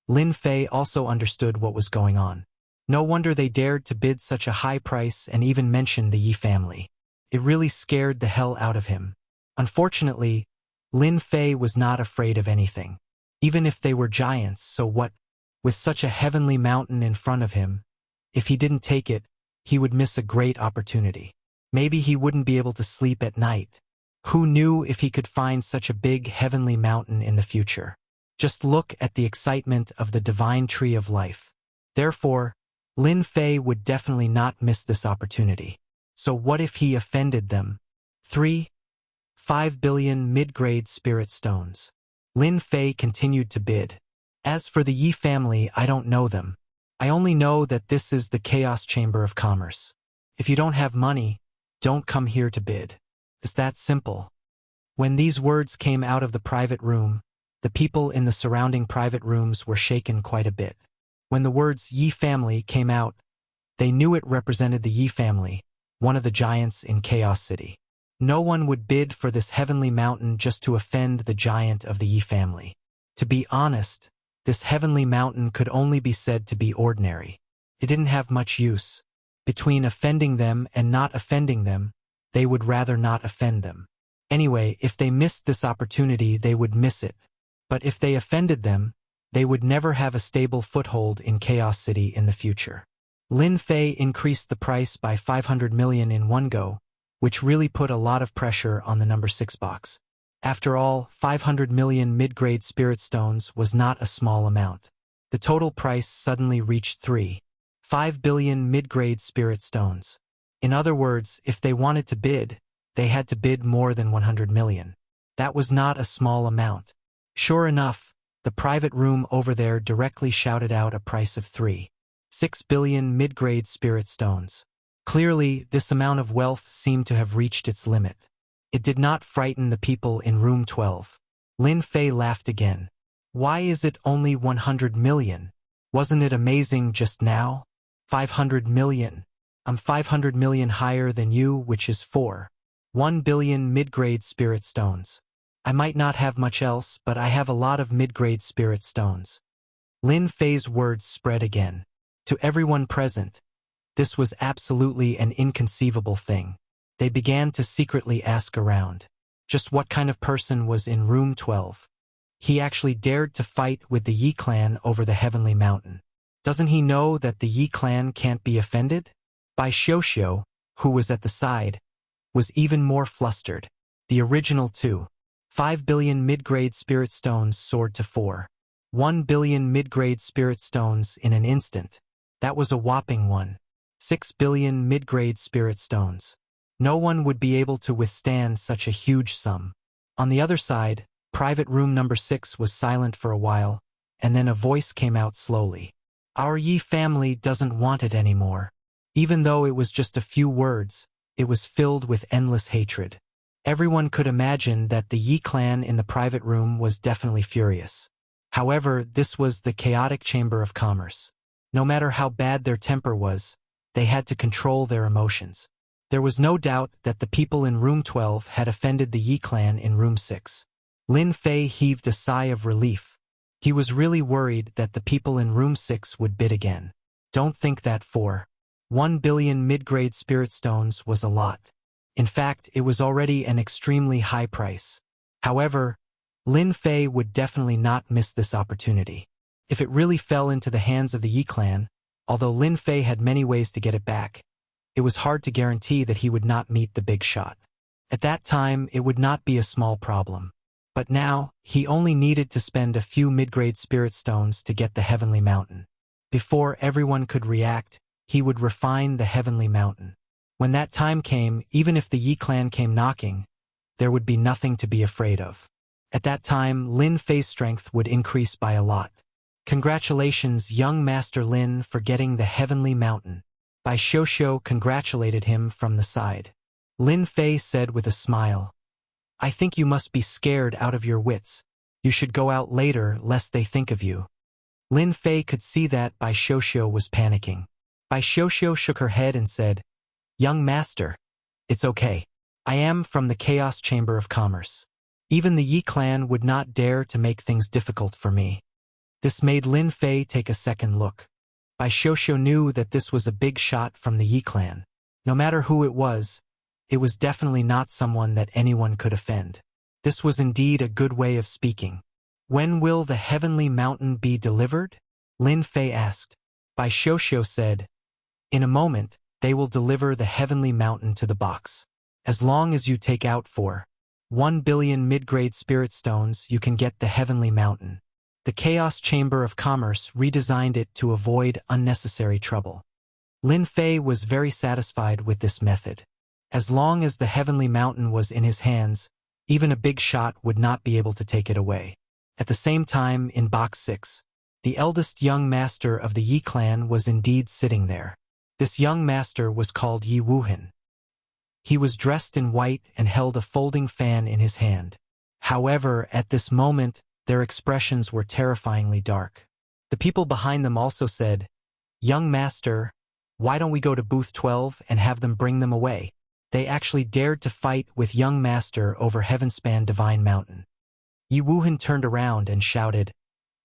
Lin Fei also understood what was going on. No wonder they dared to bid such a high price and even mention the Yi family. It really scared the hell out of him. Unfortunately, Lin Fei was not afraid of anything. Even if they were giants, so what? With such a heavenly mountain in front of him, if he didn't take it, he would miss a great opportunity. Maybe he wouldn't be able to sleep at night. Who knew if he could find such a big heavenly mountain in the future? Just look at the excitement of the divine tree of life. Therefore, Lin Fei would definitely not miss this opportunity. So what if he offended them? 3. 5 billion mid-grade spirit stones. Lin Fei continued to bid. As for the Yi family, I don't know them. I only know that this is the Chaos Chamber of Commerce. If you don't have money, don't come here to bid. It's that simple. When these words came out of the private room, the people in the surrounding private rooms were shaken quite a bit. When the words Yi family came out, they knew it represented the Yi family, one of the giants in Chaos City. No one would bid for this heavenly mountain just to offend the giant of the Yi family. To be honest, this heavenly mountain could only be said to be ordinary. It didn't have much use. Between offending them and not offending them, they would rather not offend them. Anyway, if they missed this opportunity, they would miss it. But if they offended them, they would never have a stable foothold in Chaos City in the future. Lin Fei increased the price by 500 million in one go, which really put a lot of pressure on the number 6 box. After all, 500 million mid-grade spirit stones was not a small amount. The total price suddenly reached 3.5 billion mid-grade spirit stones. In other words, if they wanted to bid, they had to bid more than 100 million. That was not a small amount. Sure enough, the private room over there directly shouted out a price of 3.6 billion mid-grade spirit stones. Clearly, this amount of wealth seemed to have reached its limit. It did not frighten the people in room 12. Lin Fei laughed again. Why is it only 100 million? Wasn't it amazing just now? 500 million. I'm 500 million higher than you, which is 4.1 billion mid-grade spirit stones. I might not have much else, but I have a lot of mid-grade spirit stones. Lin Fei's words spread again. To everyone present, this was absolutely an inconceivable thing. They began to secretly ask around. Just what kind of person was in room 12? He actually dared to fight with the Yi clan over the heavenly mountain. Doesn't he know that the Yi clan can't be offended? Bai Xiuxiu, who was at the side, was even more flustered. The original 2.5 billion mid-grade spirit stones soared to 4.1 billion mid-grade spirit stones in an instant. That was a whopping 1.6 billion mid-grade spirit stones. No one would be able to withstand such a huge sum. On the other side, private room number 6 was silent for a while, and then a voice came out slowly. Our Yi family doesn't want it anymore. Even though it was just a few words, it was filled with endless hatred. Everyone could imagine that the Yi clan in the private room was definitely furious. However, this was the chaotic chamber of commerce. No matter how bad their temper was, they had to control their emotions. There was no doubt that the people in room 12 had offended the Yi clan in room 6. Lin Fei heaved a sigh of relief. He was really worried that the people in room 6 would bid again. Don't think that 4.1 billion mid-grade spirit stones was a lot. In fact, it was already an extremely high price. However, Lin Fei would definitely not miss this opportunity. If it really fell into the hands of the Yi clan, although Lin Fei had many ways to get it back, it was hard to guarantee that he would not meet the big shot. At that time, it would not be a small problem. But now, he only needed to spend a few mid-grade spirit stones to get the heavenly mountain. Before everyone could react, he would refine the heavenly mountain. When that time came, even if the Yi clan came knocking, there would be nothing to be afraid of. At that time, Lin Fei's strength would increase by a lot. Congratulations, young Master Lin, for getting the heavenly mountain. Bai Xiuxiu congratulated him from the side. Lin Fei said with a smile, I think you must be scared out of your wits. You should go out later lest they think of you. Lin Fei could see that Bai Xiuxiu was panicking. Bai Xiuxiu shook her head and said, Young master, it's okay. I am from the Chaos Chamber of Commerce. Even the Yi clan would not dare to make things difficult for me. This made Lin Fei take a second look. Bai Xiuxiu knew that this was a big shot from the Yi clan. No matter who it was definitely not someone that anyone could offend. This was indeed a good way of speaking. When will the heavenly mountain be delivered? Lin Fei asked. Bai Xiuxiu said, In a moment, they will deliver the heavenly mountain to the box. As long as you take out 1 billion mid-grade spirit stones, you can get the heavenly mountain. The Chaos Chamber of Commerce redesigned it to avoid unnecessary trouble. Lin Fei was very satisfied with this method. As long as the heavenly mountain was in his hands, even a big shot would not be able to take it away. At the same time, in Box 6, the eldest young master of the Yi clan was indeed sitting there. This young master was called Yi Wuhan. He was dressed in white and held a folding fan in his hand. However, at this moment, their expressions were terrifyingly dark. The people behind them also said, "Young master, why don't we go to booth 12 and have them bring them away?" They actually dared to fight with young master over Heavenspan Divine Mountain. Yi Wuhan turned around and shouted,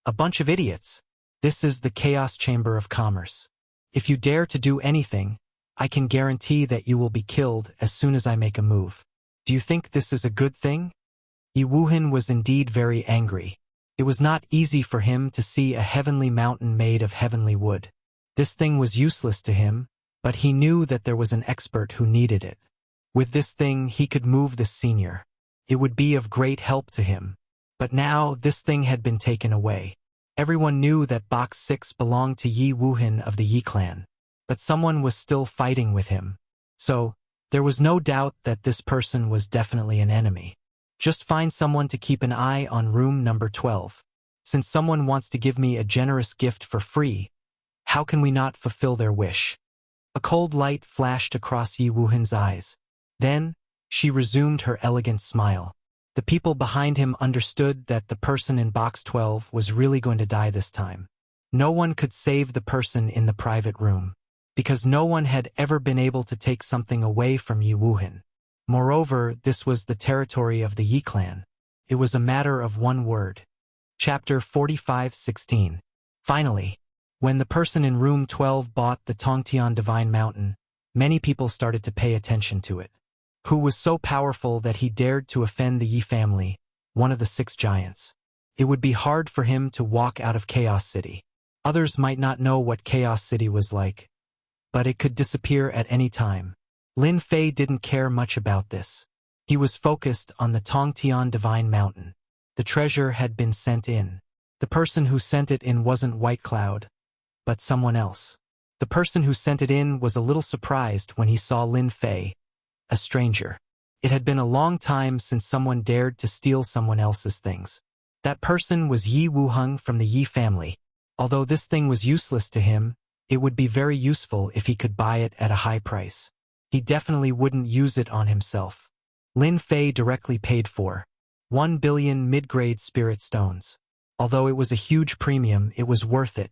"A bunch of idiots! This is the Chaos Chamber of Commerce. If you dare to do anything, I can guarantee that you will be killed as soon as I make a move. Do you think this is a good thing?" Yi Wuhan was indeed very angry. It was not easy for him to see a heavenly mountain made of heavenly wood. This thing was useless to him, but he knew that there was an expert who needed it. With this thing, he could move the senior. It would be of great help to him. But now, this thing had been taken away. Everyone knew that Box 6 belonged to Yi Wuhan of the Yi clan. But someone was still fighting with him. So, there was no doubt that this person was definitely an enemy. Just find someone to keep an eye on room number 12. Since someone wants to give me a generous gift for free, how can we not fulfill their wish? A cold light flashed across Yi Wuhan's eyes. Then, she resumed her elegant smile. The people behind him understood that the person in box 12 was really going to die this time. No one could save the person in the private room, because no one had ever been able to take something away from Yi Wuhan. Moreover, this was the territory of the Yi clan. It was a matter of one word. Chapter 45:16. Finally, when the person in room 12 bought the Tongtian Divine Mountain, many people started to pay attention to it. Who was so powerful that he dared to offend the Yi family, one of the 6 giants? It would be hard for him to walk out of Chaos City. Others might not know what Chaos City was like, but it could disappear at any time. Lin Fei didn't care much about this. He was focused on the Tongtian Divine Mountain. The treasure had been sent in. The person who sent it in wasn't White Cloud, but someone else. The person who sent it in was a little surprised when he saw Lin Fei, a stranger. It had been a long time since someone dared to steal someone else's things. That person was Yi Wuheng from the Yi family. Although this thing was useless to him, it would be very useful if he could buy it at a high price. He definitely wouldn't use it on himself. Lin Fei directly paid for 1 billion mid-grade spirit stones. Although it was a huge premium, it was worth it.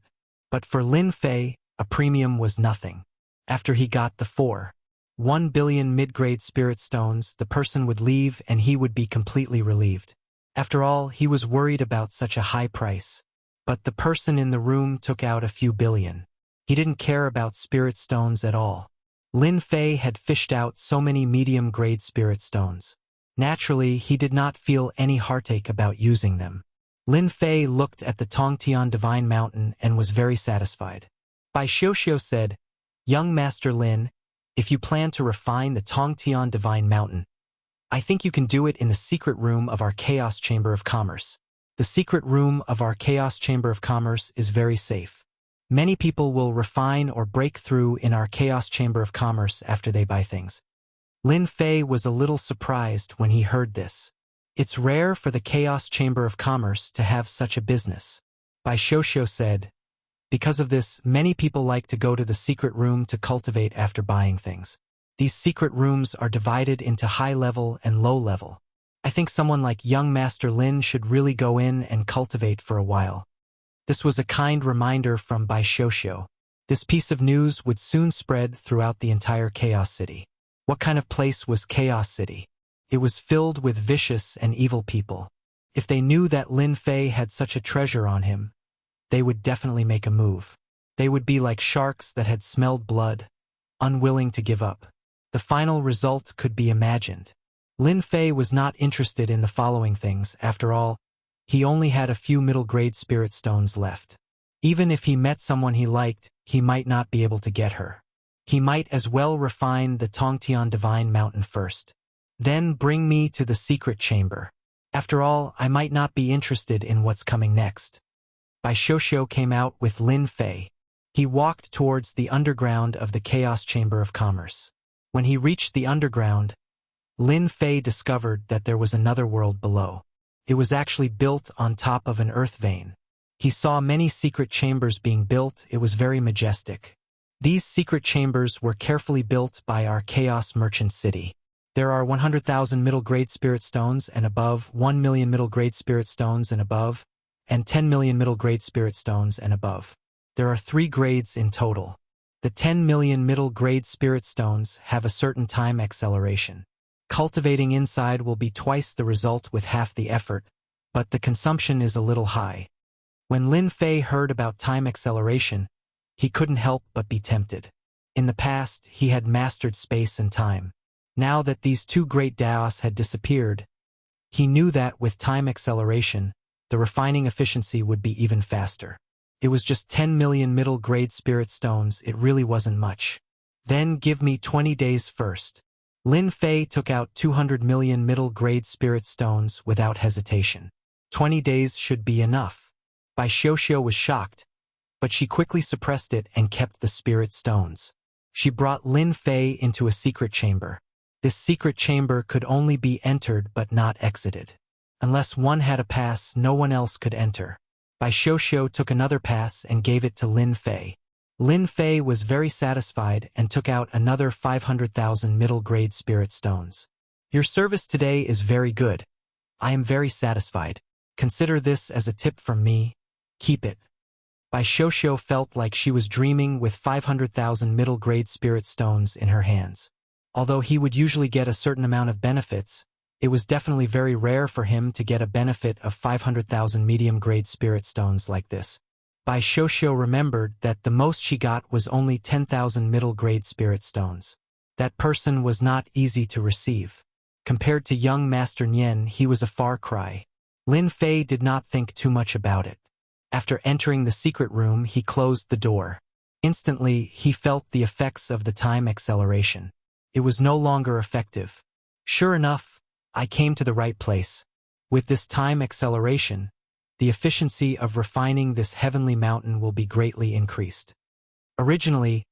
But for Lin Fei, a premium was nothing. After he got the 1 billion mid-grade spirit stones, the person would leave and he would be completely relieved. After all, he was worried about such a high price. But the person in the room took out a few billion. He didn't care about spirit stones at all. Lin Fei had fished out so many medium-grade spirit stones. Naturally, he did not feel any heartache about using them. Lin Fei looked at the Tongtian Divine Mountain and was very satisfied. Bai Xiuxiu said, "Young Master Lin, if you plan to refine the Tongtian Divine Mountain, I think you can do it in the secret room of our Chaos Chamber of Commerce. The secret room of our Chaos Chamber of Commerce is very safe. Many people will refine or break through in our Chaos Chamber of Commerce after they buy things." Lin Fei was a little surprised when he heard this. It's rare for the Chaos Chamber of Commerce to have such a business. Bai Xiuxiu said, "Because of this, many people like to go to the secret room to cultivate after buying things. These secret rooms are divided into high level and low level. I think someone like young Master Lin should really go in and cultivate for a while." This was a kind reminder from Bai Xiuxiu. This piece of news would soon spread throughout the entire Chaos City. What kind of place was Chaos City? It was filled with vicious and evil people. If they knew that Lin Fei had such a treasure on him, they would definitely make a move. They would be like sharks that had smelled blood, unwilling to give up. The final result could be imagined. Lin Fei was not interested in the following things. After all, he only had a few middle-grade spirit stones left. Even if he met someone he liked, he might not be able to get her. He might as well refine the Tongtian Divine Mountain first. Then bring me to the secret chamber. After all, I might not be interested in what's coming next. Bai Xiuxiu came out with Lin Fei. He walked towards the underground of the Chaos Chamber of Commerce. When he reached the underground, Lin Fei discovered that there was another world below. It was actually built on top of an earth vein. He saw many secret chambers being built. It was very majestic. These secret chambers were carefully built by our Chaos Merchant City. There are 100,000 middle-grade spirit stones and above, 1 million middle-grade spirit stones and above, and 10 million middle-grade spirit stones and above. There are 3 grades in total. The 10 million middle-grade spirit stones have a certain time acceleration. Cultivating inside will be twice the result with half the effort, but the consumption is a little high. When Lin Fei heard about time acceleration, he couldn't help but be tempted. In the past, he had mastered space and time. Now that these 2 great Daos had disappeared, he knew that with time acceleration, the refining efficiency would be even faster. It was just 10 million middle-grade spirit stones. It really wasn't much. Then give me 20 days first. Lin Fei took out 200 million middle-grade spirit stones without hesitation. 20 days should be enough. Bai Xiuxiu was shocked, but she quickly suppressed it and kept the spirit stones. She brought Lin Fei into a secret chamber. This secret chamber could only be entered but not exited. Unless one had a pass, no one else could enter. Bai Xiuxiu took another pass and gave it to Lin Fei. Lin Fei was very satisfied and took out another 500,000 middle-grade spirit stones. Your service today is very good. I am very satisfied. Consider this as a tip from me. Keep it. Bai Xiuxiu felt like she was dreaming with 500,000 middle-grade spirit stones in her hands. Although he would usually get a certain amount of benefits, it was definitely very rare for him to get a benefit of 500,000 medium-grade spirit stones like this. Bai Xiuxiu remembered that the most she got was only 10,000 middle-grade spirit stones. That person was not easy to receive. Compared to young Master Nian, he was a far cry. Lin Fei did not think too much about it. After entering the secret room, he closed the door. Instantly, he felt the effects of the time acceleration. It was no longer effective. Sure enough, I came to the right place. With this time acceleration, the efficiency of refining this heavenly mountain will be greatly increased. Originally,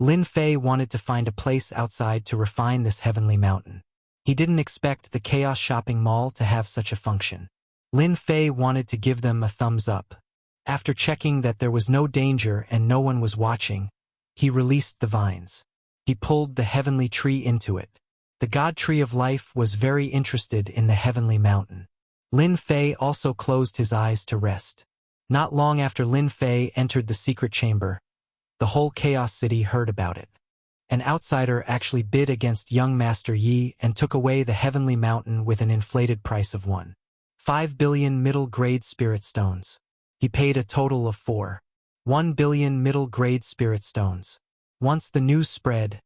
Lin Fei wanted to find a place outside to refine this heavenly mountain. He didn't expect the Chaos Shopping Mall to have such a function. Lin Fei wanted to give them a thumbs up. After checking that there was no danger and no one was watching, he released the vines. He pulled the heavenly tree into it. The God Tree of Life was very interested in the heavenly mountain. Lin Fei also closed his eyes to rest. Not long after Lin Fei entered the secret chamber, the whole Chaos City heard about it. An outsider actually bid against young Master Yi and took away the heavenly mountain with an inflated price of 1.5 billion middle-grade spirit stones. He paid a total of 4.1 billion middle-grade spirit stones. Once the news spread,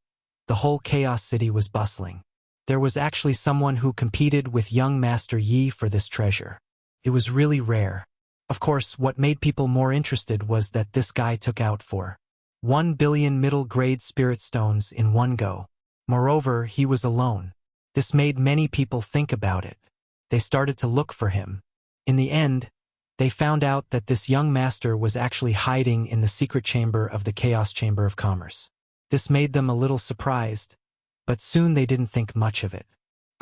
the whole Chaos City was bustling. There was actually someone who competed with young Master Yi for this treasure. It was really rare. Of course, what made people more interested was that this guy took out 4.1 billion middle-grade spirit stones in one go. Moreover, he was alone. This made many people think about it. They started to look for him. In the end, they found out that this young master was actually hiding in the secret chamber of the Chaos Chamber of Commerce. This made them a little surprised, but soon they didn't think much of it.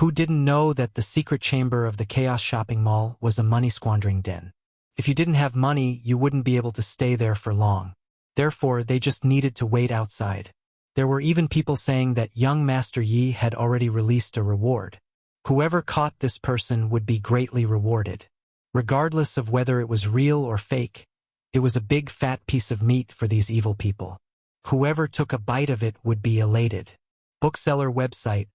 Who didn't know that the secret chamber of the Chaos Shopping Mall was a money-squandering den? If you didn't have money, you wouldn't be able to stay there for long. Therefore, they just needed to wait outside. There were even people saying that young Master Yi had already released a reward. Whoever caught this person would be greatly rewarded. Regardless of whether it was real or fake, it was a big fat piece of meat for these evil people. Whoever took a bite of it would be elated. Bookseller website,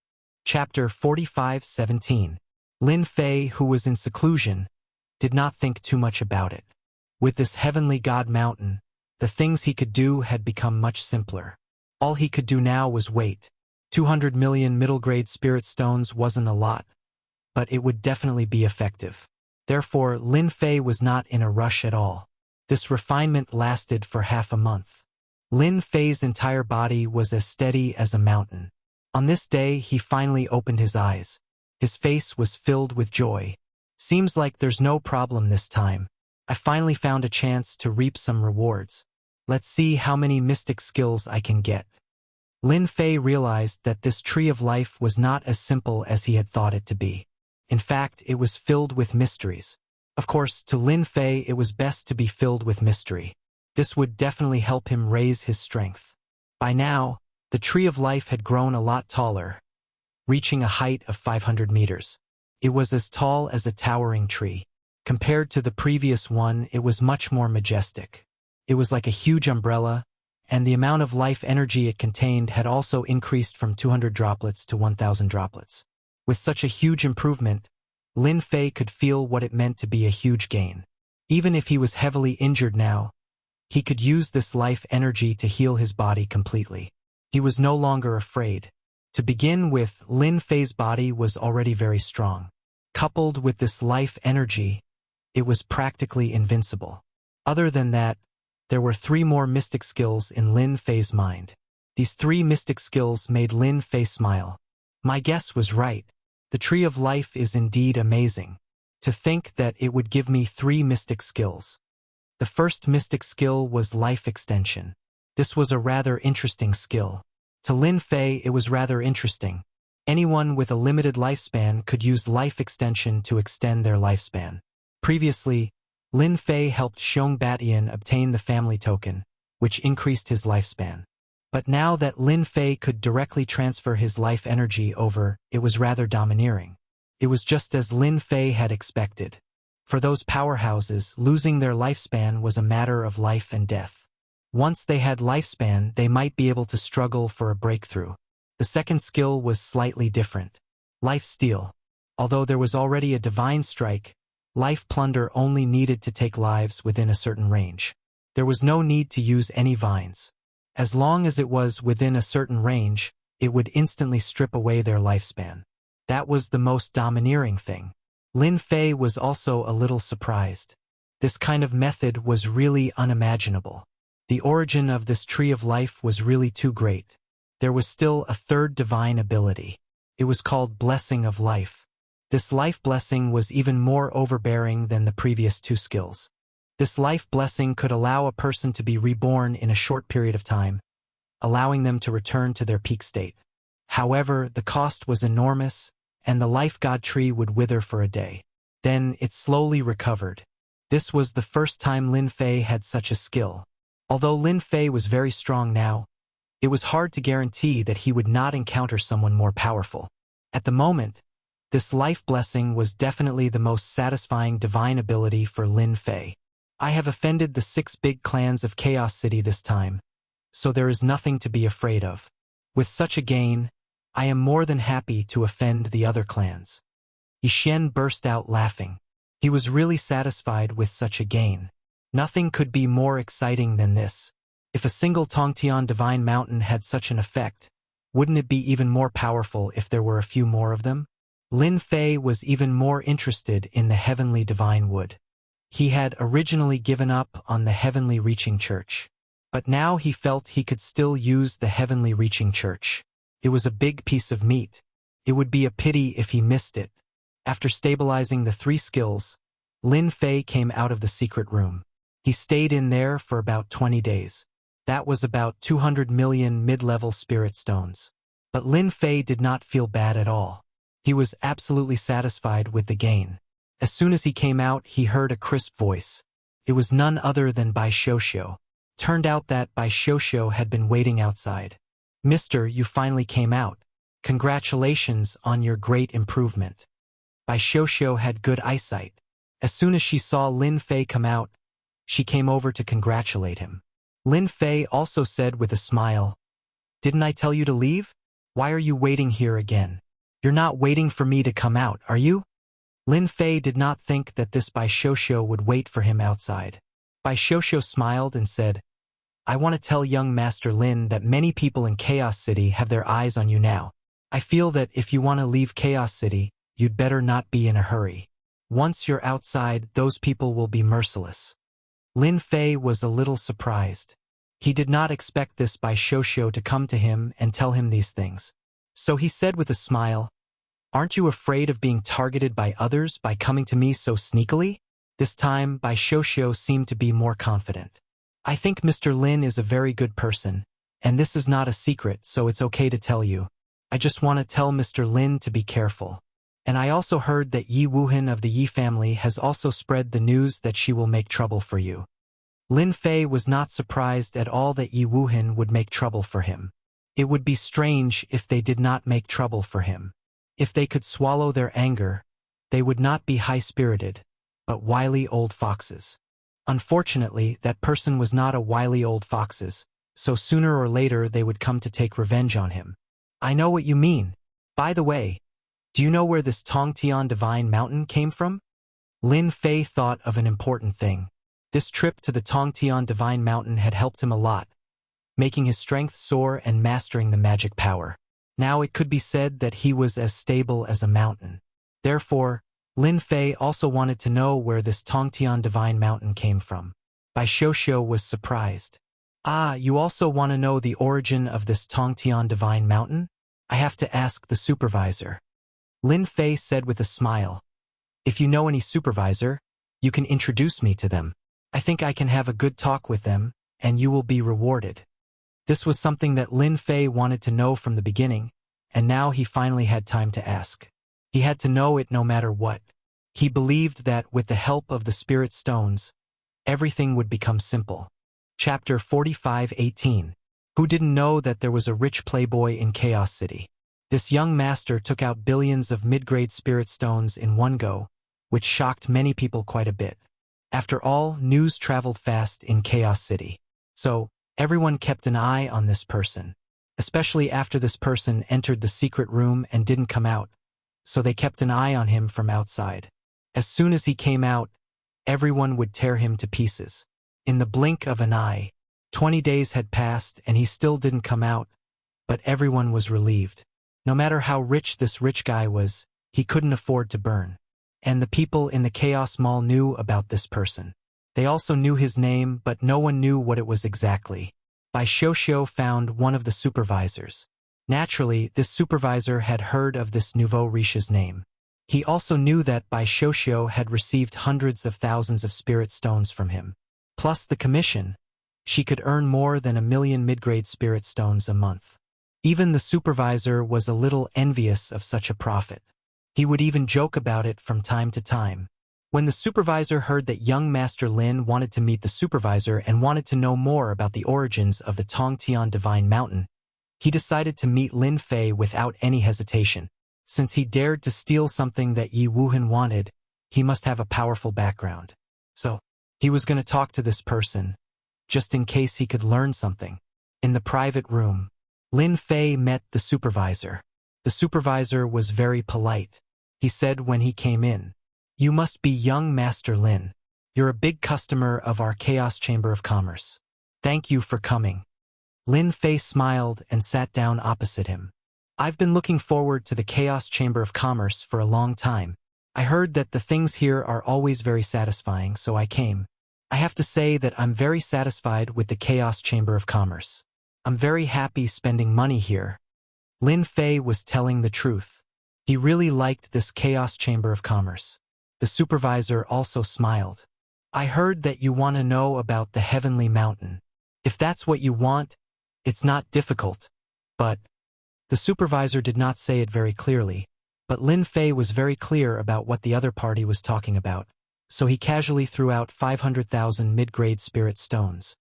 Chapter 45:17. Lin Fei, who was in seclusion, did not think too much about it. With this heavenly God mountain, the things he could do had become much simpler. All he could do now was wait. 200 million middle-grade spirit stones wasn't a lot, but it would definitely be effective. Therefore, Lin Fei was not in a rush at all. This refinement lasted for half a month. Lin Fei's entire body was as steady as a mountain. On this day, he finally opened his eyes. His face was filled with joy. Seems like there's no problem this time. I finally found a chance to reap some rewards. Let's see how many mystic skills I can get. Lin Fei realized that this tree of life was not as simple as he had thought it to be. In fact, it was filled with mysteries. Of course, to Lin Fei it was best to be filled with mystery. This would definitely help him raise his strength. By now, the tree of life had grown a lot taller, reaching a height of 500 meters. It was as tall as a towering tree. Compared to the previous one, it was much more majestic. It was like a huge umbrella, and the amount of life energy it contained had also increased from 200 droplets to 1,000 droplets. With such a huge improvement, Lin Fei could feel what it meant to be a huge gain. Even if he was heavily injured now, he could use this life energy to heal his body completely. He was no longer afraid. To begin with, Lin Fei's body was already very strong. Coupled with this life energy, it was practically invincible. Other than that, there were 3 more mystic skills in Lin Fei's mind. These 3 mystic skills made Lin Fei smile. My guess was right. The tree of life is indeed amazing. To think that it would give me 3 mystic skills. The first mystic skill was life extension. This was a rather interesting skill. To Lin Fei, it was rather interesting. Anyone with a limited lifespan could use life extension to extend their lifespan. Previously, Lin Fei helped Xiong Batian obtain the family token, which increased his lifespan. But now that Lin Fei could directly transfer his life energy over, it was rather domineering. It was just as Lin Fei had expected. For those powerhouses, losing their lifespan was a matter of life and death. Once they had lifespan, they might be able to struggle for a breakthrough. The second skill was slightly different. Life steal. Although there was already a divine strike, life plunder only needed to take lives within a certain range. There was no need to use any vines. As long as it was within a certain range, it would instantly strip away their lifespan. That was the most domineering thing. Lin Fei was also a little surprised. This kind of method was really unimaginable. The origin of this tree of life was really too great. There was still a third divine ability. It was called Blessing of Life. This life blessing was even more overbearing than the previous 2 skills. This life blessing could allow a person to be reborn in a short period of time, allowing them to return to their peak state. However, the cost was enormous, and the life god tree would wither for a day. Then it slowly recovered. This was the first time Lin Fei had such a skill. Although Lin Fei was very strong now, it was hard to guarantee that he would not encounter someone more powerful. At the moment, this life blessing was definitely the most satisfying divine ability for Lin Fei. I have offended the 6 big clans of Chaos City this time, so there is nothing to be afraid of. With such a gain, I am more than happy to offend the other clans. Yixian burst out laughing. He was really satisfied with such a gain. Nothing could be more exciting than this. If a single Tongtian Divine Mountain had such an effect, wouldn't it be even more powerful if there were a few more of them? Lin Fei was even more interested in the Heavenly Divine Wood. He had originally given up on the Heavenly Reaching Church, but now he felt he could still use the Heavenly Reaching Church. It was a big piece of meat. It would be a pity if he missed it. After stabilizing the 3 skills, Lin Fei came out of the secret room. He stayed in there for about 20 days. That was about 200 million mid-level spirit stones. But Lin Fei did not feel bad at all. He was absolutely satisfied with the gain. As soon as he came out, he heard a crisp voice. It was none other than Bai Shoushou. Turned out that Bai Shoushou had been waiting outside. Mister, you finally came out. Congratulations on your great improvement. Bai Shoushou had good eyesight. As soon as she saw Lin Fei come out, she came over to congratulate him. Lin Fei also said with a smile, "Didn't I tell you to leave? Why are you waiting here again? You're not waiting for me to come out, are you?" Lin Fei did not think that this Bai Shoushou would wait for him outside. Bai Shoushou smiled and said, "I want to tell young Master Lin that many people in Chaos City have their eyes on you now. I feel that if you want to leave Chaos City, you'd better not be in a hurry. Once you're outside, those people will be merciless." Lin Fei was a little surprised. He did not expect this Bai Shoushou to come to him and tell him these things. So he said with a smile, "Aren't you afraid of being targeted by others by coming to me so sneakily?" This time, Bai Shoushou seemed to be more confident. "I think Mr. Lin is a very good person, and this is not a secret, so it's okay to tell you. I just want to tell Mr. Lin to be careful. And I also heard that Yi Wuhan of the Yi family has also spread the news that she will make trouble for you." Lin Fei was not surprised at all that Yi Wuhan would make trouble for him. It would be strange if they did not make trouble for him. If they could swallow their anger, they would not be high-spirited, but wily old foxes. Unfortunately, that person was not a wily old foxes, so sooner or later they would come to take revenge on him. "I know what you mean. By the way, do you know where this Tongtian Divine Mountain came from?" Lin Fei thought of an important thing. This trip to the Tongtian Divine Mountain had helped him a lot, making his strength soar and mastering the magic power. Now it could be said that he was as stable as a mountain. Therefore, Lin Fei also wanted to know where this Tongtian Divine Mountain came from. Bai Shoushou was surprised. "Ah, you also want to know the origin of this Tongtian Divine Mountain? I have to ask the supervisor." Lin Fei said with a smile, "If you know any supervisor, you can introduce me to them. I think I can have a good talk with them, and you will be rewarded." This was something that Lin Fei wanted to know from the beginning, and now he finally had time to ask. He had to know it no matter what. He believed that with the help of the spirit stones, everything would become simple. Chapter 45:18. Who didn't know that there was a rich playboy in Chaos City? This young master took out billions of mid-grade spirit stones in one go, which shocked many people quite a bit. After all, news traveled fast in Chaos City. So, everyone kept an eye on this person, especially after this person entered the secret room and didn't come out, so they kept an eye on him from outside. As soon as he came out, everyone would tear him to pieces. In the blink of an eye, 20 days had passed and he still didn't come out, but everyone was relieved. No matter how rich this rich guy was, he couldn't afford to burn. And the people in the Chaos Mall knew about this person. They also knew his name, but no one knew what it was exactly. Bai Shoushou found one of the supervisors. Naturally, this supervisor had heard of this nouveau riche's name. He also knew that Bai Shoushou had received hundreds of thousands of spirit stones from him. Plus the commission, she could earn more than 1,000,000 mid-grade spirit stones a month. Even the supervisor was a little envious of such a profit. He would even joke about it from time to time. When the supervisor heard that young Master Lin wanted to meet the supervisor and wanted to know more about the origins of the Tongtian Divine Mountain, he decided to meet Lin Fei without any hesitation. Since he dared to steal something that Yi Wuhan wanted, he must have a powerful background. So, he was going to talk to this person, just in case he could learn something. In the private room, Lin Fei met the supervisor. The supervisor was very polite. He said when he came in, "You must be young Master Lin. You're a big customer of our Chaos Chamber of Commerce. Thank you for coming." Lin Fei smiled and sat down opposite him. "I've been looking forward to the Chaos Chamber of Commerce for a long time. I heard that the things here are always very satisfying, so I came. I have to say that I'm very satisfied with the Chaos Chamber of Commerce. I'm very happy spending money here." Lin Fei was telling the truth. He really liked this Chaos Chamber of Commerce. The supervisor also smiled. "I heard that you want to know about the Heavenly Mountain. If that's what you want, it's not difficult, but..." The supervisor did not say it very clearly, but Lin Fei was very clear about what the other party was talking about, so he casually threw out 500,000 mid-grade spirit stones.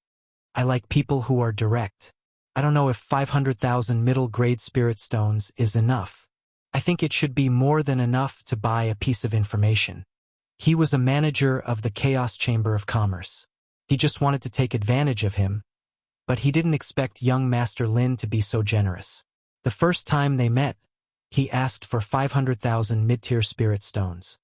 "I like people who are direct. I don't know if 500,000 middle-grade spirit stones is enough. I think it should be more than enough to buy a piece of information." He was a manager of the Chaos Chamber of Commerce. He just wanted to take advantage of him, but he didn't expect young Master Lin to be so generous. The first time they met, he asked for 500,000 mid-tier spirit stones.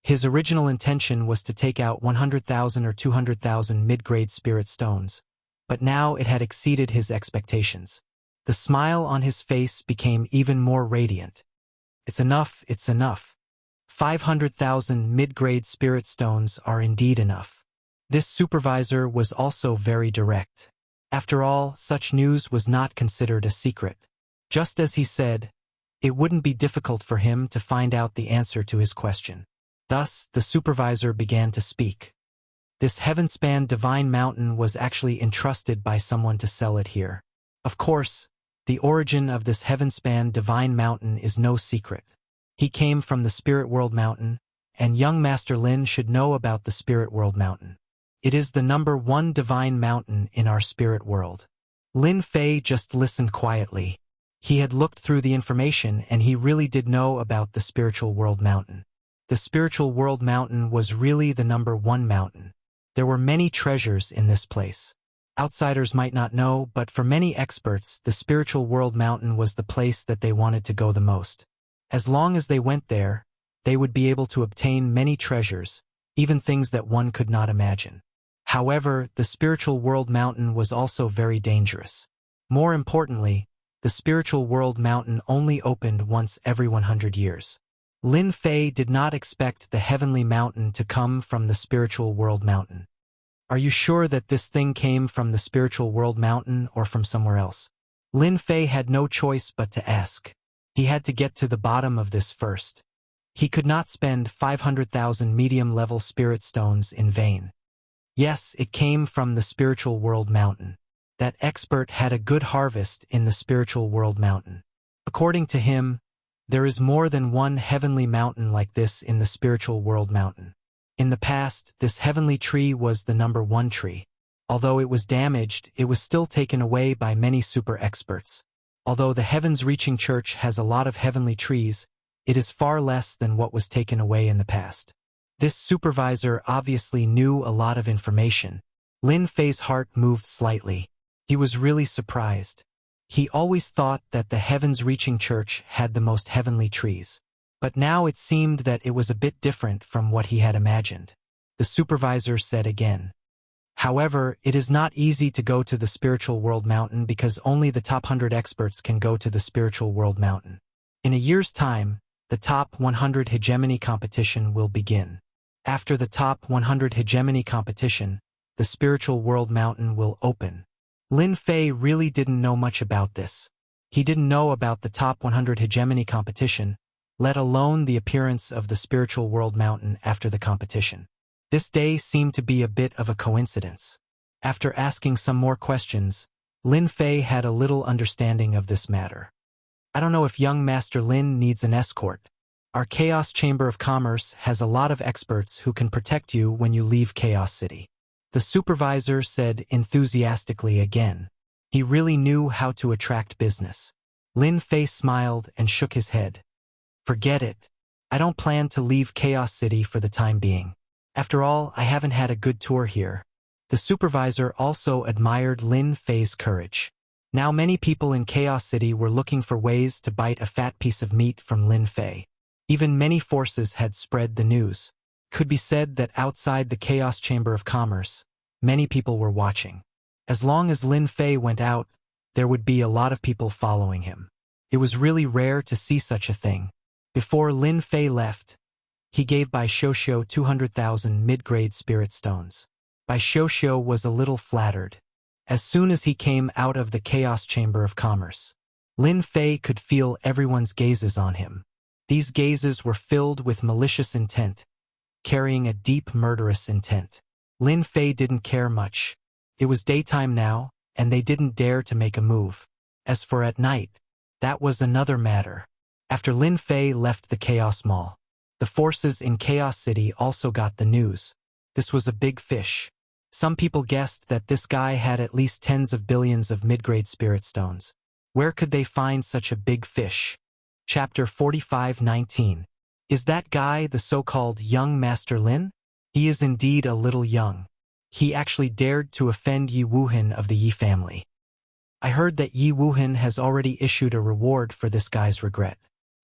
His original intention was to take out 100,000 or 200,000 mid-grade spirit stones, but now it had exceeded his expectations. The smile on his face became even more radiant. "It's enough, it's enough. 500,000 mid-grade spirit stones are indeed enough." This supervisor was also very direct. After all, such news was not considered a secret. Just as he said, it wouldn't be difficult for him to find out the answer to his question. Thus, the supervisor began to speak. This heaven-span divine mountain was actually entrusted by someone to sell it here. Of course, the origin of this heaven-span divine mountain is no secret. He came from the Spirit World Mountain, and young Master Lin should know about the Spirit World Mountain. It is the #1 divine mountain in our spirit world. Lin Fei just listened quietly. He had looked through the information and he really did know about the Spiritual World Mountain. The Spiritual World Mountain was really the #1 mountain. There were many treasures in this place. Outsiders might not know, but for many experts, the Spiritual World Mountain was the place that they wanted to go the most. As long as they went there, they would be able to obtain many treasures, even things that one could not imagine. However, the Spiritual World Mountain was also very dangerous. More importantly, the Spiritual World Mountain only opened once every 100 years. Lin Fei did not expect the Heavenly Mountain to come from the Spiritual World Mountain. Are you sure that this thing came from the Spiritual World Mountain or from somewhere else? Lin Fei had no choice but to ask. He had to get to the bottom of this first. He could not spend 500,000 medium-level spirit stones in vain. Yes, it came from the Spiritual World Mountain. That expert had a good harvest in the Spiritual World Mountain. According to him, there is more than one heavenly mountain like this in the Spiritual World Mountain. In the past, this heavenly tree was the #1 tree. Although it was damaged, it was still taken away by many super experts. Although the Heavens-Reaching Church has a lot of heavenly trees, it is far less than what was taken away in the past. This supervisor obviously knew a lot of information. Lin Fei's heart moved slightly. He was really surprised. He always thought that the Heavens-Reaching Church had the most heavenly trees. But now it seemed that it was a bit different from what he had imagined. The supervisor said again. However, it is not easy to go to the Spiritual World Mountain because only the top 100 experts can go to the Spiritual World Mountain. In a year's time, the Top 100 Hegemony competition will begin. After the Top 100 Hegemony competition, the Spiritual World Mountain will open. Lin Fei really didn't know much about this. He didn't know about the Top 100 Hegemony competition, let alone the appearance of the Spiritual World Mountain after the competition. This day seemed to be a bit of a coincidence. After asking some more questions, Lin Fei had a little understanding of this matter. I don't know if young Master Lin needs an escort. Our Chaos Chamber of Commerce has a lot of experts who can protect you when you leave Chaos City. The supervisor said enthusiastically again. He really knew how to attract business. Lin Fei smiled and shook his head. Forget it. I don't plan to leave Chaos City for the time being. After all, I haven't had a good tour here. The supervisor also admired Lin Fei's courage. Now many people in Chaos City were looking for ways to bite a fat piece of meat from Lin Fei. Even many forces had spread the news. Could be said that outside the Chaos Chamber of Commerce, many people were watching. As long as Lin Fei went out, there would be a lot of people following him. It was really rare to see such a thing. Before Lin Fei left, he gave Bai Shoushou 200,000 mid-grade spirit stones. Bai Shoushou was a little flattered. As soon as he came out of the Chaos Chamber of Commerce, Lin Fei could feel everyone's gazes on him. These gazes were filled with malicious intent, carrying a deep murderous intent. Lin Fei didn't care much. It was daytime now, and they didn't dare to make a move. As for at night, that was another matter. After Lin Fei left the Chaos Mall, the forces in Chaos City also got the news. This was a big fish. Some people guessed that this guy had at least tens of billions of mid-grade spirit stones. Where could they find such a big fish? Chapter 45:19. Is that guy the so-called young Master Lin? He is indeed a little young. He actually dared to offend Yi Wuhan of the Yi family. I heard that Yi Wuhan has already issued a reward for this guy's regret.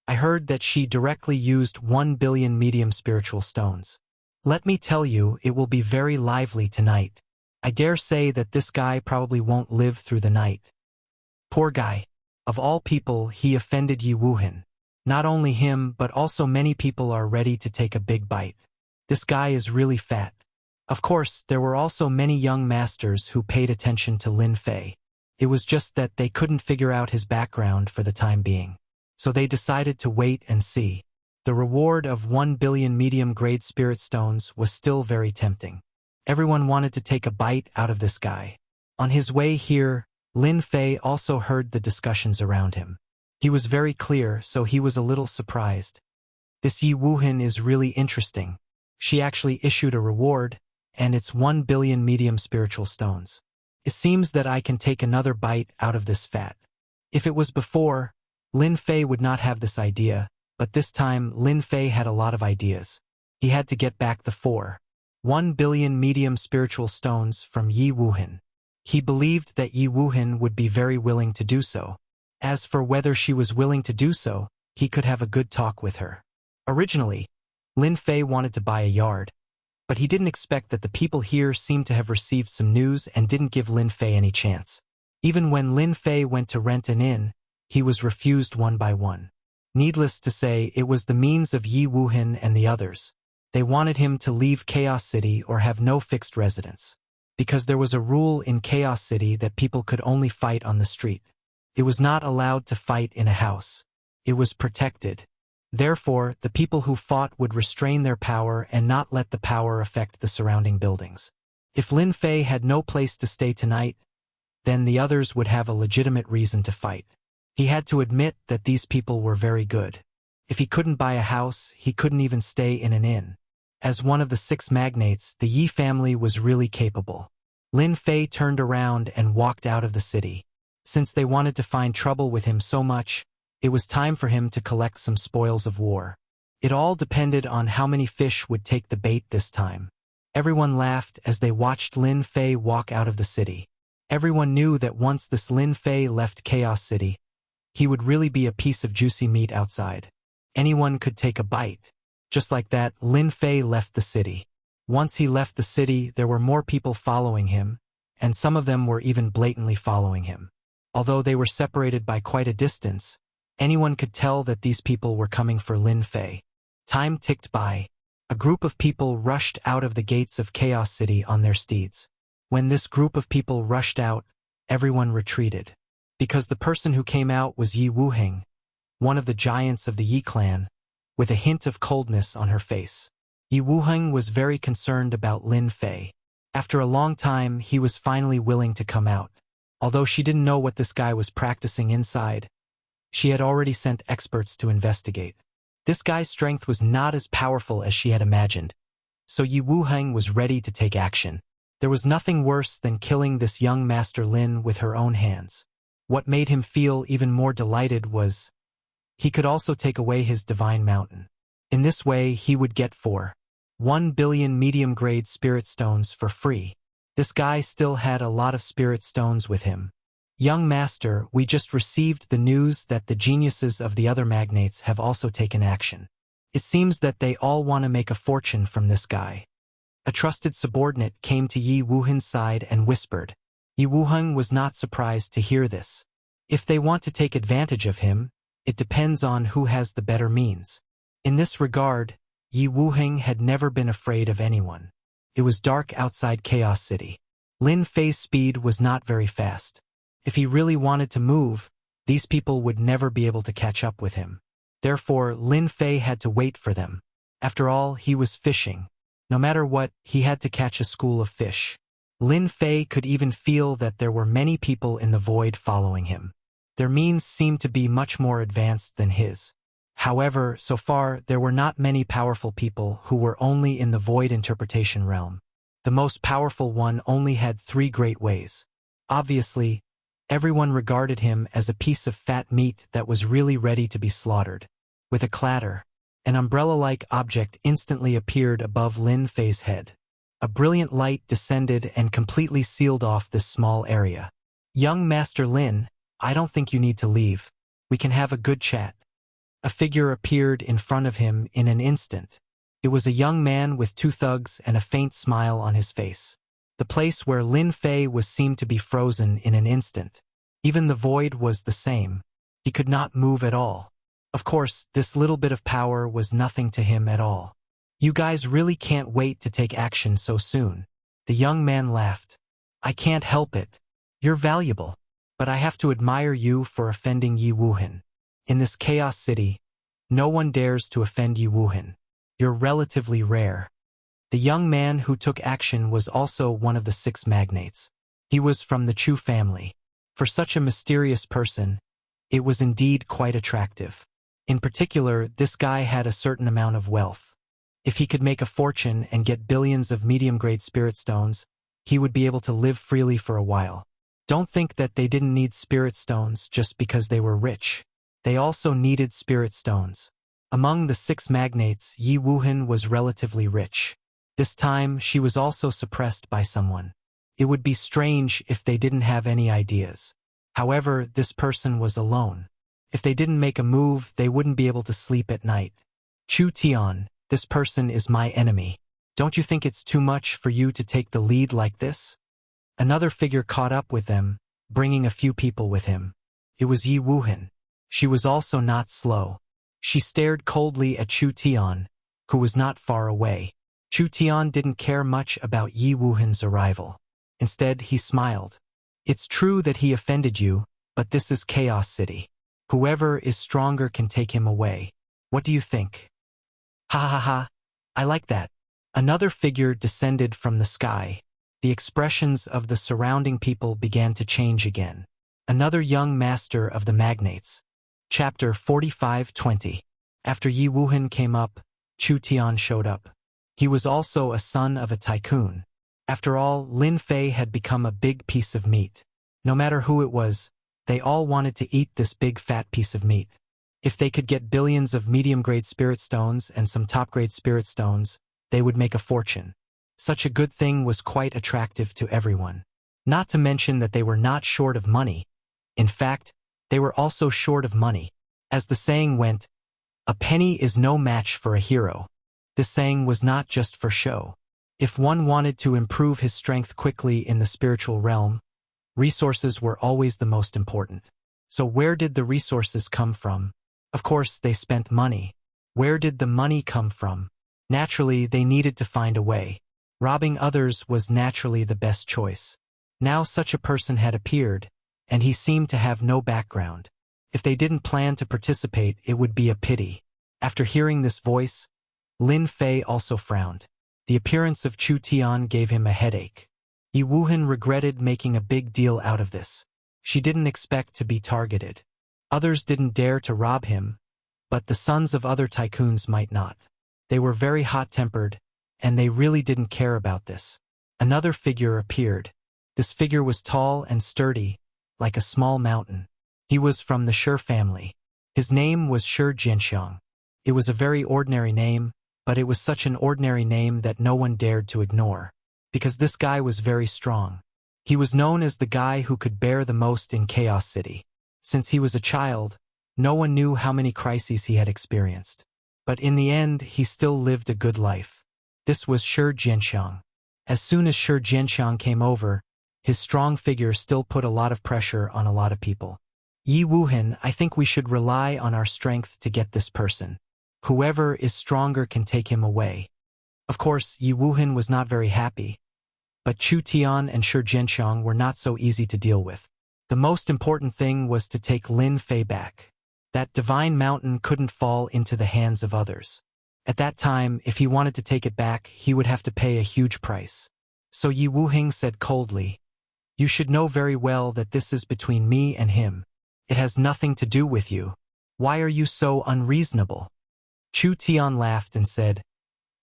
I heard that she directly used 1 billion medium spiritual stones. Let me tell you, it will be very lively tonight. I dare say that this guy probably won't live through the night. Poor guy. Of all people, he offended Yi Wuhan. Not only him, but also many people are ready to take a big bite. This guy is really fat. Of course, there were also many young masters who paid attention to Lin Fei. It was just that they couldn't figure out his background for the time being. So they decided to wait and see. The reward of 1 billion medium-grade spirit stones was still very tempting. Everyone wanted to take a bite out of this guy. On his way here, Lin Fei also heard the discussions around him. He was very clear, so he was a little surprised. This Yi Wuhan is really interesting. She actually issued a reward, and it's 1 billion medium spiritual stones. It seems that I can take another bite out of this fat. If it was before, Lin Fei would not have this idea, but this time Lin Fei had a lot of ideas. He had to get back the 1 billion medium spiritual stones from Yi Wuhan. He believed that Yi Wuhan would be very willing to do so. As for whether she was willing to do so, he could have a good talk with her. Originally, Lin Fei wanted to buy a yard, but he didn't expect that the people here seemed to have received some news and didn't give Lin Fei any chance. Even when Lin Fei went to rent an inn, he was refused one by one. Needless to say, it was the means of Yi Wuhan and the others. They wanted him to leave Chaos City or have no fixed residence, because there was a rule in Chaos City that people could only fight on the street. It was not allowed to fight in a house. It was protected. Therefore, the people who fought would restrain their power and not let the power affect the surrounding buildings. If Lin Fei had no place to stay tonight, then the others would have a legitimate reason to fight. He had to admit that these people were very good. If he couldn't buy a house, he couldn't even stay in an inn. As one of the 6 magnates, the Yi family was really capable. Lin Fei turned around and walked out of the city. Since they wanted to find trouble with him so much, it was time for him to collect some spoils of war. It all depended on how many fish would take the bait this time. Everyone laughed as they watched Lin Fei walk out of the city. Everyone knew that once this Lin Fei left Chaos City, he would really be a piece of juicy meat outside. Anyone could take a bite. Just like that, Lin Fei left the city. Once he left the city, there were more people following him, and some of them were even blatantly following him. Although they were separated by quite a distance, anyone could tell that these people were coming for Lin Fei. Time ticked by. A group of people rushed out of the gates of Chaos City on their steeds. When this group of people rushed out, everyone retreated. Because the person who came out was Yi Wuheng, one of the giants of the Yi clan, with a hint of coldness on her face. Yi Wuheng was very concerned about Lin Fei. After a long time, he was finally willing to come out. Although she didn't know what this guy was practicing inside, she had already sent experts to investigate. This guy's strength was not as powerful as she had imagined, so Yi Wuheng was ready to take action. There was nothing worse than killing this young Master Lin with her own hands. What made him feel even more delighted was he could also take away his divine mountain. In this way, he would get 1 billion medium-grade spirit stones for free. This guy still had a lot of spirit stones with him. Young Master, we just received the news that the geniuses of the other magnates have also taken action. It seems that they all want to make a fortune from this guy. A trusted subordinate came to Yi Wuhen's side and whispered. Yi Wuheng was not surprised to hear this. If they want to take advantage of him, it depends on who has the better means. In this regard, Yi Wuheng had never been afraid of anyone. It was dark outside Chaos City. Lin Fei's speed was not very fast. If he really wanted to move, these people would never be able to catch up with him. Therefore, Lin Fei had to wait for them. After all, he was fishing. No matter what, he had to catch a school of fish. Lin Fei could even feel that there were many people in the void following him. Their means seemed to be much more advanced than his. However, so far, there were not many powerful people who were only in the void interpretation realm. The most powerful one only had 3 great ways. Obviously, everyone regarded him as a piece of fat meat that was really ready to be slaughtered. With a clatter, an umbrella-like object instantly appeared above Lin Fei's head. A brilliant light descended and completely sealed off this small area. Young Master Lin, I don't think you need to leave. We can have a good chat. A figure appeared in front of him in an instant. It was a young man with 2 thugs and a faint smile on his face. The place where Lin Fei was seemed to be frozen in an instant. Even the void was the same. He could not move at all. Of course, this little bit of power was nothing to him at all. You guys really can't wait to take action so soon. The young man laughed. I can't help it. You're valuable. But I have to admire you for offending Yi Wuhan. In this chaos city, no one dares to offend Yi Wuhan. You're relatively rare. The young man who took action was also one of the 6 magnates. He was from the Chu family. For such a mysterious person, it was indeed quite attractive. In particular, this guy had a certain amount of wealth. If he could make a fortune and get billions of medium-grade spirit stones, he would be able to live freely for a while. Don't think that they didn't need spirit stones just because they were rich. They also needed spirit stones. Among the 6 magnates, Yi Wuhan was relatively rich. This time, she was also suppressed by someone. It would be strange if they didn't have any ideas. However, this person was alone. If they didn't make a move, they wouldn't be able to sleep at night. Chu Tian, this person is my enemy. Don't you think it's too much for you to take the lead like this? Another figure caught up with them, bringing a few people with him. It was Yi Wuhan. She was also not slow. She stared coldly at Chu Tian, who was not far away. Chu Tian didn't care much about Yi Wuhan's arrival. Instead, he smiled. It's true that he offended you, but this is Chaos City. Whoever is stronger can take him away. What do you think? Ha ha ha, I like that. Another figure descended from the sky. The expressions of the surrounding people began to change again. Another young master of the magnates. Chapter 45-20. After Yi Wuhan came up, Chu Tian showed up. He was also a son of a tycoon. After all, Lin Fei had become a big piece of meat. No matter who it was, they all wanted to eat this big fat piece of meat. If they could get billions of medium-grade spirit stones and some top-grade spirit stones, they would make a fortune. Such a good thing was quite attractive to everyone. Not to mention that they were not short of money. In fact, they were also short of money. As the saying went, a penny is no match for a hero. This saying was not just for show. If one wanted to improve his strength quickly in the spiritual realm, resources were always the most important. So where did the resources come from? Of course, they spent money. Where did the money come from? Naturally, they needed to find a way. Robbing others was naturally the best choice. Now such a person had appeared, and he seemed to have no background. If they didn't plan to participate, it would be a pity. After hearing this voice, Lin Fei also frowned. The appearance of Chu Tian gave him a headache. Yi Wuhan regretted making a big deal out of this. She didn't expect to be targeted. Others didn't dare to rob him, but the sons of other tycoons might not. They were very hot-tempered, and they really didn't care about this. Another figure appeared. This figure was tall and sturdy, like a small mountain. He was from the Shi family. His name was Shi Jianxiang. It was a very ordinary name, but it was such an ordinary name that no one dared to ignore. Because this guy was very strong. He was known as the guy who could bear the most in Chaos City. Since he was a child, no one knew how many crises he had experienced. But in the end, he still lived a good life. This was Shi Jianxiang. As soon as Shi Jianxiang came over, his strong figure still put a lot of pressure on a lot of people. Yi Wuhan, I think we should rely on our strength to get this person. Whoever is stronger can take him away. Of course, Yi Wuhan was not very happy, but Chu Tian and Shi Jianxiang were not so easy to deal with. The most important thing was to take Lin Fei back. That divine mountain couldn't fall into the hands of others. At that time, if he wanted to take it back, he would have to pay a huge price. So Yi Wuhan said coldly, "You should know very well that this is between me and him. It has nothing to do with you. Why are you so unreasonable?" Chu Tian laughed and said,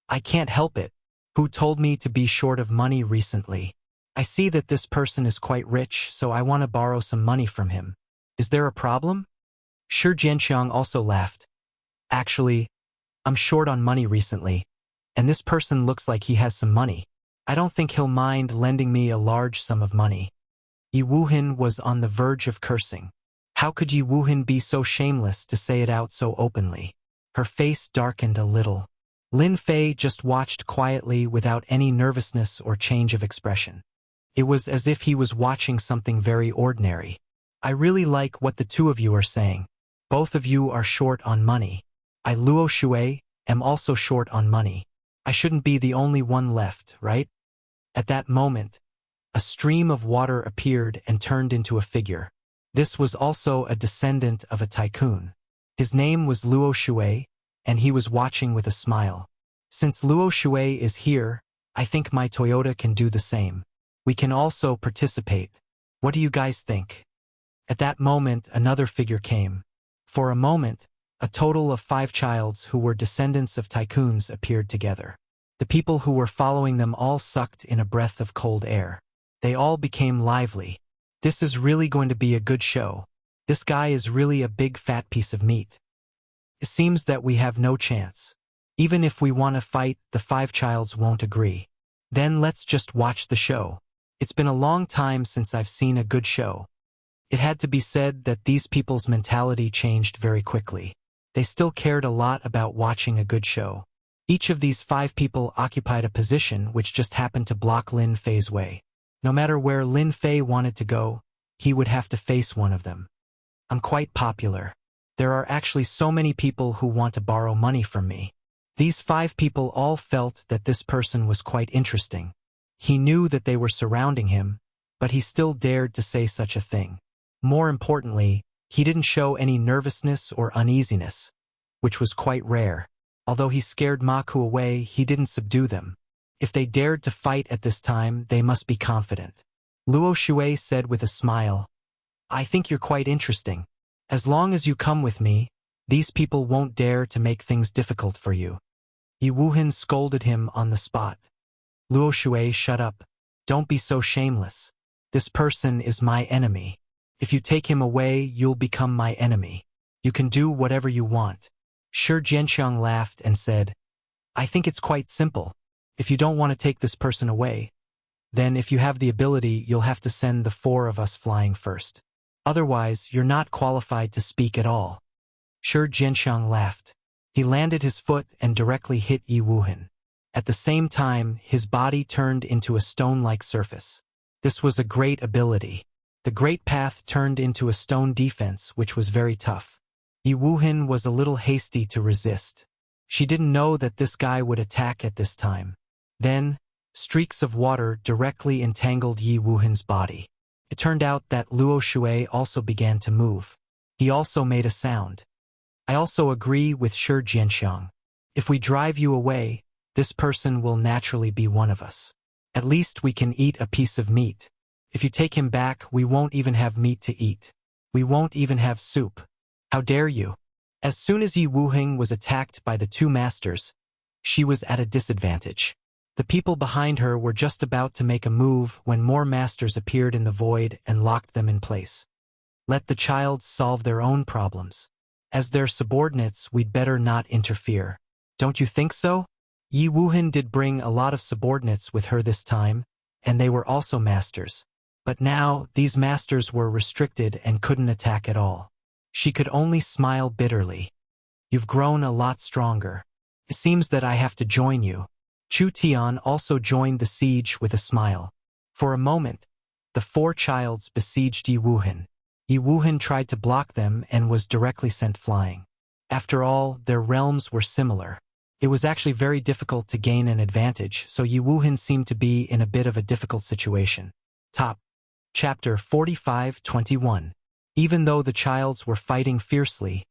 "I can't help it. Who told me to be short of money recently? I see that this person is quite rich, so I want to borrow some money from him. Is there a problem?" Shi Jianxiang also laughed. "Actually, I'm short on money recently, and this person looks like he has some money. I don't think he'll mind lending me a large sum of money." Yi Wuhan was on the verge of cursing. How could Yi Wuhan be so shameless to say it out so openly? Her face darkened a little. Lin Fei just watched quietly without any nervousness or change of expression. It was as if he was watching something very ordinary. "I really like what the two of you are saying. Both of you are short on money. I, Luo Shui, am also short on money. I shouldn't be the only one left, right?" At that moment, a stream of water appeared and turned into a figure. This was also a descendant of a tycoon. His name was Luo Shui, and he was watching with a smile. Since Luo Shui is here, I think my Toyota can do the same. We can also participate. What do you guys think? At that moment, another figure came. For a moment, a total of 5 childs who were descendants of tycoons appeared together. The people who were following them all sucked in a breath of cold air. They all became lively. This is really going to be a good show. This guy is really a big fat piece of meat. It seems that we have no chance. Even if we want to fight, the 5 childs won't agree. Then let's just watch the show. It's been a long time since I've seen a good show. It had to be said that these people's mentality changed very quickly. They still cared a lot about watching a good show. Each of these 5 people occupied a position which just happened to block Lin Fei's way. No matter where Lin Fei wanted to go, he would have to face one of them. I'm quite popular. There are actually so many people who want to borrow money from me. These 5 people all felt that this person was quite interesting. He knew that they were surrounding him, but he still dared to say such a thing. More importantly, he didn't show any nervousness or uneasiness, which was quite rare. Although he scared Maku away, he didn't subdue them. If they dared to fight at this time, they must be confident. Luo Shui said with a smile, I think you're quite interesting. As long as you come with me, these people won't dare to make things difficult for you. Yi Wuhan scolded him on the spot. Luo Shui, shut up. Don't be so shameless. This person is my enemy. If you take him away, you'll become my enemy. You can do whatever you want. Shi Jianxiang laughed and said, I think it's quite simple. If you don't want to take this person away, then if you have the ability, you'll have to send the 4 of us flying first. Otherwise, you're not qualified to speak at all. Shi Jianxiang laughed. He landed his foot and directly hit Yi Wuhan. At the same time, his body turned into a stone-like surface. This was a great ability. The great path turned into a stone defense, which was very tough. Yi Wuhan was a little hasty to resist. She didn't know that this guy would attack at this time. Then, streaks of water directly entangled Yi Wuhan's body. It turned out that Luo Shui also began to move. He also made a sound. I also agree with Shi Jianxiang. If we drive you away, this person will naturally be one of us. At least we can eat a piece of meat. If you take him back, we won't even have meat to eat. We won't even have soup. How dare you? As soon as Yi Wuhan was attacked by the 2 masters, she was at a disadvantage. The people behind her were just about to make a move when more masters appeared in the void and locked them in place. Let the childs solve their own problems. As their subordinates, we'd better not interfere. Don't you think so? Yi Wuhan did bring a lot of subordinates with her this time, and they were also masters. But now, these masters were restricted and couldn't attack at all. She could only smile bitterly. You've grown a lot stronger. It seems that I have to join you. Chu Tian also joined the siege with a smile. For a moment, the 4 childs besieged Yi Wuhan. Yi Wuhan tried to block them and was directly sent flying. After all, their realms were similar. It was actually very difficult to gain an advantage, so Yi Wuhan seemed to be in a bit of a difficult situation. Chapter 45-21. Even though the childs were fighting fiercely,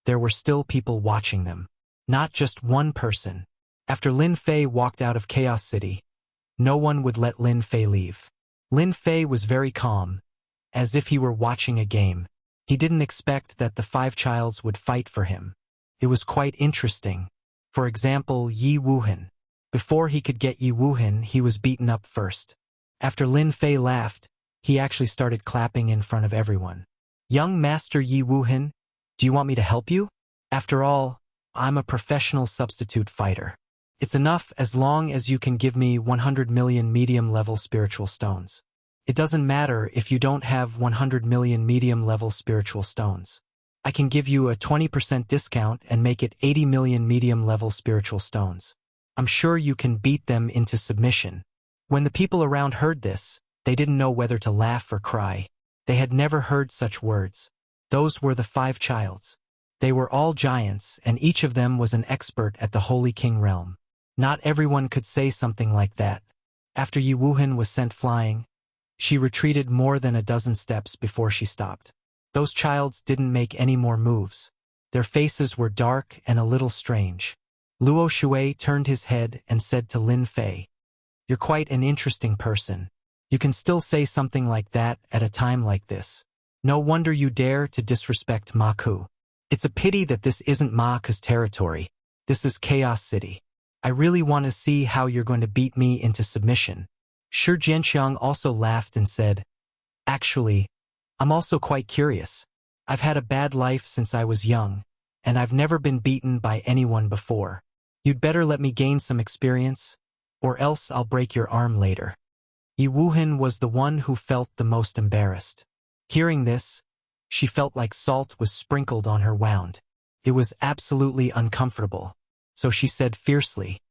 there were still people watching them. Not just one person. After Lin Fei walked out of Chaos City, no one would let Lin Fei leave. Lin Fei was very calm, as if he were watching a game. He didn't expect that the 5 childs would fight for him. It was quite interesting. For example, Yi Wuhan. Before he could get Yi Wuhan, he was beaten up first. After Lin Fei laughed, he actually started clapping in front of everyone. Young Master Yi Wuhan, do you want me to help you? After all, I'm a professional substitute fighter. It's enough as long as you can give me 100 million medium-level spiritual stones. It doesn't matter if you don't have 100 million medium-level spiritual stones. I can give you a 20% discount and make it 80 million medium-level spiritual stones. I'm sure you can beat them into submission. When the people around heard this, they didn't know whether to laugh or cry. They had never heard such words. Those were the 5 childs. They were all giants, and each of them was an expert at the Holy King realm. Not everyone could say something like that. After Yi Wuhan was sent flying, she retreated more than a dozen steps before she stopped. Those childs didn't make any more moves. Their faces were dark and a little strange. Luo Shui turned his head and said to Lin Fei, "You're quite an interesting person. You can still say something like that at a time like this. No wonder you dare to disrespect Ma Ku. It's a pity that this isn't Ma Ku's territory. This is Chaos City. I really want to see how you're going to beat me into submission." Shi Jianxiang also laughed and said, "Actually, I'm also quite curious. I've had a bad life since I was young, and I've never been beaten by anyone before. You'd better let me gain some experience, or else I'll break your arm later." Yi Wuhan was the one who felt the most embarrassed. Hearing this, she felt like salt was sprinkled on her wound. It was absolutely uncomfortable. So she said fiercely,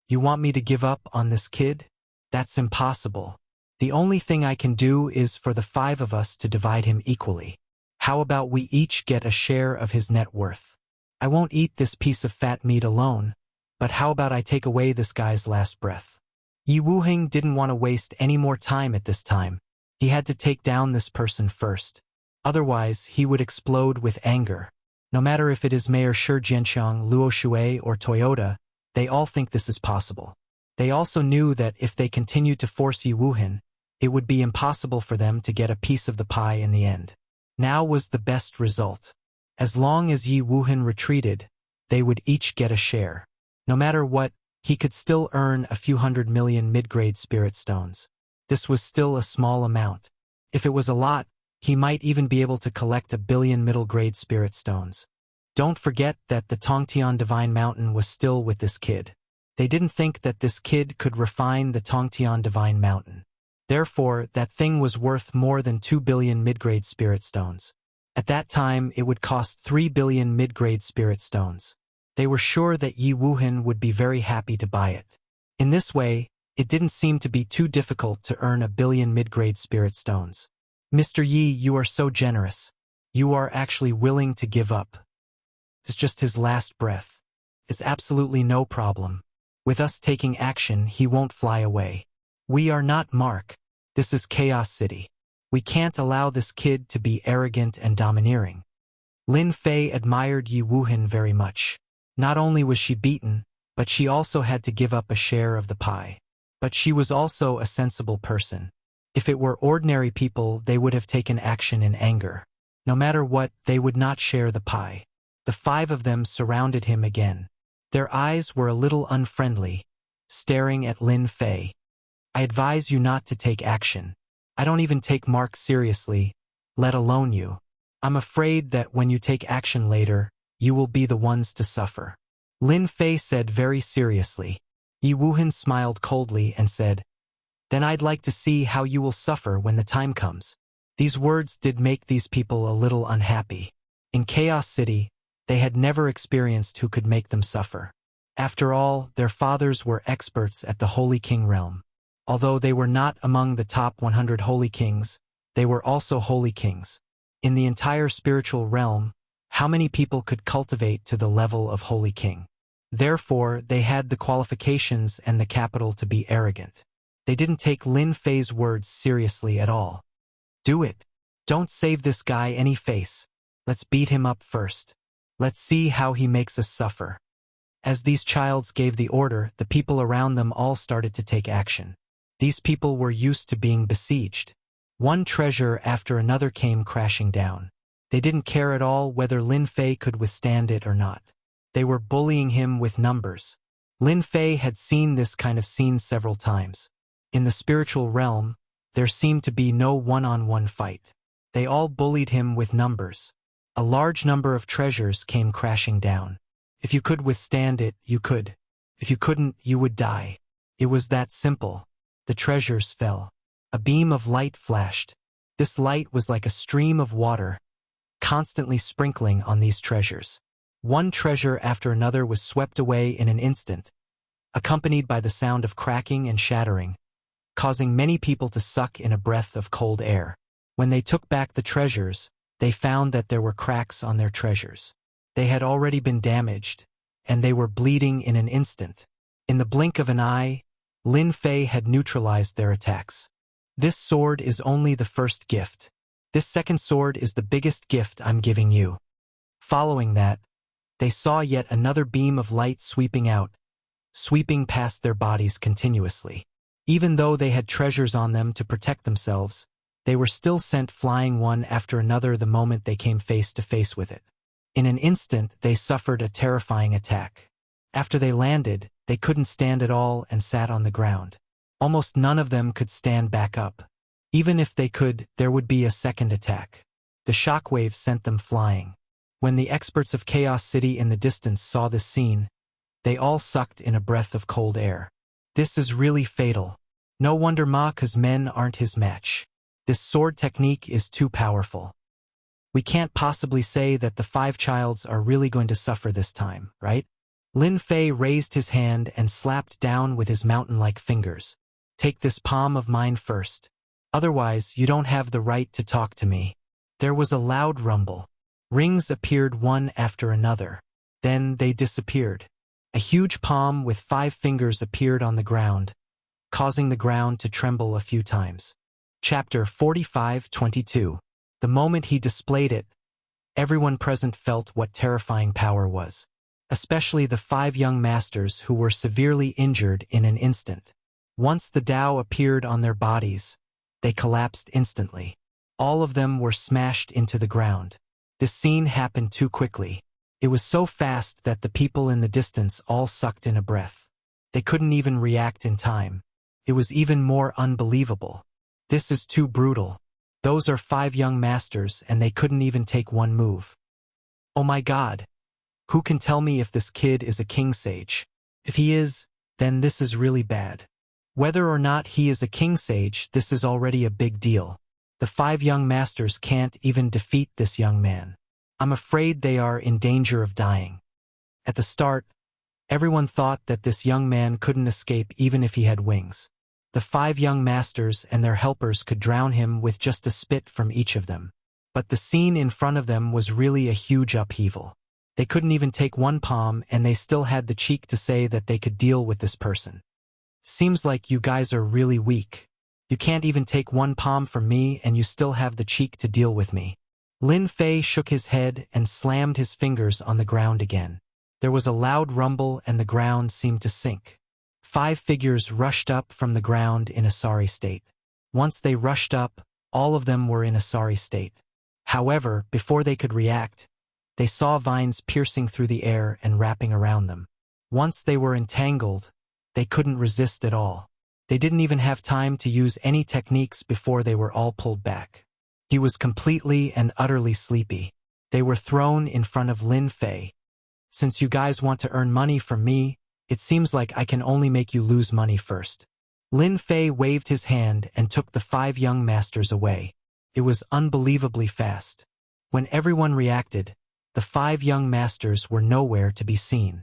"You want me to give up on this kid? That's impossible. The only thing I can do is for the 5 of us to divide him equally. How about we each get a share of his net worth? I won't eat this piece of fat meat alone, but how about I take away this guy's last breath?" Yi Wuheng didn't want to waste any more time at this time. He had to take down this person first. Otherwise, he would explode with anger. No matter if it is Mayor Shi Jianxiang, Luo Shui, or Toyota, they all think this is possible. They also knew that if they continued to force Yi Wuhan, it would be impossible for them to get a piece of the pie in the end. Now was the best result. As long as Yi Wuhan retreated, they would each get a share. No matter what, he could still earn a few 100 million mid-grade spirit stones. This was still a small amount. If it was a lot, he might even be able to collect 1 billion middle-grade spirit stones. Don't forget that the Tongtian Divine Mountain was still with this kid. They didn't think that this kid could refine the Tongtian Divine Mountain. Therefore, that thing was worth more than 2 billion mid-grade spirit stones. At that time, it would cost 3 billion mid-grade spirit stones. They were sure that Yi Wuhan would be very happy to buy it. In this way, it didn't seem to be too difficult to earn 1 billion mid-grade spirit stones. "Mr. Yi, you are so generous. You are actually willing to give up. It's just his last breath. It's absolutely no problem. With us taking action, he won't fly away. We are not Mark. This is Chaos City. We can't allow this kid to be arrogant and domineering." Lin Fei admired Yi Wuhan very much. Not only was she beaten, but she also had to give up a share of the pie. But she was also a sensible person. If it were ordinary people, they would have taken action in anger. No matter what, they would not share the pie. The 5 of them surrounded him again. Their eyes were a little unfriendly, staring at Lin Fei. "I advise you not to take action. I don't even take Mark seriously, let alone you. I'm afraid that when you take action later, you will be the ones to suffer," Lin Fei said very seriously. Yi Wuhan smiled coldly and said, "Then I'd like to see how you will suffer when the time comes." These words did make these people a little unhappy. In Chaos City, they had never experienced who could make them suffer. After all, their fathers were experts at the Holy King realm. Although they were not among the top 100 Holy Kings, they were also Holy Kings. In the entire spiritual realm, how many people could cultivate to the level of Holy King? Therefore, they had the qualifications and the capital to be arrogant. They didn't take Lin Fei's words seriously at all. "Do it. Don't save this guy any face. Let's beat him up first. Let's see how he makes us suffer." As these childs gave the order, the people around them all started to take action. These people were used to being besieged. One treasure after another came crashing down. They didn't care at all whether Lin Fei could withstand it or not. They were bullying him with numbers. Lin Fei had seen this kind of scene several times. In the spiritual realm, there seemed to be no one-on-one fight. They all bullied him with numbers. A large number of treasures came crashing down. If you could withstand it, you could. If you couldn't, you would die. It was that simple. The treasures fell. A beam of light flashed. This light was like a stream of water, constantly sprinkling on these treasures. One treasure after another was swept away in an instant, accompanied by the sound of cracking and shattering, causing many people to suck in a breath of cold air. When they took back the treasures, they found that there were cracks on their treasures. They had already been damaged, and they were bleeding in an instant. In the blink of an eye, Lin Fei had neutralized their attacks. This sword is only the first gift. This second sword is the biggest gift I'm giving you. Following that, they saw yet another beam of light sweeping out, sweeping past their bodies continuously. Even though they had treasures on them to protect themselves, they were still sent flying one after another the moment they came face to face with it. In an instant, they suffered a terrifying attack. After they landed, they couldn't stand at all and sat on the ground. Almost none of them could stand back up. Even if they could, there would be a second attack. The shockwave sent them flying. When the experts of Chaos City in the distance saw this scene, they all sucked in a breath of cold air. This is really fatal. No wonder Ma-Ke's men aren't his match. This sword technique is too powerful. We can't possibly say that the 5 childs are really going to suffer this time, right? Lin Fei raised his hand and slapped down with his mountain-like fingers. Take this palm of mine first. Otherwise, you don't have the right to talk to me. There was a loud rumble. Rings appeared one after another. Then they disappeared. A huge palm with 5 fingers appeared on the ground, causing the ground to tremble a few times. Chapter 45:22. The moment he displayed it, everyone present felt what terrifying power was, especially the 5 young masters who were severely injured in an instant. Once the Tao appeared on their bodies, they collapsed instantly. All of them were smashed into the ground. This scene happened too quickly. It was so fast that the people in the distance all sucked in a breath. They couldn't even react in time. It was even more unbelievable. This is too brutal. Those are 5 young masters and they couldn't even take one move. Oh my God. Who can tell me if this kid is a king sage? If he is, then this is really bad. Whether or not he is a king sage, this is already a big deal. The 5 young masters can't even defeat this young man. I'm afraid they are in danger of dying. At the start, everyone thought that this young man couldn't escape even if he had wings. The 5 young masters and their helpers could drown him with just a spit from each of them. But the scene in front of them was really a huge upheaval. They couldn't even take one palm and they still had the cheek to say that they could deal with this person. Seems like you guys are really weak. You can't even take one palm from me and you still have the cheek to deal with me. Lin Fei shook his head and slammed his fingers on the ground again. There was a loud rumble and the ground seemed to sink. 5 figures rushed up from the ground in a sorry state. Once they rushed up, all of them were in a sorry state. However, before they could react, they saw vines piercing through the air and wrapping around them. Once they were entangled, they couldn't resist at all. They didn't even have time to use any techniques before they were all pulled back. He was completely and utterly sleepy. They were thrown in front of Lin Fei. Since you guys want to earn money from me, it seems like I can only make you lose money first. Lin Fei waved his hand and took the 5 young masters away. It was unbelievably fast. When everyone reacted, the 5 young masters were nowhere to be seen.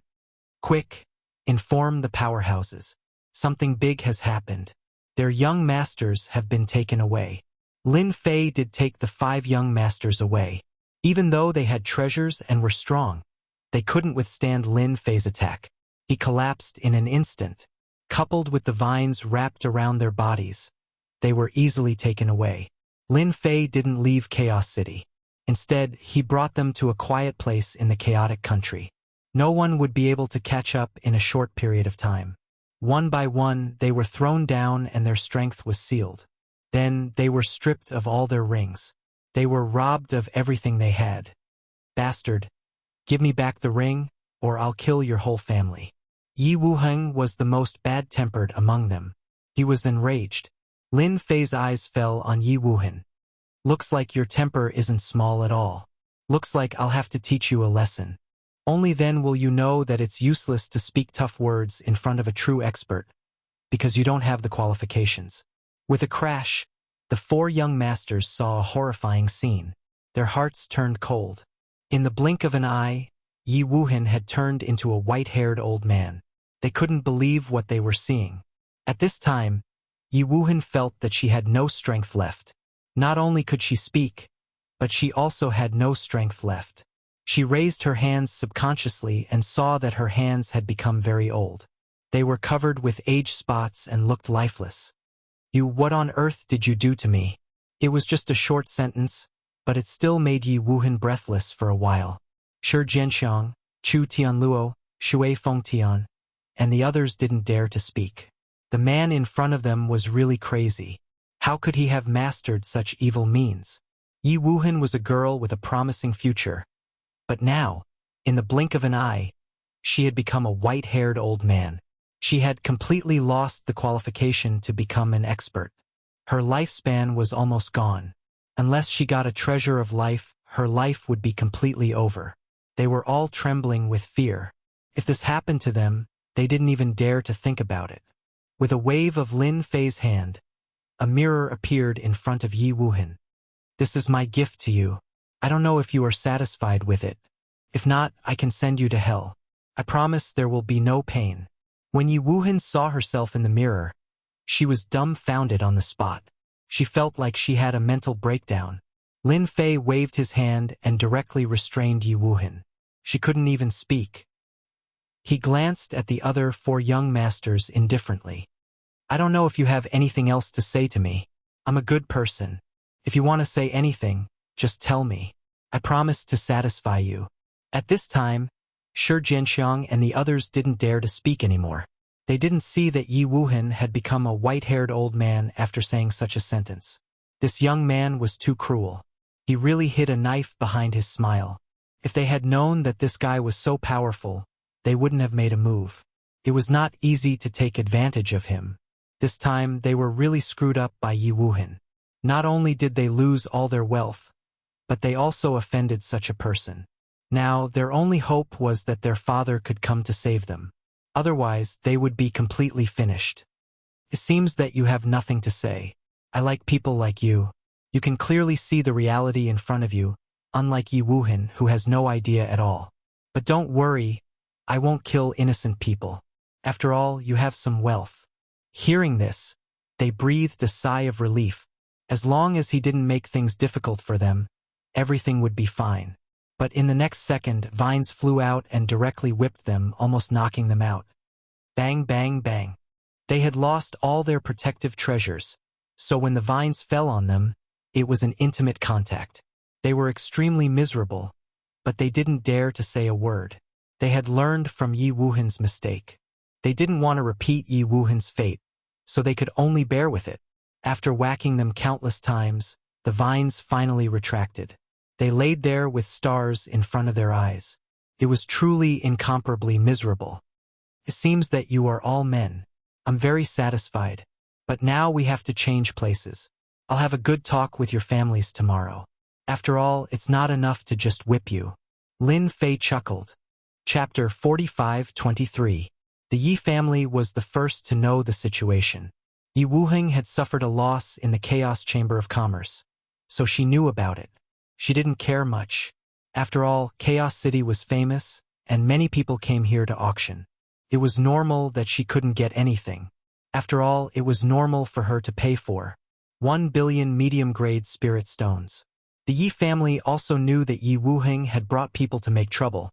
Quick, inform the powerhouses. Something big has happened. Their young masters have been taken away. Lin Fei did take the 5 young masters away. Even though they had treasures and were strong, they couldn't withstand Lin Fei's attack. He collapsed in an instant. Coupled with the vines wrapped around their bodies, they were easily taken away. Lin Fei didn't leave Chaos City. Instead, he brought them to a quiet place in the chaotic country. No one would be able to catch up in a short period of time. One by one, they were thrown down and their strength was sealed. Then, they were stripped of all their rings. They were robbed of everything they had. Bastard, give me back the ring, or I'll kill your whole family. Yi Wuheng was the most bad-tempered among them. He was enraged. Lin Fei's eyes fell on Yi Wuheng. Looks like your temper isn't small at all. Looks like I'll have to teach you a lesson. Only then will you know that it's useless to speak tough words in front of a true expert, because you don't have the qualifications. With a crash, the 4 young masters saw a horrifying scene. Their hearts turned cold. In the blink of an eye, Yi Wuheng had turned into a white-haired old man. They couldn't believe what they were seeing. At this time, Yi Wuheng felt that she had no strength left. Not only could she speak, but she also had no strength left. She raised her hands subconsciously and saw that her hands had become very old. They were covered with age spots and looked lifeless. What on earth did you do to me? It was just a short sentence, but it still made Yi Wuhan breathless for a while. Shi Jianxiang, Chu Tianluo, Shui Fengtian, and the others didn't dare to speak. The man in front of them was really crazy. How could he have mastered such evil means? Yi Wuhan was a girl with a promising future. But now, in the blink of an eye, she had become a white-haired old man. She had completely lost the qualification to become an expert. Her lifespan was almost gone. Unless she got a treasure of life, her life would be completely over. They were all trembling with fear. If this happened to them, they didn't even dare to think about it. With a wave of Lin Fei's hand, a mirror appeared in front of Yi Wuhan. This is my gift to you. I don't know if you are satisfied with it. If not, I can send you to hell. I promise there will be no pain. When Yi Wuhan saw herself in the mirror, she was dumbfounded on the spot. She felt like she had a mental breakdown. Lin Fei waved his hand and directly restrained Yi Wuhan. She couldn't even speak. He glanced at the other 4 young masters indifferently. I don't know if you have anything else to say to me. I'm a good person. If you want to say anything, just tell me. I promise to satisfy you. At this time, Shi Jianxiang and the others didn't dare to speak anymore. They didn't see that Yi Wuhan had become a white-haired old man after saying such a sentence. This young man was too cruel. He really hid a knife behind his smile. If they had known that this guy was so powerful, they wouldn't have made a move. It was not easy to take advantage of him. This time they were really screwed up by Yi Wuhan. Not only did they lose all their wealth, but they also offended such a person. Now their only hope was that their father could come to save them. Otherwise, they would be completely finished. It seems that you have nothing to say. I like people like you. You can clearly see the reality in front of you, unlike Yi Wuhan, who has no idea at all. But don't worry, I won't kill innocent people. After all, you have some wealth. Hearing this, they breathed a sigh of relief. As long as he didn't make things difficult for them, everything would be fine. But in the next second, vines flew out and directly whipped them, almost knocking them out. Bang, bang, bang. They had lost all their protective treasures, so when the vines fell on them, it was an intimate contact. They were extremely miserable, but they didn't dare to say a word. They had learned from Yi Wuhan's mistake. They didn't want to repeat Yi Wuhan's fate, so they could only bear with it. After whacking them countless times, the vines finally retracted. They laid there with stars in front of their eyes. It was truly incomparably miserable. It seems that you are all men. I'm very satisfied. But now we have to change places. I'll have a good talk with your families tomorrow. After all, it's not enough to just whip you. Lin Fei chuckled. Chapter 45-23. The Yi family was the first to know the situation. Yi Wuhan had suffered a loss in the Chaos Chamber of Commerce, so she knew about it. She didn't care much. After all, Chaos City was famous, and many people came here to auction. It was normal that she couldn't get anything. After all, it was normal for her to pay for 1 billion medium-grade spirit stones. The Yi family also knew that Yi Wuhan had brought people to make trouble,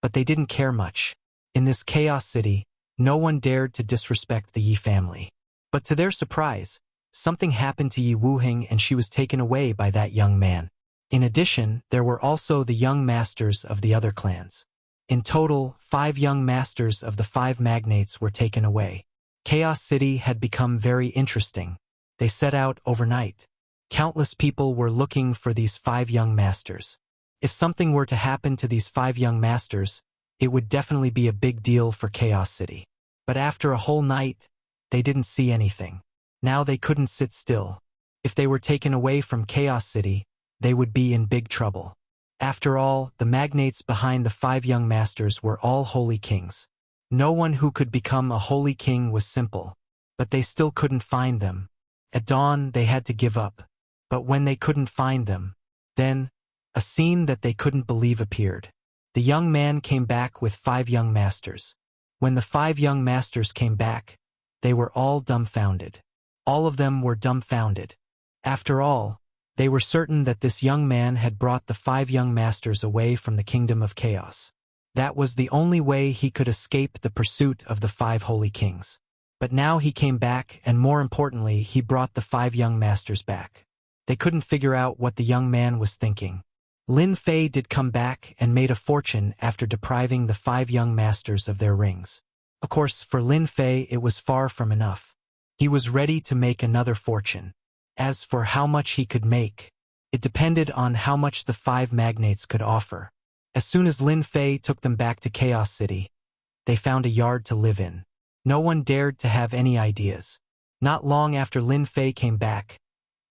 but they didn't care much. In this Chaos City, no one dared to disrespect the Yi family. But to their surprise, something happened to Yi Wuhan and she was taken away by that young man. In addition, there were also the young masters of the other clans. In total, 5 young masters of the 5 magnates were taken away. Chaos City had become very interesting. They set out overnight. Countless people were looking for these 5 young masters. If something were to happen to these 5 young masters, it would definitely be a big deal for Chaos City. But after a whole night, they didn't see anything. Now they couldn't sit still. If they were taken away from Chaos City, they would be in big trouble. After all, the magnates behind the 5 young masters were all holy kings. No one who could become a holy king was simple, but they still couldn't find them. At dawn, they had to give up. But when they couldn't find them, then a scene that they couldn't believe appeared. The young man came back with 5 young masters. When the 5 young masters came back, they were all dumbfounded. All of them were dumbfounded. After all, they were certain that this young man had brought the 5 young masters away from the kingdom of chaos. That was the only way he could escape the pursuit of the 5 holy kings. But now he came back, and more importantly, he brought the 5 young masters back. They couldn't figure out what the young man was thinking. Lin Fei did come back and made a fortune after depriving the 5 young masters of their rings. Of course, for Lin Fei it was far from enough. He was ready to make another fortune. As for how much he could make, it depended on how much the 5 magnates could offer. As soon as Lin Fei took them back to Chaos City, they found a yard to live in. No one dared to have any ideas. Not long after Lin Fei came back,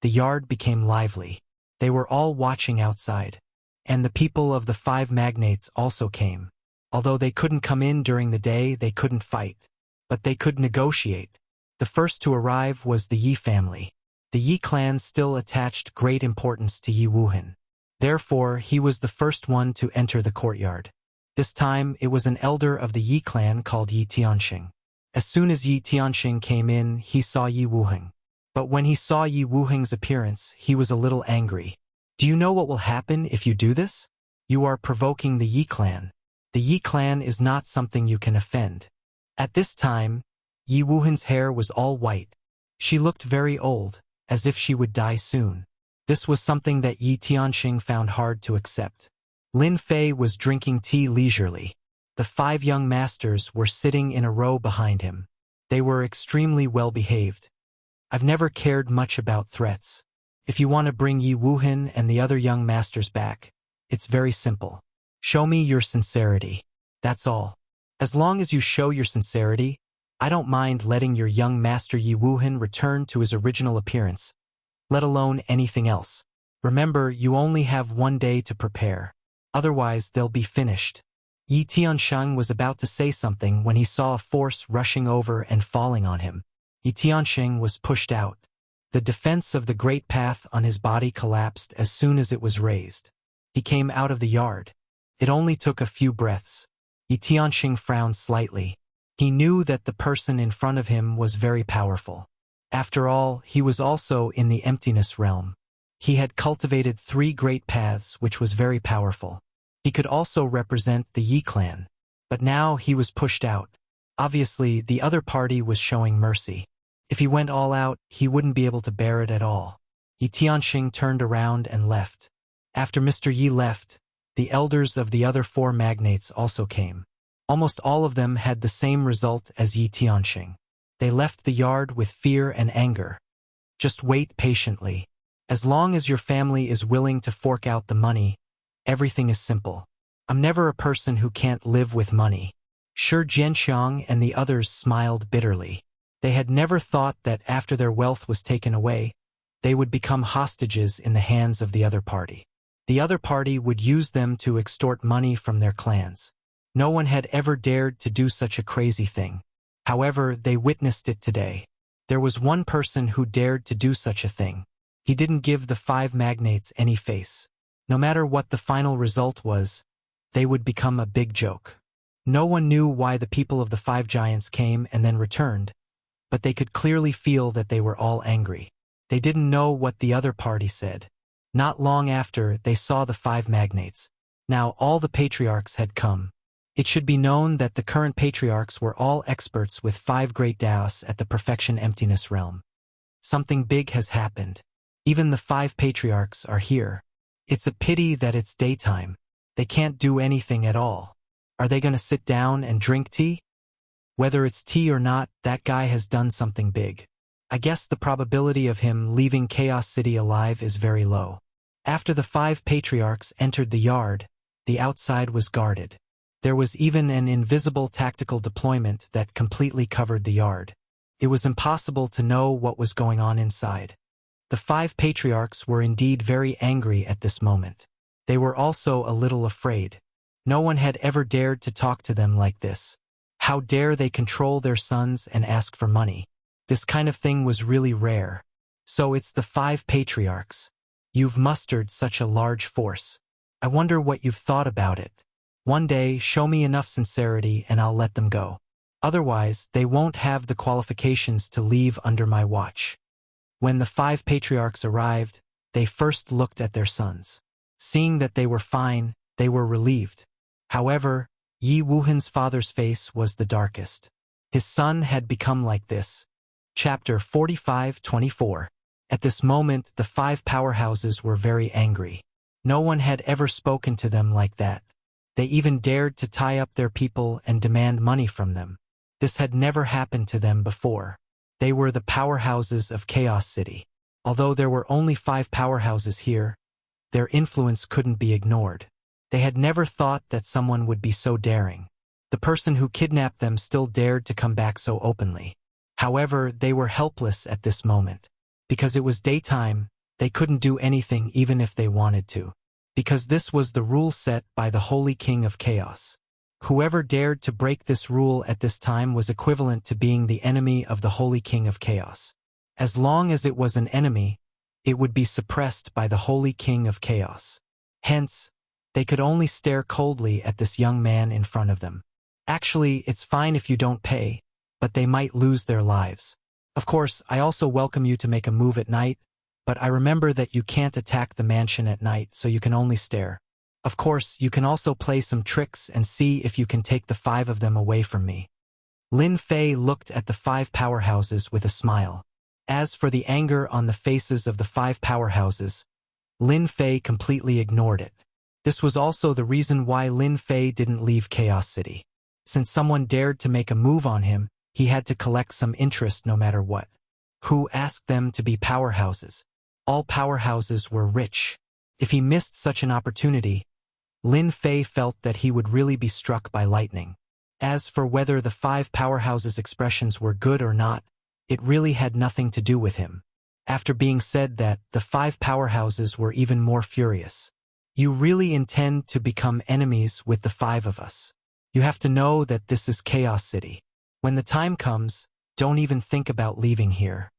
the yard became lively. They were all watching outside. And the people of the 5 magnates also came. Although they couldn't come in during the day, they couldn't fight. But they could negotiate. The first to arrive was the Yi family. The Yi clan still attached great importance to Yi Wuhan. Therefore, he was the first one to enter the courtyard. This time, it was an elder of the Yi clan called Yi Tianxing. As soon as Yi Tianxing came in, he saw Yi Wuheng. But when he saw Yi Wuheng's appearance, he was a little angry. Do you know what will happen if you do this? You are provoking the Yi clan. The Yi clan is not something you can offend. At this time, Yi Wuhen's hair was all white. She looked very old, as if she would die soon. This was something that Yi Tianxing found hard to accept. Lin Fei was drinking tea leisurely. The 5 young masters were sitting in a row behind him. They were extremely well-behaved. I've never cared much about threats. If you want to bring Yi Wuhen and the other young masters back, it's very simple. Show me your sincerity. That's all. As long as you show your sincerity, I don't mind letting your young master Yi Wuhen return to his original appearance, let alone anything else. Remember, you only have 1 day to prepare. Otherwise, they'll be finished. Yi Tianxing was about to say something when he saw a force rushing over and falling on him. Yi Tianxing was pushed out. The defense of the great path on his body collapsed as soon as it was raised. He came out of the yard. It only took a few breaths. Yi Tianxing frowned slightly. He knew that the person in front of him was very powerful. After all, he was also in the emptiness realm. He had cultivated 3 great paths, which was very powerful. He could also represent the Yi clan. But now he was pushed out. Obviously, the other party was showing mercy. If he went all out, he wouldn't be able to bear it at all. Yi Tianxing turned around and left. After Mr. Yi left, the elders of the other 4 magnates also came. Almost all of them had the same result as Yi Tianxing. They left the yard with fear and anger. Just wait patiently. As long as your family is willing to fork out the money, everything is simple. I'm never a person who can't live with money. Shi Jianxiang and the others smiled bitterly. They had never thought that after their wealth was taken away, they would become hostages in the hands of the other party. The other party would use them to extort money from their clans. No one had ever dared to do such a crazy thing. However, they witnessed it today. There was one person who dared to do such a thing. He didn't give the 5 magnates any face. No matter what the final result was, they would become a big joke. No one knew why the people of the 5 giants came and then returned, but they could clearly feel that they were all angry. They didn't know what the other party said. Not long after, they saw the 5 magnates. Now all the patriarchs had come. It should be known that the current patriarchs were all experts with 5 great Daos at the Perfection Emptiness Realm. Something big has happened. Even the 5 patriarchs are here. It's a pity that it's daytime. They can't do anything at all. Are they going to sit down and drink tea? Whether it's tea or not, that guy has done something big. I guess the probability of him leaving Chaos City alive is very low. After the 5 patriarchs entered the yard, the outside was guarded. There was even an invisible tactical deployment that completely covered the yard. It was impossible to know what was going on inside. The 5 patriarchs were indeed very angry at this moment. They were also a little afraid. No one had ever dared to talk to them like this. How dare they control their sons and ask for money? This kind of thing was really rare. So it's the 5 patriarchs. You've mustered such a large force. I wonder what you've thought about it. One day, show me enough sincerity and I'll let them go. Otherwise, they won't have the qualifications to leave under my watch. When the 5 patriarchs arrived, they first looked at their sons. Seeing that they were fine, they were relieved. However, Yi Wuhan's father's face was the darkest. His son had become like this. Chapter 45-24. At this moment, the 5 powerhouses were very angry. No one had ever spoken to them like that. They even dared to tie up their people and demand money from them. This had never happened to them before. They were the powerhouses of Chaos City. Although there were only 5 powerhouses here, their influence couldn't be ignored. They had never thought that someone would be so daring. The person who kidnapped them still dared to come back so openly. However, they were helpless at this moment. Because it was daytime, they couldn't do anything even if they wanted to. Because this was the rule set by the Holy King of Chaos. Whoever dared to break this rule at this time was equivalent to being the enemy of the Holy King of Chaos. As long as it was an enemy, it would be suppressed by the Holy King of Chaos. Hence, they could only stare coldly at this young man in front of them. Actually, it's fine if you don't pay, but they might lose their lives. Of course, I also welcome you to make a move at night, but I remember that you can't attack the mansion at night, so you can only stare. Of course, you can also play some tricks and see if you can take the 5 of them away from me. Lin Fei looked at the 5 powerhouses with a smile. As for the anger on the faces of the 5 powerhouses, Lin Fei completely ignored it. This was also the reason why Lin Fei didn't leave Chaos City. Since someone dared to make a move on him, he had to collect some interest no matter what. Who asked them to be powerhouses? All powerhouses were rich. If he missed such an opportunity, Lin Fei felt that he would really be struck by lightning. As for whether the 5 powerhouses' expressions were good or not, it really had nothing to do with him. After being said that, the 5 powerhouses were even more furious. You really intend to become enemies with the 5 of us? You have to know that this is Chaos City. When the time comes, don't even think about leaving here.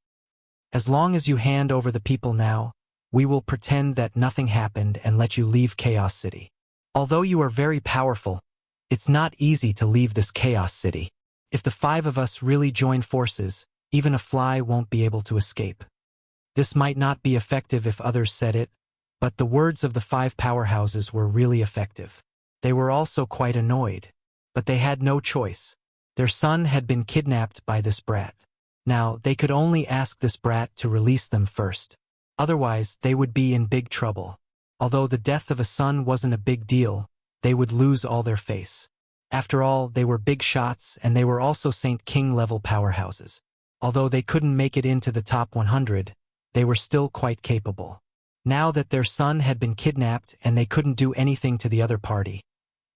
As long as you hand over the people now, we will pretend that nothing happened and let you leave Chaos City. Although you are very powerful, it's not easy to leave this Chaos City. If the 5 of us really join forces, even a fly won't be able to escape. This might not be effective if others said it, but the words of the 5 powerhouses were really effective. They were also quite annoyed, but they had no choice. Their son had been kidnapped by this brat. Now, they could only ask this brat to release them first. Otherwise, they would be in big trouble. Although the death of a son wasn't a big deal, they would lose all their face. After all, they were big shots and they were also Saint King level powerhouses. Although they couldn't make it into the top 100, they were still quite capable. Now that their son had been kidnapped and they couldn't do anything to the other party,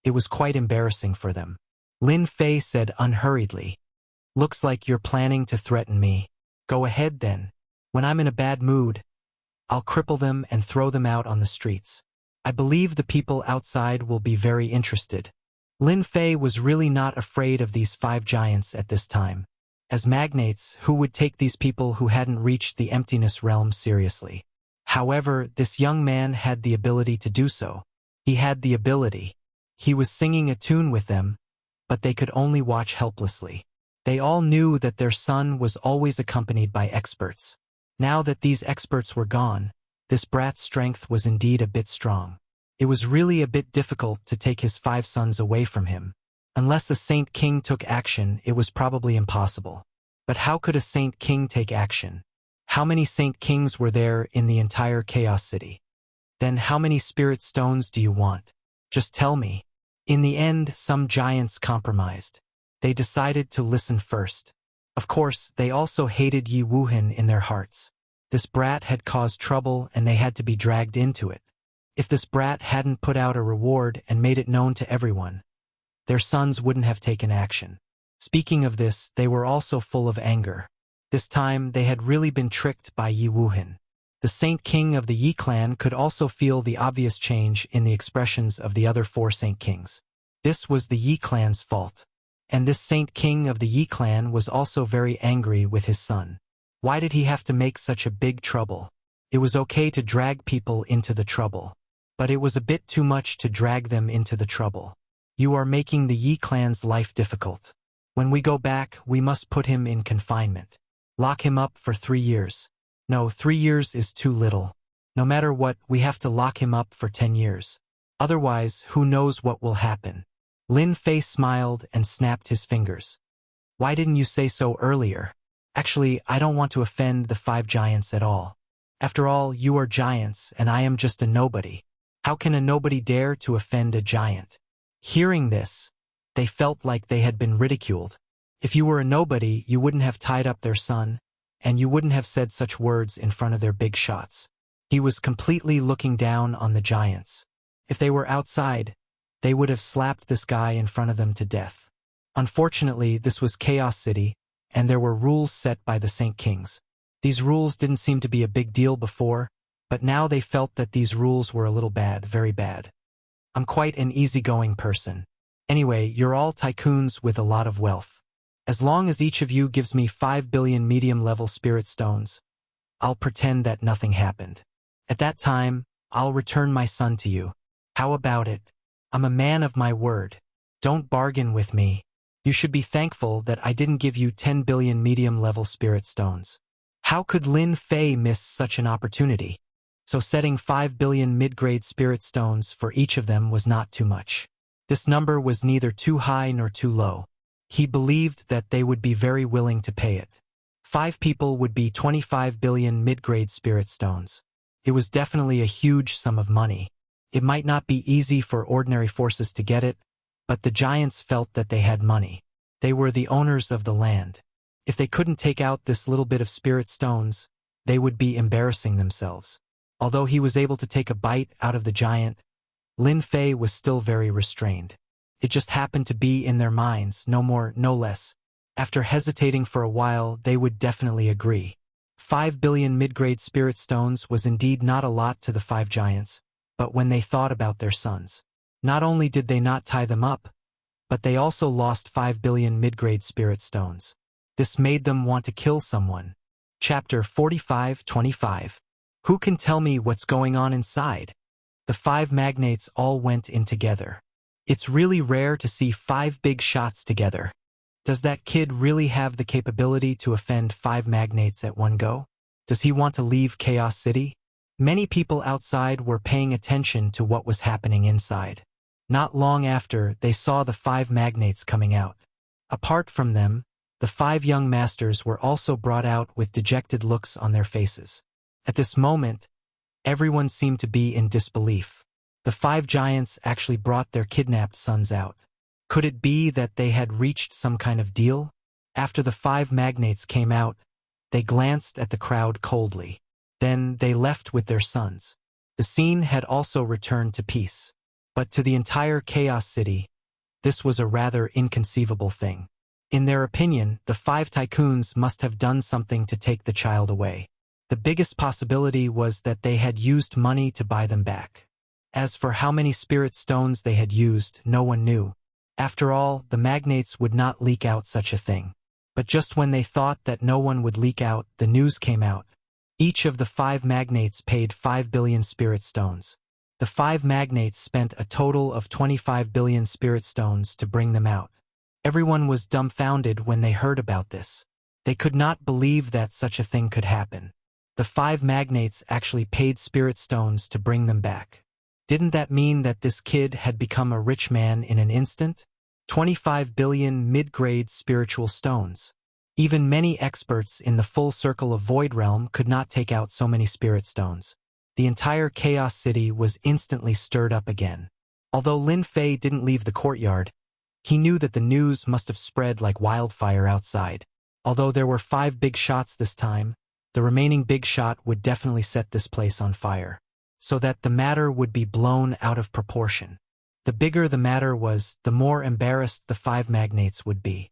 it was quite embarrassing for them. Lin Fei said unhurriedly, "Looks like you're planning to threaten me. Go ahead then. When I'm in a bad mood, I'll cripple them and throw them out on the streets. I believe the people outside will be very interested." Lin Fei was really not afraid of these 5 giants at this time. As magnates, who would take these people who hadn't reached the emptiness realm seriously? However, this young man had the ability to do so. He had the ability. He was singing a tune with them, but they could only watch helplessly. They all knew that their son was always accompanied by experts. Now that these experts were gone, this brat's strength was indeed a bit strong. It was really a bit difficult to take his 5 sons away from him. Unless a Saint King took action, it was probably impossible. But how could a Saint King take action? How many Saint Kings were there in the entire Chaos City? Then how many spirit stones do you want? Just tell me. In the end, some giants compromised. They decided to listen first. Of course, they also hated Yi Wuhan in their hearts. This brat had caused trouble and they had to be dragged into it. If this brat hadn't put out a reward and made it known to everyone, their sons wouldn't have taken action. Speaking of this, they were also full of anger. This time, they had really been tricked by Yi Wuhan. The Saint King of the Yi clan could also feel the obvious change in the expressions of the other 4 Saint Kings. This was the Yi clan's fault. And this Saint King of the Yi clan was also very angry with his son. Why did he have to make such a big trouble? It was okay to drag people into the trouble, but it was a bit too much to drag them into the trouble. You are making the Yi clan's life difficult. When we go back, we must put him in confinement. Lock him up for 3 years. No, 3 years is too little. No matter what, we have to lock him up for 10 years. Otherwise, who knows what will happen. Lin Fei smiled and snapped his fingers. Why didn't you say so earlier? Actually, I don't want to offend the 5 giants at all. After all, you are giants and I am just a nobody. How can a nobody dare to offend a giant? Hearing this, they felt like they had been ridiculed. If you were a nobody, you wouldn't have tied up their son, and you wouldn't have said such words in front of their big shots. He was completely looking down on the giants. If they were outside, they would have slapped this guy in front of them to death. Unfortunately, this was Chaos City, and there were rules set by the Saint Kings. These rules didn't seem to be a big deal before, but now they felt that these rules were a little bad, very bad. I'm quite an easygoing person. Anyway, you're all tycoons with a lot of wealth. As long as each of you gives me 5 billion medium-level spirit stones, I'll pretend that nothing happened. At that time, I'll return my son to you. How about it? I'm a man of my word. Don't bargain with me. You should be thankful that I didn't give you 10 billion medium-level spirit stones. How could Lin Fei miss such an opportunity? So setting 5 billion mid-grade spirit stones for each of them was not too much. This number was neither too high nor too low. He believed that they would be very willing to pay it. 5 people would be 25 billion mid-grade spirit stones. It was definitely a huge sum of money. It might not be easy for ordinary forces to get it, but the giants felt that they had money. They were the owners of the land. If they couldn't take out this little bit of spirit stones, they would be embarrassing themselves. Although he was able to take a bite out of the giant, Lin Fei was still very restrained. It just happened to be in their minds, no more, no less. After hesitating for a while, they would definitely agree. 5 billion mid-grade spirit stones was indeed not a lot to the 5 giants, but when they thought about their sons, not only did they not tie them up, but they also lost 5 billion mid-grade spirit stones. This made them want to kill someone. Chapter 45-25. Who can tell me what's going on inside? The 5 magnates all went in together. It's really rare to see 5 big shots together. Does that kid really have the capability to offend 5 magnates at one go? Does he want to leave Chaos City? Many people outside were paying attention to what was happening inside. Not long after, they saw the 5 magnates coming out. Apart from them, the 5 young masters were also brought out with dejected looks on their faces. At this moment, everyone seemed to be in disbelief. The 5 giants actually brought their kidnapped sons out. Could it be that they had reached some kind of deal? After the 5 magnates came out, they glanced at the crowd coldly. Then they left with their sons. The scene had also returned to peace. But to the entire Chaos City, this was a rather inconceivable thing. In their opinion, the 5 tycoons must have done something to take the child away. The biggest possibility was that they had used money to buy them back. As for how many spirit stones they had used, no one knew. After all, the magnates would not leak out such a thing. But just when they thought that no one would leak out, the news came out. Each of the 5 magnates paid 5 billion spirit stones. The 5 magnates spent a total of 25 billion spirit stones to bring them out. Everyone was dumbfounded when they heard about this. They could not believe that such a thing could happen. The 5 magnates actually paid spirit stones to bring them back. Didn't that mean that this kid had become a rich man in an instant? 25 billion mid-grade spiritual stones. Even many experts in the full circle of Void Realm could not take out so many spirit stones. The entire Chaos City was instantly stirred up again. Although Lin Fei didn't leave the courtyard, he knew that the news must have spread like wildfire outside. Although there were 5 big shots this time, the remaining big shot would definitely set this place on fire, so that the matter would be blown out of proportion. The bigger the matter was, the more embarrassed the 5 magnates would be.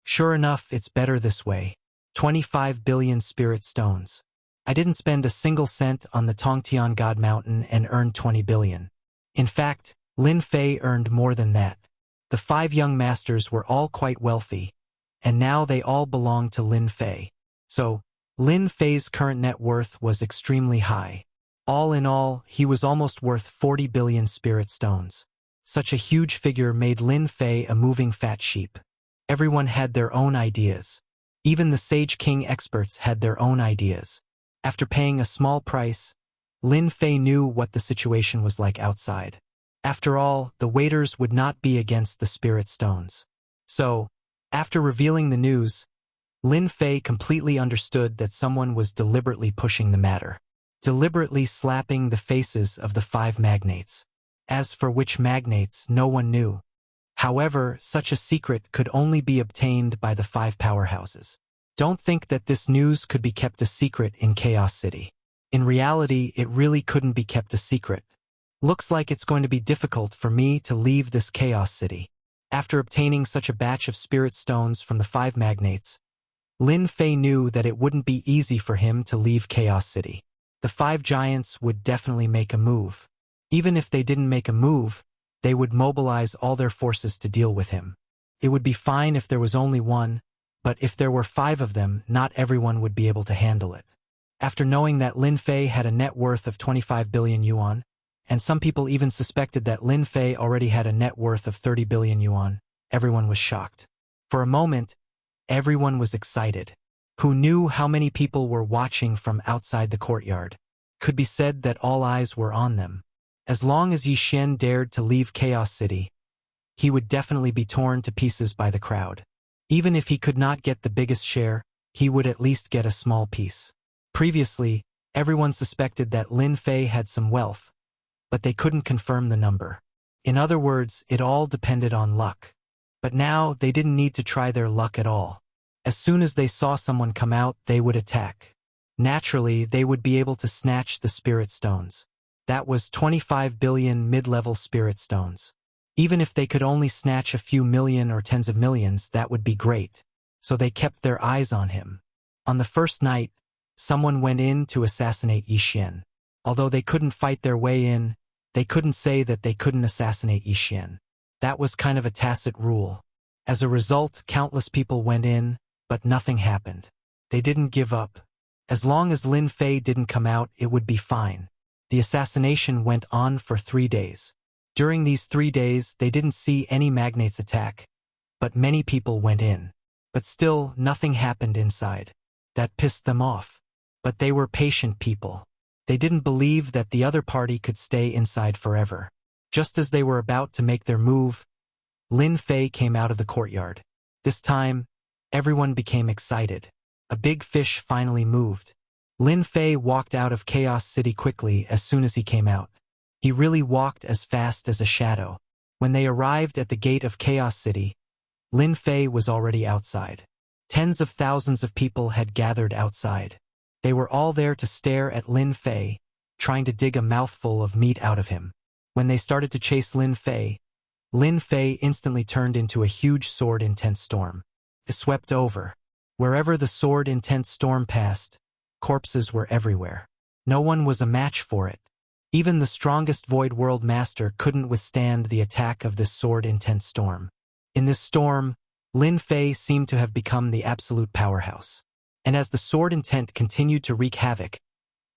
Sure enough, it's better this way. 25 billion spirit stones. I didn't spend a single cent on the Tongtian God Mountain and earned 20 billion. In fact, Lin Fei earned more than that. The 5 young masters were all quite wealthy, and now they all belonged to Lin Fei. So, Lin Fei's current net worth was extremely high. All in all, he was almost worth 40 billion spirit stones. Such a huge figure made Lin Fei a moving fat sheep. Everyone had their own ideas. Even the Sage King experts had their own ideas. After paying a small price, Lin Fei knew what the situation was like outside. After all, the waiters would not be against the spirit stones. So, after revealing the news, Lin Fei completely understood that someone was deliberately pushing the matter, deliberately slapping the faces of the 5 magnates. As for which magnates, no one knew. However, such a secret could only be obtained by the 5 powerhouses. Don't think that this news could be kept a secret in Chaos City. In reality, it really couldn't be kept a secret. Looks like it's going to be difficult for me to leave this Chaos City. After obtaining such a batch of spirit stones from the 5 magnates, Lin Fei knew that it wouldn't be easy for him to leave Chaos City. The 5 giants would definitely make a move. Even if they didn't make a move, they would mobilize all their forces to deal with him. It would be fine if there was only one, but if there were 5 of them, not everyone would be able to handle it. After knowing that Lin Fei had a net worth of 25 billion yuan, and some people even suspected that Lin Fei already had a net worth of 30 billion yuan, everyone was shocked. For a moment, everyone was excited. Who knew how many people were watching from outside the courtyard? Could be said that all eyes were on them. As long as Yi Xian dared to leave Chaos City, he would definitely be torn to pieces by the crowd. Even if he could not get the biggest share, he would at least get a small piece. Previously, everyone suspected that Lin Fei had some wealth, but they couldn't confirm the number. In other words, it all depended on luck. But now, they didn't need to try their luck at all. As soon as they saw someone come out, they would attack. Naturally, they would be able to snatch the spirit stones. That was 25 billion mid-level spirit stones. Even if they could only snatch a few million or tens of millions, that would be great. So they kept their eyes on him. On the first night, someone went in to assassinate Yi Xian. Although they couldn't fight their way in, they couldn't say that they couldn't assassinate Yi Xian. That was kind of a tacit rule. As a result, countless people went in, but nothing happened. They didn't give up. As long as Lin Fei didn't come out, it would be fine. The assassination went on for 3 days. During these 3 days, they didn't see any magnates attack, but many people went in. But still, nothing happened inside. That pissed them off. But they were patient people. They didn't believe that the other party could stay inside forever. Just as they were about to make their move, Lin Fei came out of the courtyard. This time, everyone became excited. A big fish finally moved. Lin Fei walked out of Chaos City quickly as soon as he came out. He really walked as fast as a shadow. When they arrived at the gate of Chaos City, Lin Fei was already outside. Tens of thousands of people had gathered outside. They were all there to stare at Lin Fei, trying to dig a mouthful of meat out of him. When they started to chase Lin Fei instantly turned into a huge sword-intense storm. It swept over. Wherever the sword-intense storm passed, corpses were everywhere. No one was a match for it. Even the strongest Void World Master couldn't withstand the attack of this sword-intense storm. In this storm, Lin Fei seemed to have become the absolute powerhouse. And as the sword intent continued to wreak havoc,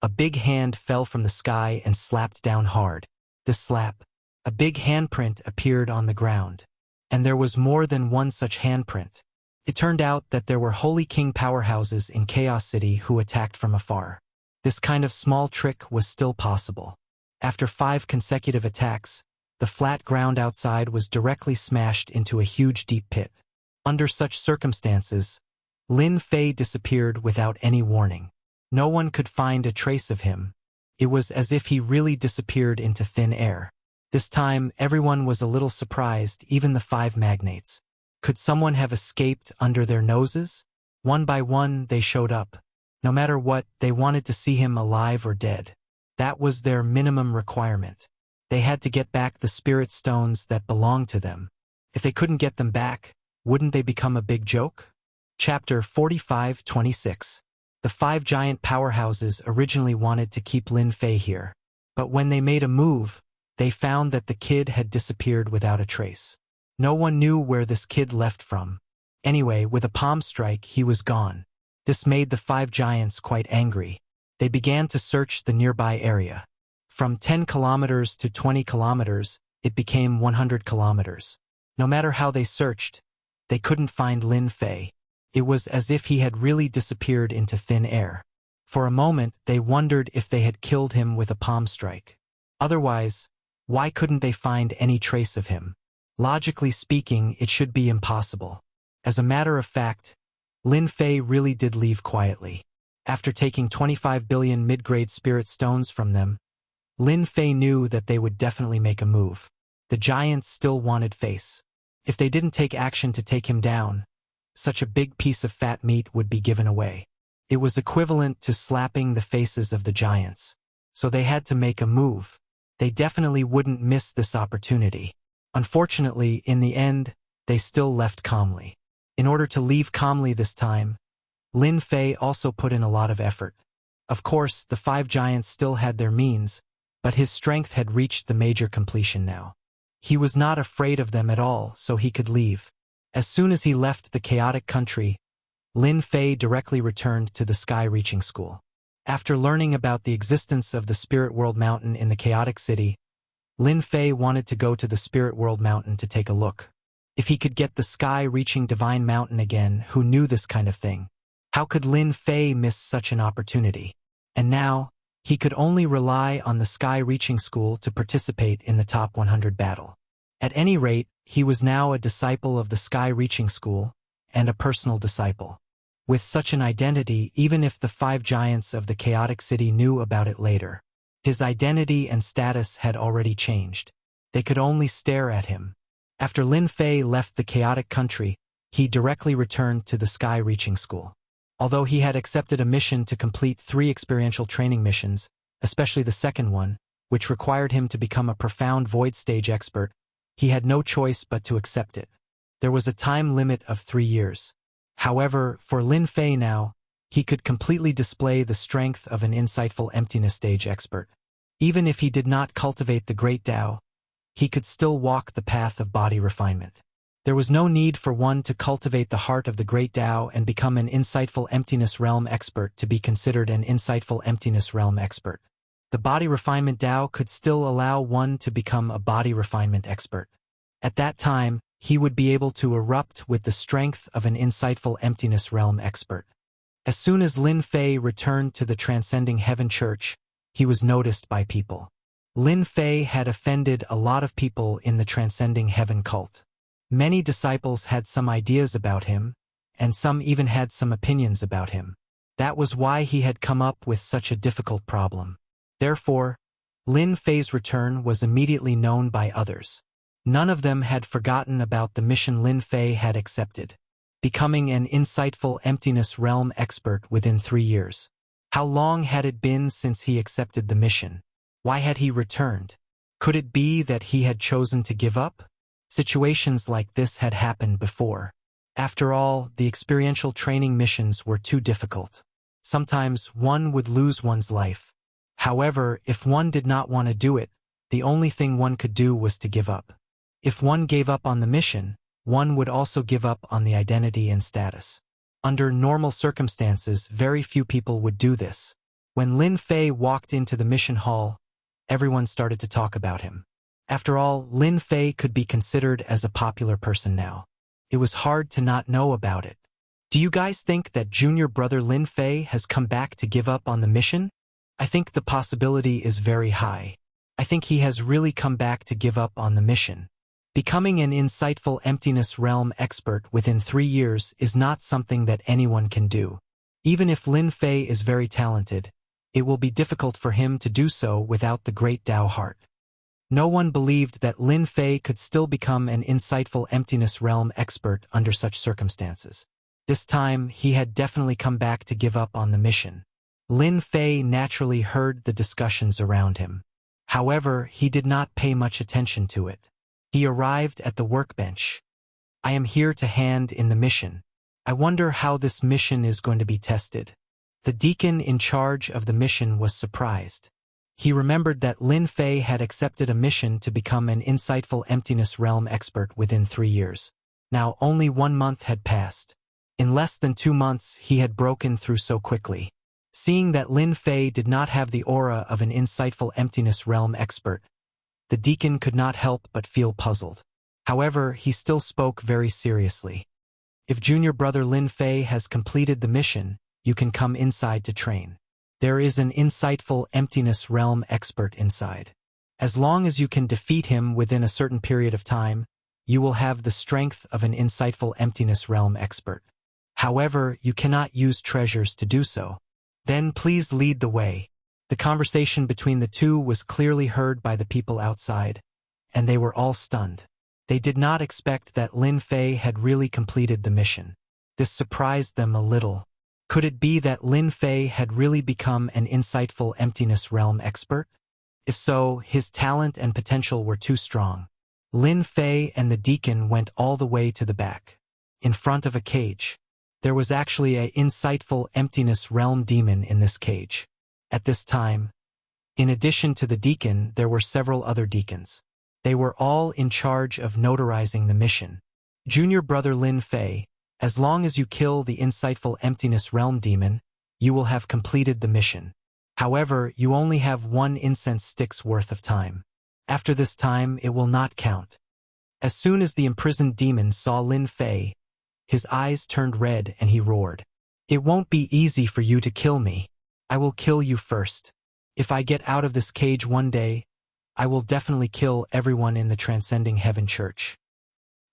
a big hand fell from the sky and slapped down hard. This slap, a big handprint appeared on the ground. And there was more than one such handprint. It turned out that there were Holy King powerhouses in Chaos City who attacked from afar. This kind of small trick was still possible. After 5 consecutive attacks, the flat ground outside was directly smashed into a huge deep pit. Under such circumstances, Lin Fei disappeared without any warning. No one could find a trace of him. It was as if he really disappeared into thin air. This time, everyone was a little surprised, even the 5 magnates. Could someone have escaped under their noses? One by one, they showed up. No matter what, they wanted to see him alive or dead. That was their minimum requirement. They had to get back the spirit stones that belonged to them. If they couldn't get them back, wouldn't they become a big joke? Chapter 45-26. The 5 giant powerhouses originally wanted to keep Lin Fei here. But when they made a move, they found that the kid had disappeared without a trace. No one knew where this kid left from. Anyway, with a palm strike, he was gone. This made the 5 giants quite angry. They began to search the nearby area. From 10 kilometers to 20 kilometers, it became 100 kilometers. No matter how they searched, they couldn't find Lin Fei. It was as if he had really disappeared into thin air. For a moment, they wondered if they had killed him with a palm strike. Otherwise, Why couldn't they find any trace of him? Logically speaking, it should be impossible. As a matter of fact, Lin Fei really did leave quietly. After taking 25 billion mid-grade spirit stones from them, Lin Fei knew that they would definitely make a move. The giants still wanted face. If they didn't take action to take him down, such a big piece of fat meat would be given away. It was equivalent to slapping the faces of the giants. So they had to make a move. They definitely wouldn't miss this opportunity. Unfortunately, in the end, they still left calmly. In order to leave calmly this time, Lin Fei also put in a lot of effort. Of course, the 5 giants still had their means, but his strength had reached the major completion now. He was not afraid of them at all, so he could leave. As soon as he left the chaotic country, Lin Fei directly returned to the sky-reaching school. After learning about the existence of the Spirit World Mountain in the chaotic city, Lin Fei wanted to go to the Spirit World Mountain to take a look. If he could get the sky-reaching divine mountain again, who knew this kind of thing? How could Lin Fei miss such an opportunity? And now, he could only rely on the sky-reaching school to participate in the top 100 battle. At any rate, he was now a disciple of the sky-reaching school, and a personal disciple. With such an identity, even if the 5 giants of the chaotic city knew about it later, his identity and status had already changed. They could only stare at him. After Lin Fei left the chaotic country, he directly returned to the sky-reaching school. Although he had accepted a mission to complete 3 experiential training missions, especially the second one, which required him to become a profound void stage expert, he had no choice but to accept it. There was a time limit of 3 years. However, for Lin Fei now, he could completely display the strength of an insightful emptiness stage expert. Even if he did not cultivate the great Tao, he could still walk the path of body refinement. There was no need for one to cultivate the heart of the great Tao and become an insightful emptiness realm expert to be considered an insightful emptiness realm expert. The body refinement Tao could still allow one to become a body refinement expert. At that time, he would be able to erupt with the strength of an insightful emptiness realm expert. As soon as Lin Fei returned to the Transcending Heaven Church, he was noticed by people. Lin Fei had offended a lot of people in the Transcending Heaven cult. Many disciples had some ideas about him, and some even had some opinions about him. That was why he had come up with such a difficult problem. Therefore, Lin Fei's return was immediately known by others. None of them had forgotten about the mission Lin Fei had accepted, becoming an insightful emptiness realm expert within 3 years. How long had it been since he accepted the mission? Why had he returned? Could it be that he had chosen to give up? Situations like this had happened before. After all, the experiential training missions were too difficult. Sometimes one would lose one's life. However, if one did not want to do it, the only thing one could do was to give up. If one gave up on the mission, one would also give up on the identity and status. Under normal circumstances, very few people would do this. When Lin Fei walked into the mission hall, everyone started to talk about him. After all, Lin Fei could be considered as a popular person now. It was hard to not know about it. Do you guys think that junior brother Lin Fei has come back to give up on the mission? I think the possibility is very high. I think he has really come back to give up on the mission. Becoming an insightful emptiness realm expert within 3 years is not something that anyone can do. Even if Lin Fei is very talented, it will be difficult for him to do so without the great Tao heart. No one believed that Lin Fei could still become an insightful emptiness realm expert under such circumstances. This time, he had definitely come back to give up on the mission. Lin Fei naturally heard the discussions around him. However, he did not pay much attention to it. He arrived at the workbench. I am here to hand in the mission. I wonder how this mission is going to be tested. The deacon in charge of the mission was surprised. He remembered that Lin Fei had accepted a mission to become an insightful emptiness realm expert within 3 years. Now only 1 month had passed. In less than 2 months, he had broken through so quickly. Seeing that Lin Fei did not have the aura of an insightful emptiness realm expert, the deacon could not help but feel puzzled. However, he still spoke very seriously. If junior brother Lin Fei has completed the mission, you can come inside to train. There is an insightful emptiness realm expert inside. As long as you can defeat him within a certain period of time, you will have the strength of an insightful emptiness realm expert. However, you cannot use treasures to do so. Then please lead the way. The conversation between the two was clearly heard by the people outside, and they were all stunned. They did not expect that Lin Fei had really completed the mission. This surprised them a little. Could it be that Lin Fei had really become an insightful emptiness realm expert? If so, his talent and potential were too strong. Lin Fei and the deacon went all the way to the back. In front of a cage. There was actually an insightful emptiness realm demon in this cage. At this time, in addition to the deacon, there were several other deacons. They were all in charge of notarizing the mission. Junior brother Lin Fei, as long as you kill the insightful emptiness realm demon, you will have completed the mission. However, you only have 1 incense stick's worth of time. After this time, it will not count. As soon as the imprisoned demon saw Lin Fei, his eyes turned red and he roared. It won't be easy for you to kill me. I will kill you first. If I get out of this cage one day, I will definitely kill everyone in the Transcending Heaven Church.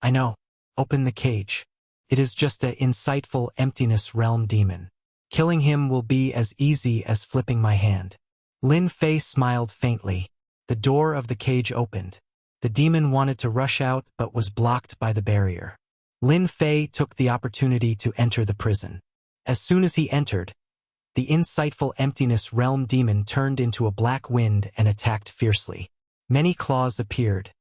I know. Open the cage. It is just an insightful emptiness realm demon. Killing him will be as easy as flipping my hand. Lin Fei smiled faintly. The door of the cage opened. The demon wanted to rush out but was blocked by the barrier. Lin Fei took the opportunity to enter the prison. As soon as he entered, the insightful emptiness realm demon turned into a black wind and attacked fiercely. Many claws appeared.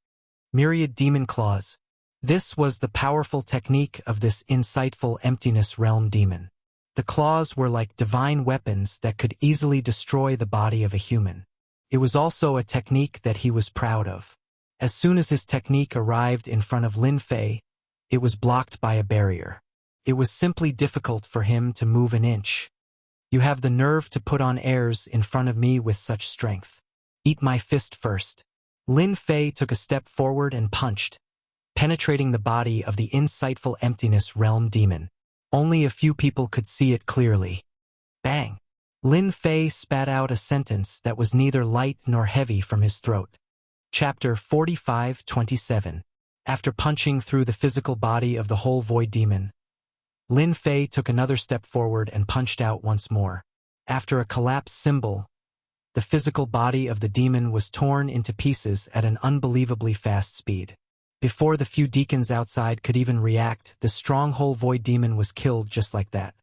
Myriad demon claws. This was the powerful technique of this insightful emptiness realm demon. The claws were like divine weapons that could easily destroy the body of a human. It was also a technique that he was proud of. As soon as his technique arrived in front of Lin Fei, it was blocked by a barrier. It was simply difficult for him to move an inch. You have the nerve to put on airs in front of me with such strength. Eat my fist first. Lin Fei took a step forward and punched, penetrating the body of the insightful emptiness realm demon. Only a few people could see it clearly. Bang! Lin Fei spat out a sentence that was neither light nor heavy from his throat. Chapter 45:27. After punching through the physical body of the whole void demon, Lin Fei took another step forward and punched out once more. After a collapse symbol, the physical body of the demon was torn into pieces at an unbelievably fast speed. Before the few deacons outside could even react, the strong whole void demon was killed just like that.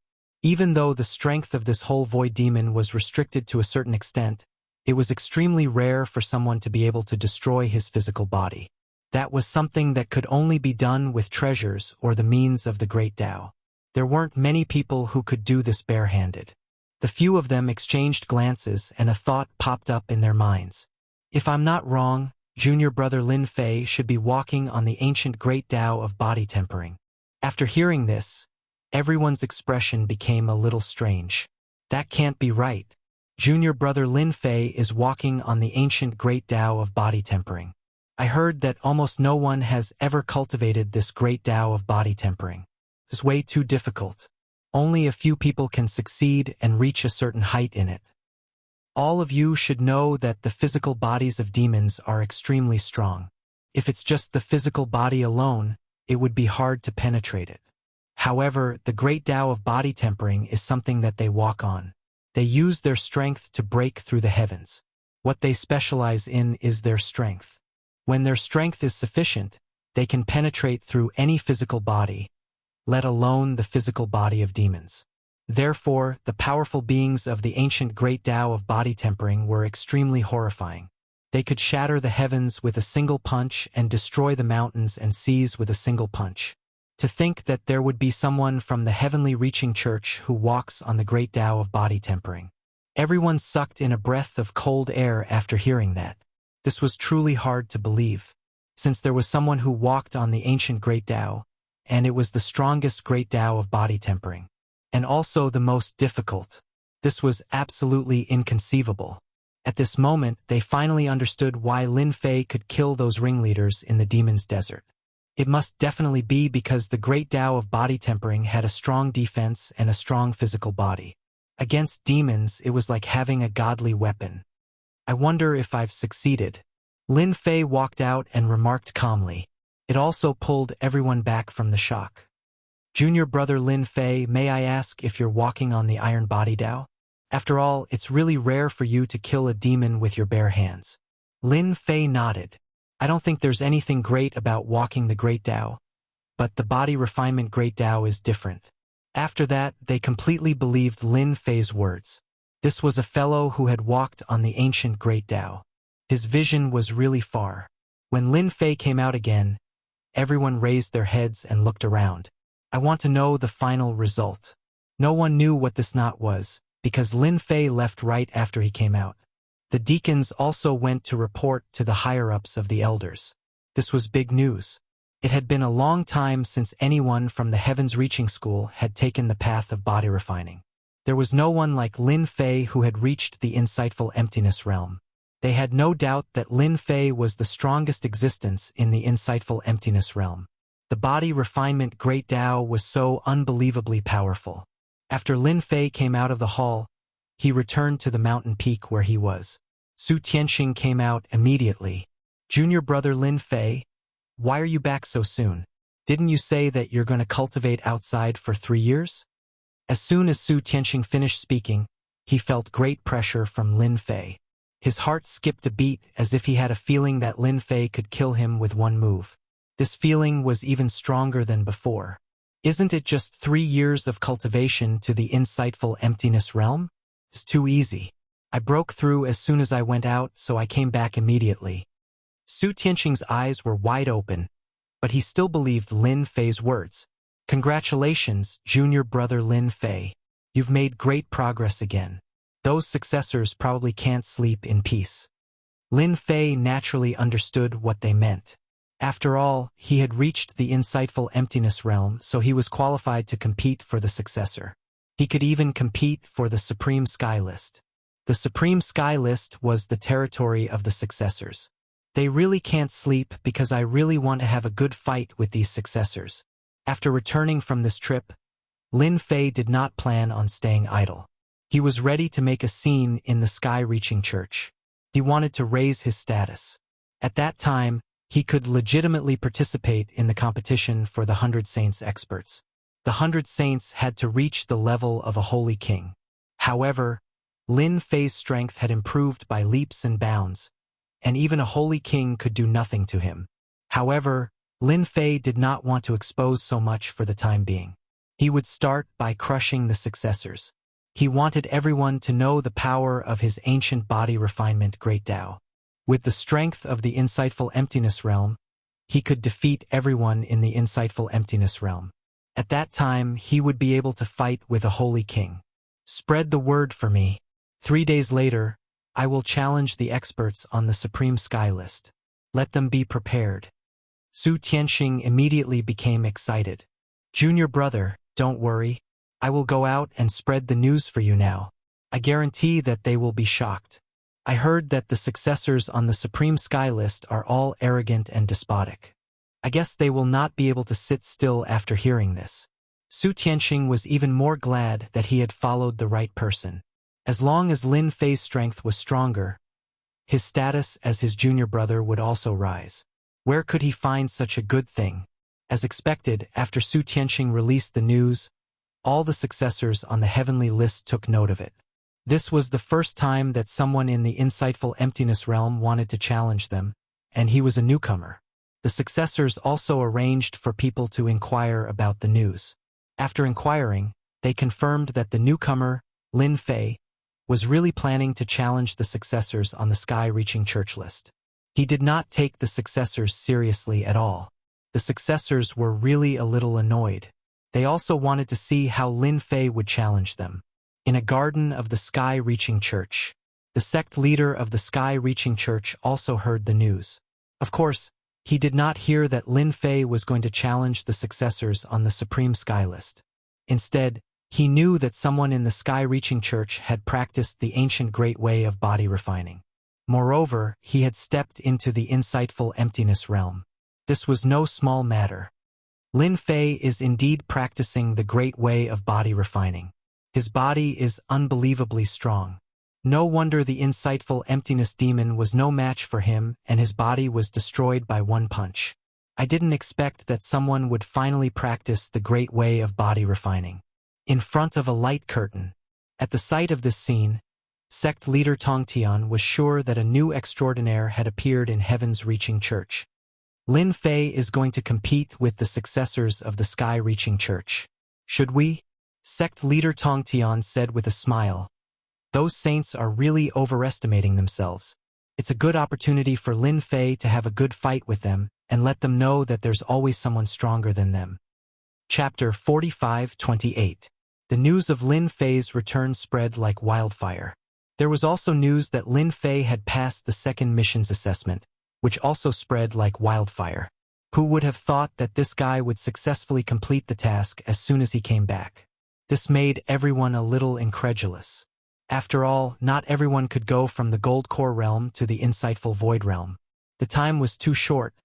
Even though the strength of this whole void demon was restricted to a certain extent, it was extremely rare for someone to be able to destroy his physical body. That was something that could only be done with treasures or the means of the Great Tao. There weren't many people who could do this barehanded. The few of them exchanged glances and a thought popped up in their minds. If I'm not wrong, junior brother Lin Fei should be walking on the ancient Great Tao of body tempering. After hearing this, everyone's expression became a little strange. That can't be right. Junior brother Lin Fei is walking on the ancient Great Tao of body tempering. I heard that almost no one has ever cultivated this Great Tao of body tempering. It's way too difficult. Only a few people can succeed and reach a certain height in it. All of you should know that the physical bodies of demons are extremely strong. If it's just the physical body alone, it would be hard to penetrate it. However, the Great Tao of body tempering is something that they walk on. They use their strength to break through the heavens. What they specialize in is their strength. When their strength is sufficient, they can penetrate through any physical body, let alone the physical body of demons. Therefore, the powerful beings of the ancient Great Tao of body tempering were extremely horrifying. They could shatter the heavens with a single punch and destroy the mountains and seas with a single punch. To think that there would be someone from the heavenly reaching church who walks on the Great Tao of body tempering. Everyone sucked in a breath of cold air after hearing that. This was truly hard to believe, since there was someone who walked on the ancient Great Tao, and it was the strongest Great Tao of body tempering, and also the most difficult. This was absolutely inconceivable. At this moment, they finally understood why Lin Fei could kill those ringleaders in the demon's desert. It must definitely be because the Great Tao of body tempering had a strong defense and a strong physical body. Against demons, it was like having a godly weapon. I wonder if I've succeeded. Lin Fei walked out and remarked calmly. It also pulled everyone back from the shock. Junior brother Lin Fei, may I ask if you're walking on the iron body Dao? After all, it's really rare for you to kill a demon with your bare hands. Lin Fei nodded. I don't think there's anything great about walking the Great Dao, but the body refinement Great Dao is different. After that, they completely believed Lin Fei's words. This was a fellow who had walked on the ancient Great Dao. His vision was really far. When Lin Fei came out again, everyone raised their heads and looked around. I want to know the final result. No one knew what this knot was, because Lin Fei left right after he came out. The deacons also went to report to the higher-ups of the elders. This was big news. It had been a long time since anyone from the Heavens Reaching School had taken the path of body refining. There was no one like Lin Fei who had reached the insightful emptiness realm. They had no doubt that Lin Fei was the strongest existence in the insightful emptiness realm. The body refinement Great Dao was so unbelievably powerful. After Lin Fei came out of the hall, he returned to the mountain peak where he was. Su Tianxing came out immediately. Junior brother Lin Fei, why are you back so soon? Didn't you say that you're going to cultivate outside for 3 years? As soon as Su Tianxing finished speaking, he felt great pressure from Lin Fei. His heart skipped a beat as if he had a feeling that Lin Fei could kill him with one move. This feeling was even stronger than before. Isn't it just 3 years of cultivation to the insightful emptiness realm? It's too easy. I broke through as soon as I went out, so I came back immediately. Su Tianxing's eyes were wide open, but he still believed Lin Fei's words. Congratulations, junior brother Lin Fei. You've made great progress again. Those successors probably can't sleep in peace. Lin Fei naturally understood what they meant. After all, he had reached the insightful emptiness realm, so he was qualified to compete for the successor. He could even compete for the Supreme Sky List. The Supreme Sky List was the territory of the successors. They really can't sleep because I really want to have a good fight with these successors. After returning from this trip, Lin Fei did not plan on staying idle. He was ready to make a scene in the sky-reaching church. He wanted to raise his status. At that time, he could legitimately participate in the competition for the 100 Saints experts. The 100 Saints had to reach the level of a holy king. However, Lin Fei's strength had improved by leaps and bounds, and even a holy king could do nothing to him. However, Lin Fei did not want to expose so much for the time being. He would start by crushing the successors. He wanted everyone to know the power of his ancient body refinement Great Dao. With the strength of the insightful emptiness realm, he could defeat everyone in the insightful emptiness realm. At that time, he would be able to fight with a holy king. Spread the word for me. 3 days later, I will challenge the experts on the Supreme Sky List. Let them be prepared. Su Tianxing immediately became excited. Junior brother, don't worry. I will go out and spread the news for you now. I guarantee that they will be shocked. I heard that the successors on the Supreme Sky List are all arrogant and despotic. I guess they will not be able to sit still after hearing this. Su Tianxing was even more glad that he had followed the right person. As long as Lin Fei's strength was stronger, his status as his junior brother would also rise. Where could he find such a good thing? As expected, after Su Tianxing released the news, all the successors on the heavenly list took note of it. This was the first time that someone in the insightful emptiness realm wanted to challenge them, and he was a newcomer. The successors also arranged for people to inquire about the news. After inquiring, they confirmed that the newcomer, Lin Fei, was really planning to challenge the successors on the sky-reaching church list. He did not take the successors seriously at all. The successors were really a little annoyed. They also wanted to see how Lin Fei would challenge them. In a garden of the sky-reaching church, the sect leader of the sky-reaching church also heard the news. Of course, he did not hear that Lin Fei was going to challenge the successors on the Supreme Sky List. Instead, he knew that someone in the sky-reaching church had practiced the ancient great way of body refining. Moreover, he had stepped into the insightful emptiness realm. This was no small matter. Lin Fei is indeed practicing the great way of body refining. His body is unbelievably strong. No wonder the insightful emptiness demon was no match for him and his body was destroyed by one punch. I didn't expect that someone would finally practice the great way of body refining. In front of a light curtain. At the sight of this scene, sect leader Tongtian was sure that a new extraordinaire had appeared in heaven's reaching church. Lin Fei is going to compete with the successors of the sky-reaching church. Should we? Sect leader Tongtian said with a smile. Those saints are really overestimating themselves. It's a good opportunity for Lin Fei to have a good fight with them and let them know that there's always someone stronger than them. Chapter 45-28. The news of Lin Fei's return spread like wildfire. There was also news that Lin Fei had passed the second missions assessment, which also spread like wildfire. Who would have thought that this guy would successfully complete the task as soon as he came back? This made everyone a little incredulous. After all, not everyone could go from the Gold Core realm to the insightful Void realm. The time was too short,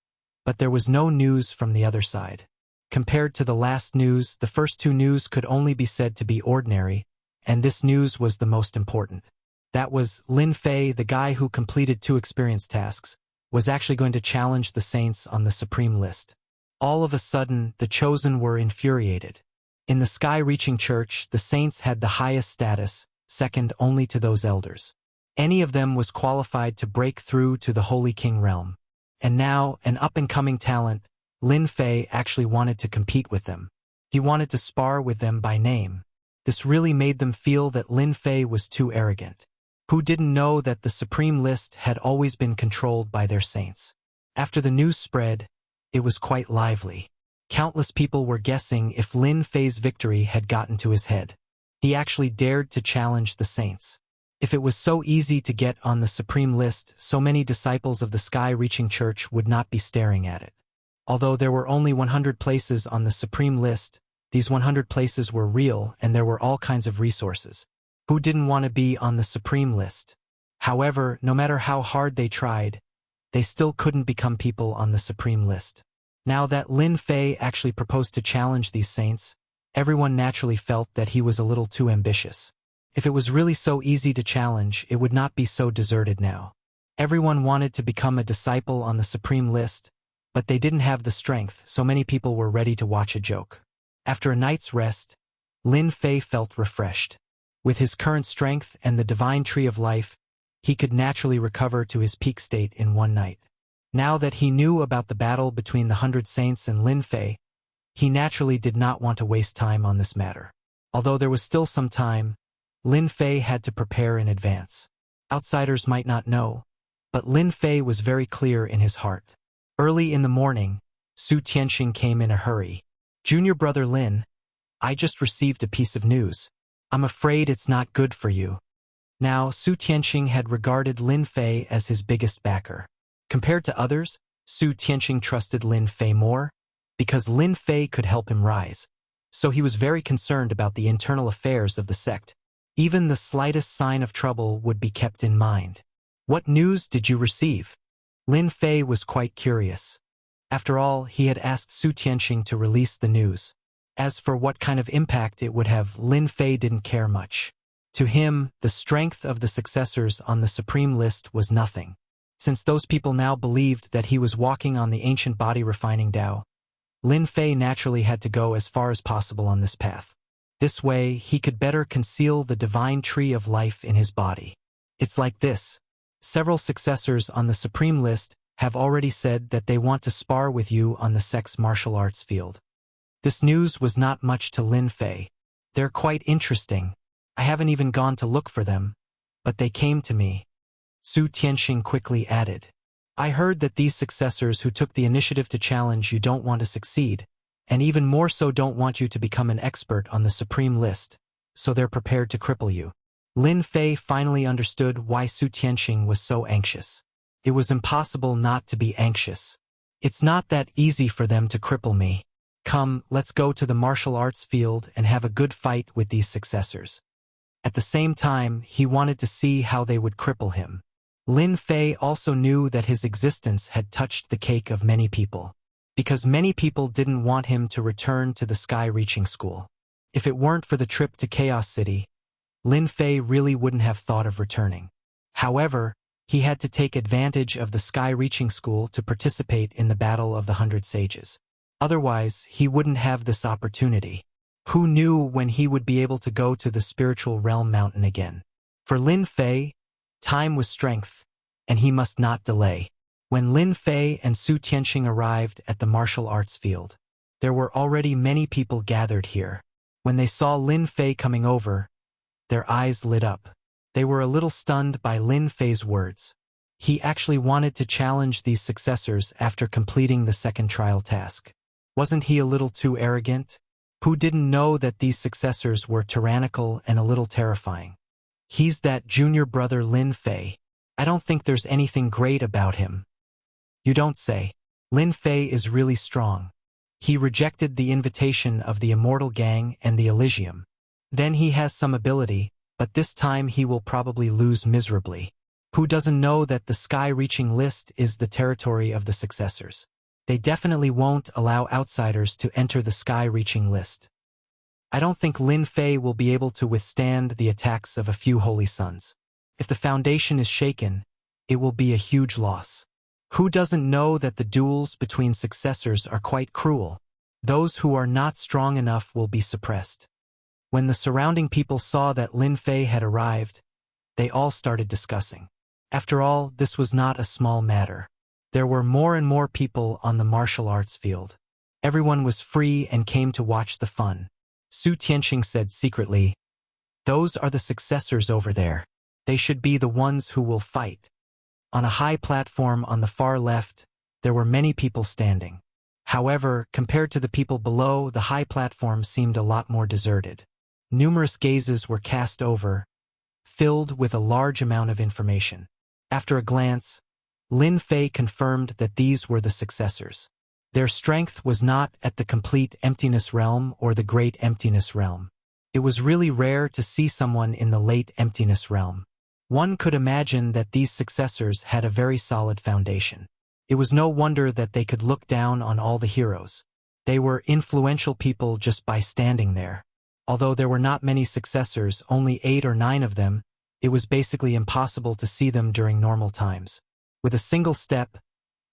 but there was no news from the other side. Compared to the last news, the first two news could only be said to be ordinary, and this news was the most important. That was, Lin Fei, the guy who completed 2 experience tasks, was actually going to challenge the saints on the supreme list. All of a sudden, the chosen were infuriated. In the sky-reaching church, the saints had the highest status, second only to those elders. Any of them was qualified to break through to the Holy King realm. And now, an up-and-coming talent, Lin Fei actually wanted to compete with them. He wanted to spar with them by name. This really made them feel that Lin Fei was too arrogant. Who didn't know that the supreme list had always been controlled by their saints? After the news spread, it was quite lively. Countless people were guessing if Lin Fei's victory had gotten to his head. He actually dared to challenge the saints. If it was so easy to get on the supreme list, so many disciples of the sky-reaching church would not be staring at it. Although there were only 100 places on the supreme list, these 100 places were real and there were all kinds of resources. Who didn't want to be on the supreme list? However, no matter how hard they tried, they still couldn't become people on the supreme list. Now that Lin Fei actually proposed to challenge these saints, everyone naturally felt that he was a little too ambitious. If it was really so easy to challenge, it would not be so deserted now. Everyone wanted to become a disciple on the supreme list, but they didn't have the strength, so many people were ready to watch a joke. After a night's rest, Lin Fei felt refreshed. With his current strength and the divine tree of life, he could naturally recover to his peak state in one night. Now that he knew about the battle between the 100 Saints and Lin Fei, he naturally did not want to waste time on this matter. Although there was still some time, Lin Fei had to prepare in advance. Outsiders might not know, but Lin Fei was very clear in his heart. Early in the morning, Su Tianxing came in a hurry. "Junior brother Lin, I just received a piece of news. I'm afraid it's not good for you." Now, Su Tianxing had regarded Lin Fei as his biggest backer. Compared to others, Su Tianxing trusted Lin Fei more, because Lin Fei could help him rise. So he was very concerned about the internal affairs of the sect. Even the slightest sign of trouble would be kept in mind. "What news did you receive?" Lin Fei was quite curious. After all, he had asked Su Tianxing to release the news. As for what kind of impact it would have, Lin Fei didn't care much. To him, the strength of the successors on the supreme list was nothing. Since those people now believed that he was walking on the ancient body refining Tao, Lin Fei naturally had to go as far as possible on this path. This way, he could better conceal the divine tree of life in his body. It's like this. Several successors on the supreme list have already said that they want to spar with you on the sect's martial arts field. This news was not much to Lin Fei. "They're quite interesting. I haven't even gone to look for them, but they came to me." Su Tianxing quickly added, "I heard that these successors who took the initiative to challenge you don't want to succeed, and even more so don't want you to become an expert on the supreme list, so they're prepared to cripple you." Lin Fei finally understood why Su Tianxing was so anxious. It was impossible not to be anxious. It's not that easy for them to cripple me. Come, let's go to the martial arts field and have a good fight with these successors. At the same time, he wanted to see how they would cripple him. Lin Fei also knew that his existence had touched the cake of many people, because many people didn't want him to return to the sky-reaching school. If it weren't for the trip to Chaos City, Lin Fei really wouldn't have thought of returning. However, he had to take advantage of the sky-reaching school to participate in the Battle of the 100 Sages. Otherwise, he wouldn't have this opportunity. Who knew when he would be able to go to the spiritual realm mountain again? For Lin Fei, time was strength, and he must not delay. When Lin Fei and Su Tianxing arrived at the martial arts field, there were already many people gathered here. When they saw Lin Fei coming over, their eyes lit up. They were a little stunned by Lin Fei's words. He actually wanted to challenge these successors after completing the second trial task. Wasn't he a little too arrogant? Who didn't know that these successors were tyrannical and a little terrifying? He's that junior brother Lin Fei. I don't think there's anything great about him. You don't say. Lin Fei is really strong. He rejected the invitation of the Immortal Gang and the Elysium. Then he has some ability, but this time he will probably lose miserably. Who doesn't know that the sky-reaching list is the territory of the successors? They definitely won't allow outsiders to enter the sky-reaching list. I don't think Lin Fei will be able to withstand the attacks of a few holy sons. If the foundation is shaken, it will be a huge loss. Who doesn't know that the duels between successors are quite cruel? Those who are not strong enough will be suppressed. When the surrounding people saw that Lin Fei had arrived, they all started discussing. After all, this was not a small matter. There were more and more people on the martial arts field. Everyone was free and came to watch the fun. Su Tianxing said secretly, "Those are the successors over there. They should be the ones who will fight." On a high platform on the far left, there were many people standing. However, compared to the people below, the high platform seemed a lot more deserted. Numerous gazes were cast over, filled with a large amount of information. After a glance, Lin Fei confirmed that these were the successors. Their strength was not at the complete emptiness realm or the great emptiness realm. It was really rare to see someone in the late emptiness realm. One could imagine that these successors had a very solid foundation. It was no wonder that they could look down on all the heroes. They were influential people just by standing there. Although there were not many successors, only 8 or 9 of them, it was basically impossible to see them during normal times. With a single step,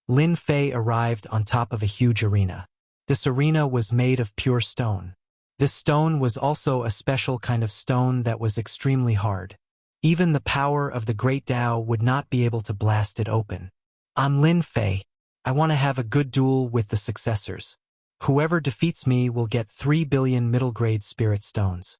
Lin Fei arrived on top of a huge arena. This arena was made of pure stone. This stone was also a special kind of stone that was extremely hard. Even the power of the Great Tao would not be able to blast it open. I'm Lin Fei. I want to have a good duel with the successors. Whoever defeats me will get 3 billion middle-grade spirit stones.